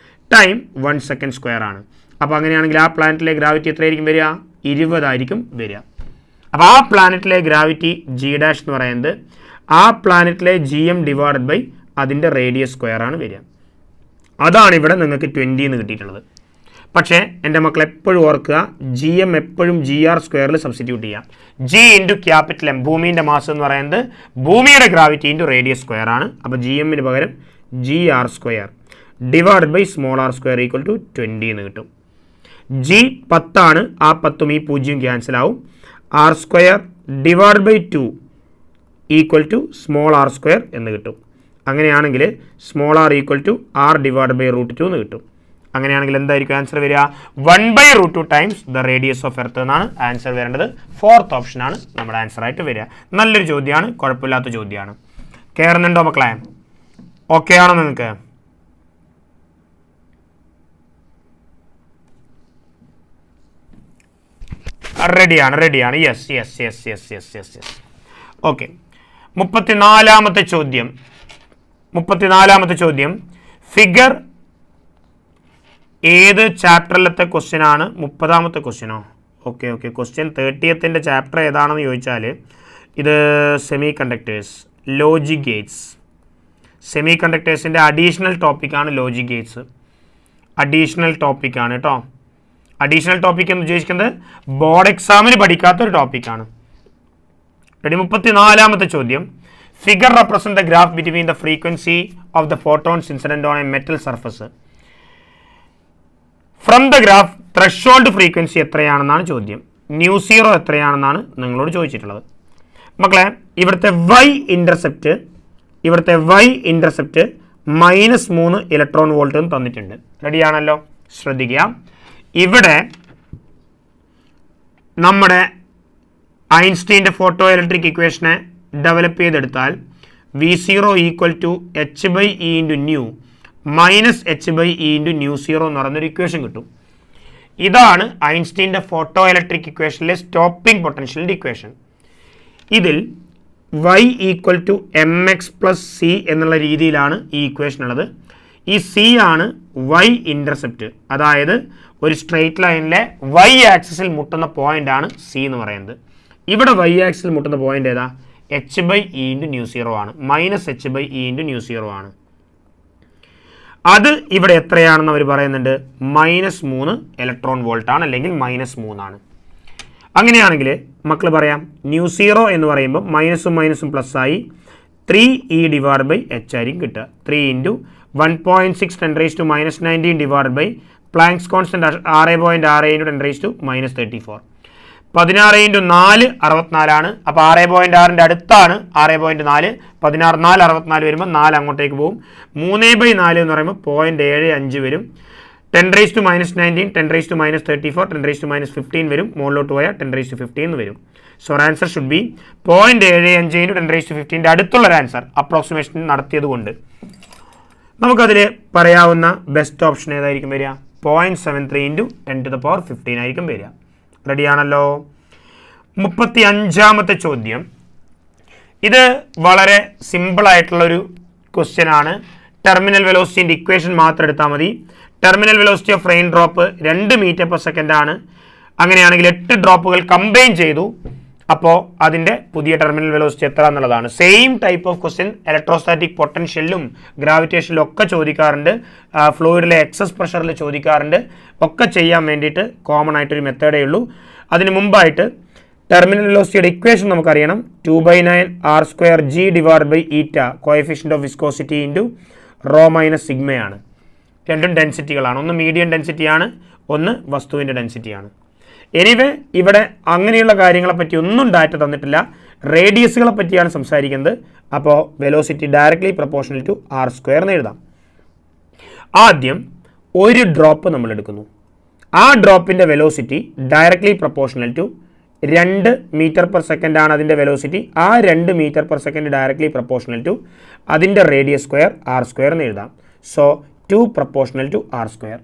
ടൈം 1 സെക്കൻഡ്² ആണ്. അപ്പോൾ അങ്ങനെയാണെങ്കിൽ ആ പ്ലാനറ്റിലെ ഗ്രാവിറ്റി എത്രയായിരിക്കും വരിക? 20 ആയിരിക്കും വരിക. അപ്പോൾ ആ പ്ലാനറ്റിലെ ഗ്രാവിറ്റി G' എന്ന് പറയുന്നത് ആ പ്ലാനറ്റിലെ GM / അതിൻ്റെ റേഡിയസ് സ്ക്വയർ ആണ് വരിക. അതാണ് ഇവിടെ നിങ്ങൾക്ക് 20 എന്ന് കിട്ടിയിട്ടുള്ളത്. പക്ഷേ എൻ്റെ മക്കൾ എപ്പോഴും ഓർക്കുക, GM എപ്പോഴും GR² സബ്സ്റ്റിറ്റ്യൂട്ട് ചെയ്യാം. G × M ഭൂമിൻ്റെ മാസ് എന്ന് പറയുന്നത് ഭൂമിയുടെ ഗ്രാവിറ്റി × റേഡിയസ് സ്ക്വയർ ആണ്. അപ്പോൾ GMന് പകരം GR² / r² ഈക്വൽ ടു 20 എന്ന് കിട്ടും. G 10 ആണ്, ആ 10ഉം ഈ 0 ക്യാൻസൽ ആവും. r² / 2 ഈക്വൽ ടു r² എന്ന് കിട്ടും. അങ്ങനെയാണെങ്കിൽ r = r / √2 എന്ന് കിട്ടും. അങ്ങനെയാണെങ്കിൽ എന്തായിരിക്കും ആൻസർ വരിക? 1/√2 times the radius of earth എന്നാണ് ആൻസർ വരേണ്ടത്. 4th ഓപ്ഷനാണ് നമ്മുടെ ആൻസർ ആയിട്ട് വരിക. നല്ലൊരു ചോദ്യമാണ്, കുഴപ്പമില്ലാത്ത ചോദ്യമാണ്. കയറുന്നുണ്ടോ മക്കളെ? ഓക്കെ ആണോ നിങ്ങൾക്ക്? റെഡിയാണ്. യെസ്. ഓക്കെ. 34ാമത്തെ ചോദ്യം. ഫിഗർ ഏത് ചാപ്റ്ററിലത്തെ ക്വസ്റ്റ്യൻ ആണ്? 30ാമത്തെ ക്വസ്റ്റ്യനോ? ഓക്കെ. ക്വസ്റ്റ്യൻ 30th ചാപ്റ്റർ ഏതാണെന്ന് ചോദിച്ചാൽ ഇത് സെമി കണ്ടക്ടേഴ്സ്, ലോജിക് ഗേറ്റ്സ്. സെമി കണ്ടക്ടേഴ്സിൻ്റെ അഡീഷണൽ ടോപ്പിക്കാണ് ലോജിക് ഗേറ്റ്സ്. അഡീഷണൽ ടോപ്പിക്കാണ് കേട്ടോ. അഡീഷണൽ ടോപ്പിക് എന്ന് ഉദ്ദേശിക്കുന്നത് ബോർഡ് എക്സാമിന് പഠിക്കാത്തൊരു ടോപ്പിക്കാണ്. റെഡി? 34ാമത്തെ ചോദ്യം. Figure represent the graph between the frequency of the photons incident on a metal surface. From the graph threshold frequency എത്രയാണെന്നാണ് ചോദ്യം. µ0 എത്രയാണെന്നാണ് നിങ്ങളോട് ചോദിച്ചിട്ടുള്ളത്. മക്കളെ, ഇവിടുത്തെ y ഇന്റർസെപ്റ്റ് -3 ഇലക്ട്രോൺ വോൾട്ട് എന്ന് തന്നിട്ടുണ്ട്. റെഡിയാണല്ലോ? ശ്രദ്ധിക്കുക. ഇവിടെ നമ്മുടെ ഐൻസ്റ്റീൻ്റെ ഫോട്ടോ ഇലക്ട്രിക് ഇക്വേഷനെ ഡെവലപ്പ് ചെയ്തെടുത്താൽ V0 = h/e × new minus h/e × µ0 എന്ന് പറയുന്നൊരു ഇക്വേഷൻ കിട്ടും. ഇതാണ് ഐൻസ്റ്റീൻ്റെ ഫോട്ടോ ഇലക്ട്രിക് ഇക്വേഷനിലെ സ്റ്റോപ്പിംഗ് പൊട്ടൻഷ്യലിൻ്റെ ഇക്വേഷൻ. ഇതിൽ y = mx + c എന്നുള്ള രീതിയിലാണ് ഈ ഇക്വേഷൻ ഉള്ളത്. ഈ c ആണ് y ഇന്റർസെപ്റ്റ്, അതായത് ഒരു സ്ട്രെയിറ്റ് ലൈനിലെ y ആക്സിസിൽ മുട്ടുന്ന പോയിന്റ് ആണ് c എന്ന് പറയുന്നത്. ഇവിടെ y ആക്സിസിൽ മുട്ടുന്ന പോയിന്റ് ഏതാ? h/e × µ0 ആണ്, -h/e × µ0 ആണ്. അത് ഇവിടെ എത്രയാണെന്ന് അവർ പറയുന്നുണ്ട്? -3 ഇലക്ട്രോൺ വോൾട്ട് ആണ്, അല്ലെങ്കിൽ -3 ആണ്. അങ്ങനെയാണെങ്കിൽ മക്കൾ പറയാം µ0 എന്ന് പറയുമ്പോൾ മൈനസും മൈനസും പ്ലസ് ആയി 3e/h ആയിരിക്കും കിട്ടുക. 3 × 1.6 × 10⁻⁻19 ഡിവൈഡ് ബൈ പ്ലാങ്ക്സ് കോൺസ്റ്റന്റ് 6.6 × 10⁻34. 16 × 4 64 ആണ്. അപ്പോൾ 6.6ൻ്റെ അടുത്താണ് 6.4. 16 4 64 വരുമ്പോൾ 4 അങ്ങോട്ടേക്ക് പോകും. 3/4 എന്ന് പറയുമ്പോൾ 0.75 വരും. 10⁻⁻19 10⁻⁻34 10⁻⁻15 വരും. മുകളിലോട്ട് പോയാൽ 10⁻15 വരും. സോ ആൻസർ ഷുഡ് ബി 0.75 × 10⁻15ൻ്റെ അടുത്തുള്ളൊരു ആൻസർ അപ്രോക്സിമേഷൻ നടത്തിയത് കൊണ്ട് നമുക്കതിൽ പറയാവുന്ന ബെസ്റ്റ് ഓപ്ഷൻ ഏതായിരിക്കും വരിക? 0.73 × 10⁻15 ആയിരിക്കും വരിക. റെഡിയാണല്ലോ? 35ാമത്തെ ചോദ്യം. ഇത് വളരെ സിമ്പിളായിട്ടുള്ളൊരു ക്വസ്റ്റ്യൻ ആണ്. ടെർമിനൽ വെലോസിറ്റിൻ്റെ ഇക്വേഷൻ മാത്രം എടുത്താൽ മതി. Terminal velocity of rain drop 2 m/s ആണ്. അങ്ങനെയാണെങ്കിൽ 8 ഡ്രോപ്പുകൾ കമ്പൈൻ ചെയ്തു. അപ്പോൾ അതിൻ്റെ പുതിയ ടെർമിനൽ വെലോസിറ്റി എത്ര എന്നുള്ളതാണ്. Same type of question electrostatic പൊട്ടൻഷ്യലിലും ഗ്രാവിറ്റേഷനിലും ഒക്കെ ചോദിക്കാറുണ്ട്. ഫ്ലൂയിഡിലെ എക്സസ് പ്രഷറിൽ ചോദിക്കാറുണ്ട്. ഒക്കെ ചെയ്യാൻ വേണ്ടിയിട്ട് കോമൺ ആയിട്ടൊരു മെത്തേഡേ ഉള്ളൂ. അതിന് മുമ്പായിട്ട് ടെർമിനൽ വെലോസിറ്റിയുടെ ഇക്വേഷൻ നമുക്കറിയണം. 2/9 r² g divide by eta coefficient of viscosity into rho minus സിഗ്മയാണ്. രണ്ടും ഡെൻസിറ്റികളാണ്. ഒന്ന് മീഡിയം ഡെൻസിറ്റിയാണ്, ഒന്ന് വസ്തുവിൻ്റെ ഡെൻസിറ്റിയാണ്. എനിവേ ഇവിടെ അങ്ങനെയുള്ള കാര്യങ്ങളെ പറ്റി ഒന്നും ഡാറ്റ തന്നിട്ടില്ല. റേഡിയസുകളെ പറ്റിയാണ് സംസാരിക്കുന്നത്. അപ്പോൾ velocity directly proportional to r² എന്ന് എഴുതാം. ആദ്യം ഒരു ഡ്രോപ്പ് നമ്മൾ എടുക്കുന്നു. ആ ഡ്രോപ്പിൻ്റെ velocity directly proportional to 2 m/s ആണ് അതിൻ്റെ വെലോസിറ്റി. ആ 2 m/s ഡയറക്ട്ലി പ്രൊപ്പോർഷണൽ ടു അതിൻ്റെ റേഡിയസ് സ്ക്വയർ r² എന്ന് എഴുതാം. So 2 proportional to r².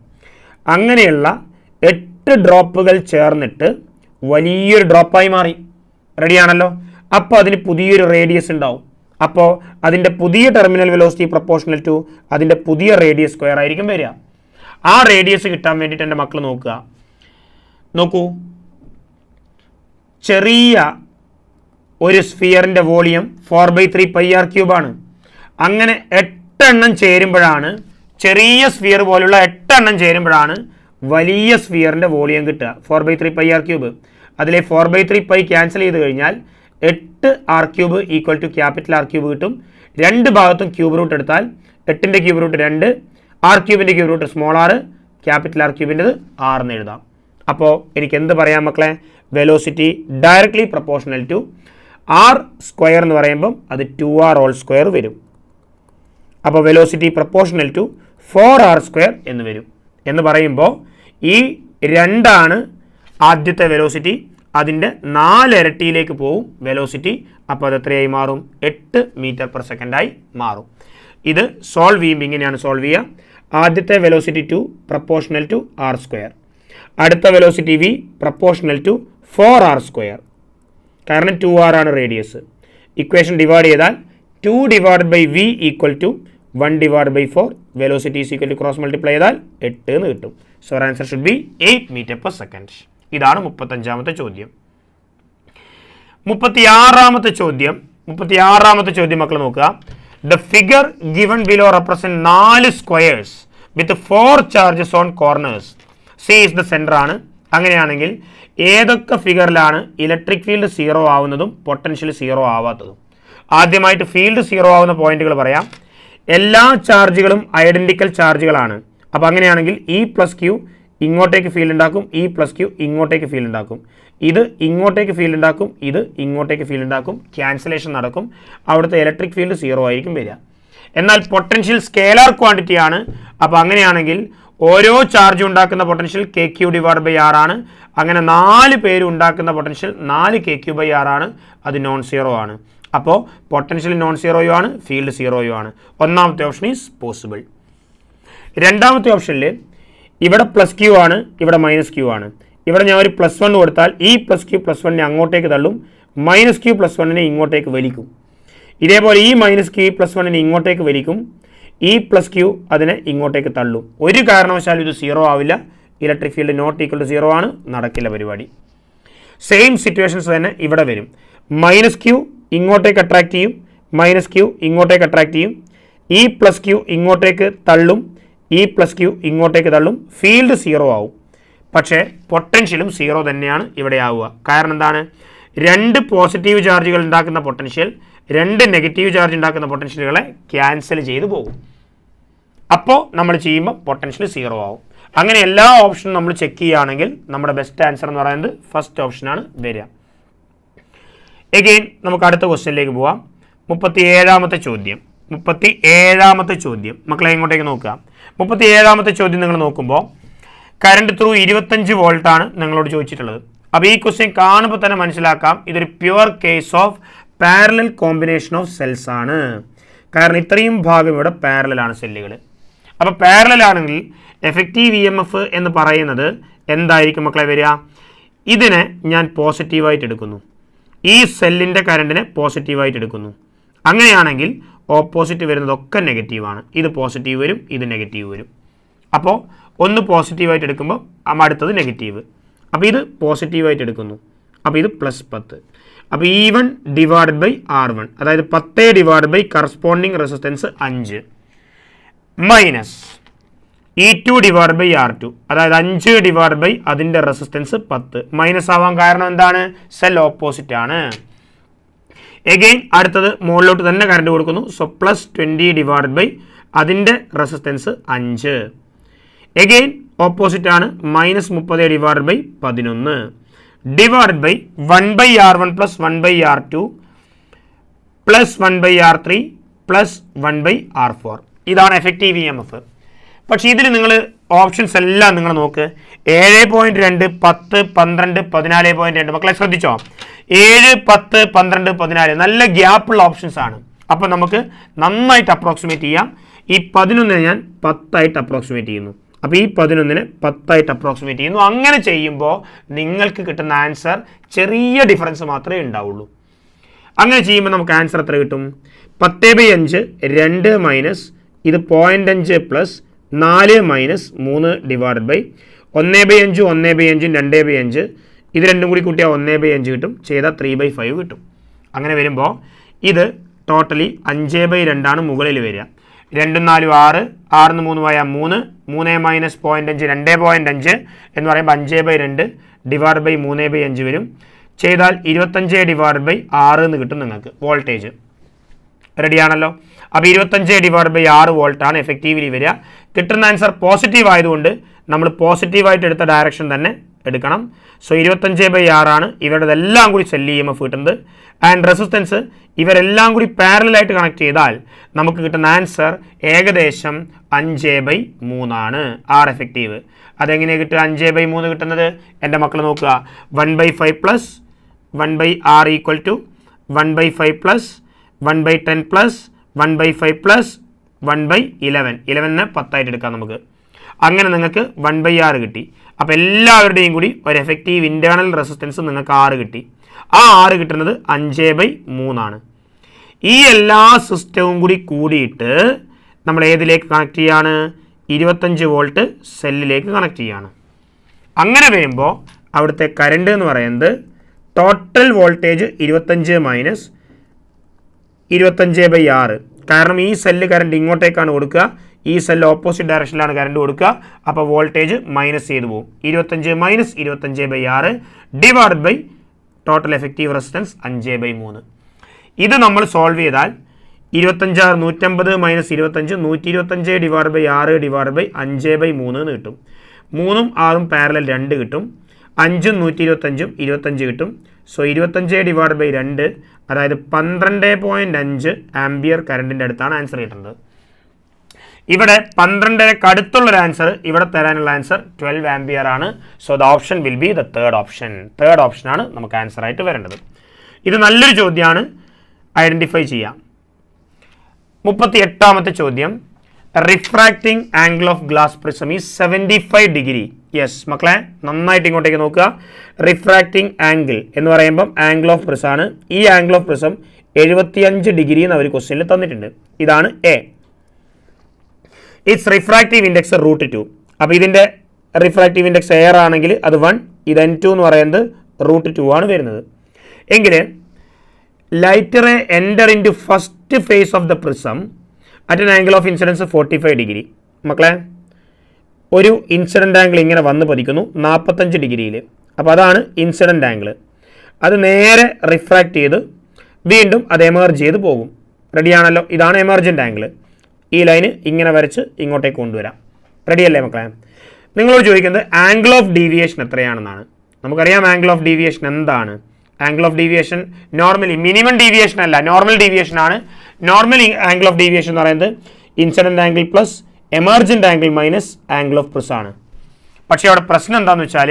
അങ്ങനെയുള്ള 8 ഡ്രോപ്പുകൾ ചേർന്നിട്ട് വലിയൊരു ഡ്രോപ്പായി മാറി. റെഡിയാണല്ലോ? അപ്പോൾ അതിന് പുതിയൊരു റേഡിയസ് ഉണ്ടാവും. അപ്പോൾ അതിൻ്റെ പുതിയ ടെർമിനൽ വെലോസിറ്റി പ്രൊപ്പോർഷണൽ ടു അതിൻ്റെ പുതിയ റേഡിയസ് സ്ക്വയർ ആയിരിക്കും വരിക. ആ റേഡിയസ് കിട്ടാൻ വേണ്ടിയിട്ട് എൻ്റെ മക്കൾ നോക്കൂ. ചെറിയ ഒരു സ്ഫിയറിൻ്റെ വോളിയം 4/3 πr³ ആണ്. അങ്ങനെ 8 എണ്ണം ചേരുമ്പോഴാണ്, ചെറിയ സ്ഫിയർ പോലുള്ള 8 എണ്ണം ചേരുമ്പോഴാണ് വലിയ സ്ഫിയറിൻ്റെ വോളിയം കിട്ടുക. 4/3 πr³. അതിലെ 4/3 π ക്യാൻസൽ ചെയ്ത് കഴിഞ്ഞാൽ 8r³ = R³ കിട്ടും. രണ്ട് ഭാഗത്തും ക്യൂബ് റൂട്ട് എടുത്താൽ 8ൻ്റെ cube root 2, r³ cube root small r, R³ r എന്ന് എഴുതാം. അപ്പോൾ എനിക്ക് എന്ത് പറയാം മക്കളെ? Velocity directly proportional to r² എന്ന് പറയുമ്പം അത് 2r² വരും. അപ്പോൾ വെലോസിറ്റി പ്രൊപ്പോർഷണൽ ടു 4r² എന്ന് വരും. എന്ന് പറയുമ്പോൾ ഈ 2 ആദ്യത്തെ വെലോസിറ്റി, അതിൻ്റെ 4 ഇരട്ടിയിലേക്ക് പോവും വെലോസിറ്റി. അപ്പോൾ അത് എത്രയായി മാറും? 8 m/s ആയി മാറും. ഇത് സോൾവ് ചെയ്യുമ്പോൾ ഇങ്ങനെയാണ് സോൾവ് ചെയ്യുക. ആദ്യത്തെ വെലോസിറ്റി 2 പ്രൊപ്പോർഷണൽ ടു r². അടുത്ത velocity v proportional to 4r². കാരണം 2r ആണ് റേഡിയസ്. ഇക്വേഷൻ ഡിവൈഡ് ചെയ്താൽ 2 divide by v = 1 divide by 4. Velocity is equal to cross multiply ചെയ്താൽ 8 എന്ന് കിട്ടും. So answer should be 8 m/s. ഇതാണ് 35ാമത്തെ ചോദ്യം. 36ാമത്തെ ചോദ്യം മക്കൾ നോക്കുക. The figure given below represent 4 squares with 4 charges on corners. C is the centre ആണ്. അങ്ങനെയാണെങ്കിൽ ഏതൊക്കെ ഫിഗറിലാണ് ഇലക്ട്രിക് ഫീൽഡ് 0 ആവുന്നതും പൊട്ടൻഷ്യൽ 0 ആവാത്തതും? ആദ്യമായിട്ട് ഫീൽഡ് 0 ആവുന്ന പോയിന്റുകൾ പറയാം. എല്ലാ ചാർജുകളും ഐഡന്റിക്കൽ ചാർജുകളാണ്. അപ്പോൾ അങ്ങനെയാണെങ്കിൽ ഇ പ്ലസ് ക്യൂ ഇങ്ങോട്ടേക്ക് ഫീൽഡ് ഉണ്ടാക്കും, ഇ പ്ലസ് ക്യൂ ഇങ്ങോട്ടേക്ക് ഫീൽഡ് ഉണ്ടാക്കും, ഇത് ഇങ്ങോട്ടേക്ക് ഫീൽഡ് ഉണ്ടാക്കും, ഇത് ഇങ്ങോട്ടേക്ക് ഫീൽഡ് ഉണ്ടാക്കും, ക്യാൻസലേഷൻ നടക്കും. അവിടുത്തെ ഇലക്ട്രിക് ഫീൽഡ് 0 ആയിരിക്കും വരിക. എന്നാൽ പൊട്ടൻഷ്യൽ സ്കേലാർ ക്വാണ്ടിറ്റി ആണ്. അപ്പോൾ അങ്ങനെയാണെങ്കിൽ ഓരോ ചാർജ് ഉണ്ടാക്കുന്ന potential K Q divide by R ആണ്. അങ്ങനെ 4 പേര് ഉണ്ടാക്കുന്ന potential 4 K Q by R ആണ്. അത് നോൺ സീറോ ആണ്. അപ്പോൾ പൊട്ടൻഷ്യൽ നോൺ സീറോയും ആണ്, ഫീൽഡ് 0 ആണ്. ഒന്നാമത്തെ ഓപ്ഷൻ ഈസ് പോസിബിൾ. രണ്ടാമത്തെ ഓപ്ഷനിൽ ഇവിടെ പ്ലസ് ക്യൂ ആണ്, ഇവിടെ മൈനസ് ക്യൂ ആണ്. ഇവിടെ ഞാൻ ഒരു +1 കൊടുത്താൽ ഈ പ്ലസ് ക്യൂ +1നെ അങ്ങോട്ടേക്ക് തള്ളും, മൈനസ് ക്യൂ +1നെ ഇങ്ങോട്ടേക്ക് വലിക്കും. ഇതേപോലെ ഈ മൈനസ് ക്യൂ +1നെ ഇങ്ങോട്ടേക്ക് വലിക്കും, ഈ പ്ലസ് ക്യൂ അതിനെ ഇങ്ങോട്ടേക്ക് തള്ളും. ഒരു കാരണവശാലും ഇത് 0 ആവില്ല. Electric field not equal to 0 ആണ്. നടക്കില്ല പരിപാടി. സെയിം സിറ്റുവേഷൻസ് തന്നെ ഇവിടെ വരും. മൈനസ് ക്യൂ ഇങ്ങോട്ടേക്ക് അട്രാക്ട് ചെയ്യും, മൈനസ് ക്യൂ ഇങ്ങോട്ടേക്ക് അട്രാക്ട് ചെയ്യും, ഈ പ്ലസ് ക്യൂ ഇങ്ങോട്ടേക്ക് തള്ളും, ഈ പ്ലസ് ക്യൂ ഇങ്ങോട്ടേക്ക് തള്ളും. ഫീൽഡ് 0 ആവും. പക്ഷേ പൊട്ടൻഷ്യലും 0 തന്നെയാണ് ഇവിടെ ആവുക. കാരണം എന്താണ്? 2 പോസിറ്റീവ് ചാർജുകൾ ഉണ്ടാക്കുന്ന പൊട്ടൻഷ്യൽ 2 നെഗറ്റീവ് ചാർജ് ഉണ്ടാക്കുന്ന പൊട്ടൻഷ്യലുകളെ ക്യാൻസൽ ചെയ്ത് പോകും. അപ്പോൾ നമ്മൾ ചെയ്യുമ്പോൾ പൊട്ടൻഷ്യൽ 0 ആവും. അങ്ങനെ എല്ലാ ഓപ്ഷനും നമ്മൾ ചെക്ക് ചെയ്യുകയാണെങ്കിൽ നമ്മുടെ ബെസ്റ്റ് ആൻസർ എന്ന് പറയുന്നത് ഫസ്റ്റ് ഓപ്ഷനാണ് വരിക. എഗെയിൻ നമുക്ക് അടുത്ത ക്വസ്റ്റ്യനിലേക്ക് പോവാം. 37ാമത്തെ ചോദ്യം മക്കളെ ഇങ്ങോട്ടേക്ക് നോക്കുക. 37ാമത്തെ ചോദ്യം നിങ്ങൾ നോക്കുമ്പോൾ കറണ്ട് ത്രൂ 25 വോൾട്ടാണ് നിങ്ങളോട് ചോദിച്ചിട്ടുള്ളത്. അപ്പോൾ ഈ ക്വസ്റ്റ്യൻ കാണുമ്പോൾ തന്നെ മനസ്സിലാക്കാം ഇതൊരു pure case of parallel combination of cells ആണ്. കാരണം ഇത്രയും ഭാഗം ഇവിടെ പാരലലാണ് സെല്ലുകൾ. അപ്പോൾ പാരലൽ ആണെങ്കിൽ എഫക്റ്റീവ് EMF എന്ന് പറയുന്നത് എന്തായിരിക്കും മക്കളെ വരിക? ഇതിനെ ഞാൻ പോസിറ്റീവായിട്ട് എടുക്കുന്നു, ഈ സെല്ലിൻ്റെ കറണ്ടിനെ പോസിറ്റീവായിട്ട് എടുക്കുന്നു. അങ്ങനെയാണെങ്കിൽ ഓപ്പോസിറ്റ് വരുന്നതൊക്കെ നെഗറ്റീവാണ്. ഇത് പോസിറ്റീവ് വരും, ഇത് നെഗറ്റീവ് വരും. അപ്പോൾ ഒന്ന് പോസിറ്റീവായിട്ട് എടുക്കുമ്പോൾ അടുത്തത് നെഗറ്റീവ്. അപ്പോൾ ഇത് പോസിറ്റീവായിട്ട് എടുക്കുന്നു, അപ്പോൾ ഇത് +10. അപ്പോൾ E1 ഡിവൈഡഡ് ബൈ R1, അതായത് 10 divide by corresponding resistance 5 minus E2 divide by R2, അതായത് 5 ഡിവൈഡ് ബൈ അതിൻ്റെ റെസിസ്റ്റൻസ് 10. മൈനസ് ആവാൻ കാരണം എന്താണ്? സെൽ ഓപ്പോസിറ്റ് ആണ്. എഗെയിൻ അടുത്തത് മുകളിലോട്ട് തന്നെ കറണ്ട് കൊടുക്കുന്നു. സോ +20 ഡിവൈഡ് ബൈ അതിൻ്റെ റെസിസ്റ്റൻസ് 5. എഗെയിൻ ഓപ്പോസിറ്റ് ആണ്. -30 divide by 11 divide by 1/R1 + 1/R2 + 1/R3 + 1/R4. ഇതാണ് എഫക്റ്റീവ് EMF. പക്ഷേ ഇതിൽ നിങ്ങൾ ഓപ്ഷൻസ് എല്ലാം നിങ്ങൾ നോക്ക്. 7.2, 10, 12, 14.2. മക്കളെ ശ്രദ്ധിച്ചോ? 7, 10, 12, 14 നല്ല ഗ്യാപ്പുള്ള ഓപ്ഷൻസ് ആണ്. അപ്പോൾ നമുക്ക് നന്നായിട്ട് അപ്രോക്സിമേറ്റ് ചെയ്യാം. ഈ 11നെ ഞാൻ 10 ആയിട്ട് അപ്രോക്സിമേറ്റ് ചെയ്യുന്നു. അപ്പോൾ ഈ 11നെ 10 ആയിട്ട് അപ്രോക്സിമേറ്റ് ചെയ്യുന്നു. അങ്ങനെ ചെയ്യുമ്പോൾ നിങ്ങൾക്ക് കിട്ടുന്ന ആൻസർ ചെറിയ ഡിഫറൻസ് മാത്രമേ ഉണ്ടാവുള്ളൂ. അങ്ങനെ ചെയ്യുമ്പോൾ നമുക്ക് ആൻസർ എത്ര കിട്ടും? 10/5 2 മൈനസ് ഇത് 0.5 പ്ലസ് 4 മൈനസ് 3 ഡിവൈഡ് ബൈ 1/5 1/5 2/5 ഇത് രണ്ടും കൂടി കൂട്ടിയാൽ 1/5 കിട്ടും. ചെയ്താൽ 3/5 കിട്ടും. അങ്ങനെ വരുമ്പോൾ ഇത് ടോട്ടലി 5/2 ആണ് മുകളിൽ വരിക. 2 4 6, 6 3 പോയാൽ 3, 3 മൈനസ് 0.5 2.5 എന്ന് പറയുമ്പോൾ 5/2 ഡിവൈഡ് ബൈ 3/5 വരും. ചെയ്താൽ 25 ഡിവൈഡ് ബൈ 6 എന്ന് കിട്ടും നിങ്ങൾക്ക് വോൾട്ടേജ്. റെഡിയാണല്ലോ? അപ്പോൾ 25 ഡിവൈഡ് ബൈ 6 വോൾട്ടാണ് എഫക്റ്റീവ്ലി വരിക. കിട്ടുന്ന ആൻസർ പോസിറ്റീവ് ആയതുകൊണ്ട് നമ്മൾ പോസിറ്റീവായിട്ട് എടുത്ത ഡയറക്ഷൻ തന്നെ എടുക്കണം. സോ 25/6 ആണ് ഇവരുടെതെല്ലാം കൂടി സെൽ EMF കിട്ടുന്നത്. ആൻഡ് റെസിസ്റ്റൻസ് ഇവരെല്ലാം കൂടി പാരലായിട്ട് കണക്ട് ചെയ്താൽ നമുക്ക് കിട്ടുന്ന ആൻസർ ഏകദേശം 5/3 ആണ്. R എഫക്റ്റീവ് അതെങ്ങനെയാണ് കിട്ടുക? 5/3 കിട്ടുന്നത് എൻ്റെ മക്കൾ നോക്കുക. 1/5 plus 1/R equal to 1/5 plus 1/10 plus 1/5 plus 1/11. 11നെ 10 ആയിട്ട് എടുക്കാം നമുക്ക്. അങ്ങനെ നിങ്ങൾക്ക് 1/R കിട്ടി. അപ്പോൾ എല്ലാവരുടെയും കൂടി ഒരു എഫക്റ്റീവ് ഇൻറ്റേർണൽ റെസിസ്റ്റൻസ് നിങ്ങൾക്ക് 6 കിട്ടി. ആ 6 കിട്ടുന്നത് 5/3 ആണ്. ഈ എല്ലാ സിസ്റ്റവും കൂടി കൂടിയിട്ട് നമ്മൾ ഏതിലേക്ക് കണക്ട് ചെയ്യാണ്? 25 വോൾട്ട് സെല്ലിലേക്ക് കണക്ട് ചെയ്യാണ്. അങ്ങനെ വരുമ്പോൾ അവിടുത്തെ കറണ്ട് എന്ന് പറയുന്നത് ടോട്ടൽ വോൾട്ടേജ് 25 മൈനസ് 25/6 കാരണം ഈ സെല്ല് കറണ്ട് ഇങ്ങോട്ടേക്കാണ് കൊടുക്കുക, ഈ സെല്ല് ഓപ്പോസിറ്റ് ഡയറക്ഷനിലാണ് കറണ്ട് കൊടുക്കുക. അപ്പോൾ വോൾട്ടേജ് മൈനസ് ചെയ്ത് പോകും. 25 minus 25/6 divide by total effective resistance 5/3. ഇത് നമ്മൾ സോൾവ് ചെയ്താൽ 25 150 minus 25 125 divide by 6 divide by 5/3 എന്ന് കിട്ടും. 3ഉം 6ഉം പാരലൽ 2 കിട്ടും. 5ഉം 125ഉം 25 കിട്ടും. സോ 25 ഡിവൈഡ് ബൈ 2 അതായത് 12.5 ആംബിയർ കറണ്ടിൻ്റെ അടുത്താണ് ആൻസർ കിട്ടുന്നത്. ഇവിടെ 12ക്ക് അടുത്തുള്ളൊരു ആൻസർ ഇവിടെ തരാനുള്ള ആൻസർ 12 ആംബിയർ ആണ്. So the option will be the third option. Third ഓപ്ഷനാണ് നമുക്ക് ആൻസർ ആയിട്ട് വരേണ്ടത്. ഇത് നല്ലൊരു ചോദ്യമാണ്, ഐഡൻറ്റിഫൈ ചെയ്യാം. 38ാമത്തെ ചോദ്യം, refracting angle of glass prism is 75 degree. Yes മക്കളെ, നന്നായിട്ട് ഇങ്ങോട്ടേക്ക് നോക്കുക. റിഫ്രാക്റ്റിംഗ് ആംഗിൾ എന്ന് പറയുമ്പം ആംഗിൾ ഓഫ് പ്രിസം ആണ്. ഈ ആംഗിൾ ഓഫ് പ്രിസം 75 ഡിഗ്രി എന്ന് അവർ ക്വസ്റ്റ്യനിൽ തന്നിട്ടുണ്ട്. ഇതാണ് എ. It's refractive index √2. അപ്പോൾ ഇതിൻ്റെ റിഫ്രാക്റ്റീവ് ഇൻഡെക്സ് എയർ ആണെങ്കിൽ അത് 1, ഇത് N2 എന്ന് പറയുന്നത് √2 ആണ് വരുന്നത്. എങ്കിൽ light ray enter into first phase of the prism at an angle of incidence 45 degree. മക്കളെ, ഒരു ഇൻസിഡൻ്റ് ആംഗിൾ ഇങ്ങനെ വന്ന് പതിക്കുന്നു 45 ഡിഗ്രിയിൽ. അപ്പോൾ അതാണ് ഇൻസിഡൻ്റ് ആംഗിൾ. അത് നേരെ റിഫ്രാക്റ്റ് ചെയ്ത് വീണ്ടും അത് എമർജ് ചെയ്ത് പോകും. റെഡിയാണല്ലോ? ഇതാണ് എമർജൻ്റ് ആംഗിൾ. ഈ ലൈന് ഇങ്ങനെ വരച്ച് ഇങ്ങോട്ടേക്ക് കൊണ്ടുവരാം. റെഡിയല്ലേ മക്കളെ? നിങ്ങളോട് ചോദിക്കുന്നത് ആംഗിൾ ഓഫ് ഡീവിയേഷൻ എത്രയാണെന്നാണ്. നമുക്കറിയാം ആംഗിൾ ഓഫ് ഡീവിയേഷൻ എന്താണ്. Angle of deviation normally minimum deviation അല്ല, നോർമൽ ഡീവിയേഷൻ ആണ്. നോർമൽ ആംഗിൾ ഓഫ് ഡീവിയേഷൻ എന്ന് പറയുന്നത് incident angle plus emergent angle minus angle of prism ആണ്. പക്ഷേ അവിടെ പ്രശ്നം എന്താണെന്ന് വെച്ചാൽ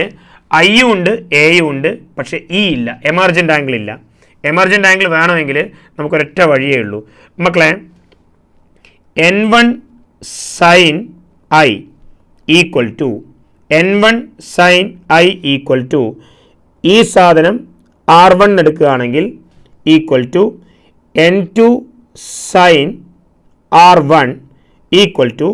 ഐയും ഉണ്ട് എയും ഉണ്ട്, പക്ഷേ ഇ ഇല്ല, എമർജൻ്റ് ആംഗിൾ ഇല്ല. എമർജൻ്റ് ആംഗിൾ വേണമെങ്കിൽ നമുക്കൊരൊറ്റ വഴിയേ ഉള്ളൂ മക്കളെ. N1 sin I equal to N1 sin I equal to ഈ സാധനം R1 എടുക്കുകയാണെങ്കിൽ equal to N2 sin R1 equal to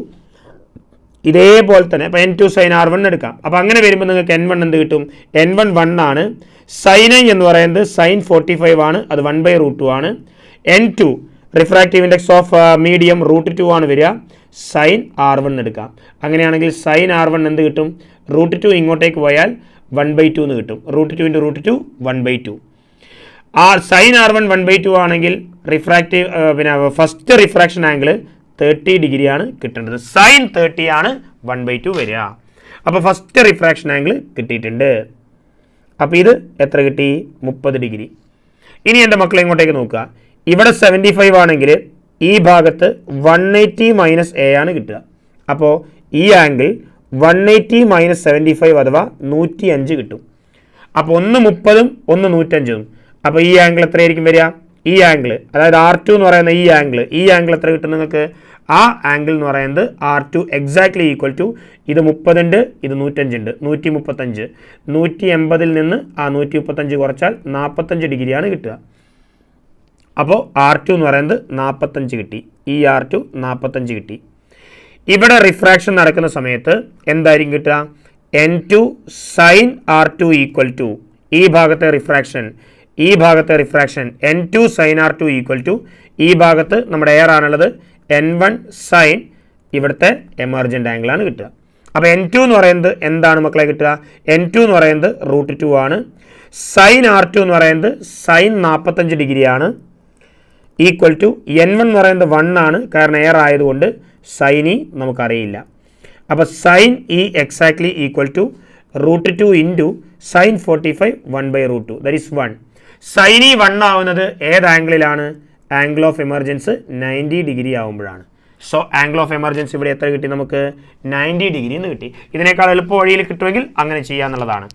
ഇതേപോലെ തന്നെ അപ്പോൾ N2 sin R1 എടുക്കാം. അപ്പോൾ അങ്ങനെ വരുമ്പോൾ നിങ്ങൾക്ക് N1 എന്ത് കിട്ടും? N1 1 ആണ്. sin I എന്ന് പറയുന്നത് sin 45 ആണ്, അത് 1/√2 ആണ്. N2 refractive index of medium √2 ആണ് വരിക. sin R1 എടുക്കാം. അങ്ങനെയാണെങ്കിൽ sin R1 എന്ത് കിട്ടും? √2 ഇങ്ങോട്ടേക്ക് പോയാൽ 1/2 എന്ന് കിട്ടും. √2 × √2 1/2. sin R1 1/2 ആണെങ്കിൽ റിഫ്രാക്റ്റീവ് പിന്നെ ഫസ്റ്റ് റിഫ്രാക്ഷൻ ആംഗിൾ 30 ഡിഗ്രിയാണ് കിട്ടേണ്ടത്. sin 30 ആണ് 1/2 വരിക. അപ്പോൾ ഫസ്റ്റ് റിഫ്രാക്ഷൻ ആംഗിൾ കിട്ടിയിട്ടുണ്ട്. അപ്പോൾ ഇത് എത്ര കിട്ടി? 30 ഡിഗ്രി. ഇനി എൻ്റെ മക്കളെ ഇങ്ങോട്ടേക്ക് നോക്കുക. ഇവിടെ 75 ആണെങ്കിൽ ഈ ഭാഗത്ത് 180 മൈനസ് എ ആണ് കിട്ടുക. അപ്പോൾ ഈ ആംഗിൾ 180 മൈനസ് 75 അഥവാ 105 കിട്ടും. അപ്പോൾ ഒന്ന് 30ഉം ഒന്ന് 105ഉം. അപ്പോൾ ഈ ആംഗിൾ എത്രയായിരിക്കും വരിക? ഈ ആംഗിൾ അതായത് R2 എന്ന് പറയുന്ന ഈ ആംഗിൾ എത്ര കിട്ടും നിങ്ങൾക്ക്? ആ ആംഗിൾ എന്ന് പറയുന്നത് R2 എക്സാക്ട്ലി ഈക്വൽ ടു ഇത് 30 ഉണ്ട്, ഇത് 105 ഉണ്ട്, 135. 180ൽ നിന്ന് ആ 135 കുറച്ചാൽ 45 ഡിഗ്രിയാണ് കിട്ടുക. അപ്പോൾ R2 എന്ന് പറയുന്നത് 45 കിട്ടി. ഈ R2 45 കിട്ടി. ഇവിടെ റിഫ്രാക്ഷൻ നടക്കുന്ന സമയത്ത് എന്തായിരിക്കും കിട്ടുക? N2 sin R2 equal to ഈ ഭാഗത്തെ refraction N2 sin R2 equal to ഈ ഭാഗത്ത് നമ്മുടെ എയർ ആണുള്ളത് N1 sin ഇവിടുത്തെ എമർജൻ്റ് ആംഗിൾ ആണ് കിട്ടുക. അപ്പോൾ N2 എന്ന് പറയുന്നത് എന്താണ് മക്കളെ കിട്ടുക? N2 എന്ന് പറയുന്നത് √2 ആണ്. sin R2 എന്ന് പറയുന്നത് sin 45 ഡിഗ്രിയാണ്. ഈക്വൽ ടു N1 എന്ന് പറയുന്നത് 1 ആണ്, കാരണം എയർ ആയതുകൊണ്ട് sin E നമുക്കറിയില്ല. അപ്പോൾ sin E exactly equal to √2 into sin 45 1/√2 that is 1. sin E 1 ആവുന്നത് ഏത് ആംഗിളിലാണ്? ആംഗിൾ ഓഫ് എമർജൻസ് 90 ഡിഗ്രി ആവുമ്പോഴാണ്. സോ ആംഗിൾ ഓഫ് എമർജൻസി ഇവിടെ എത്ര കിട്ടി? നമുക്ക് 90 ഡിഗ്രി എന്ന് കിട്ടി. ഇതിനേക്കാൾ എളുപ്പ വഴിയിൽ കിട്ടുമെങ്കിൽ അങ്ങനെ ചെയ്യാന്നുള്ളതാണ്.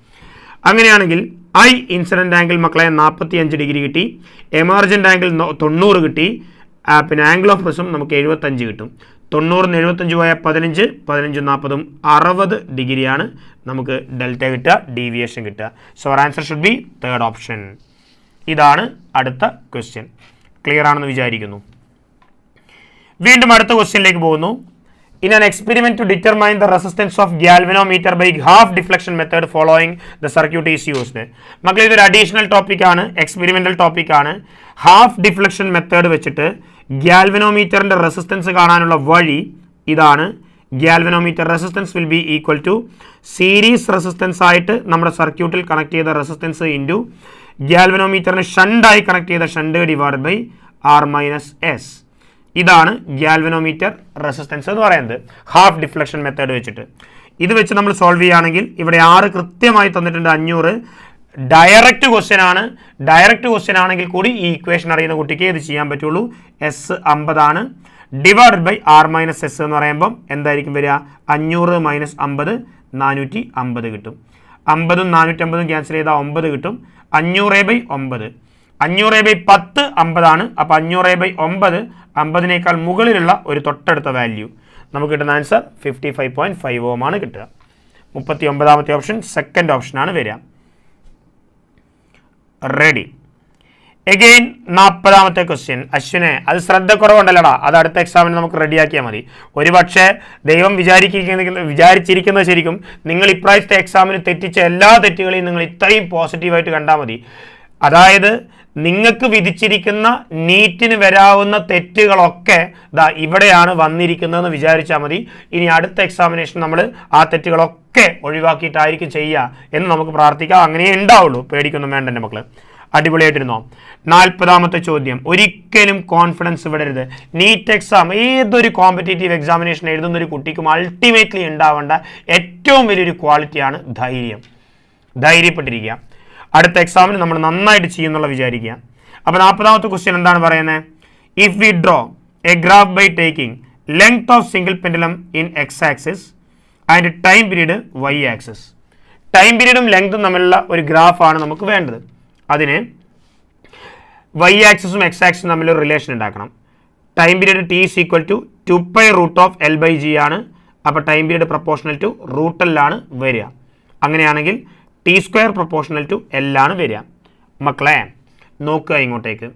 അങ്ങനെയാണെങ്കിൽ ഐ ഇൻസിഡൻ്റ് ആംഗിൾ മക്കളെ 45 ഡിഗ്രി കിട്ടി, എമർജൻ്റ് ആംഗിൾ 90 കിട്ടി, പിന്നെ ആംഗിൾ ഓഫ് പ്രിസം നമുക്ക് 75 കിട്ടും. 90 75 പോയാൽ 15, 15 40 60 ഡിഗ്രിയാണ് നമുക്ക് ഡെൽറ്റ കിട്ടുക, ഡീവിയേഷൻ കിട്ടുക. So our answer should be third option. ഇതാണ് അടുത്ത ക്വസ്റ്റ്യൻ. ക്ലിയർ ആണെന്ന് വിചാരിക്കുന്നു. വീണ്ടും അടുത്ത ക്വസ്റ്റ്യനിലേക്ക് പോകുന്നു. In an experiment to determine the resistance of galvanometer by half deflection method following the circuit is used. മക്കളെ ഇതൊരു അഡീഷണൽ ടോപ്പിക് ആണ്, എക്സ്പെരിമെൻ്റൽ ടോപ്പിക് ആണ്. ഹാഫ് ഡിഫ്ലക്ഷൻ മെത്തേഡ് വെച്ചിട്ട് ഗ്യാൽവനോമീറ്ററിൻ്റെ റെസിസ്റ്റൻസ് കാണാനുള്ള വഴി ഇതാണ്. Galvanometer resistance will be equal to series resistance ആയിട്ട് നമ്മുടെ സർക്യൂട്ടിൽ കണക്ട് ചെയ്ത റെസിസ്റ്റൻസ് ഇൻറ്റു ഗ്യാൽവനോമീറ്ററിന് ഷണ്ടായി കണക്ട് ചെയ്ത shunt divide by R minus S. ഇതാണ് ഗ്യാൽവനോമീറ്റർ റെസിസ്റ്റൻസ് എന്ന് പറയുന്നത് ഹാഫ് ഡിഫ്ലക്ഷൻ മെത്തേഡ് വെച്ചിട്ട്. ഇത് വെച്ച് നമ്മൾ സോൾവ് ചെയ്യുകയാണെങ്കിൽ ഇവിടെ ആറ് കൃത്യമായി തന്നിട്ടുണ്ട് 500. ഡയറക്റ്റ് ക്വസ്റ്റ്യൻ ആണ്. ഡയറക്റ്റ് ക്വസ്റ്റ്യൻ ആണെങ്കിൽ കൂടി ഈ ഇക്വേഷൻ അറിയുന്ന കുട്ടിക്ക് ഇത് ചെയ്യാൻ പറ്റുള്ളൂ. എസ് 50 ആണ്. Divided by R minus S എന്ന് പറയുമ്പം എന്തായിരിക്കും വരിക? 500 മൈനസ് 50 450 കിട്ടും. 50ഉം 450ഉം ക്യാൻസൽ ചെയ്താൽ 9 കിട്ടും. 500 ബൈ 9 500 ബൈ 10 50 ആണ്. അപ്പോൾ 500 ബൈ 9 50നേക്കാൾ മുകളിലുള്ള ഒരു തൊട്ടടുത്ത വാല്യൂ. നമുക്ക് കിട്ടുന്ന ആൻസർ 55.5 Ω ആണ് കിട്ടുക. 39ാമത്തെ ഓപ്ഷൻ സെക്കൻഡ് ഓപ്ഷനാണ് വരിക. റെഡി. എഗെയിൻ 40ാമത്തെ ക്വസ്റ്റ്യൻ. അശ്വിനെ അത് ശ്രദ്ധക്കുറവുണ്ടല്ലടാ, അത് അടുത്ത എക്സാമിന് നമുക്ക് റെഡിയാക്കിയാൽ മതി. ഒരുപക്ഷെ ദൈവം വിചാരിച്ചിരിക്കുന്നത് ശരിക്കും നിങ്ങൾ ഇപ്രാവശ്യത്തെ എക്സാമിന് തെറ്റിച്ച എല്ലാ തെറ്റുകളെയും നിങ്ങൾ ഇത്രയും പോസിറ്റീവായിട്ട് കണ്ടാൽ മതി. അതായത് നിങ്ങൾക്ക് വിധിച്ചിരിക്കുന്ന നീറ്റിന് വരാവുന്ന തെറ്റുകളൊക്കെ ഇവിടെയാണ് വന്നിരിക്കുന്നതെന്ന് വിചാരിച്ചാൽ മതി. ഇനി അടുത്ത എക്സാമിനേഷൻ നമ്മൾ ആ തെറ്റുകളൊക്കെ ഒഴിവാക്കിയിട്ടായിരിക്കും ചെയ്യുക എന്ന് നമുക്ക് പ്രാർത്ഥിക്കാം. അങ്ങനെ ഉണ്ടാവുള്ളൂ, പേടിക്കൊന്നും വേണ്ട എൻ്റെ മക്കൾ. അടിപൊളിയായിട്ടിരുന്നോ? 40ാമത്തെ ചോദ്യം. ഒരിക്കലും കോൺഫിഡൻസ് വിടരുത്. നീറ്റ് എക്സാം ഏതൊരു കോമ്പറ്റേറ്റീവ് എക്സാമിനേഷൻ എഴുതുന്ന ഒരു കുട്ടിക്കും അൾട്ടിമേറ്റ്ലി ഉണ്ടാവേണ്ട ഏറ്റവും വലിയൊരു ക്വാളിറ്റിയാണ് ധൈര്യം. ധൈര്യപ്പെട്ടിരിക്കുക. അടുത്ത എക്സാമിന് നമ്മൾ നന്നായിട്ട് ചെയ്യുന്നുള്ള വിചാരിക്കുക. അപ്പോൾ 40ാമത്തെ ക്വസ്റ്റ്യൻ എന്താണ് പറയുന്നത്? If we draw a graph by taking length of single pendulum in X axis and time period Y axis. Time പീരീഡും ലെങ്തും തമ്മിലുള്ള ഒരു ഗ്രാഫാണ് നമുക്ക് വേണ്ടത്. അതിന് വൈ ആക്സിസും എക്സ് ആക്സിസും തമ്മിലൊരു റിലേഷൻ ഉണ്ടാക്കണം. Time period T is equal to 2π√L/g ആണ്. അപ്പോൾ time period proportional to √L വരിക. അങ്ങനെയാണെങ്കിൽ T² പ്രൊപ്പോർഷണൽ ടു L ആണ് വരിക. മക്കളെ നോക്കുക ഇങ്ങോട്ടേക്ക്.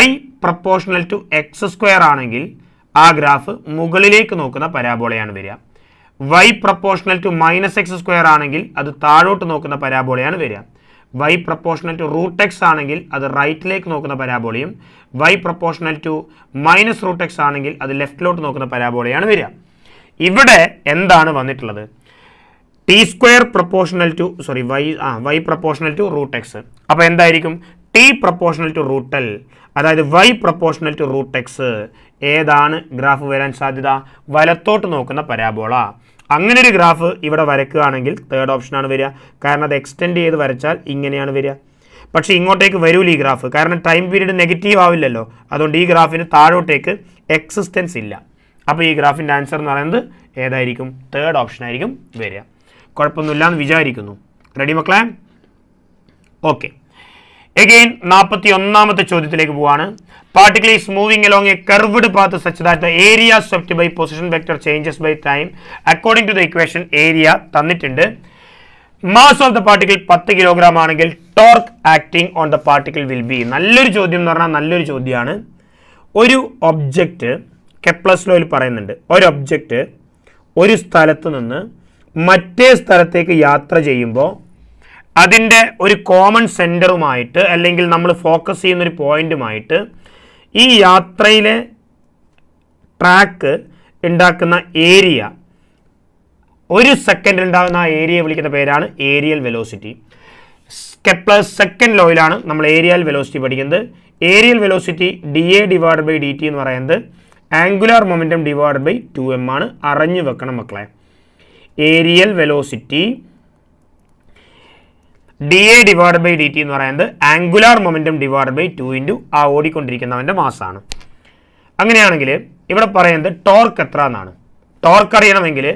y പ്രൊപ്പോർഷണൽ ടു x² ആണെങ്കിൽ ആ ഗ്രാഫ് മുകളിലേക്ക് നോക്കുന്ന പരാബോളയാണ് വരിക. y പ്രൊപ്പോർഷണൽ ടു -x² ആണെങ്കിൽ അത് താഴോട്ട് നോക്കുന്ന പരാബോളയാണ് വരിക. y പ്രൊപ്പോർഷണൽ ടു √x ആണെങ്കിൽ അത് റൈറ്റിലേക്ക് നോക്കുന്ന പരാബോളയും y പ്രൊപ്പോർഷണൽ ടു -√x ആണെങ്കിൽ അത് ലെഫ്റ്റിലോട്ട് നോക്കുന്ന പരാബോളയാണ് വരിക. ഇവിടെ എന്താണ് വന്നിട്ടുള്ളത്? T² proportional to y proportional to √x. അപ്പോൾ എന്തായിരിക്കും? T പ്രൊപ്പോർഷണൽ ടു √L, അതായത് y പ്രൊപ്പോർഷണൽ ടു √x. ഏതാണ് ഗ്രാഫ് വരാൻ സാധ്യത? വലത്തോട്ട് നോക്കുന്ന പരാബോള. അങ്ങനെ ഒരു ഗ്രാഫ് ഇവിടെ വരയ്ക്കുകയാണെങ്കിൽ തേർഡ് ഓപ്ഷനാണ് വരിക. കാരണം അത് എക്സ്റ്റെൻഡ് ചെയ്ത് വരച്ചാൽ ഇങ്ങനെയാണ് വരിക. പക്ഷേ ഇങ്ങോട്ടേക്ക് വരൂല ഈ ഗ്രാഫ്, കാരണം ടൈം പീരീഡ് നെഗറ്റീവ് ആവില്ലല്ലോ. അതുകൊണ്ട് ഈ ഗ്രാഫിന് താഴോട്ടേക്ക് എക്സിസ്റ്റൻസ് ഇല്ല. അപ്പോൾ ഈ ഗ്രാഫിൻ്റെ ആൻസർ എന്ന് പറയുന്നത് ഏതായിരിക്കും? തേർഡ് ഓപ്ഷൻ ആയിരിക്കും വരിക. കുഴപ്പമൊന്നുമില്ല എന്ന് വിചാരിക്കുന്നു. റെഡി മക്കളെ? ഓക്കെ. എഗെയിൻ 41ാമത്തെ ചോദ്യത്തിലേക്ക് പോവാണ്. Particle is moving along a curved path such that the area swept by position vector changes by time according to the equation. Area തന്നിട്ടുണ്ട്. Mass of the particle 10 kilogram ആണെങ്കിൽ torque acting on the particle will be. നല്ലൊരു ചോദ്യം എന്ന് പറഞ്ഞാൽ നല്ലൊരു ചോദ്യമാണ്. ഒരു object കെപ്ലർസ് ലോയിൽ പറയുന്നുണ്ട്, ഒരു ഒബ്ജക്റ്റ് ഒരു സ്ഥലത്ത് നിന്ന് മറ്റേ സ്ഥലത്തേക്ക് യാത്ര ചെയ്യുമ്പോൾ അതിൻ്റെ ഒരു കോമൺ സെൻറ്ററുമായിട്ട് അല്ലെങ്കിൽ നമ്മൾ ഫോക്കസ് ചെയ്യുന്നൊരു പോയിന്റുമായിട്ട് ഈ യാത്രയിലെ ട്രാക്ക് ഉണ്ടാക്കുന്ന ഏരിയ, ഒരു സെക്കൻഡിൽ ഉണ്ടാകുന്ന ആ ഏരിയയെ വിളിക്കുന്ന പേരാണ് ഏരിയൽ വെലോസിറ്റി. കെപ്ലർസ് സെക്കൻഡ് ലോയിലാണ് നമ്മൾ ഏരിയൽ വെലോസിറ്റി പഠിക്കുന്നത്. ഏരിയൽ വെലോസിറ്റി dA/dt എന്ന് പറയുന്നത് angular momentum divided by 2m ആണ്. അറിഞ്ഞു വെക്കണം മക്കളെ. ഏരിയൽ വെലോസിറ്റി dA/dt എന്ന് പറയുന്നത് angular momentum divided by 2 into ആ ഓടിക്കൊണ്ടിരിക്കുന്നവൻ്റെ മാസാണ്. അങ്ങനെയാണെങ്കിൽ ഇവിടെ പറയുന്നത് ടോർക്ക് എത്ര എന്നാണ്. ടോർക്ക് അറിയണമെങ്കിൽ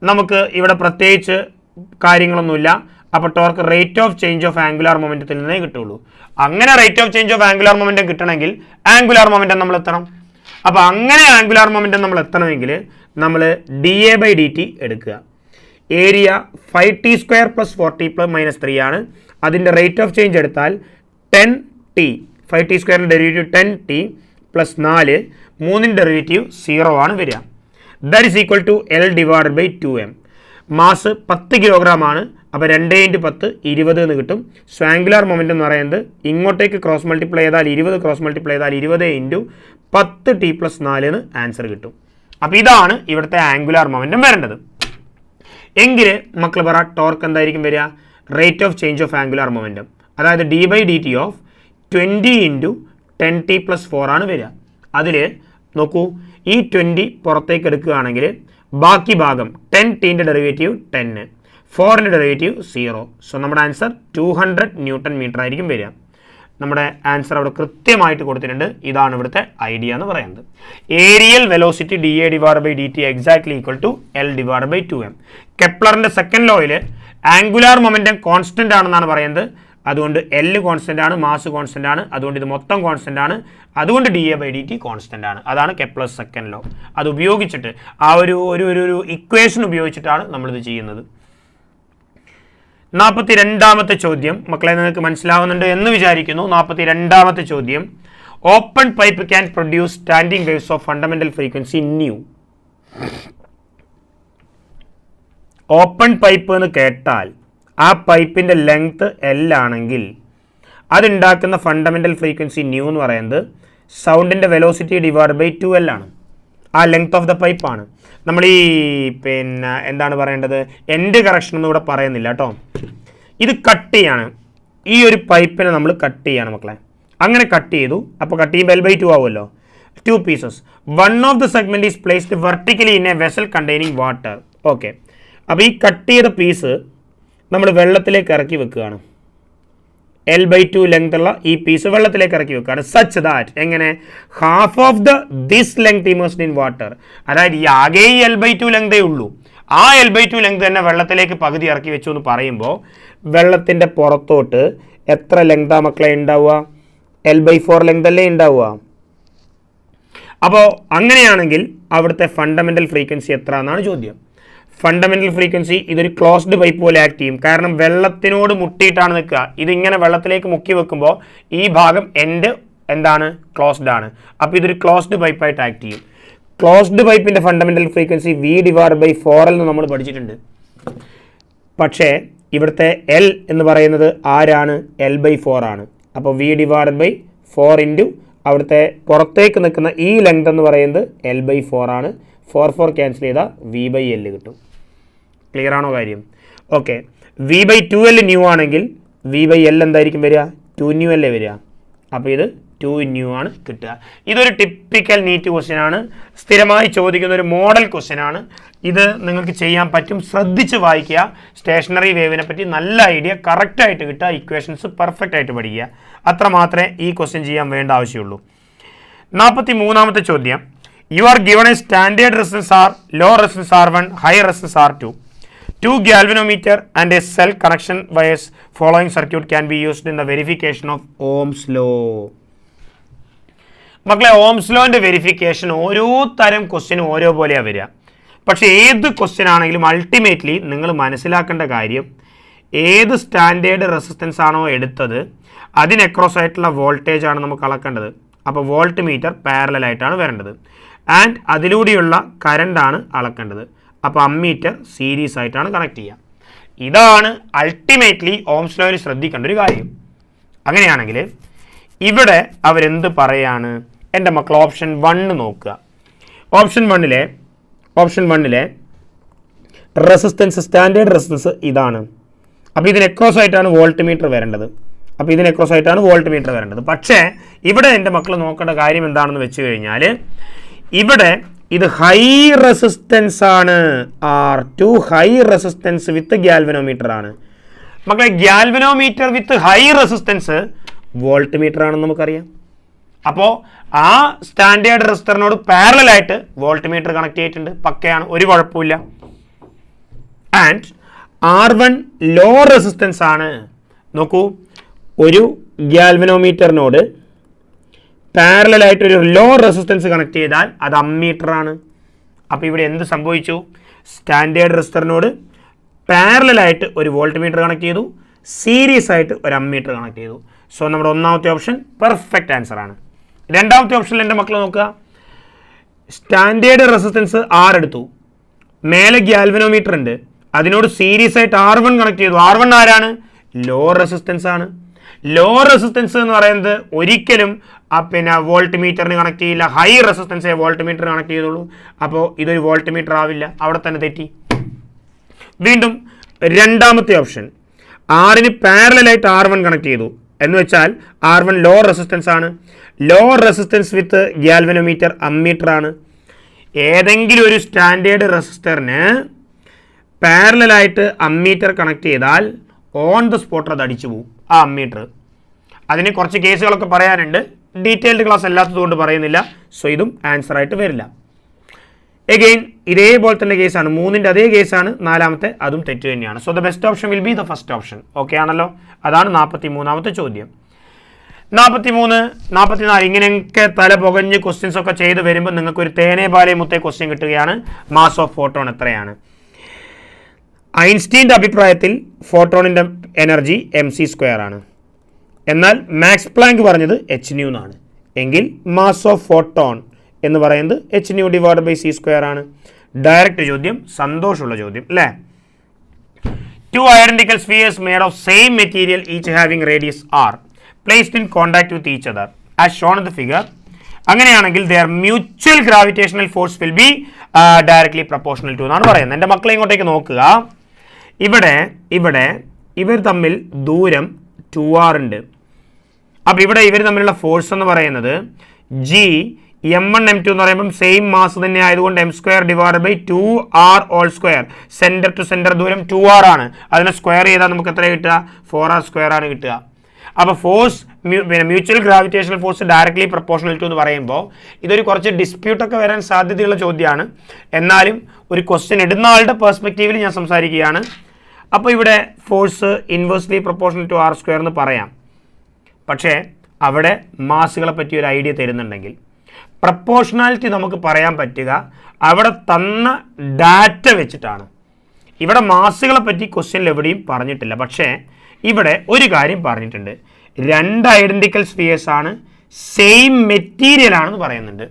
നമുക്ക് ഇവിടെ പ്രത്യേകിച്ച് കാര്യങ്ങളൊന്നുമില്ല. അപ്പോൾ torque rate of change of angular മൊമെൻറ്റത്തിൽ നിന്നേ കിട്ടുള്ളൂ. അങ്ങനെ rate of change of angular momentum കിട്ടണമെങ്കിൽ ആംഗുലാർ മൊമെൻറ്റം നമ്മൾ എത്തണം. അപ്പോൾ അങ്ങനെ ആംഗുലാർ മൊമെൻറ്റം നമ്മൾ എത്തണമെങ്കിൽ നമ്മൾ dA/dt എടുക്കുക. ഏരിയ 5t² + 40 + -3 ആണ്. അതിൻ്റെ റേറ്റ് ഓഫ് ചേഞ്ച് എടുത്താൽ 10t. 5t² derivative 10t + 4, 3 derivative 0 ആണ് വരിക. That is equal to L/2m. മാസ് 10 കിലോഗ്രാം ആണ്. അപ്പോൾ 2 × 10 20 എന്ന് കിട്ടും. സ്വാങ്കുലാർ മൊമെൻറ്റം എന്ന് പറയുന്നത് ഇങ്ങോട്ടേക്ക് ക്രോസ് മൾട്ടിപ്ലൈ ചെയ്താൽ 20 ക്രോസ് മൾട്ടിപ്ലൈ ചെയ്താൽ 20 × 10t+4 എന്ന് ആൻസർ കിട്ടും. അപ്പോൾ ഇതാണ് ഇവിടുത്തെ ആംഗുലാർ മൊമെൻറ്റം വരേണ്ടത്. എങ്കിൽ മക്കൾ പറ ടോർക്ക് എന്തായിരിക്കും വരിക? Rate of change of angular momentum, അതായത് d/dt ഓഫ് 20 × 10t+4 ആണ് വരിക. അതിൽ നോക്കൂ, ഈ 20 പുറത്തേക്ക് എടുക്കുകയാണെങ്കിൽ ബാക്കി ഭാഗം 10t ഡെറിവേറ്റീവ് 10, 4 ഡെറിവേറ്റീവ് 0. സോ നമ്മുടെ ആൻസർ 200 Nm ആയിരിക്കും വരിക. നമ്മുടെ ആൻസർ അവിടെ കൃത്യമായിട്ട് കൊടുത്തിട്ടുണ്ട്. ഇതാണ് ഇവിടുത്തെ ഐഡിയ എന്ന് പറയുന്നത്. Areal velocity dA/dt exactly equal to L/2m. കെപ്ലറിൻ്റെ സെക്കൻഡ് ലോയിൽ ആംഗുലാർ മൊമെൻറ്റം കോൺസ്റ്റൻ്റ് ആണെന്നാണ് പറയുന്നത്. അതുകൊണ്ട് L കോൺസ്റ്റൻ്റ് ആണ്, മാസ് കോൺസ്റ്റൻ്റ് ആണ്, അതുകൊണ്ട് ഇത് മൊത്തം കോൺസ്റ്റൻ്റ് ആണ്, അതുകൊണ്ട് dA/dt കോൺസ്റ്റൻ്റ് ആണ്. അതാണ് കെപ്ലർ സെക്കൻഡ് ലോ. അത് ഉപയോഗിച്ചിട്ട് ആ ഒരു ഇക്വേഷൻ ഉപയോഗിച്ചിട്ടാണ് നമ്മളിത് ചെയ്യുന്നത്. 42ാമത്തെ ചോദ്യം മക്കളെ നിങ്ങൾക്ക് മനസ്സിലാവുന്നുണ്ട് എന്ന് വിചാരിക്കുന്നു. 42ാമത്തെ ചോദ്യം, open pipe can produce standing waves of fundamental frequency new. Open pipe എന്ന് കേട്ടാൽ ആ പൈപ്പിൻ്റെ ലെങ്ത് L ആണെങ്കിൽ അതുണ്ടാക്കുന്ന ഫണ്ടമെന്റൽ ഫ്രീക്വൻസി ന്യൂ എന്ന് പറയുന്നത് സൗണ്ടിൻ്റെ വെലോസിറ്റി /2L ആണ്. ആ ലെങ്ത് ഓഫ് ദ പൈപ്പാണ്. നമ്മൾ ഈ എന്താണ് പറയേണ്ടത്, എൻഡ് കറക്ഷൻ ഒന്നും ഇവിടെ പറയുന്നില്ല കേട്ടോ. ഇത് കട്ട് ചെയ്യാണ്, ഈ ഒരു പൈപ്പിനെ നമ്മൾ കട്ട് ചെയ്യാണ് മക്കളെ. അങ്ങനെ കട്ട് ചെയ്തു. അപ്പോൾ കട്ട് ചെയ്യുമ്പോൾ L/2 ആവുമല്ലോ. 2 pieces. One of the segment is placed vertically in a vessel containing water. Okay, അപ്പോൾ ഈ കട്ട് ചെയ്ത പീസ് നമ്മൾ വെള്ളത്തിലേക്ക് ഇറക്കി വെക്കുകയാണ്. L/2 ലെങ്ത് ഉള്ള ഈ പീസ് വെള്ളത്തിലേക്ക് ഇറക്കി വെക്കുകയാണ്. സച്ച് ദാറ്റ് എങ്ങനെ half of this length immersed in water, അതായത് ഈ ആകെ ഈ L/2 ലെങ്തേ ഉള്ളൂ, ആ L/2 ലെങ്ത് തന്നെ വെള്ളത്തിലേക്ക് പകുതി ഇറക്കി വെച്ചു എന്ന് പറയുമ്പോൾ വെള്ളത്തിൻ്റെ പുറത്തോട്ട് എത്ര ലെങ്താ മക്കളെ ഉണ്ടാവുക? L/4 ലെങ്ത് അല്ലേ ഉണ്ടാവുക. അപ്പോൾ അങ്ങനെയാണെങ്കിൽ അവിടുത്തെ ഫണ്ടമെൻ്റൽ ഫ്രീക്വൻസി എത്ര എന്നാണ് ചോദ്യം. ഫണ്ടമെന്റൽ ഫ്രീക്വൻസി ഇതൊരു ക്ലോസ്ഡ് പൈപ്പ് പോലെ ആക്ട് ചെയ്യും. കാരണം വെള്ളത്തിനോട് മുട്ടിയിട്ടാണ് നിൽക്കുക. ഇതിങ്ങനെ വെള്ളത്തിലേക്ക് മുക്കി വെക്കുമ്പോൾ ഈ ഭാഗം എൻഡ് എന്താണ്? ക്ലോസ്ഡ് ആണ്. അപ്പോൾ ഇതൊരു ക്ലോസ്ഡ് പൈപ്പായിട്ട് ആക്ട് ചെയ്യും. ക്ലോസ്ഡ് പൈപ്പിൻ്റെ ഫണ്ടമെന്റൽ ഫ്രീക്വൻസി V/4L എന്ന് നമ്മൾ പഠിച്ചിട്ടുണ്ട്. പക്ഷേ ഇവിടുത്തെ L എന്ന് പറയുന്നത് ആരാണ്? L/4 ആണ്. അപ്പോൾ V/4 ഇൻറ്റു അവിടുത്തെ പുറത്തേക്ക് നിൽക്കുന്ന ഈ ലെങ്ത് എന്ന് പറയുന്നത് L/4 ആണ്. 4 ക്യാൻസൽ ചെയ്താൽ V/L കിട്ടും. ക്ലിയർ ആണോ കാര്യം? ഓക്കെ, V/2L ന്യൂ ആണെങ്കിൽ V/L എന്തായിരിക്കും വരിക? 2 അല്ലേ വരിക. അപ്പോൾ ഇത് 2 ആണ് കിട്ടുക. ഇതൊരു ടിപ്പിക്കൽ നീറ്റ് ക്വസ്റ്റ്യൻ ആണ്. സ്ഥിരമായി ചോദിക്കുന്ന ഒരു മോഡൽ ക്വസ്റ്റ്യൻ ആണ്. ഇത് നിങ്ങൾക്ക് ചെയ്യാൻ പറ്റും. ശ്രദ്ധിച്ച് വായിക്കുക. സ്റ്റേഷനറി വേവിനെ പറ്റി നല്ല ഐഡിയ കറക്റ്റായിട്ട് കിട്ടുക. ഇക്വേഷൻസ് പെർഫെക്റ്റ് ആയിട്ട് പഠിക്കുക. അത്ര മാത്രമേ ഈ ക്വസ്റ്റ്യൻ ചെയ്യാൻ വേണ്ട ആവശ്യമുള്ളൂ. 43ാമത്തെ ചോദ്യം, you are given a standard resistance R, low resistance R1, high resistance R2. 2 galvanometer and a cell connection wires following circuit can be used in the verification of Ohm's law. മക്കളെ, Ohm's ലോന്റെ verification ഓരോ തരം ക്വസ്റ്റ്യനും ഓരോ പോലെയാണ് വരിക. പക്ഷേ ഏത് question ആണെങ്കിലും അൾട്ടിമേറ്റ്ലി നിങ്ങൾ മനസ്സിലാക്കേണ്ട കാര്യം, ഏത് സ്റ്റാൻഡേർഡ് റെസിസ്റ്റൻസ് ആണോ എടുത്തത് അതിന് അക്രോസ് ആയിട്ടുള്ള വോൾട്ടേജ് ആണ് നമുക്ക് അളക്കേണ്ടത്. അപ്പോൾ വോൾട്ട് മീറ്റർ പാരലലായിട്ടാണ് വരേണ്ടത്. ആൻഡ് അതിലൂടെയുള്ള കറണ്ടാണ് അളക്കേണ്ടത്. അപ്പോൾ അമ്മീറ്റർ സീരീസ് ആയിട്ടാണ് കണക്ട് ചെയ്യുക. ഇതാണ് അൾട്ടിമേറ്റ്ലി ഓംസ് ലോയിൽ ശ്രദ്ധിക്കേണ്ട ഒരു കാര്യം. അങ്ങനെയാണെങ്കിൽ ഇവിടെ അവരെന്ത് പറയാണ്? എൻ്റെ മക്കൾ ഓപ്ഷൻ 1 നോക്കുക. ഓപ്ഷൻ വണ്ണിലെ റെസിസ്റ്റൻസ്, സ്റ്റാൻഡേർഡ് റെസിസ്റ്റൻസ് ഇതാണ്. അപ്പോൾ ഇതിന് അക്രോസ് ആയിട്ടാണ് വോൾട്ട് മീറ്റർ വരേണ്ടത്. പക്ഷേ ഇവിടെ എൻ്റെ മക്കൾ നോക്കേണ്ട കാര്യം എന്താണെന്ന് വെച്ച് കഴിഞ്ഞാൽ, ഇവിടെ ഇത് ഹൈ റെസിസ്റ്റൻസ് ആണ്. R2 high resistance with galvanometer ആണ്. മക്കളെ, galvanometer with high resistance volt meter ആണെന്ന് നമുക്കറിയാം. അപ്പോൾ ആ സ്റ്റാൻഡേർഡ് റെസിസ്റ്ററിനോട് പാരലലായിട്ട് വോൾട്ട് മീറ്റർ കണക്ട് ചെയ്തിട്ടുണ്ട്. പക്കയാണ്, ഒരു കുഴപ്പമില്ല. ആൻഡ് R1 ലോ റെസിസ്റ്റൻസ് ആണ്. നോക്കൂ, ഒരു ഗാൽവനോമീറ്ററിനോട് പാരലലായിട്ട് ഒരു ലോ റെസിസ്റ്റൻസ് കണക്ട് ചെയ്താൽ അത് അമ്മീറ്റർ ആണ്. അപ്പോൾ ഇവിടെ എന്ത് സംഭവിച്ചു? സ്റ്റാൻഡേർഡ് റെസിസ്റ്ററിനോട് പാരലലായിട്ട് ഒരു വോൾട്ട് മീറ്റർ കണക്ട് ചെയ്തു, സീരീസ് ആയിട്ട് ഒരു അമ്മീറ്റർ കണക്ട് ചെയ്തു. സോ നമ്മുടെ ഒന്നാമത്തെ ഓപ്ഷൻ പെർഫെക്റ്റ് ആൻസർ ആണ്. രണ്ടാമത്തെ ഓപ്ഷനിൽ എൻ്റെ മക്കൾ നോക്കുക, സ്റ്റാൻഡേർഡ് റെസിസ്റ്റൻസ് R എടുത്തു, മേലെ ഗാൽവനോമീറ്റർ ഉണ്ട്, അതിനോട് സീരീസ് ആയിട്ട് R1 കണക്ട് ചെയ്തു. R1 ആരാണ്? ലോ റെസിസ്റ്റൻസ് ആണ്. ലോ റെസിസ്റ്റൻസ് എന്ന് പറയുന്നത് ഒരിക്കലും പിന്നെ വോൾട്ട് മീറ്ററിന് കണക്ട് ചെയ്യില്ല, ഹൈ റെസിസ്റ്റൻസേ വോൾട്ട് മീറ്ററിന് കണക്ട് ചെയ്തുള്ളൂ. അപ്പോൾ ഇതൊരു വോൾട്ട് മീറ്റർ ആവില്ല, അവിടെ തന്നെ തെറ്റി. വീണ്ടും രണ്ടാമത്തെ ഓപ്ഷൻ, ആറിന് പാരലായിട്ട് R1 കണക്ട് ചെയ്തു എന്ന് വെച്ചാൽ R1 ലോ റെസിസ്റ്റൻസ് ആണ്. Low resistance with galvanometer ammeter ആണ്. ഏതെങ്കിലും ഒരു സ്റ്റാൻഡേർഡ് റെസിസ്റ്ററിന് പാരലായിട്ട് അമ്മീറ്റർ കണക്ട് ചെയ്താൽ ഓൺ ദ സ്പോട്ട് അത് അടിച്ചു പോകും ആ അമ്മീറ്റർ. അതിന് കുറച്ച് കേസുകളൊക്കെ പറയാനുണ്ട്, ഡീറ്റെയിൽഡ് ക്ലാസ് അല്ലാത്തതുകൊണ്ട് പറയുന്നില്ല. സോ ഇതും ആൻസർ ആയിട്ട് വരില്ല. എഗെയിൻ ഇതേപോലെ തന്നെ കേസാണ്, 3ന്റെ അതേ കേസാണ്, 4ാമത്തെ അതും തെറ്റ് തന്നെയാണ്. So the best option will be the first option. Okay ആണല്ലോ? അതാണ് 43ാമത്തെ ചോദ്യം. 43, 44 ഇങ്ങനെയൊക്കെ തല പുകഞ്ഞ് ക്വസ്റ്റ്യൻസ് ഒക്കെ ചെയ്ത് വരുമ്പോൾ നിങ്ങൾക്ക് ഒരു തേനേ പാലേ മുത്തേ ക്വസ്റ്റ്യൻ കിട്ടുകയാണ്. മാസ് ഓഫ് ഫോട്ടോൺ എത്രയാണ്? ഐൻസ്റ്റീൻ്റെ അഭിപ്രായത്തിൽ ഫോട്ടോണിൻ്റെ എനർജി mc² ആണ്. എന്നാൽ മാക്സ് പ്ലാങ്ക് പറഞ്ഞത് hν എന്നാണ്. എങ്കിൽ മാസ് ഓഫ് ഫോട്ടോൺ എന്ന് പറയുന്നത് hν/c² ആണ്. ഡയറക്റ്റ് ചോദ്യം, സന്തോഷമുള്ള ചോദ്യം അല്ലേ? 2 identical spheres made of same material each having radius r placed in contact with each other as shown in the figure. അങ്ങനെയാണെങ്കിൽ their mutual gravitational force will be directly proportional to എന്നാണ് പറയുന്നത്. എൻ്റെ മക്കളെ ഇങ്ങോട്ടേക്ക് നോക്കുക. ഇവിടെ ഇവർ തമ്മിൽ ദൂരം 2r ഉണ്ട്. അപ്പോൾ ഇവിടെ ഇവർ തമ്മിലുള്ള ഫോഴ്സ് എന്ന് പറയുന്നത് G m1 m2 എന്ന് പറയുമ്പോൾ സെയിം മാസ് തന്നെ ആയതുകൊണ്ട് m²/2r². സെൻറ്റർ ടു സെൻറ്റർ ദൂരം 2r ആണ്. അതിനെ സ്ക്വയർ ചെയ്താൽ നമുക്ക് എത്ര കിട്ടുക? 4r² ആണ് കിട്ടുക. അപ്പോൾ force mutual gravitational force directly proportional to എന്ന് പറയുമ്പോൾ ഇതൊരു കുറച്ച് ഡിസ്പ്യൂട്ടൊക്കെ വരാൻ സാധ്യതയുള്ള ചോദ്യമാണ്. എന്നാലും ഒരു ക്വസ്റ്റ്യൻ ഇടുന്ന ആളുടെ പെർസ്പെക്റ്റീവിൽ ഞാൻ സംസാരിക്കുകയാണ്. അപ്പോൾ ഇവിടെ force inversely proportional to r² എന്ന് പറയാം. പക്ഷേ അവിടെ മാസുകളെ പറ്റി ഒരു ഐഡിയ തരുന്നുണ്ടെങ്കിൽ പ്രപ്പോർഷണാലിറ്റി നമുക്ക് പറയാൻ പറ്റുക അവിടെ തന്ന ഡാറ്റ വെച്ചിട്ടാണ്. ഇവിടെ മാസുകളെ പറ്റി ക്വസ്റ്റ്യനിൽ എവിടെയും പറഞ്ഞിട്ടില്ല. പക്ഷേ ഇവിടെ ഒരു കാര്യം പറഞ്ഞിട്ടുണ്ട്, 2 ഐഡൻറ്റിക്കൽ സ്ഫിയേഴ്സ് ആണ്, സെയിം മെറ്റീരിയൽ ആണെന്ന് പറയുന്നുണ്ട്.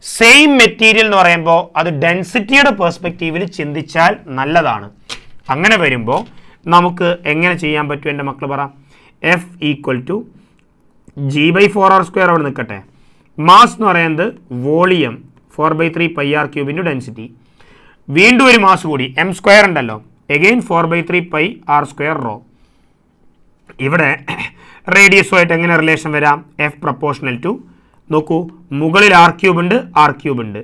സെയിം മെറ്റീരിയൽ എന്ന് പറയുമ്പോൾ അത് ഡെൻസിറ്റിയുടെ പെർസ്പെക്റ്റീവിൽ ചിന്തിച്ചാൽ നല്ലതാണ്. അങ്ങനെ വരുമ്പോൾ നമുക്ക് എങ്ങനെ ചെയ്യാൻ പറ്റും എൻ്റെ മക്കൾ പറ? F = G/4r² അവിടെ നിൽക്കട്ടെ. മാസ് എന്ന് പറയുന്നത് വോളിയം 4/3 πr³ ഡെൻസിറ്റി. വീണ്ടും ഒരു മാസ് കൂടി m² ഉണ്ടല്ലോ, എഗെയിൻ 4/3 πr²ρ. ഇവിടെ റേഡിയസുമായിട്ട് എങ്ങനെ റിലേഷൻ വരാം? F പ്രപ്പോർഷണൽ ടു, നോക്കൂ മുകളിൽ r³ ഉണ്ട്, r³ ഉണ്ട്.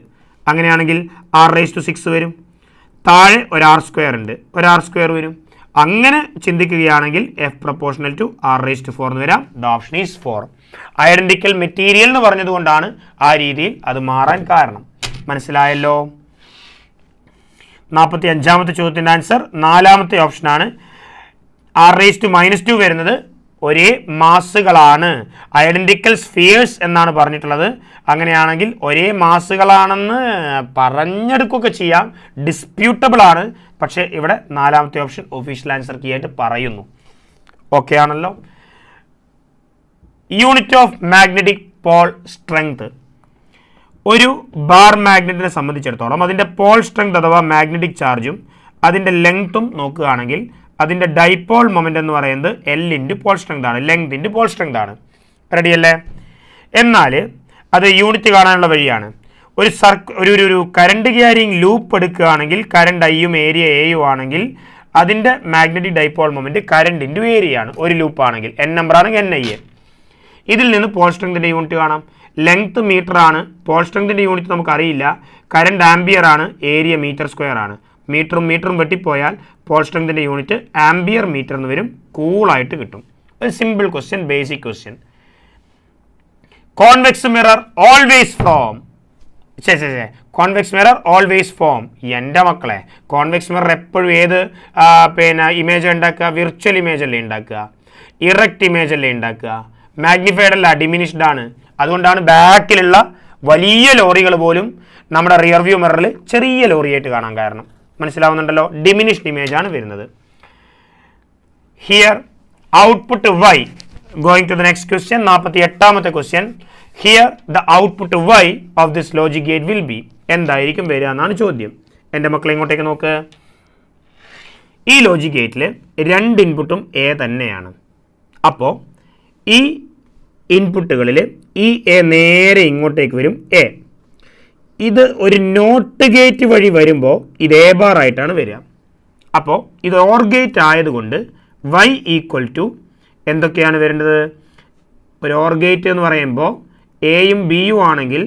അങ്ങനെയാണെങ്കിൽ r⁻⁶ വരും. താഴെ ഒരു r² ഉണ്ട്, ഒരു r² വരും. അങ്ങനെ ചിന്തിക്കുകയാണെങ്കിൽ F പ്രപ്പോർഷണൽ ടു r⁴ എന്ന് വരാം. The option is 4. Identical material എന്ന് പറഞ്ഞതുകൊണ്ടാണ് ആ രീതിയിൽ അത് മാറാൻ കാരണം. മനസ്സിലായല്ലോ? 45ാമത്തെ ചോദ്യത്തിൻ്റെ ആൻസർ 4ാമത്തെ ഓപ്ഷനാണ്. r⁻² വരുന്നത് ഒരേ മാസുകളാണ്, ഐഡന്റിക്കൽ സ്ഫിയേഴ്സ് എന്നാണ് പറഞ്ഞിട്ടുള്ളത്. അങ്ങനെയാണെങ്കിൽ ഒരേ മാസുകളാണെന്ന് പറഞ്ഞെടുക്കുകയൊക്കെ ചെയ്യാം, ഡിസ്പ്യൂട്ടബിൾ ആണ്. പക്ഷേ ഇവിടെ 4ാമത്തെ ഓപ്ഷൻ ഒഫീഷ്യൽ ആൻസർ കീ ആയിട്ട് പറയുന്നു. ഓക്കെ ആണല്ലോ? Unit of magnetic pole strength. ഒരു ബാർ മാഗ്നറ്റിനെ സംബന്ധിച്ചിടത്തോളം അതിൻ്റെ പോൾ സ്ട്രെങ്ത് അഥവാ മാഗ്നറ്റിക് ചാർജും അതിൻ്റെ ലെങ്ത്തും നോക്കുകയാണെങ്കിൽ അതിൻ്റെ ഡൈപോൾ മൊമെൻ്റ് എന്ന് പറയുന്നത് L പോൾ സ്ട്രെങ്ത് ആണ്, ലെങ്ത് പോൾ സ്ട്രെങ്ത് ആണ്. റെഡി അല്ലേ? എന്നാൽ അത് യൂണിറ്റ് കാണാനുള്ള വഴിയാണ്. ഒരു കറണ്ട് ക്യാരിങ് ലൂപ്പ് എടുക്കുകയാണെങ്കിൽ കറണ്ട് Iയും ഏരിയ Aയും ആണെങ്കിൽ അതിൻ്റെ magnetic dipole moment current into area ആണ്. ഒരു ലൂപ്പ് ആണെങ്കിൽ N നമ്പർ ആണെങ്കിൽ NIA. ഇതിൽ നിന്ന് പോൾ സ്ട്രെങ്തിൻ്റെ യൂണിറ്റ് കാണാം. ലെങ്ത് മീറ്റർ ആണ്, പോൾ സ്ട്രെങ്തിൻ്റെ യൂണിറ്റ് നമുക്കറിയില്ല. കറണ്ട് ആംബിയർ ആണ്, ഏരിയ m² ആണ്. മീറ്ററും വെട്ടിപ്പോയാൽ പോൾ സ്ട്രെങ്തിൻ്റെ യൂണിറ്റ് ആംബിയർ മീറ്റർ എന്ന് വരും. കൂളായിട്ട് കിട്ടും. ഒരു simple question, basic question. Convex mirror always form. Convex mirror always form. എൻ്റെ മക്കളെ, കോൺവെക്സ് മിറർ എപ്പോഴും ഏത് ഇമേജ് ഉണ്ടാക്കുക? വിർച്വൽ ഇമേജ് അല്ലേ ഉണ്ടാക്കുക, ഇറക്റ്റ് ഇമേജ് അല്ലേ ഉണ്ടാക്കുക. മാഗ്നിഫൈഡ് അല്ല, ഡിമിനിഷ്ഡ് ആണ്. അതുകൊണ്ടാണ് ബാക്കിലുള്ള വലിയ ലോറികൾ പോലും നമ്മുടെ റിയർ വ്യൂ മിററിൽ ചെറിയ ലോറിയായിട്ട് കാണാൻ കാരണം. മനസ്സിലാവുന്നുണ്ടല്ലോ? ഡിമിനിഷ്ഡ് ഇമേജ് ആണ് വരുന്നത്. Here output Y. Going to the next question, 48ാമത്തെ question. Here the output Y of this logic gate will be. എന്തായിരിക്കും വരിക എന്നാണ് ചോദ്യം. എൻ്റെ മക്കളെ ഇങ്ങോട്ടേക്ക് നോക്ക്. ഈ ലോജിക് ഗേറ്റിൽ 2 ഇൻപുട്ടും A തന്നെയാണ്. അപ്പോൾ ഈ ഇൻപുട്ടുകളിൽ ഈ എ നേരെ ഇങ്ങോട്ടേക്ക് വരും എ. ഇത് ഒരു നോട്ട് ഗേറ്റ് വഴി വരുമ്പോൾ ഇത് എ ബാർ ആയിട്ടാണ് വരിക. അപ്പോൾ ഇത് ഓർ ഗേറ്റ് ആയതുകൊണ്ട് y ഈക്വൽ ടു എന്തൊക്കെയാണ് വരേണ്ടത്? ഒരു ഓർ ഗേറ്റ് എന്ന് പറയുമ്പോൾ എയും ബിയും ആണെങ്കിൽ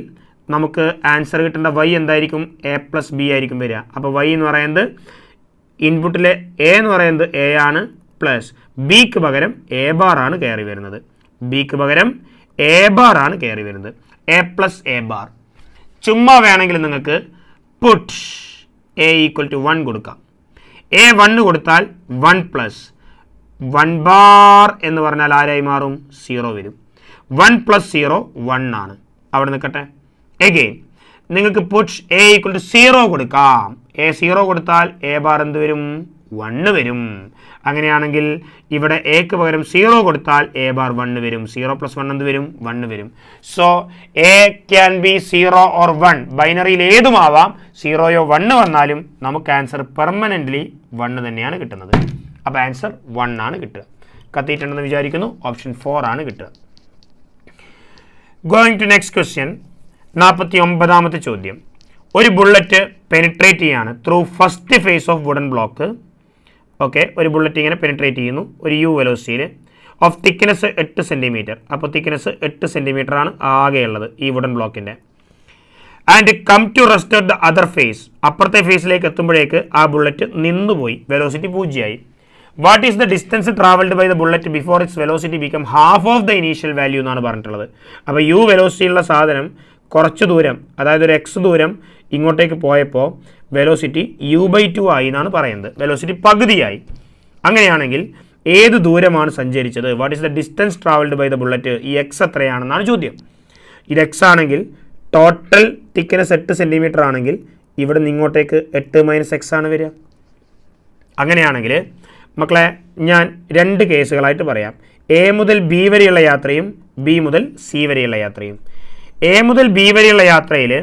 നമുക്ക് ആൻസർ കിട്ടേണ്ട y എന്തായിരിക്കും? എ പ്ലസ് ബി ആയിരിക്കും വരിക. അപ്പോൾ y എന്ന് പറയുന്നത് ഇൻപുട്ടിലെ എ എന്ന് പറയുന്നത് എ ആണ്, പ്ലസ് ബിക്ക് പകരം എ ബാർ ആണ് കയറി വരുന്നത്. ബിക്ക് പകരം എ ബാർ ആണ് കയറി വരുന്നത്. A plus A bar. ചുമ്മാ വേണമെങ്കിൽ നിങ്ങൾക്ക് പുട്ട് എ ഈക്വൽ ടു 1 കൊടുക്കാം. എ 1 കൊടുത്താൽ 1 പ്ലസ് 1 ബാർ എന്ന് പറഞ്ഞാൽ ആരായി മാറും? 0 വരും. 1 പ്ലസ് 0 1 ആണ്. അവിടെ നിൽക്കട്ടെ. എഗെയിൻ നിങ്ങൾക്ക് പുട്ട് എ ഈക്വൽ ടു 0 കൊടുക്കാം. എ 0 കൊടുത്താൽ എ ബാർ എന്ത് വരും? 1 വരും. അങ്ങനെയാണെങ്കിൽ ഇവിടെ എക്ക് പകരം 0 കൊടുത്താൽ എ ബാർ 1 വരും. 0 പ്ലസ് 1 എന്ത് വരും? 1 വരും. So A can be 0 or 1. ബൈനറിയിൽ ഏതുമാവാം. 0യോ 1 വന്നാലും നമുക്ക് ആൻസർ പെർമനൻ്റ്ലി 1 തന്നെയാണ് കിട്ടുന്നത്. അപ്പോൾ ആൻസർ 1 ആണ് കിട്ടുക. കത്തിയിട്ടുണ്ടെന്ന് വിചാരിക്കുന്നു. ഓപ്ഷൻ 4 ആണ് കിട്ടുക. Going to next question. 49ാമത്തെ ചോദ്യം. ഒരു ബുള്ളറ്റ് പെനിട്രേറ്റ് ചെയ്യാണ് through first face of wooden block. Okay, ഒരു ബുള്ളറ്റ് ഇങ്ങനെ പെനിട്രേറ്റ് ചെയ്യുന്നു ഒരു യു വെലോസിറ്റിയിൽ ഓഫ് തിക്നെസ് 8 സെൻറ്റിമീറ്റർ. അപ്പോൾ തിക്നെസ് 8 സെൻറ്റിമീറ്റർ ആണ് ആകെയുള്ളത് ഈ വുഡൻ ബ്ലോക്കിൻ്റെ. And come to rest at the other face. അപ്പുറത്തെ ഫേസിലേക്ക് എത്തുമ്പോഴേക്ക് ആ ബുള്ളറ്റ് നിന്നുപോയി, വെലോസിറ്റി 0 ആയി. What is the distance travelled by the bullet before its velocity become half of the initial value എന്നാണ് പറഞ്ഞിട്ടുള്ളത്. അപ്പോൾ യു വെലോസിറ്റിയുള്ള സാധനം കുറച്ച് ദൂരം, അതായത് ഒരു എക്സ് ദൂരം ഇങ്ങോട്ടേക്ക് പോയപ്പോൾ വെലോസിറ്റി u/2 ആയി എന്നാണ് പറയുന്നത്. വെലോസിറ്റി പകുതിയായി. അങ്ങനെയാണെങ്കിൽ ഏത് ദൂരമാണ് സഞ്ചരിച്ചത്? What is the distance travelled by the bullet? ഈ എക്സ് എത്രയാണെന്നാണ് ചോദ്യം. ഇത് എക്സ് ആണെങ്കിൽ ടോട്ടൽ തിക്നെസ് 8 സെൻറ്റിമീറ്റർ ആണെങ്കിൽ ഇവിടെ നിന്ന് ഇങ്ങോട്ടേക്ക് 8 മൈനസ് എക്സ് ആണ് വരിക. അങ്ങനെയാണെങ്കിൽ മക്കളെ ഞാൻ 2 കേസുകളായിട്ട് പറയാം. എ മുതൽ ബി വരെയുള്ള യാത്രയും ബി മുതൽ സി വരെയുള്ള യാത്രയും. എ മുതൽ ബി വരെയുള്ള യാത്രയിൽ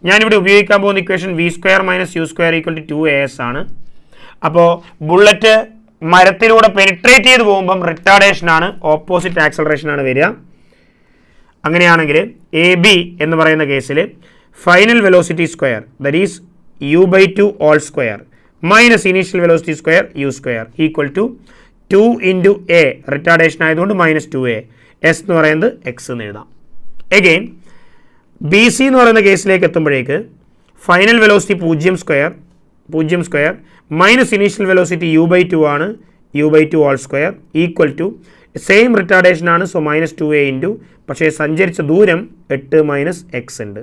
ഞാനിവിടെ ഉപയോഗിക്കാൻ പോകുന്ന ഇക്വേഷൻ v² - u² = 2as ആണ്. അപ്പോൾ ബുള്ളറ്റ് മരത്തിലൂടെ പെനിട്രേറ്റ് ചെയ്ത് പോകുമ്പം റിട്ടാർഡേഷനാണ്, ഓപ്പോസിറ്റ് ആക്സലറേഷനാണ് വരിക. അങ്ങനെയാണെങ്കിൽ എ ബി എന്ന് പറയുന്ന കേസിൽ final velocity square that is u/2 all square minus initial velocity square u² equal to 2 into A, retardation ആയതുകൊണ്ട് -2a, എസ് എന്ന് പറയുന്നത് എക്സ് എന്ന് എഴുതാം. എഗെയിൻ ബി സി എന്ന് പറയുന്ന കേസിലേക്ക് എത്തുമ്പോഴേക്ക് final velocity 0 square minus initial velocity u/2 ആണ്, u/2 all square equal to same retardation ആണ്, സോ -2a ഇൻറ്റു, പക്ഷേ സഞ്ചരിച്ച ദൂരം 8 മൈനസ് എക്സ് ഉണ്ട്.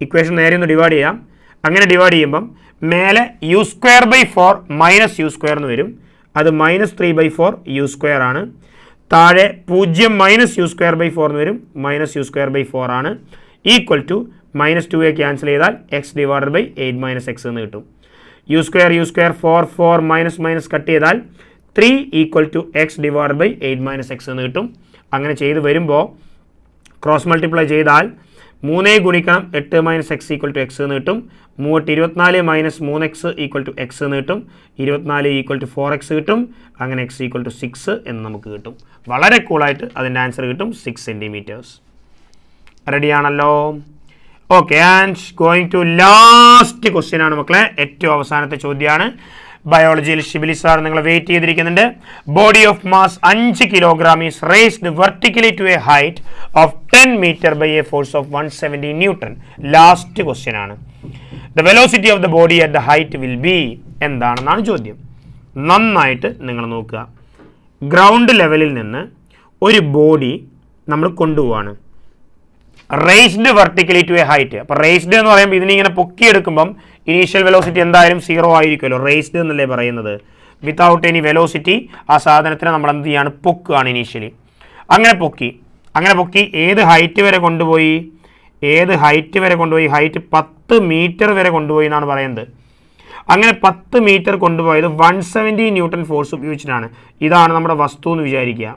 ഇക്വേഷൻ നേരെ ഒന്ന് ഡിവൈഡ് ചെയ്യാം. അങ്ങനെ ഡിവൈഡ് ചെയ്യുമ്പം മേലെ u²/4 മൈനസ് u² എന്ന് വരും. അത് -3/4 u² ആണ്. താഴെ 0 മൈനസ് u²/4 എന്ന് വരും, -u²/4 ആണ്. ഈക്വൽ ടു -2a ക്യാൻസൽ ചെയ്താൽ x/8 മൈനസ് എക്സ് എന്ന് കിട്ടും. u², 4 മൈനസ് കട്ട് ചെയ്താൽ 3 equal to x/8 minus X എന്ന് കിട്ടും. അങ്ങനെ ചെയ്ത് വരുമ്പോൾ ക്രോസ് മൾട്ടിപ്ലൈ ചെയ്താൽ 3 ഗുണിക്കണം 8 minus X equal to X എന്ന് കിട്ടും. 24 minus 3x equal to X എന്ന് കിട്ടും. 24 ഈക്വൽ ടു 4x കിട്ടും. അങ്ങനെ x ഈക്വൽ ടു 6 എന്ന് നമുക്ക് കിട്ടും. വളരെ കൂളായിട്ട് അതിൻ്റെ ആൻസർ കിട്ടും 6 സെൻറ്റിമീറ്റേഴ്സ്. റെഡിയാണല്ലോ? Okay, and going to last question ആണ് മക്കളെ. ഏറ്റവും അവസാനത്തെ ചോദ്യമാണ്. ബയോളജിയിൽ ഷിബിലി സാർ നിങ്ങളെ വെയിറ്റ് ചെയ്തിരിക്കുന്നുണ്ട്. Body of mass 5 kilogram is raised vertically to a height of 10 metre by a force of 170 newton. Last question ആണ്. The velocity of the body at the height will be എന്താണെന്നാണ് ചോദ്യം. നന്നായിട്ട് നിങ്ങൾ നോക്കുക. Ground ലെവലിൽ നിന്ന് ഒരു ബോഡി നമ്മൾ കൊണ്ടുപോവാണ് raised vertically to a height. അപ്പോൾ റേസ്ഡ് എന്ന് പറയുമ്പോൾ ഇതിനിങ്ങനെ പൊക്കിയെടുക്കുമ്പം ഇനീഷ്യൽ വെലോസിറ്റി എന്തായാലും 0 ആയിരിക്കുമല്ലോ. റേസ്ഡ് എന്നല്ലേ പറയുന്നത്. വിത്തൗട്ട് എനി വെലോസിറ്റി ആ സാധനത്തിനെ നമ്മൾ എന്ത് ചെയ്യാണ്? പൊക്കുകയാണ് ഇനീഷ്യലി. അങ്ങനെ പൊക്കി ഏത് ഹൈറ്റ് വരെ കൊണ്ടുപോയി? ഹൈറ്റ് 10 മീറ്റർ വരെ കൊണ്ടുപോയി എന്നാണ് പറയുന്നത്. അങ്ങനെ 10 മീറ്റർ കൊണ്ടുപോയത് 170 ന്യൂട്ടൺ ഫോഴ്സ് ഉപയോഗിച്ചിട്ടാണ്. ഇതാണ് നമ്മുടെ വസ്തു എന്ന് വിചാരിക്കുക.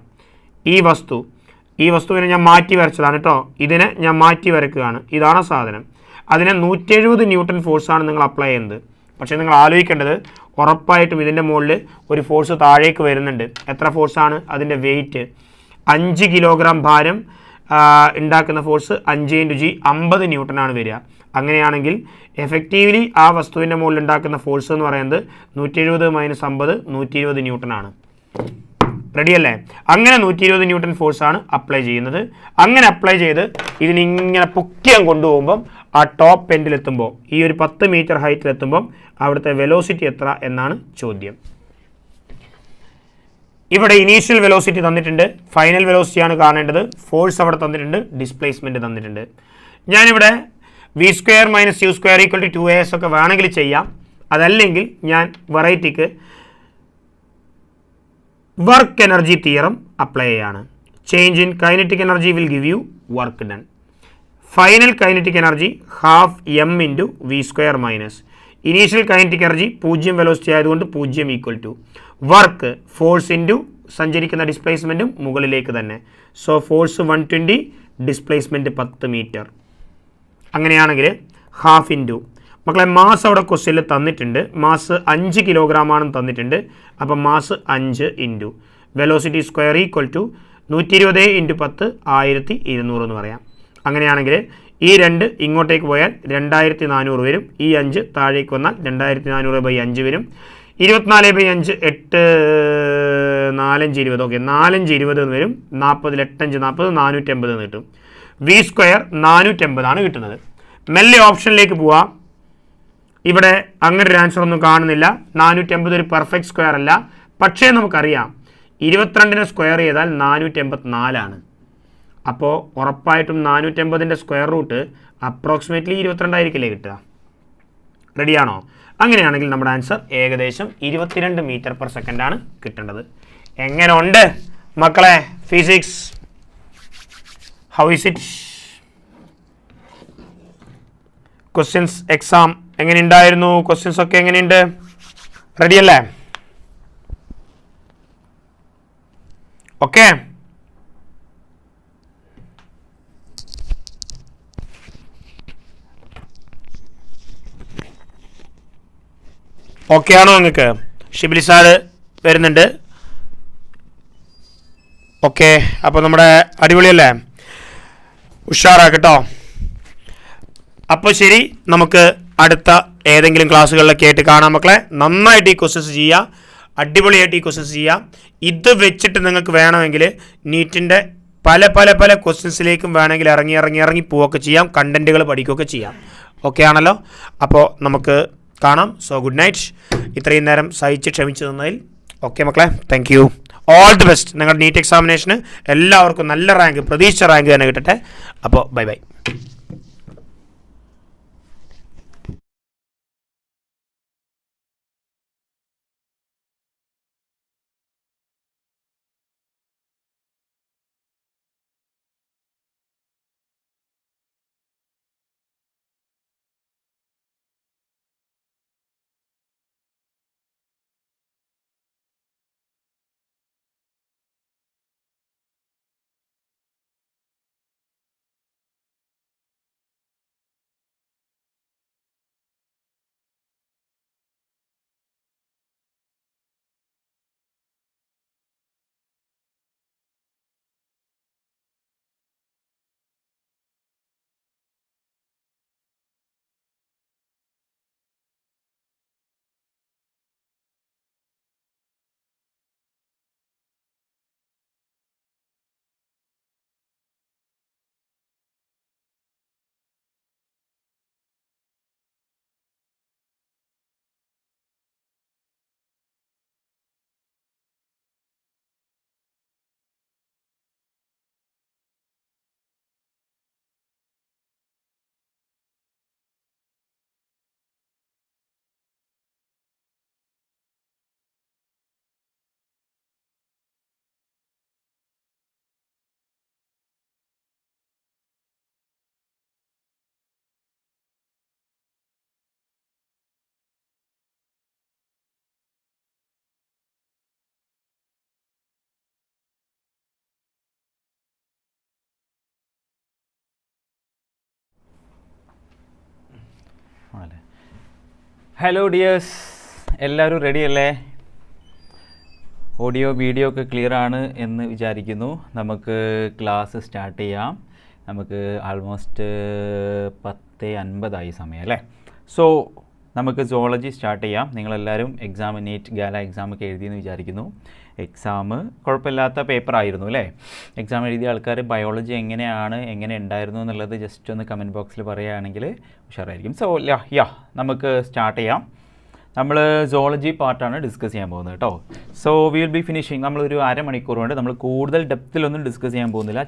ഈ വസ്തുവിനെ ഞാൻ മാറ്റി വരച്ചതാണ് കേട്ടോ. ഇതിനെ ഞാൻ മാറ്റി വരക്കുകയാണ്. ഇതാണ് സാധനം. അതിനെ 170 ന്യൂട്ടൺ ഫോഴ്സാണ് നിങ്ങൾ അപ്ലൈ ചെയ്യുന്നത്. പക്ഷേ നിങ്ങൾ ആലോചിക്കേണ്ടത് ഉറപ്പായിട്ടും ഇതിൻ്റെ മുകളിൽ ഒരു ഫോഴ്സ് താഴേക്ക് വരുന്നുണ്ട്. എത്ര ഫോഴ്സാണ്? അതിൻ്റെ വെയിറ്റ് 5 കിലോഗ്രാം ഭാരം ഉണ്ടാക്കുന്ന ഫോഴ്സ് 5 × G 50 ന്യൂട്ടനാണ് വരിക. അങ്ങനെയാണെങ്കിൽ എഫക്റ്റീവ്ലി ആ വസ്തുവിൻ്റെ മുകളിൽ ഉണ്ടാക്കുന്ന ഫോഴ്സ് എന്ന് പറയുന്നത് 170 - 50 120 ന്യൂട്ടനാണ്. റെഡി അല്ലേ? അങ്ങനെ 120 ന്യൂട്ടൺ ഫോഴ്സാണ് അപ്ലൈ ചെയ്യുന്നത്. അങ്ങനെ അപ്ലൈ ചെയ്ത് ഇതിനിങ്ങനെ പൊക്കിയാൻ കൊണ്ടുപോകുമ്പം ആ ടോപ്പ് എൻഡിലെത്തുമ്പോൾ ഈ ഒരു 10 മീറ്റർ ഹൈറ്റിലെത്തുമ്പം അവിടുത്തെ വെലോസിറ്റി എത്ര എന്നാണ് ചോദ്യം. ഇവിടെ ഇനീഷ്യൽ വെലോസിറ്റി തന്നിട്ടുണ്ട്, ഫൈനൽ വെലോസിറ്റിയാണ് കാണേണ്ടത്. ഫോഴ്സ് അവിടെ തന്നിട്ടുണ്ട്, ഡിസ്പ്ലേസ്മെൻറ്റ് തന്നിട്ടുണ്ട്. ഞാനിവിടെ v² - u² = 2as ഒക്കെ വേണമെങ്കിൽ ചെയ്യാം. അതല്ലെങ്കിൽ ഞാൻ വെറൈറ്റിക്ക് വർക്ക് എനർജി തിയറം അപ്ലൈ ചെയ്യാണ്. Change in kinetic energy will give you work done. Final kinetic energy ½ m × v² - initial kinetic energy 0 velocity ആയതുകൊണ്ട് 0 = വർക്ക് ഫോഴ്സ് ഇൻറ്റു സഞ്ചരിക്കുന്ന ഡിസ്പ്ലേസ്മെൻറ്റും മുകളിലേക്ക് തന്നെ. So force 120, displacement 10 metre. അങ്ങനെയാണെങ്കിൽ ½ × മക്കളെ മാസ് അവിടെ ക്വസ്റ്റ്യനിൽ തന്നിട്ടുണ്ട്. മാസ് 5 കിലോഗ്രാം ആണെന്ന് തന്നിട്ടുണ്ട്. അപ്പം മാസ് 5 × വെലോസിറ്റി സ്ക്വയർ = 120 × 10 1200 എന്ന് പറയാം. അങ്ങനെയാണെങ്കിൽ ഈ 2 ഇങ്ങോട്ടേക്ക് പോയാൽ 2400 വരും. ഈ 5 താഴേക്ക് വന്നാൽ 2400/5 വരും. 24/5 8 4 5 20. ഓക്കെ, 4 5 20 എന്ന് വരും. 40 8 5 40 480 എന്ന് കിട്ടും. v² 480 ആണ് കിട്ടുന്നത്. മെല്ലെ ഓപ്ഷനിലേക്ക് പോവാം. ഇവിടെ അങ്ങനെ ഒരു ആൻസർ ഒന്നും കാണുന്നില്ല. 480 ഒരു പെർഫെക്റ്റ് സ്ക്വയർ അല്ല. പക്ഷേ നമുക്കറിയാം 22നെ സ്ക്വയർ ചെയ്താൽ 484 ആണ്. അപ്പോൾ ഉറപ്പായിട്ടും 480ൻ്റെ സ്ക്വയർ റൂട്ട് അപ്രോക്സിമേറ്റ്ലി 22 ആയിരിക്കില്ലേ കിട്ടുക? റെഡിയാണോ? അങ്ങനെയാണെങ്കിൽ നമ്മുടെ ആൻസർ ഏകദേശം 22 മീറ്റർ/സെക്കൻഡ് ആണ് കിട്ടേണ്ടത്. എങ്ങനെ ഉണ്ട് മക്കളെ physics? How is it? Questions exam എങ്ങനെ ഉണ്ടായിരുന്നു? ക്വസ്റ്റ്യൻസ് ഒക്കെ എങ്ങനെയുണ്ട്? റെഡി അല്ലേ? ഓക്കെ, ഓക്കെ ആണോ നിങ്ങൾക്ക്? ഷിബിലി സാറ് വരുന്നുണ്ട്. ഓക്കെ, അപ്പോൾ നമ്മുടെ അടിപൊളിയല്ലേ? ഉഷാറാക്കട്ടോ. അപ്പോൾ ശരി, നമുക്ക് അടുത്ത ഏതെങ്കിലും ക്ലാസ്സുകളിലൊക്കെ ആയിട്ട് കാണാം മക്കളെ. നന്നായിട്ട് ഈ ക്വസ്റ്റ്യൻസ് ചെയ്യുക, അടിപൊളിയായിട്ട് ഈ ക്വസ്റ്റ്യൻസ് ചെയ്യുക. ഇത് വെച്ചിട്ട് നിങ്ങൾക്ക് വേണമെങ്കിൽ നീറ്റിൻ്റെ പല പല പല ക്വസ്റ്റ്യൻസിലേക്കും വേണമെങ്കിൽ ഇറങ്ങി പോവുകയൊക്കെ ചെയ്യാം, കണ്ടൻറ്റുകൾ പഠിക്കുകയൊക്കെ ചെയ്യാം. ഓക്കെ ആണല്ലോ? അപ്പോൾ നമുക്ക് കാണാം. So good night. ഇത്രയും നേരം സഹിച്ച് ക്ഷമിച്ചു തന്നതിൽ ഓക്കെ മക്കളെ, thank you. All the best. നിങ്ങളുടെ നീറ്റ് എക്സാമിനേഷന് എല്ലാവർക്കും നല്ല റാങ്ക്, പ്രതീക്ഷിച്ച റാങ്ക് തന്നെ കിട്ടട്ടെ. അപ്പോൾ ബൈ ബൈ. ഹലോ ഡിയേഴ്സ്, എല്ലാവരും റെഡി അല്ലേ? ഓഡിയോ വീഡിയോ ഒക്കെ ക്ലിയർ ആണ് എന്ന് വിചാരിക്കുന്നു. നമുക്ക് ക്ലാസ് സ്റ്റാർട്ട് ചെയ്യാം. നമുക്ക് ആൾമോസ്റ്റ് 10:50 സമയം അല്ലേ. സോ നമുക്ക് സുവോളജി സ്റ്റാർട്ട് ചെയ്യാം. നിങ്ങളെല്ലാവരും എക്സാം നീറ്റ്ഗാല എക്സാമൊക്കെ എഴുതിയെന്ന് വിചാരിക്കുന്നു. എക്സാം കുഴപ്പമില്ലാത്ത പേപ്പറായിരുന്നു അല്ലേ. എക്സാം എഴുതിയ ആൾക്കാർ ബയോളജി എങ്ങനെ ഉണ്ടായിരുന്നു എന്നുള്ളത് ജസ്റ്റ് ഒന്ന് കമൻറ്റ് ബോക്സിൽ പറയുകയാണെങ്കിൽ ഉഷാറായിരിക്കും. സോ നമുക്ക് സ്റ്റാർട്ട് ചെയ്യാം. നമ്മൾ സുവോളജി പാർട്ടാണ് ഡിസ്കസ് ചെയ്യാൻ പോകുന്നത് കേട്ടോ. So we will be finishing. നമ്മളൊരു അരമണിക്കൂർ കൊണ്ട് നമ്മൾ കൂടുതൽ ഡെപ്തിലൊന്നും ഡിസ്കസ് ചെയ്യാൻ പോകുന്നില്ല.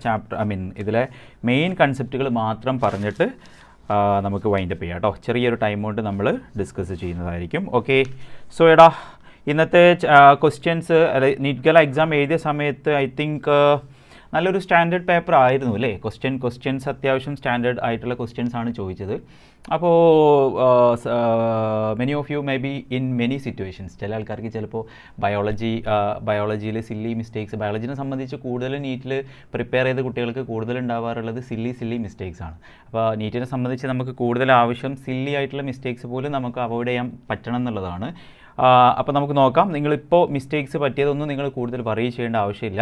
ഇതിലെ മെയിൻ കൺസെപ്റ്റുകൾ മാത്രം പറഞ്ഞിട്ട് നമുക്ക് വൈൻഡപ്പ് ചെയ്യാം കേട്ടോ. ചെറിയൊരു ടൈം കൊണ്ട് നമ്മൾ ഡിസ്കസ് ചെയ്യുന്നതായിരിക്കും. ഓക്കെ. സോ ഇന്നത്തെ ക്വസ്റ്റ്യൻസ് നീറ്റ്ഗല എക്സാം എഴുതിയ സമയത്ത് ഐ തിങ്ക് നല്ലൊരു സ്റ്റാൻഡേർഡ് പേപ്പർ ആയിരുന്നു അല്ലേ. ക്വസ്റ്റ്യൻസ് അത്യാവശ്യം സ്റ്റാൻഡേർഡ് ആയിട്ടുള്ള ക്വസ്റ്റ്യൻസ് ആണ് ചോദിച്ചത്. അപ്പോൾ many of you may be in many situations. ചില ആൾക്കാർക്ക് ചിലപ്പോൾ ബയോളജിയിൽ സില്ലി മിസ്റ്റേക്സ്, ബയോളജിനെ സംബന്ധിച്ച് കൂടുതൽ നീറ്റിൽ പ്രിപ്പയർ ചെയ്ത കുട്ടികൾക്ക് കൂടുതൽ ഉണ്ടാവാറുള്ളത് സില്ലി മിസ്റ്റേക്സ് ആണ്. അപ്പോൾ നീറ്റിനെ സംബന്ധിച്ച് നമുക്ക് കൂടുതൽ ആവശ്യം സില്ലി ആയിട്ടുള്ള മിസ്റ്റേക്സ് പോലും നമുക്ക് അവോയ്ഡ് ചെയ്യാൻ പറ്റണം എന്നുള്ളതാണ്. അപ്പോൾ നമുക്ക് നോക്കാം. നിങ്ങളിപ്പോൾ മിസ്റ്റേക്സ് പറ്റിയതൊന്നും നിങ്ങൾ കൂടുതൽ വറി ചെയ്യേണ്ട ആവശ്യമില്ല.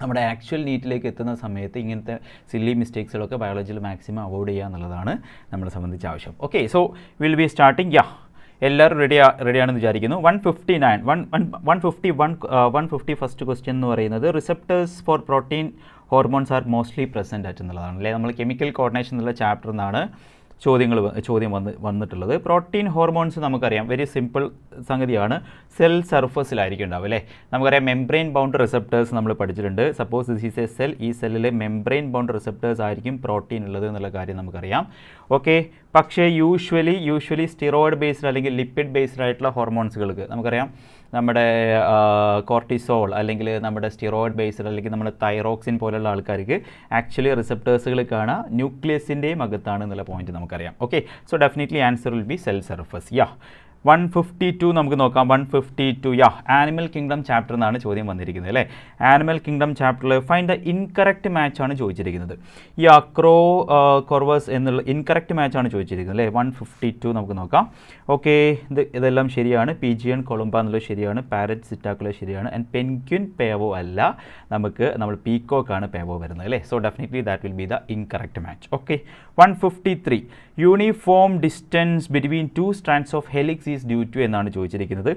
നമ്മുടെ ആക്ച്വൽ നീറ്റിലേക്ക് എത്തുന്ന സമയത്ത് ഇങ്ങനത്തെ സില്ലി മിസ്റ്റേക്സുകളൊക്കെ ബയോളജിയിൽ മാക്സിമം അവോയ്ഡ് ചെയ്യുക എന്നുള്ളതാണ് നമ്മളെ സംബന്ധിച്ച് ആവശ്യം. Okay. So will be starting. എല്ലാവരും റെഡിയാണെന്ന് വിചാരിക്കുന്നു. 150 ഫസ്റ്റ് ക്വസ്റ്റ്യൻ എന്ന് പറയുന്നത് receptors for protein hormones are mostly present ആയിട്ട് എന്നുള്ളതാണ് അല്ലേ. നമ്മൾ കെമിക്കൽ കോർഡിനേഷൻ എന്നുള്ള ചാപ്റ്ററിൽ നിന്നാണ് ചോദ്യം വന്നിട്ടുള്ളത്. പ്രോട്ടീൻ ഹോർമോൺസ് നമുക്കറിയാം, വെരി സിമ്പിൾ സംഗതിയാണ്. സെൽ സർഫസിലായിരിക്കും ഉണ്ടാവും അല്ലേ. നമുക്കറിയാം മെംബ്രെയിൻ ബൗണ്ട് റിസപ്റ്റേഴ്സ് നമ്മൾ പഠിച്ചിട്ടുണ്ട്. Suppose this is A cell, ഈ സെല്ലിൽ മെംബ്രെയിൻ ബൗണ്ട് റിസപ്റ്റേഴ്സ് ആയിരിക്കും പ്രോട്ടീൻ ഉള്ളത് എന്നുള്ള കാര്യം നമുക്കറിയാം. ഓക്കെ. പക്ഷേ യൂഷ്വലി സ്റ്റിറോയിഡ് ബേസ്ഡ് അല്ലെങ്കിൽ ലിപ്പിഡ് ബേസ്ഡ് ആയിട്ടുള്ള ഹോർമോൺസുകൾക്ക് നമുക്കറിയാം നമ്മുടെ കോർട്ടിസോൾ അല്ലെങ്കിൽ നമ്മുടെ സ്റ്റിറോയിഡ് ബേസ്ഡ് അല്ലെങ്കിൽ നമ്മുടെ തൈറോക്സിൻ പോലുള്ള ആൾക്കാർക്ക് ആക്ച്വലി റിസപ്റ്റേഴ്സുകൾ കാണാൻ ന്യൂക്ലിയസിൻ്റെയും അകത്താണ് എന്നുള്ള പോയിന്റ് നമുക്കറിയാം. Okay. So definitely answer will B cell surface. 152 നമുക്ക് നോക്കാം. 152 ആനിമൽ കിങ്ഡം ചാപ്റ്റർ എന്നാണ് ചോദ്യം വന്നിരിക്കുന്നത് അല്ലേ. ആനിമൽ കിങ്ഡം ചാപ്റ്ററിൽ ഫൈൻഡ് ദ ഇൻകറക്റ്റ് മാച്ച് ആണ് ചോദിച്ചിരിക്കുന്നത്. കോർവസ് എന്നുള്ള ഇൻകറക്റ്റ് മാച്ച് ആണ് ചോദിച്ചിരിക്കുന്നത് അല്ലേ. 152 നമുക്ക് നോക്കാം. ഓക്കെ. ഇതെല്ലാം ശരിയാണ്. പിജിയൺ കൊളുമ്പ എന്നുള്ളത് ശരിയാണ്. പാരറ്റ് സിറ്റാക്കുല ശരിയാണ്. ആൻഡ് പെൻഗ്വിൻ പേവോ അല്ല, നമ്മൾ പീക്കോക്കാണ് പേവോ വരുന്നത് അല്ലേ. So definitely that will be the incorrect match. Okay. 153 uniform distance between 2 strands of helix is due to എന്നാണ് ചോദിച്ചിരിക്കുന്നത്.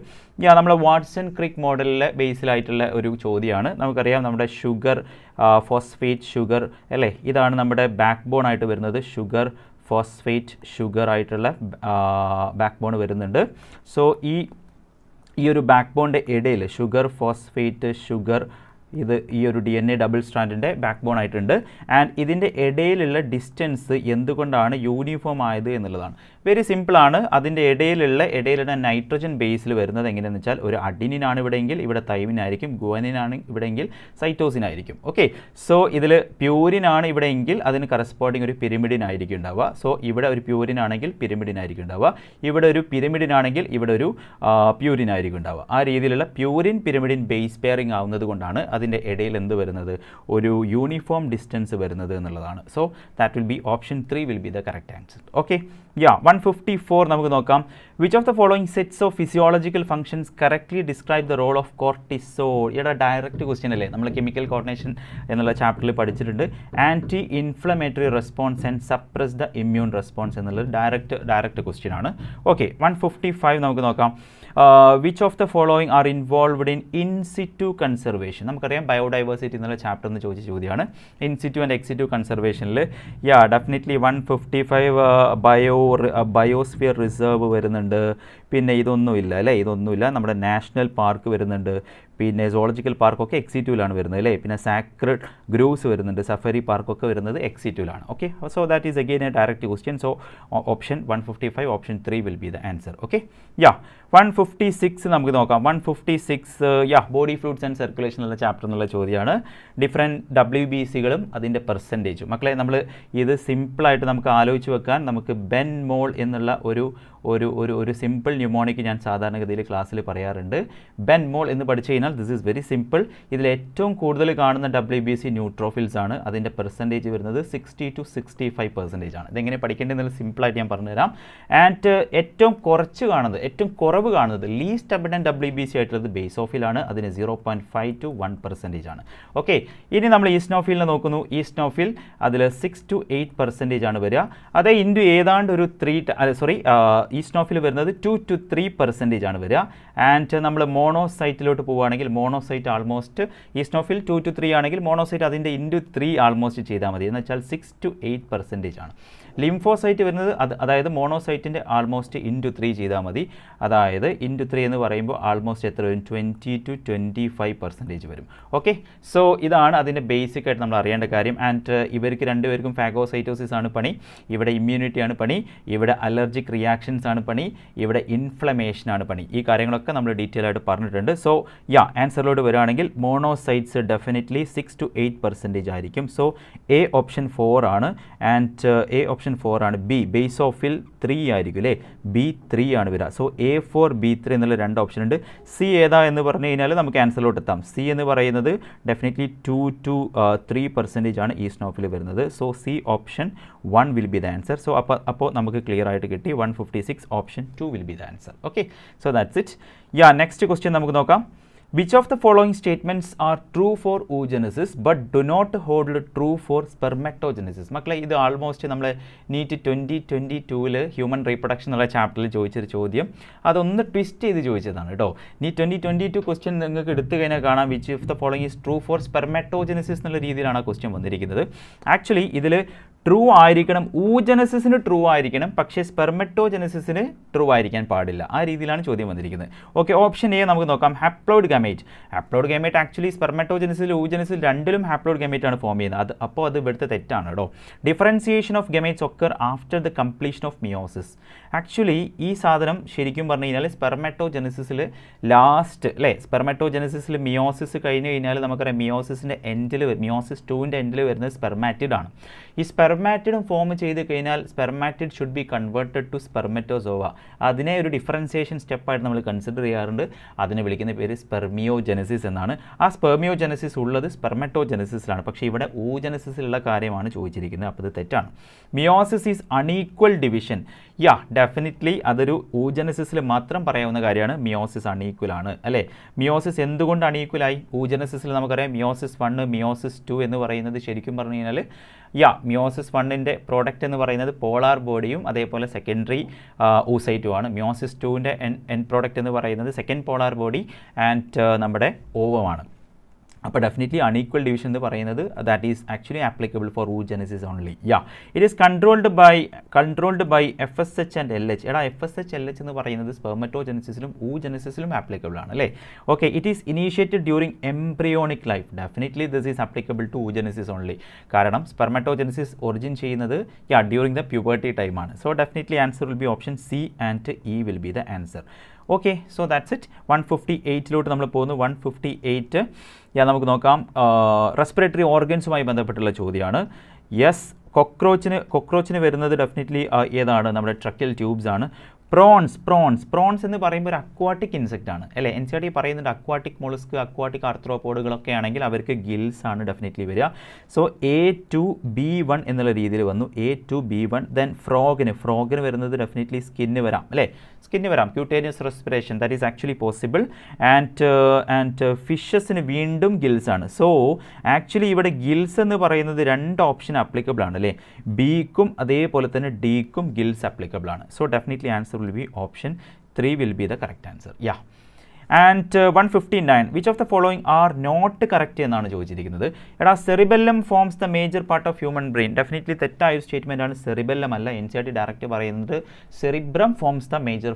നമ്മളെ വാട്സൺ ക്രിക്ക് മോഡലിലെ ബേസിലായിട്ടുള്ള ഒരു ചോദ്യമാണ്. നമുക്കറിയാം നമ്മുടെ ഫോസ്ഫേറ്റ് ഷുഗർ അല്ലേ, ഇതാണ് നമ്മുടെ ബാക്ക് ബോൺ ആയിട്ട് വരുന്നത്. ഫോസ്ഫേറ്റ് ഷുഗർ ആയിട്ടുള്ള ബാക്ക് ബോൺ വരുന്നുണ്ട്. സോ ഈ ഒരു ബാക്ക് ബോണിൻ്റെ ഇടയിൽ ഫോസ്ഫേറ്റ് ഷുഗർ ഈ ഒരു DNA ഡബിൾ സ്ട്രാൻഡിൻ്റെ ബാക്ക് ബോൺ ആയിട്ടുണ്ട്. ആൻഡ് ഇതിൻ്റെ ഇടയിലുള്ള ഡിസ്റ്റൻസ് എന്തുകൊണ്ടാണ് യൂണിഫോം ആയത് എന്നുള്ളതാണ്. വെരി സിമ്പിളാണ്. അതിൻ്റെ ഇടയിലുള്ള നൈട്രജൻ ബേസിൽ വരുന്നത് എങ്ങനെയാണെന്ന് വെച്ചാൽ ഒരു അഡിനിനാണ് ഇവിടെയെങ്കിൽ ഇവിടെ തൈമിനായിരിക്കും, ഗുവനിനാണ് ഇവിടെയെങ്കിൽ സൈറ്റോസിനായിരിക്കും. ഓക്കെ. സോ ഇതിൽ പ്യൂരിനാണ് ഇവിടെയെങ്കിൽ അതിന് കറസ്പോണ്ടിങ് ഒരു പിരമിഡിനായിരിക്കും ഉണ്ടാവുക. സോ ഇവിടെ ഒരു പ്യൂരിനാണെങ്കിൽ പിരമിഡിനായിരിക്കും ഉണ്ടാവുക. ഇവിടെ ഒരു പിരമിഡിനാണെങ്കിൽ ഇവിടെ ഒരു പ്യൂരിനായിരിക്കും ഉണ്ടാവുക. ആ രീതിയിലുള്ള പ്യൂരിൻ പിരമിഡിൻ ബേസ് പെയറിംഗ് ആവുന്നത് കൊണ്ടാണ് അതിൻ്റെ ഇടയിൽ എന്ത് വരുന്നത്, ഒരു യൂണിഫോം ഡിസ്റ്റൻസ് വരുന്നത് എന്നുള്ളതാണ്. So that will be option 3 will be the correct answer. Okay. 154 നമുക്ക് നോക്കാം. Which of the following sets of physiological functions correctly describe the role of cortisol. ഇവിടെ ഡയറക്റ്റ് ക്വസ്റ്റ്യൻ അല്ലേ. നമ്മൾ കെമിക്കൽ കോർഡിനേഷൻ എന്നുള്ള ചാപ്റ്ററിൽ പഠിച്ചിട്ടുണ്ട്. Anti inflammatory response and suppress the immune response എന്നുള്ളത് direct question ആണ്. ഓക്കെ. 155 നമുക്ക് നോക്കാം. Which of the following are involved in situ conservation. നമുക്കറിയാം ബയോഡൈവേഴ്സിറ്റി എന്നുള്ള ചാപ്റ്റർ എന്ന് ചോദിച്ച ചോദ്യമാണ്. ഇൻസിറ്റു ആൻഡ് എക്സിറ്റു കൺസർവേഷനിൽ ഡെഫിനറ്റ്ലി 155 ബയോസ്ഫിയർ റിസർവ് വരുന്നുണ്ട്. പിന്നെ ഇതൊന്നുമില്ല അല്ലേ, നമ്മുടെ നാഷണൽ പാർക്ക് വരുന്നുണ്ട്. പിന്നെ സോളജിക്കൽ പാർക്കൊക്കെ എക്സിറ്റൂലാണ് വരുന്നത് അല്ലേ. പിന്നെ സാക്രഡ് ഗ്രൂവ്സ് വരുന്നുണ്ട്, സഫാരി പാർക്കൊക്കെ വരുന്നത് എക്സിറ്റൂലാണ്. Okay. So that is again a direct question. So option 155 option 3 will be the answer. Okay. 156 നമുക്ക് നോക്കാം. 156 ബോഡി ഫ്ലൂയിഡ്സ് ആൻഡ് സർക്കുലേഷൻ ഉള്ള ചാപ്റ്റർ എന്നുള്ള ചോദ്യമാണ്. ഡിഫറെൻറ്റ് WBCകളും അതിൻ്റെ പെർസെൻറ്റേജും. മക്കളെ നമ്മൾ ഇത് സിമ്പിളായിട്ട് നമുക്ക് ആലോചിച്ച് വെക്കാൻ നമുക്ക് ബെൻ മോൾ എന്നുള്ള ഒരു സിമ്പിൾ ന്യൂമോണിക് ഞാൻ സാധാരണഗതിയിൽ ക്ലാസ്സിൽ പറയാറുണ്ട്. ബെൻ മോൾ എന്ന് പഠിച്ചു കഴിഞ്ഞാൽ ദിസ് ഈസ് വെരി സിമ്പിൾ. ഇതിൽ ഏറ്റവും കൂടുതൽ കാണുന്ന WBC ന്യൂട്രോഫിൽസ് ആണ്. അതിൻ്റെ പെർസെൻറ്റേജ് വരുന്നത് 60 to 65% ആണ്. ഇതെങ്ങനെ പഠിക്കേണ്ടതെന്നുള്ള സിമ്പിളായിട്ട് ഞാൻ പറഞ്ഞുതരാം. ആൻഡ് ഏറ്റവും കുറവ് കാണുന്നത് ലീസ്റ്റ് അബഡൻറ്റ് WBC ആയിട്ടുള്ളത് ബേസോഫിലാണ്. അതിന് 0.5 to 1% ആണ്. ഓക്കെ, ഇനി നമ്മൾ ഈസ്നോഫിലിനെ നോക്കുന്നു. ഈസ്നോഫിൽ അതിൽ 6 to 8% ആണ് വരിക. അതേ ഇൻറ്റു ഏതാണ്ട് ഒരു ഈസ്നോഫിൽ വരുന്നത് 2 to 3% ആണ് വരിക. ആൻഡ് നമ്മൾ മോണോസൈറ്റിലോട്ട് പോവുകയാണെങ്കിൽ മോണോസൈറ്റ് ആൾമോസ്റ്റ് ഈസ്നോഫിൽ 2 to 3 ആണെങ്കിൽ മോണോസൈറ്റ് അതിൻ്റെ ഇൻറ്റു 3 ആൾമോസ്റ്റ് ചെയ്താൽ മതി. എന്ന് വെച്ചാൽ 6 to 8% ആണ്. ലിംഫോസൈറ്റ് വരുന്നത് അതായത് മോണോസൈറ്റിൻ്റെ ആൾമോസ്റ്റ് ഇൻറ്റു 3 ചെയ്താൽ മതി. അതായത് ഇൻറ്റു 3 എന്ന് പറയുമ്പോൾ ആൾമോസ്റ്റ് എത്ര വരും? 20 to 25% വരും. ഓക്കെ, സോ ഇതാണ് അതിൻ്റെ ബേസിക് ആയിട്ട് നമ്മൾ അറിയേണ്ട കാര്യം. ആൻഡ് ഇവർക്ക് രണ്ടുപേർക്കും ഫാഗോസൈറ്റോസിസ് ആണ് പണി, ഇവിടെ ഇമ്മ്യൂണിറ്റി ആണ് പണി, ഇവിടെ അലർജിക് റിയാക്ഷൻസ് ആണ് പണി, ഇവിടെ ഇൻഫ്ലമേഷൻ ആണ് പണി. ഈ കാര്യങ്ങളൊക്കെ നമ്മൾ ഡീറ്റെയിൽ ആയിട്ട് പറഞ്ഞിട്ടുണ്ട്. സോ ആൻസറിലോട്ട് വരികയാണെങ്കിൽ മോണോസൈറ്റ്സ് ഡെഫിനറ്റ്ലി 6 to 8% ആയിരിക്കും. സോ എ ഓപ്ഷൻ 4 ആണ്. ആൻഡ് എ ഓപ്ഷൻ 4 ആണ്. ബി ബേസോഫിൽ 3 ആയിരിക്കും അല്ലേ? B3 ആണ് വരിക. സോ A4 B3 എന്നുള്ള 2 ഓപ്ഷൻ ഉണ്ട്. സി ഏതാ എന്ന് പറഞ്ഞു കഴിഞ്ഞാൽ നമുക്ക് ആൻസറിലോട്ട് എത്താം. സി എന്ന് പറയുന്നത് ഡെഫിനറ്റ്ലി 2 to 3% ആണ് ഈസ്നോഫിൽ വരുന്നത്. So C option 1 will be the answer. So അപ്പോൾ നമുക്ക് ക്ലിയർ ആയിട്ട് കിട്ടി. 156 option 2 will be the answer. Okay, so that's it. Next question നമുക്ക് നോക്കാം. Which of the following statements are true for oogenesis but do not hold true for spermatogenesis? മക്കളെ, ഇത് almost നമ്മൾ NEET 2022 human reproduction എന്നുള്ള ചാപ്റ്ററിൽ ചോദിച്ചൊരു ചോദ്യം. അതൊന്ന് ട്വിസ്റ്റ് ചെയ്ത് ചോദിച്ചതാണ് കേട്ടോ. NEET 2022 ക്വസ്റ്റ്യൻ നിങ്ങൾക്ക് എടുത്തു കഴിഞ്ഞാൽ കാണാം which of the following is true for spermatogenesis എന്നുള്ള രീതിയിലാണ് ആ ക്വസ്റ്റ്യൻ വന്നിരിക്കുന്നത്. ആക്ച്വലി ഇതിൽ ട്രൂ ആയിരിക്കണം, ഊജനസിന് ട്രൂ ആയിരിക്കണം, പക്ഷേ സ്പെർമറ്റോജെനസിന് ട്രൂ ആയിരിക്കാൻ പാടില്ല. ആ രീതിയിലാണ് ചോദ്യം വന്നിരിക്കുന്നത്. ഓക്കെ, ഓപ്ഷൻ എ നമുക്ക് നോക്കാം. ഹാപ്ലോയിഡ് ഗാമേറ്റ് ആക്ച്വലി സ്പെർമറ്റോജെനസിൽ ഊജനസിൽ രണ്ടിലും ഹാപ്ലോയിഡ് ഗാമേറ്റ് ആണ് ഫോം ചെയ്യുന്നത്. അപ്പോൾ അത് ഇവിടുത്തെ തെറ്റാണ് കേട്ടോ. Differentiation of gametes occur after the completion of meiosis. Actually ഈ സാധനം ശരിക്കും പറഞ്ഞു കഴിഞ്ഞാൽ സ്പെർമറ്റോജെനസിൽ ലാസ്റ്റ് അല്ലേ, സ്പെർമറ്റോജെനസിൽ മിയോസിസ് കഴിഞ്ഞ് കഴിഞ്ഞാൽ നമുക്കറിയാം മിയോസിസിൻ്റെ എൻഡിൽ മിയോസിസ് 2ൻ്റെ എൻഡിൽ വരുന്നത് സ്പെർമാറ്റിഡ് ആണ്. ഈ സ്പെർമാറ്റിഡും ഫോം ചെയ്ത് കഴിഞ്ഞാൽ spermatid should be converted to spermatozoa. അതിനെ ഒരു ഡിഫറൻസിയേഷൻ സ്റ്റെപ്പായിട്ട് നമ്മൾ കൺസിഡർ ചെയ്യാറുണ്ട്. അതിനെ വിളിക്കുന്ന പേര് സ്പെർമിയോജെനസിസ് എന്നാണ്. ആ സ്പെർമിയോജെനസിസ് ഉള്ളത് സ്പെർമറ്റോജെനസിസിലാണ്. പക്ഷേ ഇവിടെ ഊജെനസിസിലുള്ള കാര്യമാണ് ചോദിച്ചിരിക്കുന്നത്. അപ്പോൾ ഇത് തെറ്റാണ്. Meiosis is unequal division. Definitely അതൊരു ഊജനസിസിൽ മാത്രം പറയാവുന്ന കാര്യമാണ്. മിയോസിസ് അൺഈക്വൽ ആണ് അല്ലേ? മിയോസിസ് എന്തുകൊണ്ട് അൺഈക്വലായി? ഊജനസിസിൽ നമുക്കറിയാം മിയോസിസ് 1 മിയോസിസ് 2 എന്ന് പറയുന്നത് ശരിക്കും പറഞ്ഞു കഴിഞ്ഞാൽ മിയോസിസ് 1ൻ്റെ പ്രോഡക്റ്റ് എന്ന് പറയുന്നത് പോളാർ ബോഡിയും അതേപോലെ സെക്കൻഡറി ഊസൈറ്റും ആണ്. മിയോസിസ് 2ൻ്റെ എൻ പ്രോഡക്റ്റ് എന്ന് പറയുന്നത് സെക്കൻഡ് പോളാർ ബോഡി ആൻഡ് നമ്മുടെ ഓവമാണ്. അപ്പോൾ ഡെഫിനറ്റ്ലി അൺഈക്വൽ ഡിവിഷൻ എന്ന് പറയുന്നത് that is actually applicable for oogenesis only. It is controlled by FSH and LH. FSH LH എന്ന് പറയുന്നത് സ്പെർമറ്റോജെനസിസിലും oogenesisലും ആപ്ലിക്കബിൾ ആണ് അല്ലേ? Okay, it is initiated during embryonic life. Definitely this is applicable to oogenesis only. കാരണം spermatogenesis origin ചെയ്യുന്നത് during the puberty ടൈമാണ്. So definitely answer will be option C and E will be the answer. Okay, so that's it. 158 നമ്മൾ പോകുന്നു. 158 നമുക്ക് നോക്കാം. Respiratory ഓർഗൻസുമായി ബന്ധപ്പെട്ടുള്ള ചോദ്യമാണ്. Yes, കൊക്രോച്ചിന് വരുന്നത് ഡെഫിനറ്റ്ലി ഏതാണ്? നമ്മുടെ ട്രക്കിൽ ട്യൂബ്സ് ആണ്. പ്രോൺസ് എന്ന് പറയുമ്പോൾ ഒരു അക്വാട്ടിക് ഇൻസെക്റ്റ് ആണ് അല്ലേ? NCERT പറയുന്നുണ്ട് അക്വാട്ടിക് മൊളസ്ക്, അക്വാട്ടിക് ആർത്രോപോഡുകളൊക്കെ ആണെങ്കിൽ അവർക്ക് ഗിൽസ് ആണ് ഡെഫിനറ്റ്ലി വരിക. സോ A2B1 എന്നുള്ള രീതിയിൽ വന്നു. A2B1. ദെൻ ഫ്രോഗിന് വരുന്നത് ഡെഫിനറ്റ്ലി സ്കിന്ന് വരാം അല്ലേ? സ്കിന്ന് വരാം. Cutaneous respiration that is actually possible. And ഫിഷസിന് വീണ്ടും ഗിൽസ് ആണ്. സോ ആക്ച്വലി ഇവിടെ ഗിൽസ് എന്ന് പറയുന്നത് 2 ഓപ്ഷൻ ആപ്ലിക്കബിൾ ആണ് അല്ലേ? ബിക്കും അതേപോലെ തന്നെ ഡിക്കും ഗിൽസ് ആപ്ലിക്കബിൾ ആണ്. So definitely answer will be option 3 will be the correct answer. And 159, which of the following are not correct എന്നാണ് ചോദിച്ചിരിക്കുന്നത്. Cerebellum forms the major part of human brain. Definitely തെറ്റായ ഒരു statement ആണ്. Cerebellum അല്ല. NCERT direct പറയുന്നത് cerebrum forms the major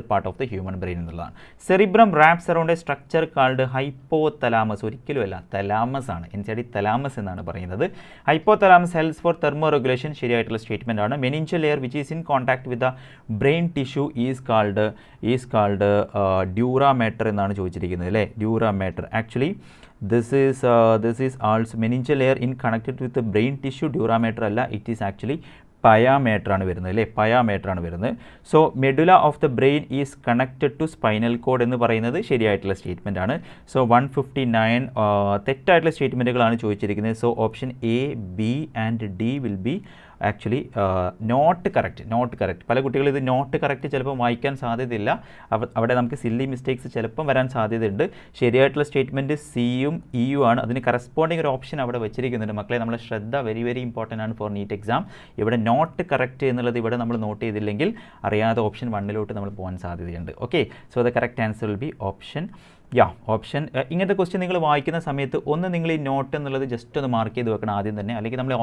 part of the human brain എന്നുള്ളതാണ്. Cerebrum wraps around a structure called hypothalamus. ഒരിക്കലും അല്ല, തലാമസ് ആണ്. NCERT തലാമസ് എന്നാണ് പറയുന്നത്. Hypothalamus helps for thermoregulation. ശരിയായിട്ടുള്ള സ്റ്റേറ്റ്മെൻ്റ് ആണ്. Meningeal layer which is in contact with the brain tissue is called dura mater എന്നാണ് ചോദിച്ചിരിക്കുന്നത് അല്ലേ? Dura mater. Actually this is also meningeal layer in connected with brain tissue. Dura mater അല്ല, it is actually പയാമേറ്റർ ആണ് വരുന്നത് അല്ലേ, pia mater ആണ് വരുന്നത്. So medulla of the brain is connected to spinal cord എന്ന് പറയുന്നത് ശരിയായിട്ടുള്ള സ്റ്റേറ്റ്മെൻ്റ് ആണ്. സോ 159 തെറ്റായിട്ടുള്ള സ്റ്റേറ്റ്മെൻറ്റുകളാണ് ചോദിച്ചിരിക്കുന്നത്. So option A, B and D will be actually not correct. പല കുട്ടികൾ ഇത് നോട്ട് കറക്റ്റ് ചിലപ്പോൾ വായിക്കാൻ സാധ്യതയില്ല. അവിടെ നമുക്ക് സില്ലി മിസ്റ്റേക്സ് ചിലപ്പം വരാൻ സാധ്യതയുണ്ട്. ശരിയായിട്ടുള്ള സ്റ്റേറ്റ്മെൻറ്റ് സിയും ഇയും ആണ്. അതിന് കറസ്പോണ്ടിങ് ഒരു ഓപ്ഷൻ അവിടെ വെച്ചിരിക്കുന്നുണ്ട്. മക്കളെ, നമ്മളെ ശ്രദ്ധ വെരി വെരി ഇമ്പോർട്ടൻ്റ് ആണ് ഫോർ നീറ്റ് എക്സാം. ഇവിടെ നോട്ട് കറക്റ്റ് എന്നുള്ളത് ഇവിടെ നമ്മൾ നോട്ട് ചെയ്തില്ലെങ്കിൽ അറിയാതെ ഓപ്ഷൻ 1 നമ്മൾ പോകാൻ സാധ്യതയുണ്ട്. Okay, so the correct answer will be option option. ഇങ്ങനത്തെ ക്വസ്റ്റ്യൻ നിങ്ങൾ വായിക്കുന്ന സമയത്ത് ഒന്ന് നിങ്ങൾ ഈ നോട്ട് എന്നുള്ളത് ജസ്റ്റ് ഒന്ന് മാർക്ക് ചെയ്ത് വെക്കണം ആദ്യം തന്നെ. അല്ലെങ്കിൽ നമ്മൾ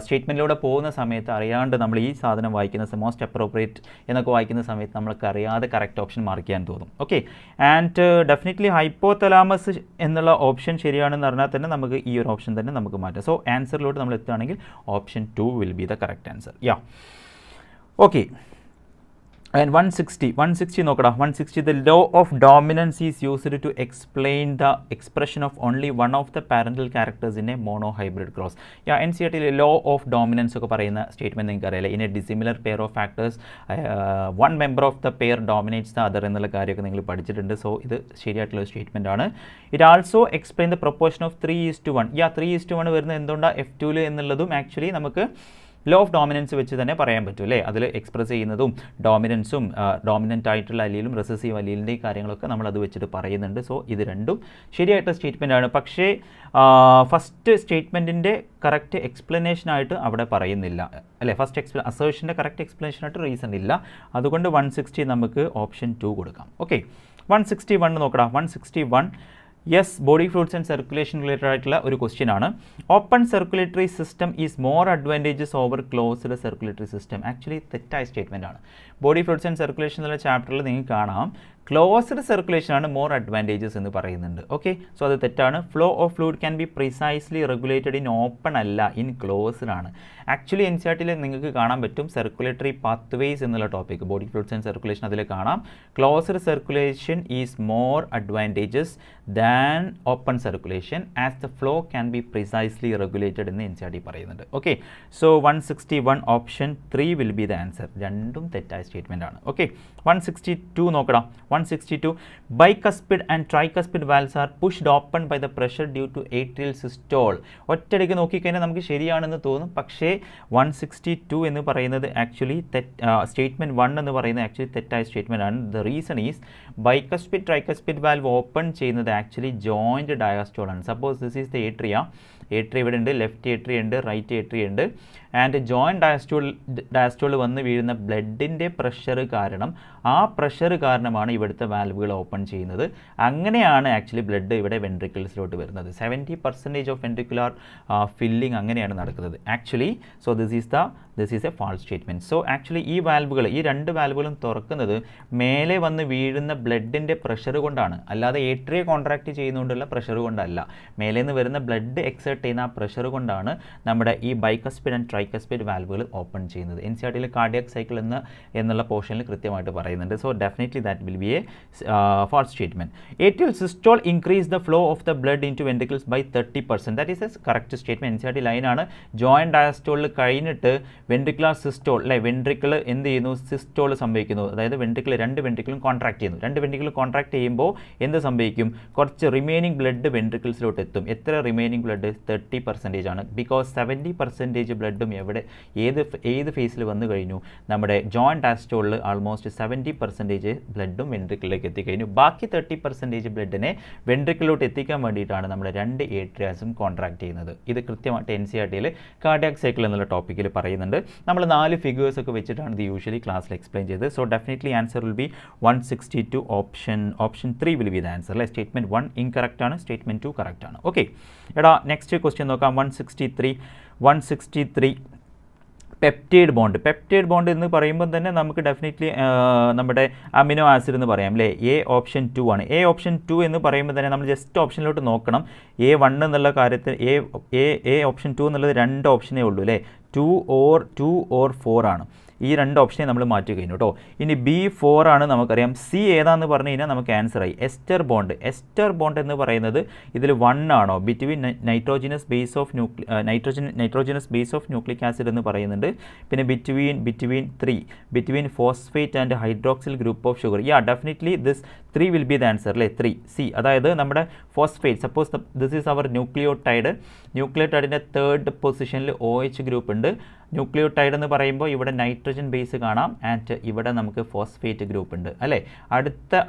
സ്റ്റേറ്റ്മെൻറ്റിലൂടെ പോകുന്ന സമയത്ത് അറിയാണ്ട് നമ്മൾ ഈ സാധനം വായിക്കുന്ന മോസ്റ്റ് അപ്രോപ്രിയേറ്റ് എന്നൊക്കെ വായിക്കുന്ന സമയത്ത് നമ്മൾക്ക് അറിയാതെ കറക്റ്റ് ഓപ്ഷൻ മാർക്ക് ചെയ്യാൻ തോന്നും. ഓക്കെ, ആൻഡ് ഡെഫിനറ്റ്ലി ഹൈപ്പോതലാമസ് എന്നുള്ള ഓപ്ഷൻ ശരിയാണെന്ന് പറഞ്ഞാൽ തന്നെ നമുക്ക് ഈ ഒരു ഓപ്ഷൻ തന്നെ നമുക്ക് മാറ്റാം. സോ ആൻസറിലോട്ട് നമ്മൾ എത്തുകയാണെങ്കിൽ option 2 will be the correct answer. Okay, and 160 നോക്കടാ. 160 the law of dominance is used to explain the expression of only one of the parental characters in a monohybrid cross. NCERT law of dominance ഒക്കെ പറയുന്ന statement നിങ്ങൾക്ക് അറിയില്ല. in a dissimilar pair of factors one member of the pair dominates the other എന്നുള്ള കാര്യമൊക്കെ നിങ്ങൾ പഠിച്ചിട്ടുണ്ട്. So ഇത് ശരിയായിട്ടുള്ള സ്റ്റേറ്റ്മെൻ്റ് ആണ്. It also explain the proportion of 3:1. 3:1 വരുന്നത് എന്തുകൊണ്ടാണ് F2 എന്നുള്ളതും ആക്ച്വലി നമുക്ക് ലോ ഓഫ് ഡോമിനൻസ് വെച്ച് തന്നെ പറയാൻ പറ്റും അല്ലേ. അതിൽ എക്സ്പ്രസ് ചെയ്യുന്നതും ഡോമിനൻസും ഡോമിനൻ്റ് ആയിട്ടുള്ള അലീലും റെസസീവ് അലീലിൻ്റെയും കാര്യങ്ങളൊക്കെ നമ്മൾ അത് വെച്ചിട്ട് പറയുന്നുണ്ട്. സോ ഇത് രണ്ടും ശരിയായിട്ടുള്ള സ്റ്റേറ്റ്മെൻ്റ് ആണ്. പക്ഷേ ഫസ്റ്റ് സ്റ്റേറ്റ്മെൻറ്റിൻ്റെ കറക്റ്റ് എക്സ്പ്ലനേഷനായിട്ട് അവിടെ പറയുന്നില്ല അല്ലേ. ഫസ്റ്റ് അസേർഷൻ്റെ കറക്റ്റ് എക്സ്പ്ലനേഷനായിട്ട് റീസൺ ഇല്ല. അതുകൊണ്ട് 160 നമുക്ക് ഓപ്ഷൻ 2 കൊടുക്കാം. ഓക്കെ, 161 നോക്കടാ. 161 yes, body fluids and circulation related ആയിട്ടുള്ള ഒരു ക്വസ്റ്റ്യൻ ആണ്. Open circulatory system is more advantages over closed circulatory system. Actually തെറ്റായ സ്റ്റേറ്റ്മെൻ്റ് ആണ്. ബോഡി ഫ്ലൂയിഡ്സ് ആൻഡ് സർക്കുലേഷൻ എന്നുള്ള ചാപ്റ്ററിൽ നിങ്ങൾക്ക് കാണാം ക്ലോസ്ഡ് സർക്കുലേഷൻ ആണ് മോർ അഡ്വാൻറ്റേജസ് എന്ന് പറയുന്നുണ്ട്. ഓക്കെ, സോ അത് തെറ്റാണ്. Flow of fluid can be precisely regulated in open അല്ല, ഇൻ ക്ലോസ്ഡ് ആണ്. ആക്ച്വലി NCERT നിങ്ങൾക്ക് കാണാൻ പറ്റും സർക്കുലേറ്ററി പാത്വേസ് എന്നുള്ള topic, body fluids and circulation അതിൽ കാണാം. Closed circulation is more advantages than open circulation as the flow can be precisely regulated എന്ന് NCERT പറയുന്നുണ്ട്. Okay, so 161 option 3 will be the answer. രണ്ടും തെറ്റായ സ്റ്റേറ്റ്മെൻ്റ് ആണ്. Okay, 162 നോക്കണം. 162 bicuspid and tricuspid valves are pushed open by the pressure due to atrial systole. ഒറ്റയടിക്ക് നോക്കിക്കഴിഞ്ഞാൽ നമുക്ക് ശരിയാണെന്ന് തോന്നും. പക്ഷേ 162 എന്ന് പറയുന്നത് ആക്ച്വലി സ്റ്റേറ്റ്മെൻറ്റ് 1 എന്ന് പറയുന്നത് ആക്ച്വലി തെറ്റായ സ്റ്റേറ്റ്മെൻ്റ് ആണ്. The reason is bicuspid tricuspid valve open ചെയ്യുന്നത് ആക്ച്വലി ജോയിൻറ്റ് ഡയാസ്റ്റോൾ ആണ്. Suppose this is the atria ഇവിടെ ഉണ്ട്, ലെഫ്റ്റ് ഏട്രിയ ഉണ്ട്, റൈറ്റ് ഏട്രിയ ഉണ്ട്. ആൻഡ് ജോയിൻറ്റ് ഡയാസ്റ്റോൾ വന്ന് വീഴുന്ന ബ്ലഡിൻ്റെ പ്രഷർ കാരണം, ആ പ്രഷർ കാരണമാണ് ഇവിടുത്തെ വാൽവുകൾ ഓപ്പൺ ചെയ്യുന്നത്. അങ്ങനെയാണ് ആക്ച്വലി ബ്ലഡ് ഇവിടെ വെൻട്രിക്കിൾസിലോട്ട് വരുന്നത്. 70% ഓഫ് വെൻട്രിക്കുലാർ ഫില്ലിംഗ് അങ്ങനെയാണ് നടക്കുന്നത് actually. So this is a false statement. So actually ഈ വാൽവുകൾ, ഈ രണ്ട് വാൽവുകളും തുറക്കുന്നത് മേലെ വന്ന് വീഴുന്ന ബ്ലഡിൻ്റെ പ്രഷർ കൊണ്ടാണ്, അല്ലാതെ ഏട്രിയ കോൺട്രാക്ട് ചെയ്യുന്നതുകൊണ്ടുള്ള പ്രഷർ കൊണ്ടല്ല. മേലെ നിന്ന് വരുന്ന ബ്ലഡ് എക്സേർട്ട് ചെയ്യുന്ന ആ പ്രഷർ കൊണ്ടാണ് നമ്മുടെ ഈ ബൈക്കസ്പിഡ് ആൻഡ് ട്രൈക്കസ്പിഡ് വാൽവുകൾ ഓപ്പൺ ചെയ്യുന്നത്. NCERT കാർഡിയാക് സൈക്കിൾ എന്നുള്ള പോർഷനിൽ കൃത്യമായിട്ട് പറയുന്നുണ്ട്. So definitely that will be a false statement. Atrial systole increase the flow of the blood into ventricles by 30%. That is a correct statement. NCERT ലൈനാണ്. Joint ഡയാസ്റ്റോളിൽ കഴിഞ്ഞിട്ട് ventricular systole അല്ലെ, ventricle എന്ത് ചെയ്യുന്നു, സിസ്റ്റോൾ സംഭവിക്കുന്നു. അതായത് രണ്ട് വെൻട്രിക്കിളും contract ചെയ്യുന്നു. രണ്ട് വെൻട്രിക്കിൾ കോൺട്രാക്ട് ചെയ്യുമ്പോൾ എന്ത് സംഭവിക്കും, കുറച്ച് റിമൈനിങ് ബ്ലഡ് വെൻട്രിക്കിൾസിലോട്ട് എത്തും. എത്ര റിമൈനിങ് ബ്ലഡ്? 30% ആണ്. ബിക്കോസ് 70% ബ്ലഡും ഏത് ഫേസിൽ വന്നു കഴിഞ്ഞു, നമ്മുടെ ജോയിൻറ്റ് ഡയാസ്റ്റോളിൽ ആൾമോസ്റ്റ് 70% ബ്ലഡും വെൻട്രിക്കിളിലേക്ക് എത്തിക്കഴിഞ്ഞു. ബാക്കി 30% ബ്ലഡിനെ വെൻട്രിക്കിളിലോട്ട് എത്തിക്കാൻ വേണ്ടിയിട്ടാണ് നമ്മുടെ രണ്ട് ഏട്രിയാസും കോൺട്രാക്ട് ചെയ്യുന്നത്. ഇത് കൃത്യമായിട്ട് NCERT കാർഡിയാക് സൈക്കിൾ എന്നുള്ള ടോപ്പിക്കിൽ പറയുന്നുണ്ട്. നമ്മൾ 4 ഫിഗേഴ്സ് ഒക്കെ വെച്ചിട്ടാണ് ഇത് യൂഷ്വലി ക്ലാസ്സിൽ എക്സ്പ്ലെയിൻ ചെയ്തത്. So definitely answer will B 162 option 3 will be the answer അല്ലേ. സ്റ്റേറ്റ്മെൻറ്റ് 1 ഇൻകറക്റ്റ് ആണ്, സ്റ്റേറ്റ്മെൻറ്റ് 2 കറക്റ്റ് ആണ്. ഓക്കെ, എടാ നെക്സ്റ്റ് ക്വസ്റ്റ്യൻ നോക്കാം. 163 പെപ്റ്റൈഡ് ബോണ്ട് എന്ന് പറയുമ്പോൾ തന്നെ നമുക്ക് ഡെഫിനറ്റ്ലി നമ്മുടെ അമിനോ ആസിഡ് എന്ന് പറയാം അല്ലേ. ഓപ്ഷൻ 2 ആണ്. ഓപ്ഷൻ 2 എന്ന് പറയുമ്പോൾ തന്നെ നമ്മൾ ജസ്റ്റ് ഓപ്ഷനിലോട്ട് നോക്കണം. A1 എന്നുള്ള കാര്യത്തിൽ ഓപ്ഷൻ 2 എന്നുള്ളത് 2 ഓപ്ഷനേ ഉള്ളൂ അല്ലേ. 2 or 4 ആണ്. ഈ 2 ഓപ്ഷനെ നമ്മൾ മാറ്റി കഴിഞ്ഞു കേട്ടോ. ഇനി B4 ആണ് നമുക്കറിയാം. സി ഏതാണെന്ന് പറഞ്ഞു കഴിഞ്ഞാൽ നമുക്ക് ആൻസറായി. Ester bond. എസ്റ്റർ ബോണ്ട് എന്ന് പറയുന്നത് ഇതിൽ 1 ആണോ? Between nitrogenous base of nitrogenous base of nucleic acid എന്ന് പറയുന്നുണ്ട്. പിന്നെ between 3 between phosphate and hydroxyl group of sugar. Definitely this 3 will be the answer അല്ലേ? 3 സി. അതായത് നമ്മുടെ phosphate, suppose this is our ന്യൂക്ലിയോടൈഡിൻ്റെ 3rd പൊസിഷനിൽ OH ഗ്രൂപ്പ് ഉണ്ട്. Nucleotide എന്ന് പറയുമ്പോൾ ഇവിടെ നൈട്രജൻ ബേസ് കാണാം ആൻഡ് ഇവിടെ നമുക്ക് ഫോസ്ഫേറ്റ് ഗ്രൂപ്പ് ഉണ്ട് അല്ലേ?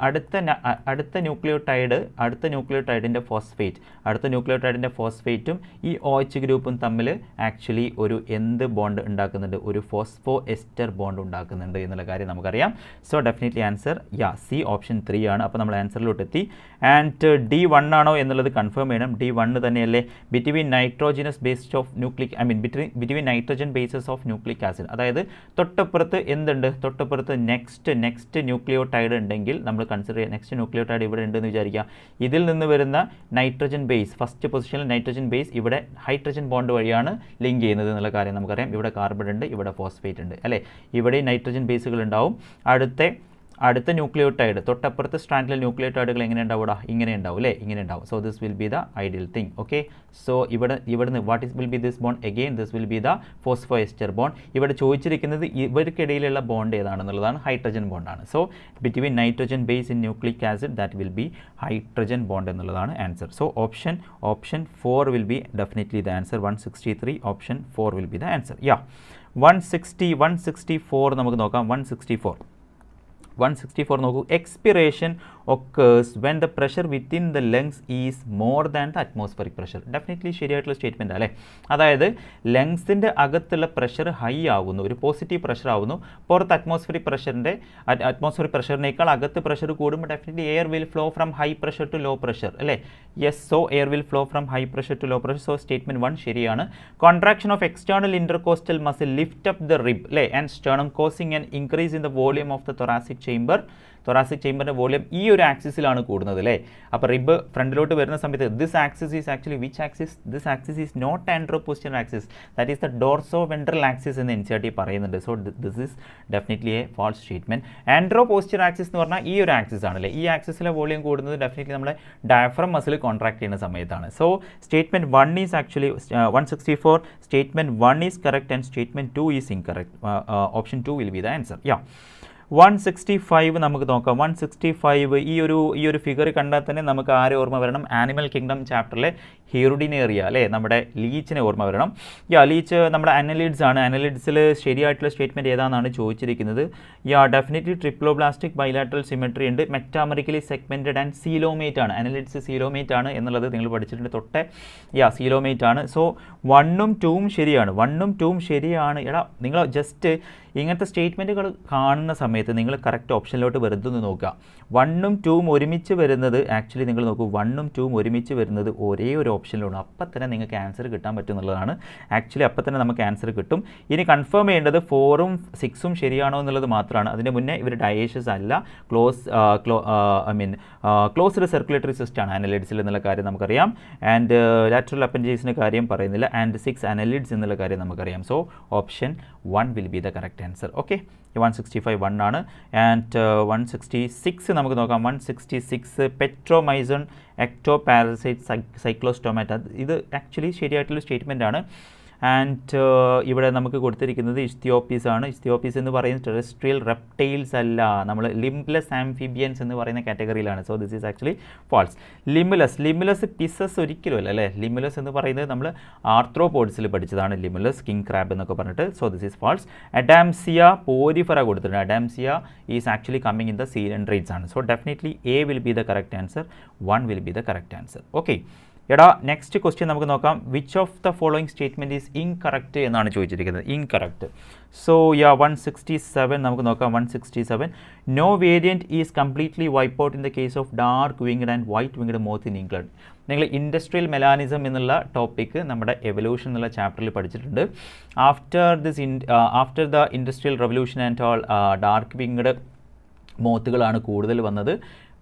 അടുത്ത ന്യൂക്ലിയോടൈഡിൻ്റെ ഫോസ്ഫേറ്റും ഈ OH ഗ്രൂപ്പും തമ്മിൽ ആക്ച്വലി ഒരു എന്ത് ബോണ്ട് ഉണ്ടാക്കുന്നുണ്ട്? ഒരു ഫോസ്ഫോ എസ്റ്റർ ബോണ്ട് ഉണ്ടാക്കുന്നുണ്ട് എന്നുള്ള കാര്യം നമുക്കറിയാം. So definitely answer C option 3 ആണ്. അപ്പോൾ നമ്മൾ ആൻസറിലോട്ട് എത്തി. ആൻഡ് D1 ആണോ എന്നുള്ളത് കൺഫേം ചെയ്യണം. D1 തന്നെയല്ലേ? Between nitrogenous base of between nitrogen bases of nucleic acid. അതായത് തൊട്ടപ്പുറത്ത് എന്തുണ്ട്? തൊട്ടപ്പുറത്ത് നെക്സ്റ്റ് ന്യൂക്ലിയോടൈഡ് ഉണ്ടെങ്കിൽ നമ്മൾ കൺസിഡർ ചെയ്യുക. നെക്സ്റ്റ് ന്യൂക്ലിയോടൈഡ് ഇവിടെ ഉണ്ടെന്ന് വിചാരിക്കുക. ഇതിൽ നിന്ന് വരുന്ന നൈട്രജൻ ബേസ്, ഫസ്റ്റ് പൊസിഷനിൽ നൈട്രജൻ ബേസ് ഇവിടെ ഹൈഡ്രജൻ ബോണ്ട് വഴിയാണ് ലിങ്ക് ചെയ്യുന്നത് എന്നുള്ള കാര്യം നമുക്കറിയാം. ഇവിടെ കാർബൺ ഉണ്ട്, ഇവിടെ ഫോസ്ഫേറ്റ് ഉണ്ട് അല്ലേ? ഇവിടെ നൈട്രജൻ ബേസുകൾ ഉണ്ടാവും. അടുത്ത ന്യൂക്ലിയോടൈഡ് തൊട്ടപ്പുറത്ത് സ്ട്രാൻഡിലെ ന്യൂക്ലിയോടൈഡുകൾ എങ്ങനെ ഉണ്ടാവും? ഇങ്ങനെ ഉണ്ടാവും അല്ലേ? ഇങ്ങനെ ഉണ്ടാവും. So this will be the ideal thing. Okay, so ഇവിടുന്ന് what will be this bond? Again this will be the phospho ester bond. ഇവിടെ ചോദിച്ചിരിക്കുന്നത് ഇവർക്കിടയിലുള്ള ബോണ്ട് ഏതാണെന്നുള്ളതാണ്. ഹൈഡ്രജൻ ബോണ്ടാണ്. So between nitrogen base in nucleic acid that will be hydrogen bond എന്നുള്ളതാണ് answer. So option 4 will be definitely the answer. 163 option 4 will be the answer. 164 നമുക്ക് നോക്കാം. 164 നോക്കൂ. Expiration occurs when the pressure within the lungs is more than the atmospheric pressure. Definitely ശരിയായിട്ടുള്ള statement അല്ലേ? അതായത് ലങ്സിൻ്റെ അകത്തുള്ള pressure high ആവുന്നു, ഒരു positive pressure ആവുന്നു. പുറത്ത് അറ്റ്മോസ്ഫിയറിക് പ്രഷറിനേക്കാൾ അകത്ത് പ്രഷർ കൂടുമ്പോൾ definitely air will flow from high pressure to low pressure അല്ലേ? Yes, so air will flow from high pressure to low pressure. So statement 1 ശരിയാണ്. Contraction of external intercostal muscle lift up the rib അല്ലേ and sternum causing an increase in the volume of the thoracic ചേമ്പറിൻ്റെ volume ഈ ഒരു ആക്സിസിലാണ് കൂടുന്നത് അല്ലേ? അപ്പോൾ rib ഫ്രണ്ടിലോട്ട് വരുന്ന സമയത്ത് this axis is actually which axis? This axis is not anteroposterior axis, that is the dorsoventral axis എന്ന് NCERT പറയുന്നുണ്ട്. So this is definitely a false statement. Anteroposterior axis എന്ന് പറഞ്ഞാൽ ഈ ഒരു ആക്സിസ് ആണല്ലേ? ഈ ആക്സിസിലെ വോളിയം കൂടുന്നത് ഡെഫിനറ്റ്ലി നമ്മുടെ ഡയഫ്രം മസിൽ കോൺട്രാക്ട് ചെയ്യുന്ന സമയത്താണ്. So statement 1 is actually 164. Statement 1 is correct and statement 2 is incorrect. Option 2 will be the answer. 165 നമുക്ക് നോക്കാം. 165 ഈ ഒരു ഫിഗർ കണ്ടാൽ തന്നെ നമുക്ക് ആരെ ഓർമ്മ വരണം? ആനിമൽ കിങ്ഡം ചാപ്റ്ററിലെ ഹിറുഡിനേറിയ അല്ലേ? നമ്മുടെ ലീച്ചിനെ ഓർമ്മ വരണം. ലീച്ച് നമ്മുടെ അനലിഡ്സ് ആണ്. അനലിഡ്സിൽ ശരിയായിട്ടുള്ള സ്റ്റേറ്റ്മെൻറ്റ് ഏതാണെന്നാണ് ചോദിച്ചിരിക്കുന്നത്. ഡെഫിനറ്റ്ലി ട്രിപ്ലോബ്ലാസ്റ്റിക് ബൈലാറ്ററൽ സിമെട്രി ഉണ്ട്. മെറ്റാമറിക്കലി സെഗ്മെൻറ്റഡ് ആൻഡ് സീലോമേറ്റ് ആണ്. അനലിഡ്സ് സീലോമേറ്റ് ആണ് എന്നുള്ളത് നിങ്ങൾ പഠിച്ചിട്ടുണ്ട് തൊട്ടേ. സീലോമേറ്റ് ആണ്. സോ 1ഉം 2ഉം ശരിയാണ്. 1ഉം 2ഉം ശരിയാണ്. നിങ്ങൾ ജസ്റ്റ് ഇങ്ങനത്തെ സ്റ്റേറ്റ്മെൻറ്റുകൾ കാണുന്ന സമയത്ത് നിങ്ങൾ കറക്റ്റ് ഓപ്ഷനിലോട്ട് വെറുതെ ഒന്ന് നോക്കുക. 1ഉം 2ഉം ഒരുമിച്ച് വരുന്നത് ആക്ച്വലി നിങ്ങൾ നോക്കൂ, 1ഉം 2ഉം ഒരുമിച്ച് വരുന്നത് ഒരേ ഒരു ഓപ്ഷനിലാണ്. അപ്പം തന്നെ നിങ്ങൾക്ക് ആൻസർ കിട്ടാൻ പറ്റും എന്നുള്ളതാണ്. ആക്ച്വലി അപ്പം തന്നെ നമുക്ക് ആൻസർ കിട്ടും. ഇനി കൺഫേം ചെയ്യേണ്ടത് 4ഉം 6ഉം ശരിയാണോ എന്നുള്ളത് മാത്രമാണ്. അതിന് മുന്നേ ഇവർ ഡയേഷ്യസ് അല്ല, ക്ലോസ്ഡ് സർക്കുലേറ്ററി സിസ്റ്റം ആണ് അനലിഡ്സിൽ എന്നുള്ള കാര്യം നമുക്കറിയാം. ആൻഡ് ലാറ്ററൽ അപ്പൻഡേജിൻ്റെ കാര്യം പറയുന്നില്ല. ആൻഡ് 6 അനലിഡ്സ് എന്നുള്ള കാര്യം നമുക്കറിയാം. So option 1 will be the correct answer. Okay, 165 1 ആണ്. ആൻഡ് 166 നമുക്ക് നോക്കാം. 166 പെട്രോമൈസൺ എക്ടോപാരസൈറ്റ് സൈക്ലോസ്റ്റോമാറ്റ. ഇത് ആക്ച്വലി ശരിയായിട്ടുള്ള സ്റ്റേറ്റ്മെൻ്റ് ആണ്. ആൻഡ് ഇവിടെ നമുക്ക് കൊടുത്തിരിക്കുന്നത് ഇസ്തിയോപ്പീസ് ആണ്. ഇസ്തിയോപ്പീസ് എന്ന് പറയുന്നത് ടെറസ്ട്രിയൽ റെപ്റ്റൈൽസ് അല്ല, നമ്മൾ ലിംബ്ലെസ് ആംഫിബിയൻസ് എന്ന് പറയുന്ന കാറ്റഗറിയിലാണ്. So this is actually false. Limulus Pisces ഒരിക്കലും അല്ല അല്ലേ? ലിമുലസ് എന്ന് പറയുന്നത് നമ്മൾ ആർത്രോപോഡ്സിൽ പഠിച്ചതാണ്. ലിമുലസ് കിങ് ക്രാബ് എന്നൊക്കെ പറഞ്ഞിട്ട്. So this is false. Adamsia porifera കൊടുത്തിട്ടുണ്ട്. Adamsia is actually coming in the coelenterates ആണ്. So definitely A will be the correct answer. 1 will be the correct answer. Okay, next question നമുക്ക് നോക്കാം. Which of the following statement is incorrect എന്നാണ് ചോദിച്ചിരിക്കുന്നത്. Incorrect. So 167 നമുക്ക് നോക്കാം. 167 no variant is completely wipe out in the case of dark winged and white winged moth in England. നിങ്ങൾ industrial melanism എന്നുള്ള topic നമ്മുടെ evolution എന്നുള്ള ചാപ്റ്ററിൽ പഠിച്ചിട്ടുണ്ട്. After the industrial revolution and all dark winged മോത്തുകളാണ് കൂടുതൽ വന്നത്.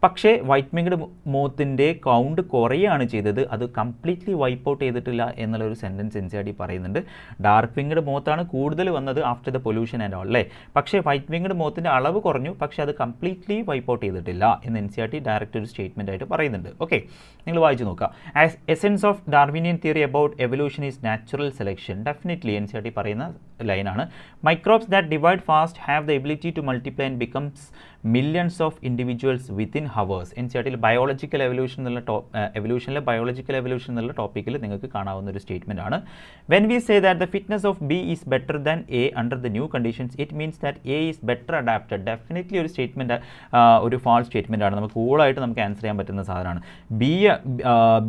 പക്ഷേ വൈറ്റ് വിങ്ഡ് മോത്തിൻ്റെ കൗണ്ട് കുറയാണ് ചെയ്തത്, അത് കംപ്ലീറ്റ്ലി വൈപ്പ് ഔട്ട് ചെയ്തിട്ടില്ല എന്നുള്ളൊരു sentence N C R T പറയുന്നുണ്ട്. ഡാർക്ക് വിങ്ഡ് മോത്താണ് കൂടുതൽ വന്നത് after the pollution and all അല്ലേ, പക്ഷേ വൈറ്റ് വിങ്ഡ് മോത്തിൻ്റെ അളവ് കുറഞ്ഞു, പക്ഷേ അത് കംപ്ലീറ്റ്ലി വൈപ്പ് ഔട്ട് ചെയ്തിട്ടില്ല എന്ന് N C R T direct ഒരു സ്റ്റേറ്റ്മെൻ്റ് ആയിട്ട് പറയുന്നുണ്ട്. ഓക്കെ, നിങ്ങൾ വായിച്ചു നോക്കുക. As essence of Darwinian theory about evolution is natural selection. Definitely N C R T പറയുന്ന ലൈനാണ്. Microbes that divide fast have the ability to multiply and becomes millions of individuals within hours. N C R ടിയിൽ biological evolution എന്നുള്ള എവല്യൂഷനിലെ biological evolution എന്നുള്ള ടോപ്പിക്കിൽ നിങ്ങൾക്ക് കാണാവുന്ന ഒരു സ്റ്റേറ്റ്മെൻ്റ് ആണ്. When we say that the fitness of B is better than A under the new conditions it means that A is better adapted. Definitely ഒരു സ്റ്റേറ്റ്മെൻറ്റ്, ഒരു ഫാൾസ് സ്റ്റേറ്റ്മെൻ്റ് ആണ്. നമുക്ക് കൂളായിട്ട് നമുക്ക് ആൻസർ ചെയ്യാൻ പറ്റുന്ന സാധനമാണ്.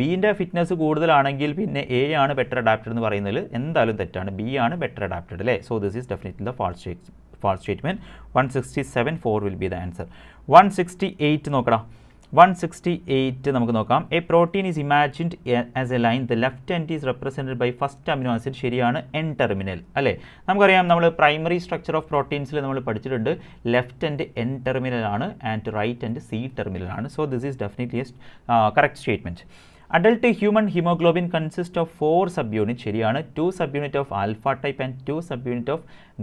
ബീൻ്റെ ഫിറ്റ്നസ് കൂടുതലാണെങ്കിൽ പിന്നെ എ ആണ് ബെറ്റർ അഡാപ്റ്റഡ് എന്ന് പറയുന്നതിൽ എന്തായാലും തെറ്റാണ്. ബി ആണ് ബെറ്റർ അഡാപ്റ്റഡ് അല്ലേ. So this is definitely the false statement. 167 4 will be the answer. 168 നോക്കടാ. 168 നമുക്ക് നോക്കാം. A protein is imagined as a line, the left end is represented by first amino acid. ശരിയാണ്, എൻ ടെർമിനൽ അല്ലേ. നമുക്കറിയാം നമ്മൾ primary structure of പ്രോട്ടീൻസിൽ നമ്മൾ പഠിച്ചിട്ടുണ്ട് ലെഫ്റ്റ് എൻഡ് എൻ ടെർമിനൽ ആണ് and right end C terminal ആണ്. So this is definitely correct statement. Adult human hemoglobin consists of 4 subunits. ശരിയാണ്, 2 subunit of alpha type and 2 subunit of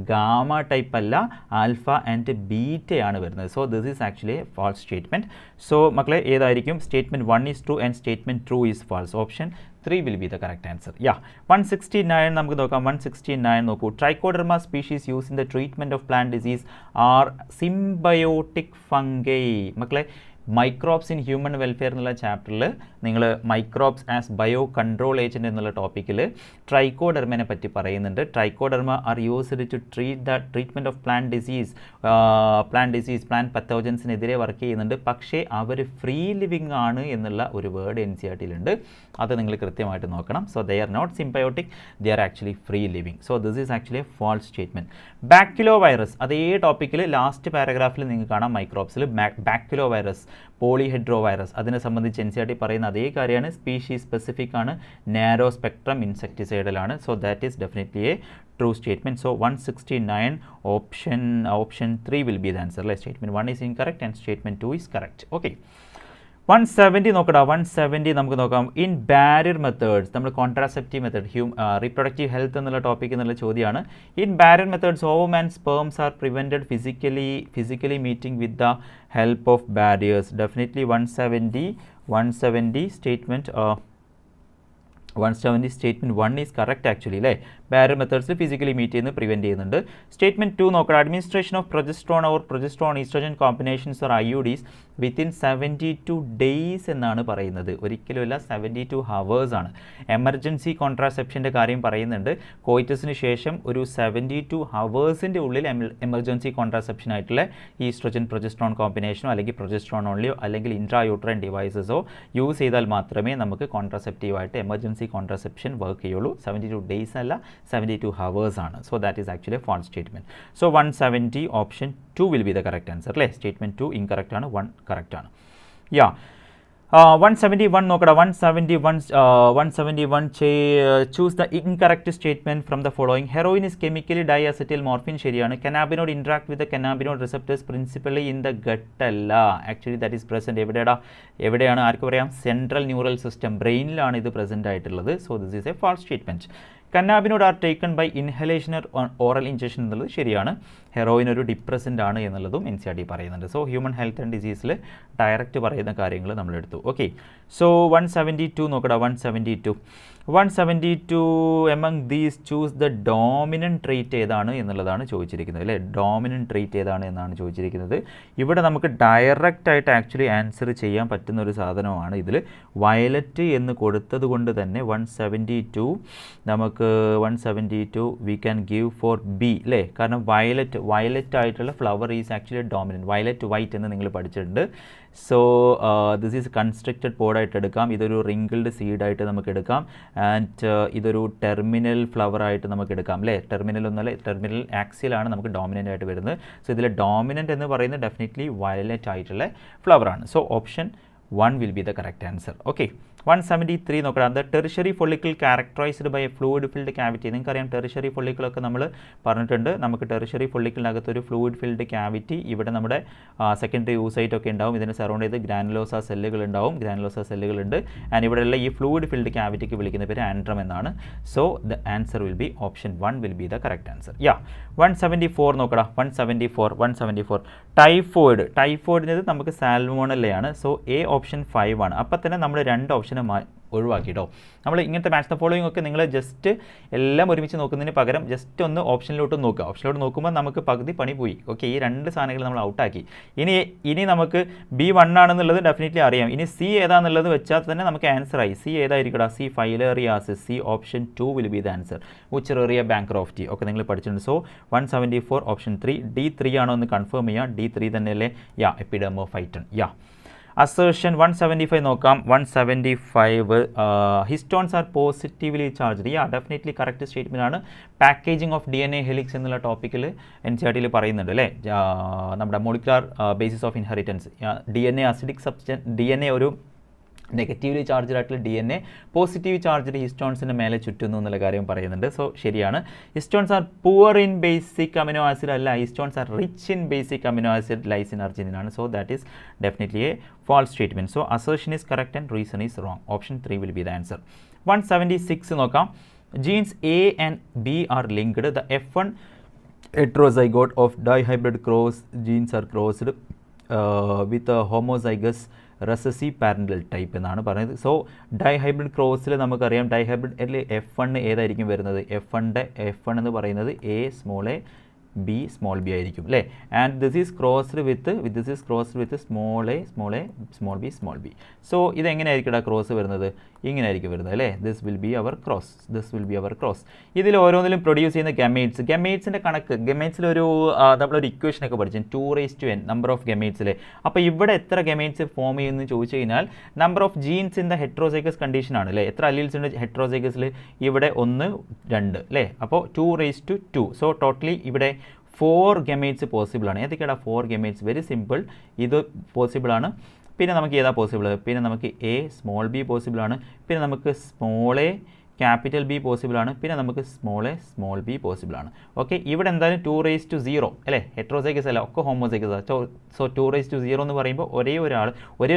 gamma type അല്ല, alpha and beta ആണ് വരുന്നത്. So this is actually a false statement. So മക്കളെ ഏതായിരിക്കും? Statement 1 is true and statement 2 is false. Option 3 will be the correct answer. Yeah, 169 നമുക്ക് നോക്കാം. 169 നോക്കൂ. Trichoderma species use in the treatment of plant disease are symbiotic fungi. മക്കളെ microbes in human welfare എന്നുള്ള ചാപ്റ്ററിൽ നിങ്ങൾ microbes as bio control agent എന്നുള്ള ടോപ്പിക്കിൽ ട്രൈക്കോഡെർമനെ പറ്റി പറയുന്നുണ്ട്. Trichoderma are used to treatment of plant പത്തോജൻസിനെതിരെ വർക്ക് ചെയ്യുന്നുണ്ട്. പക്ഷേ അവർ ഫ്രീ ലിവിങ് ആണ് എന്നുള്ള ഒരു വേർഡ് എൻ സി ആർ ടിയിലുണ്ട്. അത് നിങ്ങൾ കൃത്യമായിട്ട് നോക്കണം. So they are not symbiotic, they are actually free living. So this is actually a false statement. Baculovirus, അതേ ടോപ്പിക്കിൽ ലാസ്റ്റ് പാരഗ്രാഫിൽ നിങ്ങൾക്ക് കാണാം. മൈക്രോബ്സിൽ ബാക്യുലോ വൈറസ്, പോളിഹെഡ്രോ വൈറസ്, അതിനെ സംബന്ധിച്ച് എൻ സി ആർ ടി പറയുന്ന അതേ കാര്യമാണ്. സ്പീഷീസ് സ്പെസിഫിക് ആണ്, നാരോ സ്പെക്ട്രം ഇൻസെക്ടിസൈഡലാണ്. So that is definitely a true statement. So 169 option 3 will be the answer. Statement 1 is incorrect and statement 2 is correct. Okay. 170 നോക്കടാ. 170 നമുക്ക് നോക്കാം. ഇൻ ബാരിയർ മെത്തേഡ്സ്, നമ്മൾ contraceptive method, reproductive health എന്നുള്ള topic എന്നുള്ള ചോദ്യമാണ്. In barrier methods ovum and sperms are prevented physically meeting with the help of barriers. Definitely 170 statement 1 is correct actually അല്ലേ. Barrier മെത്തേഡ്സിൽ physically meet ചെയ്യുന്നത് prevent ചെയ്യുന്നുണ്ട്. Statement 2 നോക്കണം. Administration of progesterone or progesterone oestrogen combinations or IUDs within 72 days എന്നാണ് പറയുന്നത്. ഒരിക്കലുമല്ല, 72 hours ആണ്. Emergency കോൺട്രാസെപ്ഷൻ്റെ കാര്യം പറയുന്നുണ്ട്. കോയിറ്റസിന് ശേഷം ഒരു 72 hours ഉള്ളിൽ എമർജൻസി കോൺട്രാസെപ്ഷൻ ആയിട്ടുള്ള ഈസ്ട്രോജൻ പ്രൊജസ്ട്രോൺ കോമ്പിനേഷനോ അല്ലെങ്കിൽ പ്രൊജസ്ട്രോൺ ഓൺലിയോ അല്ലെങ്കിൽ ഇൻട്രായൂട്രൈൻ ഡിവൈസസോ യൂസ് ചെയ്താൽ മാത്രമേ നമുക്ക് കോൺട്രാസെപ്റ്റീവായിട്ട് എമർജൻസി കോൺട്രാസെപ്ഷൻ വർക്ക് ചെയ്യുള്ളൂ. 72 days അല്ല, 72 hours ആണ്. So that is actually a false statement. So 170 option 2 will be the correct answer അല്ലേ. സ്റ്റേറ്റ്മെൻറ്റ് 2 ഇൻകറക്റ്റ് ആണ്, 1 കറക്റ്റ് ആണ്. 171 നോക്കടാ. 171 choose the incorrect statement from the following. Heroin is chemically diacetyl morphine. ശരിയാണ്. cannabinoid interact with the cannabinoid receptors principally in the gut അല്ല. actually that is present എവിടെയാണ് ആർക്ക് പറയാം? Central neural system, ബ്രെയിനിലാണ് ഇത് present ആയിട്ടുള്ളത്. So this is a false statement. Cannabinoid are taken by inhalation oral injection എന്നുള്ളത് ശരിയാണ്. Heroin ഒരു depressant ആണ് എന്നുള്ളതും എൻ സി ആർ ടി പറയുന്നുണ്ട്. സോ ഹ്യൂമൻ ഹെൽത്ത് ആൻഡ് ഡിസീസിൽ ഡയറക്റ്റ് പറയുന്ന കാര്യങ്ങൾ നമ്മളെടുത്തു. ഓക്കെ. സോ 172 നോക്കടാ. 172 among these choose the dominant trait ഏതാണ് എന്നുള്ളതാണ് ചോദിച്ചിരിക്കുന്നത് അല്ലേ. ഡോമിനൻറ്റ് ട്രേറ്റ് ഏതാണ് എന്നാണ് ചോദിച്ചിരിക്കുന്നത്. ഇവിടെ നമുക്ക് ഡയറക്റ്റായിട്ട് ആക്ച്വലി ആൻസർ ചെയ്യാൻ പറ്റുന്ന ഒരു സാധനമാണ് ഇതിൽ. വയലറ്റ് എന്ന് കൊടുത്തത് കൊണ്ട് തന്നെ 172 നമുക്ക് 172 we can give for B അല്ലേ. കാരണം വയലറ്റ് ആയിട്ടുള്ള flower is actually dominant. Violet white എന്ന് നിങ്ങൾ പഠിച്ചിട്ടുണ്ട്. സോ ദിസ് ഈസ് കൺസ്ട്രക്റ്റഡ് പോഡായിട്ട് എടുക്കാം. ഇതൊരു റിങ്കിൾഡ് സീഡായിട്ട് നമുക്ക് എടുക്കാം. ആൻഡ് ഇതൊരു ടെർമിനൽ ഫ്ലവർ ആയിട്ട് നമുക്ക് എടുക്കാം അല്ലേ. ടെർമിനൽ ഒന്നല്ല, ടെർമിനൽ ആക്സിലാണ് നമുക്ക് ഡോമിനൻ്റ് ആയിട്ട് വരുന്നത്. സോ ഇതിൽ ഡോമിനൻ്റ് എന്ന് പറയുന്നത് ഡെഫിനറ്റ്ലി വയലറ്റ് ആയിട്ടുള്ള ഫ്ലവറാണ്. So option 1 will be the correct answer. Okay. 173 നോക്കണം. The tertiary follicle characterized by a fluid filled cavity. നിങ്ങൾക്കറിയാം ടെറിഷറി ഫോളിക്കിളൊക്കെ നമ്മൾ പറഞ്ഞിട്ടുണ്ട്. നമുക്ക് ടെറിഷറി ഫോളിക്കിളിനകത്ത് ഒരു ഫ്ലൂയിഡ് ഫിൽഡ് ക്യാവിറ്റി, ഇവിടെ നമ്മുടെ സെക്കൻഡറി യൂസൈറ്റ് ഒക്കെ ഉണ്ടാവും. ഇതിനെ സറൗണ്ട് ചെയ്ത് ഗ്രാനുലോസ സെല്ലുകൾ ഉണ്ടാവും. ഗ്രാനുലോസ സെല്ലുകളുണ്ട്. ആൻഡ് ഇവിടെയുള്ള ഈ ഫ്ലൂയിഡ് ഫിൽഡ് ക്യാവിറ്റിക്ക് വിളിക്കുന്ന പേര് ആൻഡ്രം എന്നാണ്. So the answer will be option 1 will be the correct answer. 174 നോക്കടാ. 174 ടൈഫോയിഡിനത് നമുക്ക് സാൽമോണല്ലയാണ്. സോ എ ഓപ്ഷൻ 5 ആണ്. അപ്പം തന്നെ നമ്മൾ 2 ഓപ്ഷനെ ഒഴിവാക്കിട്ടോ. നമ്മൾ ഇങ്ങനത്തെ മാച്ച് ദ ഫോളോയിങ് ഒക്കെ നിങ്ങൾ ജസ്റ്റ് എല്ലാം ഒരുമിച്ച് നോക്കുന്നതിന് പകരം ജസ്റ്റ് ഒന്ന് ഓപ്ഷനിലോട്ട് നോക്കുക. ഓപ്ഷനിലോട്ട് നോക്കുമ്പോൾ നമുക്ക് പകുതി പണി പോയി. ഓക്കെ, ഈ 2 സാധനങ്ങൾ നമ്മൾ ഔട്ടാക്കി. ഇനി നമുക്ക് B1 ആണെന്നുള്ളത് ഡെഫിനറ്റ്ലി അറിയാം. ഇനി സി ഏതാണെന്നുള്ളത് വെച്ചാൽ തന്നെ നമുക്ക് ആൻസർ ആയി. സി ഏതായിരിക്കടാ? C filariasis. C option 2 will be the answer. Wuchereria bancrofti ഒക്കെ നിങ്ങൾ പഠിച്ചിട്ടുണ്ട്. So 174 option 3. D3 ആണോ എന്ന് കൺഫേം ചെയ്യുക. D3 തന്നെയല്ലേ? എപ്പിഡെർമോഫൈറ്റൺ. അസേർഷൻ 175 നോക്കാം. 175 histones are positively charged. Definitely correct statement ആണ്. പാക്കേജിംഗ് ഓഫ് DNA ഹെലിക്സ് എന്നുള്ള ടോപ്പിക്കിൽ NCERT പറയുന്നുണ്ട് അല്ലേ? നമ്മുടെ molecular basis of inheritance. DNA acidic substance, DNA ഒരു നെഗറ്റീവ്ലി ചാർജ്ഡ് ആയിട്ടുള്ള DNA പോസിറ്റീവ് ചാർജ്ഡ് ഹിസ്റ്റോൺസിൻ്റെ മേലെ ചുറ്റുന്നു എന്നുള്ള കാര്യം പറയുന്നുണ്ട്. സോ ശരിയാണ്. Histones are poor in basic amino acid അല്ല. Histones are rich in basic amino acid, lysine, arginine ആണ്. So that is definitely a false statement. So assertion is correct and reason is wrong. Option 3 will be the answer. 176 നോക്കാം. Genes A and B are linked. The F1 heterozygote of dihybrid cross genes are crossed with a homozygous recessive parental type എന്നാണ് പറയുന്നത്. So dihybrid ക്രോസിൽ നമുക്കറിയാം dihybrid F1 ഏതായിരിക്കും വരുന്നത്? F1 എന്ന് പറയുന്നത് A small a B small b ആയിരിക്കും അല്ലേ? And this is crossed with small a small b small b. സോ ഇതെങ്ങനെയായിരിക്കും ക്രോസ് വരുന്നത്? ഇങ്ങനെ ആയിരിക്കും വരുന്നത് അല്ലേ? This will be our cross. ഇതിൽ ഓരോന്നിലും പ്രൊഡ്യൂസ് ചെയ്യുന്ന ഗമേറ്റ്സിൻ്റെ കണക്ക്, ഗമേറ്റ്സിലൊരു നമ്മളൊരു ഇക്വേഷനൊക്കെ പഠിച്ചു 2n നമ്പർ ഓഫ് ഗമേറ്റ്സിലെ. അപ്പോൾ ഇവിടെ എത്ര ഗമേറ്റ്സ് ഫോം ചെയ്യുമെന്ന് ചോദിച്ചു കഴിഞ്ഞാൽ number of genes in the heterozygous condition ആണ് അല്ലേ? എത്ര അലീൽസ് ഉണ്ട് ഹെട്രോസൈഗസിൽ? ഇവിടെ 1 2 അല്ലേ? അപ്പോൾ 2 സോ ടോട്ടലി ഇവിടെ 4 ഗമേറ്റ്സ് പോസിബിൾ ആണ്. ഏതൊക്കെയാണ് 4 ഗമേറ്റ്സ്? Very simple. ഇത് പോസിബിൾ ആണ്. പിന്നെ നമുക്ക് ഏതാ പോസിബിൾ? പിന്നെ നമുക്ക് A സ്മോൾ b പോസിബിൾ ആണ്. പിന്നെ നമുക്ക് small a capital B possible ആണ്. പിന്നെ നമുക്ക് small a small b possible ആണ്. ഓക്കെ, ഇവിടെ എന്തായാലും 2 അല്ലേ? ഹെട്രോസൈഗസ് അല്ല, ഒക്കെ ഹോമോസൈഗസ് ആണ്. സോ 2 എന്ന് പറയുമ്പോൾ ഒരേ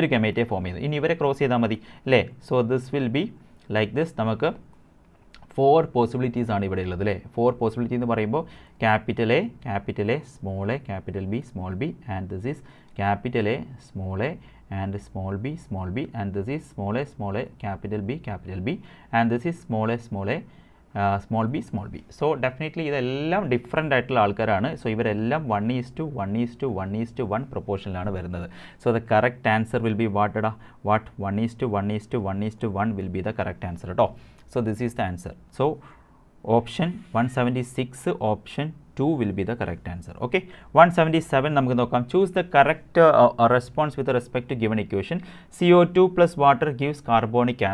ഒരു ഗമേറ്റേ ഫോം ചെയ്യുന്നു. ഇനി ഇവരെ ക്രോസ് ചെയ്താൽ മതി അല്ലേ? So this will be like this. നമുക്ക് 4 പോസിബിലിറ്റീസ് ആണ് ഇവിടെ ഉള്ളത് അല്ലേ? 4 പോസിബിലിറ്റി എന്ന് പറയുമ്പോൾ capital A small a capital B small b and this is capital A small a and small b and this is small a capital B and this is small a small b. So definitely ഇതെല്ലാം different ആയിട്ടുള്ള ആൾക്കാരാണ്. So ഇവരെല്ലാം 1:1:1:1 പ്രൊപ്പോർഷനിലാണ് വരുന്നത്. So the correct answer will be what 1:1:1:1 will be the correct answer കേട്ടോ. So this is the answer. So option 176 option 2 will be the correct answer. Okay, 177 നമുക്ക് നോക്കാം. Choose the correct response with respect to given equation. CO2 plus water gives carbonic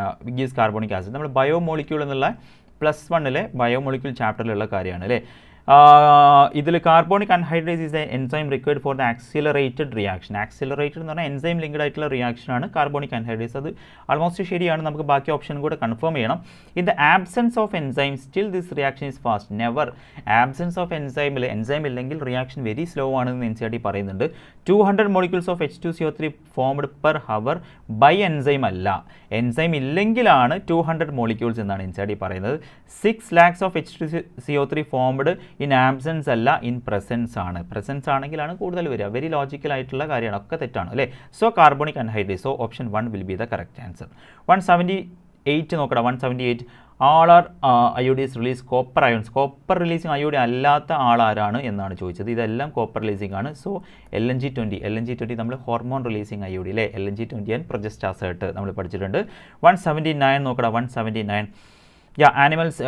acid. നമ്മൾ biomolecule എന്നുള്ള +1 biomolecule ചാപ്റ്ററിലുള്ള കാര്യമാണ് അല്ലേ? ഇതിൽ carbonic anhydrase is a enzyme required for the accelerated reaction. Accelerated എന്ന് പറഞ്ഞാൽ എൻസൈം ലിങ്ക്ഡ് ആയിട്ടുള്ള റിയാക്ഷനാണ് കാർബോണിക് അൺഹൈഡ്രേസ്. അത് ആൾമോസ്റ്റ് ശരിയാണ്. നമുക്ക് ബാക്കി ഓപ്ഷൻ കൂടെ കൺഫേം ചെയ്യണം. In the absence of enzyme still this reaction is fast. Never. Absence of enzyme ഇല്ലെങ്കിൽ റിയാക്ഷൻ വെരി സ്ലോ ആണെന്ന് NCERT പറയുന്നുണ്ട്. 200 molecules of H2CO3 formed per hour by enzyme അല്ല. എൻസൈം ഇല്ലെങ്കിലാണ് 200 മോളിക്യൂൾസ് എന്നാണ് NCERT പറയുന്നത്. 6 lakhs of H2CO3 formed in absence അല്ല, in presence ആണ്. Presence ആണെങ്കിലാണ് കൂടുതൽ വരിക. വെരി ലോജിക്കൽ ആയിട്ടുള്ള കാര്യമാണ്. ഒക്കെ തെറ്റാണ് അല്ലേ? So carbonic anhydrase. So option 1 will be the correct answer. 178 നോക്കണം. 178 all are IUDs release copper ions. Copper releasing IUD അല്ലാത്ത ആളാരാണ് എന്നാണ് ചോദിച്ചത്. ഇതെല്ലാം കോപ്പർ റിലീസിങ് ആണ്. സോ LNG20 നമ്മൾ ഹോർമോൺ റിലീസിങ് അയോഡി അല്ലേ? LNG20 ആൻഡ് പ്രൊജസ്റ്റാസേർട്ട് നമ്മൾ പഠിച്ചിട്ടുണ്ട്. 179 നോക്കണം. 179 ആനിമൽസ്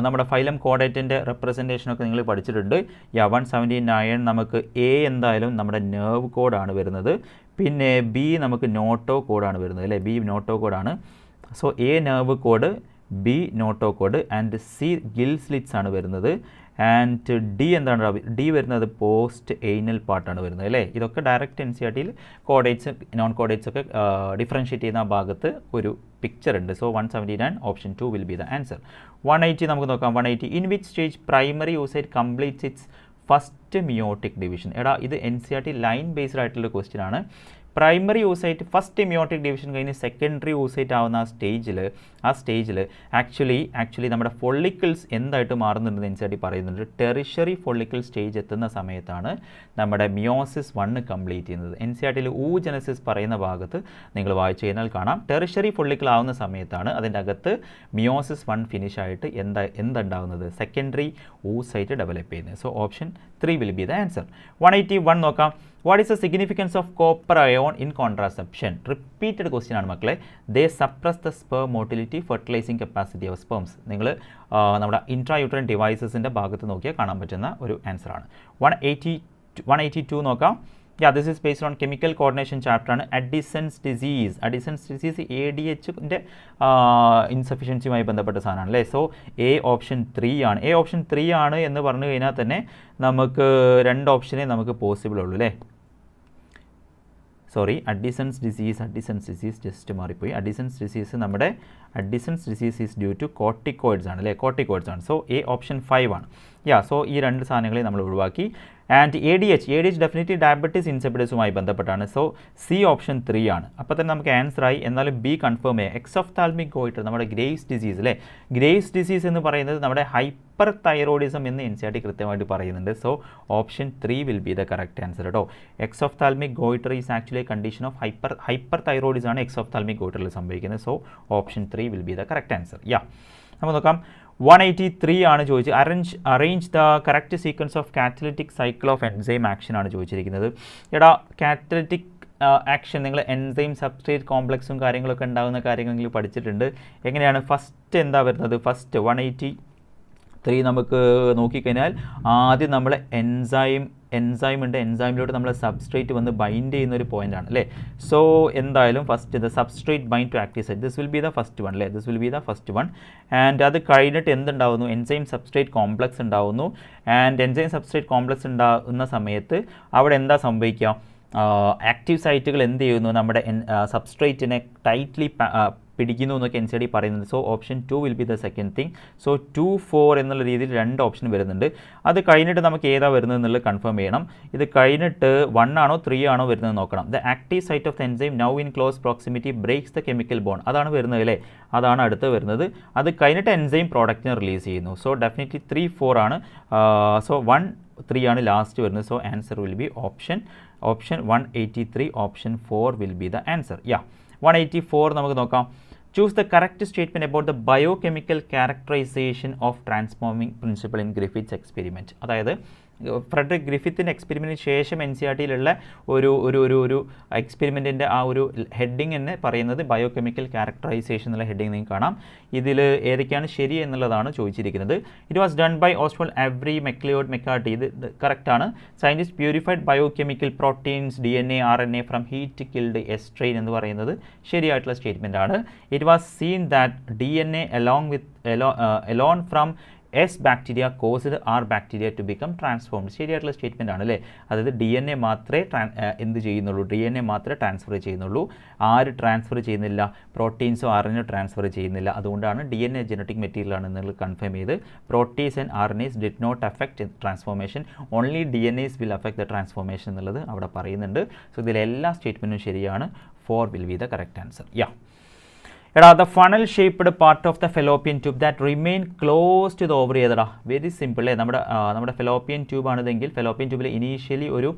നമ്മുടെ ഫൈലം കോഡേറ്റിൻ്റെ റെപ്രസെൻറ്റേഷനൊക്കെ നിങ്ങൾ പഠിച്ചിട്ടുണ്ട്. 179 നമുക്ക് A എന്തായാലും നമ്മുടെ നെർവ് കോഡാണ് വരുന്നത്. പിന്നെ B നമുക്ക് നോട്ടോ കോഡാണ് വരുന്നത് അല്ലേ? B നോട്ടോ കോഡാണ്. So A nerve code, B Noto code and C Gill slits ആണ് വരുന്നത്. ആൻഡ് ഡി എന്താണ്? ഡി വരുന്നത് പോസ്റ്റ് എയ്നൽ പാർട്ടാണ് വരുന്നത് അല്ലേ. ഇതൊക്കെ ഡയറക്റ്റ് എൻ സി ആർ ടിയിൽ കോഡേറ്റ്സ് നോൺ കോഡേറ്റ്സ് ഒക്കെ ഡിഫറൻഷ്യേറ്റ് ചെയ്യുന്ന ആ ഭാഗത്ത് ഒരു പിക്ചർ ഉണ്ട്. So 179 option 2 will be the answer. 180 നമുക്ക് നോക്കാം. 180 in which stage primary oocyte completes it's first meiotic division. എടാ ഇത് N C R T line based ആയിട്ടുള്ള ക്വസ്റ്റ്യൻ ആണ്. Primary oocyte first meiotic division കഴിഞ്ഞ് സെക്കൻഡറി oocyte ആവുന്ന ആ സ്റ്റേജിൽ ആക്ച്വലി നമ്മുടെ ഫോളിക്കിൾസ് എന്തായിട്ട് മാറുന്നുണ്ടെന്ന് എൻ സി ആർ ടി പറയുന്നുണ്ട്. ടെറിഷറി ഫോളിക്കിൾ സ്റ്റേജ് എത്തുന്ന സമയത്താണ് നമ്മുടെ മിയോസിസ് 1 കംപ്ലീറ്റ് ചെയ്യുന്നത്. എൻ സി ആർ ടിയിൽ oogenesis പറയുന്ന ഭാഗത്ത് നിങ്ങൾ വായിച്ചു കഴിഞ്ഞാൽ കാണാം, ടെറിഷറി ഫോളിക്കിൾ ആവുന്ന സമയത്താണ് അതിൻ്റെ അകത്ത് മിയോസിസ് 1 ഫിനിഷ് ആയിട്ട് എന്തുണ്ടാവുന്നത്? സെക്കൻഡറി oocyte ഡെവലപ്പ് ചെയ്യുന്നത്. So option 3 will be the answer. 181 നോക്കാം. What is the significance of copper ion in contraception? Repeated question ആണ് മക്കളെ. They suppress the sperm motility fertilizing capacity of sperms. നിങ്ങൾ നമ്മുടെ intrauterine ഡിവൈസസിൻ്റെ ഭാഗത്ത് നോക്കിയാൽ കാണാൻ പറ്റുന്ന ഒരു ആൻസറാണ്. 182 നോക്കാം. This is based on chemical coordination chapter ആണ്. അഡിസൺസ് ഡിസീസ് ADHൻ്റെ ഇൻസഫിഷ്യൻസിയുമായി ബന്ധപ്പെട്ട സാധനമാണ് അല്ലേ. സോ എ ഓപ്ഷൻ 3 ആണ്. എ ഓപ്ഷൻ 3 ആണ് എന്ന് പറഞ്ഞു കഴിഞ്ഞാൽ തന്നെ നമുക്ക് 2 ഓപ്ഷനേ നമുക്ക് പോസിബിൾ ഉള്ളൂ അല്ലേ. സോറി, അഡിസൺസ് ഡിസീസ് ജസ്റ്റ് മാറിപ്പോയി. Addison's disease is due to corticoids ആണ് അല്ലേ. കോർട്ടിക്കോയിഡ്സ് ആണ്. സോ എ ഓപ്ഷൻ 5 ആണ്. സോ ഈ 2 സാധനങ്ങളെ നമ്മൾ ഒഴിവാക്കി. ആൻഡ് ADH ഡെഫിനറ്റ്ലി ഡയബറ്റീസ് ഇൻസിപ്പിഡസുമായി ബന്ധപ്പെട്ടാണ്. സോ സി ഓപ്ഷൻ 3 ആണ്. അപ്പോൾ തന്നെ നമുക്ക് ആൻസർ ആയി. എന്നാലും ബി കൺഫേം ചെയ്യാം. എക്സോഫ്താൽമിക് ഗോയിറ്റർ നമ്മുടെ ഗ്രേവ്സ് ഡിസീസ് അല്ലേ. ഗ്രേവ്സ് ഡിസീസ് എന്ന് പറയുന്നത് നമ്മുടെ ഹൈപ്പർ തൈറോയിഡിസം എന്ന് എൻ സി ആർ ടി കൃത്യമായിട്ട് പറയുന്നുണ്ട്. So option 3 will be the correct answer കേട്ടോ. Exophthalmic goiter is actually condition of hyperthyroidism ആണ് എക്സോഫ്താൽമിക് ഗോയിറ്ററിൽ സംഭവിക്കുന്നത്. So option 3 will be the correct answer. നമുക്ക് നോക്കാം. 183 ആണ് ചോദിച്ചത്. Arrange the correct sequence of catalytic cycle of enzyme action ആണ് ചോദിച്ചിരിക്കുന്നത്. കാറ്റലിറ്റിക് ആക്ഷൻ നിങ്ങൾ എൻസൈം സബ്സ്ട്രേറ്റ് കോംപ്ലക്സും കാര്യങ്ങളൊക്കെ ഉണ്ടാകുന്ന കാര്യങ്ങൾ നിങ്ങൾ പഠിച്ചിട്ടുണ്ട്. എങ്ങനെയാണ് ഫസ്റ്റ് എന്താ വരുന്നത്? ഫസ്റ്റ് 183 നമുക്ക് നോക്കിക്കഴിഞ്ഞാൽ ആദ്യം നമ്മൾ എൻസൈം ഉണ്ട്. എൻസൈമിലോട്ട് നമ്മൾ സബ്സ്ട്രേറ്റ് വന്ന് ബൈൻഡ് ചെയ്യുന്ന ഒരു പോയിന്റ് ആണ് അല്ലേ. സോ എന്തായാലും first the substrate bind to active site, this will be the first one അല്ലേ. This will be the first one. And അത് കഴിഞ്ഞിട്ട് എന്തുണ്ടാവുന്നു? എൻസൈം സബ്സ്ട്രേറ്റ് കോംപ്ലക്സ് ഉണ്ടാവുന്നു. ആൻഡ് എൻസൈം സബ്സ്ട്രേറ്റ് കോംപ്ലക്സ് ഉണ്ടാകുന്ന സമയത്ത് അവിടെ എന്താ സംഭവിക്കുക? ആക്റ്റീവ് സൈറ്റുകൾ എന്ത് ചെയ്യുന്നു? നമ്മുടെ സബ്സ്ട്രേറ്റിനെ ടൈറ്റ്ലി പിടിക്കുന്നു എന്നൊക്കെ എൻ സി ഡി പറയുന്നുണ്ട്. So option 2 will be the second thing. So 2, 4 എന്നുള്ള രീതിയിൽ 2 ഓപ്ഷൻ വരുന്നുണ്ട്. അത് കഴിഞ്ഞിട്ട് നമുക്ക് ഏതാ വരുന്നത് എന്നുള്ളത് കൺഫേം ചെയ്യണം. ഇത് കഴിഞ്ഞിട്ട് 1 ആണോ 3 ആണോ വരുന്നത് നോക്കണം. The active site of the enzyme now in close proximity breaks the chemical bond. അതാണ് വരുന്നത് അല്ലേ. അതാണ് അടുത്ത് വരുന്നത്. അത് കഴിഞ്ഞിട്ട് എൻസൈം പ്രോഡക്റ്റിനെ റിലീസ് ചെയ്യുന്നു. സോ ഡെഫിനറ്റ്ലി 3, 4 ആണ്. സോ 1, 3 ആണ് ലാസ്റ്റ് വരുന്നത്. So answer will be option 183. Option 4 will be the answer. 184 നമുക്ക് നോക്കാം. Choose the correct statement about the biochemical characterization of transforming principle in Griffith's experiment. അതായത് ഫ്രെഡറിക് ഗ്രിഫിത്തിൻ്റെ എക്സ്പെരിമെൻറ്റിന് ശേഷം N C R ടിയിലുള്ള ഒരു എക്സ്പെരിമെൻറ്റിൻ്റെ ആ ഒരു ഹെഡിങ് തന്നെ പറയുന്നത് ബയോകെമിക്കൽ ക്യാരക്ടറൈസേഷൻ എന്നുള്ള ഹെഡിങ് നിങ്ങൾക്ക് കാണാം. ഇതിൽ ഏതൊക്കെയാണ് ശരി എന്നുള്ളതാണ് ചോദിച്ചിരിക്കുന്നത്. It was done by Oswald Avery MacLeod. ഇത് കറക്റ്റാണ്. Scientist purified biochemical proteins DNA RNA from heat killed strain എന്ന് പറയുന്നത് ശരിയായിട്ടുള്ള സ്റ്റേറ്റ്മെൻ്റ് ആണ്. It was seen that DNA alone from S bacteria caused R bacteria to become transformed. ശരിയായിട്ടുള്ള statement ആണ് അല്ലേ. അതായത് DNA മാത്രമേ എന്ത് ചെയ്യുന്നുള്ളൂ? DNA മാത്രമേ ട്രാൻസ്ഫർ ചെയ്യുന്നുള്ളൂ. ആര് ട്രാൻസ്ഫർ ചെയ്യുന്നില്ല? പ്രോട്ടീൻസോ RNA ട്രാൻസ്ഫർ ചെയ്യുന്നില്ല. അതുകൊണ്ടാണ് DNA ജനറ്റിക് മെറ്റീരിയൽ ആണ് എന്നുള്ളത് കൺഫേം ചെയ്ത് proteins and RNAs did not affect transformation, only DNAs will affect the transformation എന്നുള്ളത് അവിടെ പറയുന്നുണ്ട്. സോ ഇതിലെല്ലാ സ്റ്റേറ്റ്മെൻറ്റും ശരിയാണ്. 4 will be the correct answer. The funnel shaped part of the fallopian tube that remain close to the ovary ഏതാ? Very simple. നമ്മുടെ fallopian tube ആണെന്നെങ്കിൽ fallopian ട്യൂബിൽ ഇനീഷ്യലി ഒരു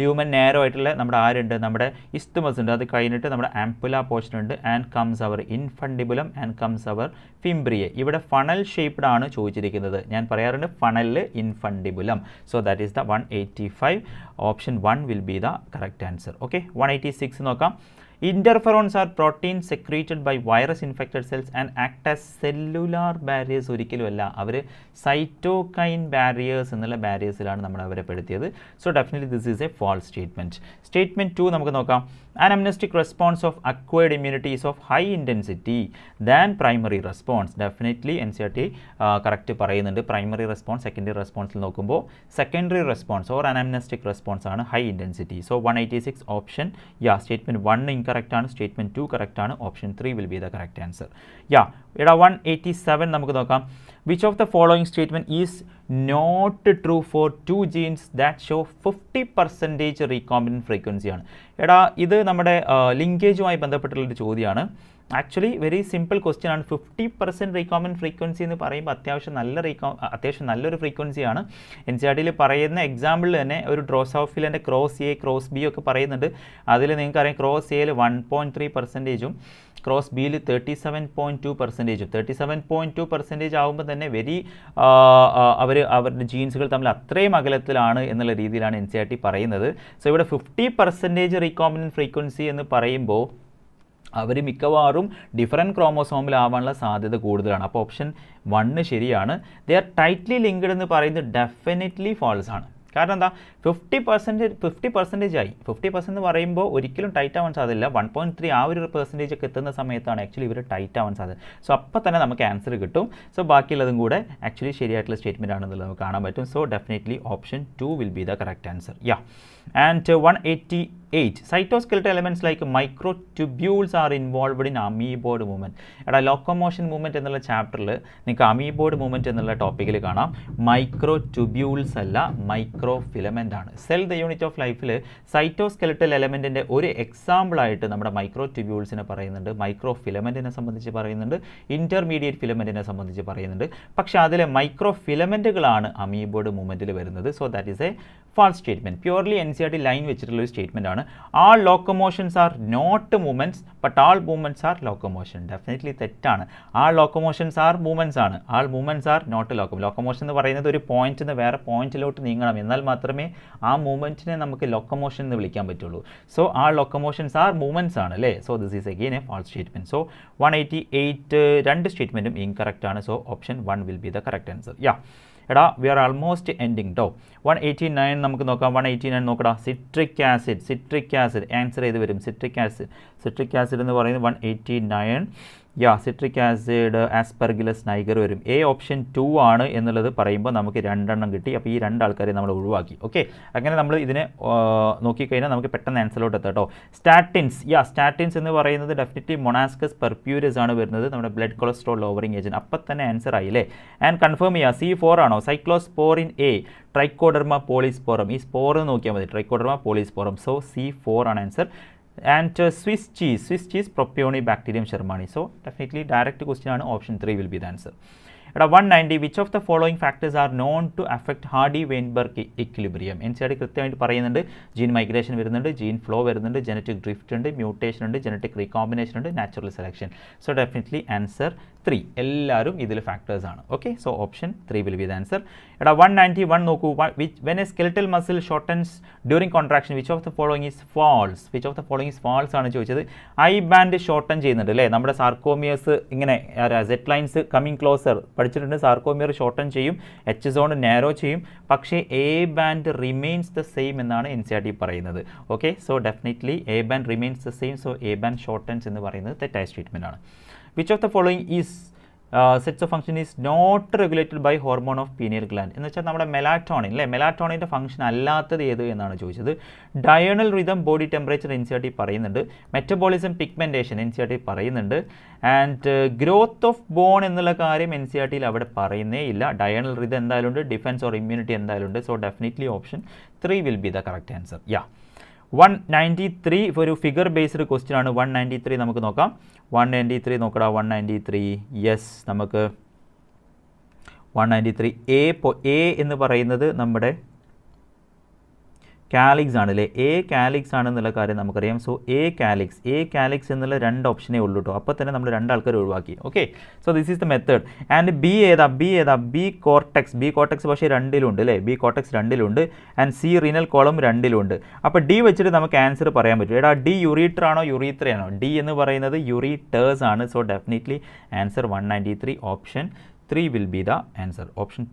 ല്യൂമൻ നാരോ ആയിട്ടുള്ള നമ്മുടെ ആരുണ്ട്? നമ്മുടെ ഇസ്തുമസ് ഉണ്ട്. അത് കഴിഞ്ഞിട്ട് നമ്മുടെ ആംപുല പോർഷൻ ഉണ്ട്. And comes our infundibulum and comes our fimbriae. ഇവിടെ ഫണൽ ഷേപ്ഡ് ആണ് ചോദിച്ചിരിക്കുന്നത്. ഞാൻ പറയാറുണ്ട് ഫണലിൽ infundibulum. So that is the 185. Option 1 will be the correct answer. Okay. 186 നോക്കാം. Interferons are proteins secreted by virus infected cells and act as cellular barriers. ഒരിക്കലുമല്ല, അവർ cytokine barriers എന്നുള്ള ബാരിയേഴ്സിലാണ് നമ്മൾ അവരെ പെടുത്തിയത്. So definitely this is a false statement. Statement 2 നമുക്ക് നോക്കാം. Anamnestic response of acquired immunity is of high intensity than primary response. Definitely NCERT correct പറയുന്നുണ്ട്. Primary response secondary റെസ്പോൺസിൽ നോക്കുമ്പോൾ സെക്കൻഡറി റെസ്പോൺസ് ഓർ അനാംനസ്റ്റിക് റെസ്പോൺസ് ആണ് high intensity. So 186 option statement 1 incorrect ആണ്, statement 2 correct ആണ്, option 3 will be the correct answer. ഇവിടെ 187 നമുക്ക് നോക്കാം. Which of the following statement is not true for 2 genes that show 50% recombinant frequency ആണ്? ഇത് നമ്മുടെ ലിങ്കേജുമായി ബന്ധപ്പെട്ടുള്ളൊരു ചോദ്യമാണ്. ആക്ച്വലി വെരി സിമ്പിൾ ക്വസ്റ്റ്യൻ ആണ്. 50% റീകോംബിനൻറ്റ് ഫ്രീക്വൻസി എന്ന് പറയുമ്പോൾ അത്യാവശ്യം നല്ലൊരു ഫ്രീക്വൻസിയാണ്. NCERT പറയുന്ന എക്സാമ്പിളിൽ തന്നെ ഒരു ഡ്രോസോഫിലിൻ്റെ ക്രോസ് എ ക്രോസ് ബി ഒക്കെ പറയുന്നുണ്ട്. അതിൽ നിങ്ങൾക്കറിയാം ക്രോസ് എയിൽ 1.3%, ക്രോസ് ബിയിൽ 37.2%. 37.2% ആകുമ്പോൾ തന്നെ അവരുടെ ജീൻസുകൾ തമ്മിൽ അത്രയും അകലത്തിലാണ് എന്നുള്ള രീതിയിലാണ് NCERT പറയുന്നത്. സോ ഇവിടെ 50% റീകോംബിനൻറ്റ് ഫ്രീക്വൻസി എന്ന് പറയുമ്പോൾ അവർ മിക്കവാറും ഡിഫറൻറ്റ് ക്രോമോസോമിലാവാനുള്ള സാധ്യത കൂടുതലാണ്. അപ്പോൾ ഓപ്ഷൻ 1 ശരിയാണ്. ദേ ആർ ടൈറ്റ്ലി ലിങ്ക്ഡ് എന്ന് പറയുന്നത് ഡെഫിനറ്റ്ലി ഫാൾസ് ആണ്. കാരണം എന്താ, 50% ആയി. 50% എന്ന് പറയുമ്പോൾ ഒരിക്കലും ടൈറ്റ് ആവാൻ സാധ്യതയില്ല. 1.3 ആ ഒരു പെർസെൻറ്റേജ് ഒക്കെ എത്തുന്ന സമയത്താണ് ആക്ച്വലി ഇവർ ടൈറ്റ് ആവാൻ സാധ്യത. സോ അപ്പോൾ തന്നെ നമുക്ക് ആൻസർ കിട്ടും. സോ ബാക്കിയുള്ളതും കൂടെ ആക്ച്വലി ശരിയായിട്ടുള്ള സ്റ്റേറ്റ്മെൻറ്റ് ആണെന്നുള്ളത് നമുക്ക് കാണാൻ പറ്റും. So definitely option 2 will be the correct answer. And 188 cytoskeletal elements like microtubules are involved in amoeboid movement. Locomotion movement എന്നുള്ള ചാപ്റ്ററിൽ നിങ്ങൾക്ക് അമീബോയ്ഡ് മൂവ്മെൻറ്റ് എന്നുള്ള ടോപ്പിക്കിൽ കാണാം. മൈക്രോട്യൂബ്യൂൾസ് അല്ല, മൈക്രോ ഫിലമെൻ്റ് ആണ്. സെൽ ദ യൂണിറ്റ് ഓഫ് ലൈഫിൽ സൈറ്റോസ്കെലറ്റൽ എലമെൻറ്റിൻ്റെ ഒരു എക്സാമ്പിളായിട്ട് നമ്മുടെ മൈക്രോട്യൂബ്യൂൾസിനെ പറയുന്നുണ്ട്, മൈക്രോ ഫിലമെൻറ്റിനെ സംബന്ധിച്ച് പറയുന്നുണ്ട്, ഇൻ്റർമീഡിയറ്റ് ഫിലമെൻറ്റിനെ സംബന്ധിച്ച് പറയുന്നുണ്ട്. പക്ഷേ അതിലെ മൈക്രോ ഫിലമെൻറ്റുകളാണ് അമീബോയ്ഡ് മൂവ്മെൻറ്റിൽ വരുന്നത്. So that is A false statement. Purely NCERT line വെച്ചിട്ടുള്ള ഒരു സ്റ്റേറ്റ്മെൻ്റ് ആണ്. All locomotions are not movements but all movements are locomotion. Definitely തെറ്റാണ്. All locomotions are movements ആണ്. All movements are not locomotion. Locomotion എന്ന് പറയുന്നത് ഒരു പോയിന്റിൽ നിന്ന് വേറെ പോയിന്റിലോട്ട് നീങ്ങണം, എന്നാൽ മാത്രമേ ആ മൂവ്മെൻറ്റിനെ നമുക്ക് locomotion എന്ന് വിളിക്കാൻ പറ്റുള്ളൂ. So all locomotions are movements ആണ് അല്ലേ. So this is again a false statement. So 188 രണ്ട് സ്റ്റേറ്റ്മെൻറ്റും ഇൻകറക്റ്റ് ആണ്. So option 1 will be the correct answer. We are almost ending ടോ. 189 നമുക്ക് നോക്കാം. 189 നോക്കടാ. സിട്രിക് ആസിഡ് ആൻസർ ചെയ്ത് വരും. സിട്രിക് ആസിഡ് എന്ന് പറയുന്നത് 189. സിട്രിക് ആസിഡ് ആസ്പെർഗിലസ് നൈഗർ വരും. എ ഓപ്ഷൻ 2 ആണ് എന്നുള്ളത് പറയുമ്പോൾ നമുക്ക് 2 എണ്ണം കിട്ടി. അപ്പോൾ ഈ 2 ആൾക്കാരെ നമ്മൾ ഒഴിവാക്കി. ഓക്കെ, അങ്ങനെ നമ്മൾ ഇതിനെ നോക്കിക്കഴിഞ്ഞാൽ നമുക്ക് പെട്ടെന്ന് ആൻസറിലോട്ട് എത്താം കേട്ടോ. സ്റ്റാറ്റിൻസ് എന്ന് പറയുന്നത് ഡെഫിനറ്റ്ലി മൊണാസ്കസ് പെർപ്യൂരസ് ആണ് വരുന്നത്, നമ്മുടെ ബ്ലഡ് കൊളസ്ട്രോൾ ലോവറിങ് ഏജൻറ്റ്. അപ്പം തന്നെ ആൻസർ ആയില്ലേ. ആൻഡ് കൺഫേം ചെയ്യുക, C4 ആണോ? Cyclosporin A, Trichoderma polysporum. ഈ സ്പോർ നോക്കിയാൽ മതി, ട്രൈക്കോഡെർമ പോളിസ്പോറം. സോ C4 ആണ് answer. And Swiss cheese Propionibacterium shermani. So definitely direct question ആണ്. Option 3 will be the answer. 190 which of the following factors are known to affect Hardy-Weinberg equilibrium? NCERT കൃത്യമായിട്ട് പറയുന്നുണ്ട്. Gene migration വരുന്നുണ്ട്, gene flow വരുന്നുണ്ട്, genetic drift ഉണ്ട്, mutation ഉണ്ട്, genetic recombination ഉണ്ട്, natural selection. So definitely answer 3. എല്ലാവരും ഇതിൽ factors ആണ്. Okay, so option 3 will be the answer. 191 നോക്കൂ. When a skeletal muscle shortens during contraction which of the following is false ആണ് ചോദിച്ചത്. I band shorten ചെയ്യുന്നുണ്ട് അല്ലേ. നമ്മുടെ സാർക്കോമിയേഴ്സ് ഇങ്ങനെ സെറ്റ് ലൈൻസ് കമ്മിങ് ക്ലോസർ പഠിച്ചിട്ടുണ്ട്. സാർക്കോമിയർ ഷോർട്ടൻ ചെയ്യും, എച്ച് സോൺ നാരോ ചെയ്യും, പക്ഷേ A band remains the same എന്നാണ് NCERT പറയുന്നത്. Okay, so definitely A band remains the same. So A band shortens എന്ന് പറയുന്നത് തെറ്റായ സ്റ്റേറ്റ്മെൻ്റ് ആണ്. Which of the following is sets of function is not regulated by hormone of pineal gland എന്ന് വെച്ചാൽ നമ്മുടെ melatonin അല്ലേ. മെലാറ്റോണിൻ്റെ function അല്ലാത്തത് ഏത് എന്നാണ് ചോദിച്ചത്. Diurnal rhythm, body temperature NCERT പറയുന്നുണ്ട്. മെറ്റബോളിസം, പിഗ്മെൻറ്റേഷൻ NCERT പറയുന്നുണ്ട്. ആൻഡ് ഗ്രോത്ത് ഓഫ് ബോൺ എന്നുള്ള കാര്യം NCERT അവിടെ പറയുന്നേ ഇല്ല. ഡയണൽ റിതം എന്തായാലും ഉണ്ട്, ഡിഫൻസ് ഓർ ഇമ്മ്യൂണിറ്റി എന്തായാലും ഉണ്ട്. So definitely option 3 will be the correct answer. 193 ഒരു ഫിഗർ ബേസ്ഡ് ക്വസ്റ്റ്യൻ ആണ്. 193 നമുക്ക് നോക്കാം. 193 നോക്കടാ. 193 യെസ്, നമുക്ക് 193 എ എന്ന് പറയുന്നത് നമ്മുടെ കാലിക്സ് ആണല്ലേ, എ കാലിക്സ് ആണെന്നുള്ള കാര്യം നമുക്കറിയാം. സോ എ കാലിക്സ് എന്നുള്ള 2 ഓപ്ഷനേ ഉള്ളൂ കേട്ടോ. അപ്പോൾ തന്നെ നമ്മൾ 2 ആൾക്കാർ ഒഴിവാക്കി. Okay, so this is the method. And B ഏതാ, ബി കോർട്ടെക്സ് പക്ഷേ 2 അല്ലേ, B cortex 2 and C renal column 2 അപ്പോൾ ഡി വെച്ചിട്ട് നമുക്ക് ആൻസർ പറയാൻ പറ്റും. എടാ ഡി യൂറീറ്റർ ആണോ യൂറീത്രയാണോ? ഡി എന്ന് പറയുന്നത് യൂറീറ്റേഴ്സ് ആണ്. So definitely answer 193 option 3 will be the answer. Option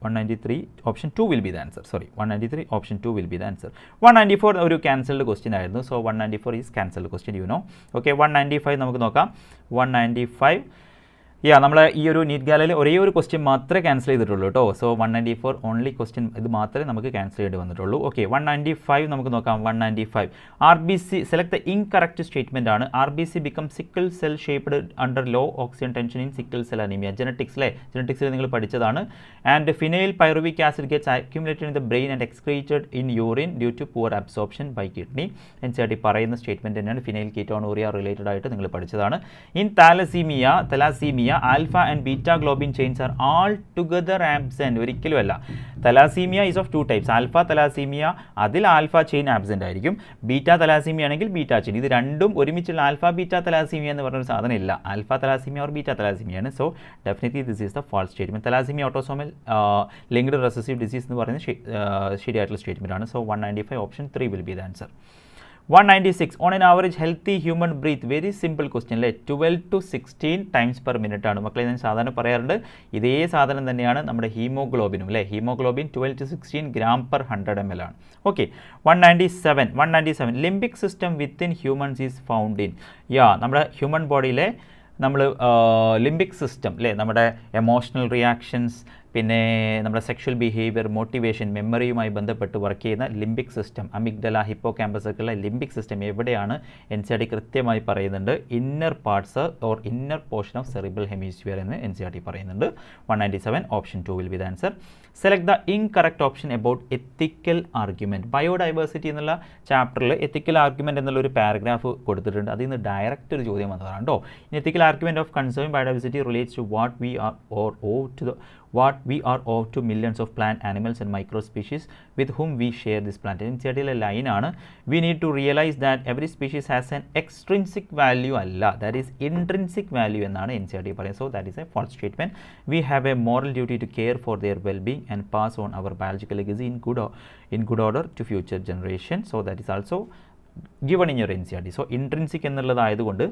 193 option 2 will be the answer. Sorry, 193 option 2 will be the answer. 194 ഒരു cancelled question ആയിരുന്നു. So 194 is cancelled question, you know. Okay, 195 നമുക്ക് നോക്കാം. 195 നമ്മൾ ഈ ഒരു നീറ്റ് ഗാലയിൽ ഒരേ ഒരു ക്വസ്റ്റ്യൻ മാത്രമേ ക്യാൻസൽ ചെയ്തിട്ടുള്ളൂ കേട്ടോ. സോ 194 ഓൺലി ക്വസ്റ്റ്യൻ ഇത് മാത്രമേ നമുക്ക് ക്യാൻസൽ ചെയ്യേണ്ടി വന്നിട്ടുള്ളൂ. ഓക്കെ, 195 നമുക്ക് നോക്കാം. 195 RBC select the incorrect statement ആണ്. RBC become sickle cell shaped under low oxygen tension in sickle cell anaemia. ജെനറ്റിക്സിൽ നിങ്ങൾ പഠിച്ചതാണ്. And phenylpyruvic acid gets accumulated in the brain and excreted in urine due to poor absorption by kidney. NCERT പറയുന്ന statement തന്നെയാണ്. Phenylketonuria related ആയിട്ട് നിങ്ങൾ പഠിച്ചതാണ്. In thalassemia alpha and beta globin chains are all together absent. ഒരിക്കലുമല്ല. Thalassemia is of 2 types. Alpha thalassaemia, അതിൽ alpha chain absent ആയിരിക്കും. Beta thalassaemia ആണെങ്കിൽ beta chain. ഇത് രണ്ടും ഒരുമിച്ചുള്ള ആൽഫ ബീറ്റ തലാസീമിയ എന്ന് പറഞ്ഞൊരു സാധനം ഇല്ല. ആൽഫ തലാസീമിയ ഓർ ബീറ്റ തലാസീമിയാണ്. So definitely this is the false statement. Thalassemia autosomal linked recessive disease എന്ന് പറയുന്നത് ശരിയായിട്ടുള്ള സ്റ്റേറ്റ്മെന്റ് ആണ്. So 195 option 3 will be the answer. 196 on an average healthy human breathe. Very simple question അല്ലേ. 12 to 16 times per minute ആണ് മക്കളെ. ഞാൻ സാധാരണ പറയാറുണ്ട് ഇതേ സാധനം തന്നെയാണ് നമ്മുടെ ഹീമോഗ്ലോബിനും അല്ലേ. Haemoglobin 12 to 16 gram per 100 ml ആണ്. Okay, 197 limbic system within humans is found in. നമ്മുടെ ഹ്യൂമൻ ബോഡിയിലെ നമ്മൾ ലിംബിക് സിസ്റ്റം അല്ലേ, നമ്മുടെ എമോഷണൽ റിയാക്ഷൻസ്, പിന്നെ നമ്മുടെ സെക്ഷൽ ബിഹേവിയർ, മോട്ടിവേഷൻ, മെമ്മറിയുമായി ബന്ധപ്പെട്ട് വർക്ക് ചെയ്യുന്ന limbic system, amygdala, Hippo campus ഒക്കെയുള്ള ലിംബിക് സിസ്റ്റം എവിടെയാണ് NCERT കൃത്യമായി പറയുന്നുണ്ട്. Inner parts or inner portion of cerebral hemisphere എന്ന് NCERT പറയുന്നുണ്ട്. 197 option 2 will be the answer. Select the incorrect option about ethical argument. Biodiversity എന്നുള്ള ചാപ്റ്ററിൽ എത്തിക്കൽ argument എന്നുള്ളൊരു paragraph കൊടുത്തിട്ടുണ്ട്. അതിൽ നിന്ന് ഡയറക്റ്റ് ഒരു ചോദ്യം വന്നതാണ് കേട്ടോ. Ethical argument of conserving biodiversity relates to what we are owed to millions of plant animals and micro species with whom we share this planet. NCERTയിലെ ലൈനാണ് we need to realize that every species has an extrinsic value അല്ല, that is intrinsic value എന്നാണ് NCERT പറയുന്നത്. So that is a false statement. We have a moral duty to care for their well-being and pass on our biological legacy in good order to future generation. So that is also given in your NCERT. So intrinsic എന്നുള്ളതായതുകൊണ്ട്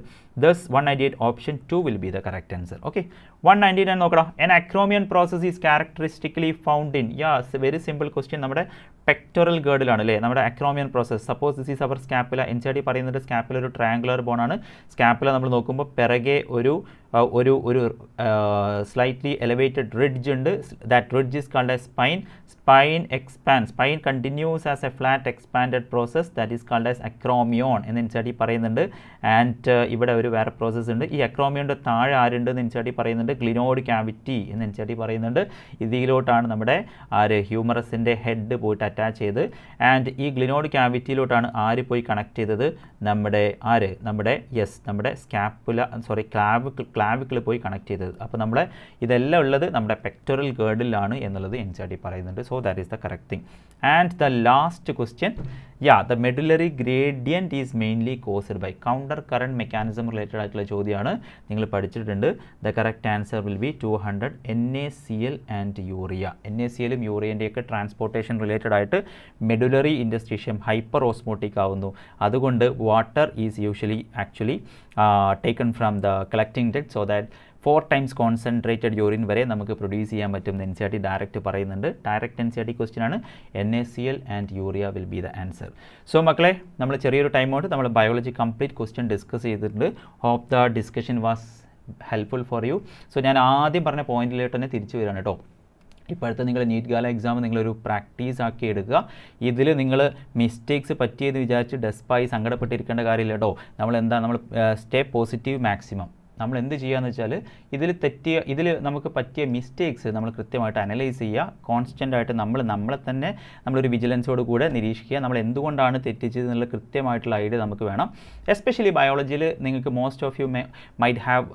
thus 198 option 2 will be the correct answer. Okay, 199 നോക്കണം. An acromion process is characteristically found in. It's a very simple question. നമ്മുടെ pectoral ഗേർഡിലാണ് അല്ലേ നമ്മുടെ acromion process. Suppose this is our scapula. NCERT പറയുന്നത് scapula ഒരു triangular bone ആണ്. Scapula നമ്മൾ നോക്കുമ്പോൾ പിറകെ ഒരു സ്ലൈറ്റ്ലി എലിവേറ്റഡ് റിഡ്ജ് ഉണ്ട്. That ridge is called as spine. Spine expand. Spine continues as a flat expanded process that is called as acromion എന്ന് NCERT പറയുന്നുണ്ട്. ആൻഡ് ഇവിടെ ഒരു വേറെ പ്രോസസ്സ് ഉണ്ട്. ഈ അക്രോമിയോൻ്റെ താഴെ ആരുണ്ട് എന്ന് NCERT പറയുന്നുണ്ട്. ഗ്ലിനോഡ് ക്യാവിറ്റി എന്ന് NCERT പറയുന്നുണ്ട്. ഇതിലോട്ടാണ് നമ്മുടെ ഹ്യൂമറസിൻ്റെ ഹെഡ് പോയിട്ട് അറ്റാച്ച് ചെയ്ത്, ആൻഡ് ഈ ഗ്ലിനോഡ് ക്യാവിറ്റിയിലോട്ടാണ് ആര് പോയി കണക്ട് ചെയ്തത്? നമ്മുടെ ക്ലാവിക്കിൾ പോയി കണക്ട് ചെയ്തത്. അപ്പോൾ നമ്മുടെ ഇതെല്ലാം ഉള്ളത് നമ്മുടെ പെക്ടോറൽ ഗേർഡിലാണ് എന്നുള്ളത് NCERT പറയുന്നുണ്ട്. So that is the correct thing. And the last question, the medullary gradient is mainly caused by counter current mechanism related ആയിട്ടുള്ള ചോദ്യമാണ്. നിങ്ങൾ പഠിച്ചിട്ടുണ്ട്. The correct answer will be 200 NaCl and urea. NaCl ഉം യൂറിയൻ്റെയൊക്കെ transportation related ആയിട്ട് medullary interstitium hyper osmotic ആവുന്നു. അതുകൊണ്ട് water is usually actually taken from the collecting duct so that 4 times concentrated urine വരെ നമുക്ക് പ്രൊഡ്യൂസ് ചെയ്യാൻ പറ്റും എന്ന് NCERT ഡയറക്റ്റ് പറയുന്നുണ്ട്. ഡയറക്റ്റ് NCERT ക്വസ്റ്റ്യൻ ആണ്. NaCl and urea will be the answer. So മക്കളെ, നമ്മൾ ചെറിയൊരു ടൈം കൊണ്ട് നമ്മൾ ബയോളജി കംപ്ലീറ്റ് ക്വസ്റ്റ്യൻ ഡിസ്കസ് ചെയ്തിട്ടുണ്ട്. Hope the discussion was helpful for you. So ഞാൻ ആദ്യം പറഞ്ഞ പോയിന്റിലോട്ട് തന്നെ തിരിച്ചു വരികയാണ് കേട്ടോ. ഇപ്പോഴത്തെ നിങ്ങൾ നീറ്റ്ഗാല എക്സാം നിങ്ങളൊരു പ്രാക്ടീസ് ആക്കി എടുക്കുക. ഇതിൽ നിങ്ങൾ മിസ്റ്റേക്സ് പറ്റിയെന്ന് വിചാരിച്ച് ഡെസ്പായി സങ്കടപ്പെട്ടിരിക്കേണ്ട കാര്യമില്ല കേട്ടോ. നമ്മൾ സ്റ്റേ പോസിറ്റീവ് മാക്സിമം. നമ്മൾ എന്ത് ചെയ്യുകയെന്ന് വെച്ചാൽ ഇതിൽ നമുക്ക് പറ്റിയ മിസ്റ്റേക്സ് നമ്മൾ കൃത്യമായിട്ട് അനലൈസ് ചെയ്യുക, കോൺസ്റ്റൻ്റ് ആയിട്ട് നമ്മളെ തന്നെ നമ്മളൊരു വിജിലൻസോട് കൂടെ നിരീക്ഷിക്കുക, നമ്മൾ എന്തുകൊണ്ടാണ് തെറ്റിച്ചത് എന്നുള്ള കൃത്യമായിട്ടുള്ള ഐഡിയ നമുക്ക് വേണം. എസ്പെഷ്യലി ബയോളജിയിൽ നിങ്ങൾക്ക് most of you might have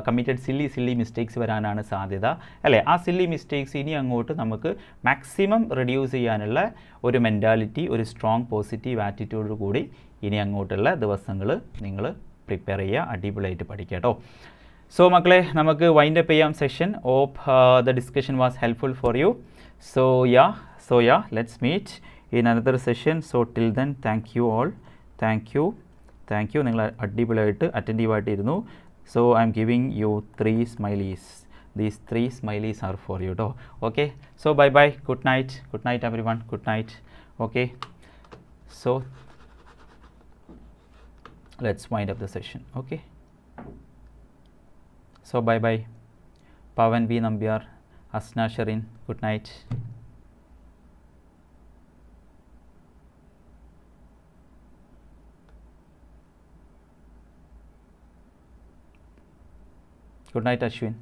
committed silly mistakes വരാനാണ് സാധ്യത അല്ലേ. ആ സില്ലി മിസ്റ്റേക്സ് ഇനി അങ്ങോട്ട് നമുക്ക് മാക്സിമം റെഡ്യൂസ് ചെയ്യാനുള്ള ഒരു മെൻറ്റാലിറ്റി, ഒരു സ്ട്രോങ് പോസിറ്റീവ് ആറ്റിറ്റ്യൂഡ് കൂടി ഇനി അങ്ങോട്ടുള്ള ദിവസങ്ങൾ നിങ്ങൾ പ്രിപ്പയർ ചെയ്യുക, അടിപൊളിയായിട്ട് പഠിക്കുക കേട്ടോ. സോ മക്കളെ, നമുക്ക് വൈൻഡ് അപ്പ് ചെയ്യാം session. Hope the discussion was helpful for you. So yeah let's meet in another session. So till then thank you all. Thank you. നിങ്ങൾ അടിപൊളിയായിട്ട് അറ്റൻറ്റീവായിട്ടിരുന്നു. So I'm giving you 3 smileys. These 3 smileys are for you though. Okay, so bye good night everyone, good night. Okay, so let's wind up the session. Okay, so bye Pavan B Nambiar, Asna Sharin, good night. Good night Ashwin.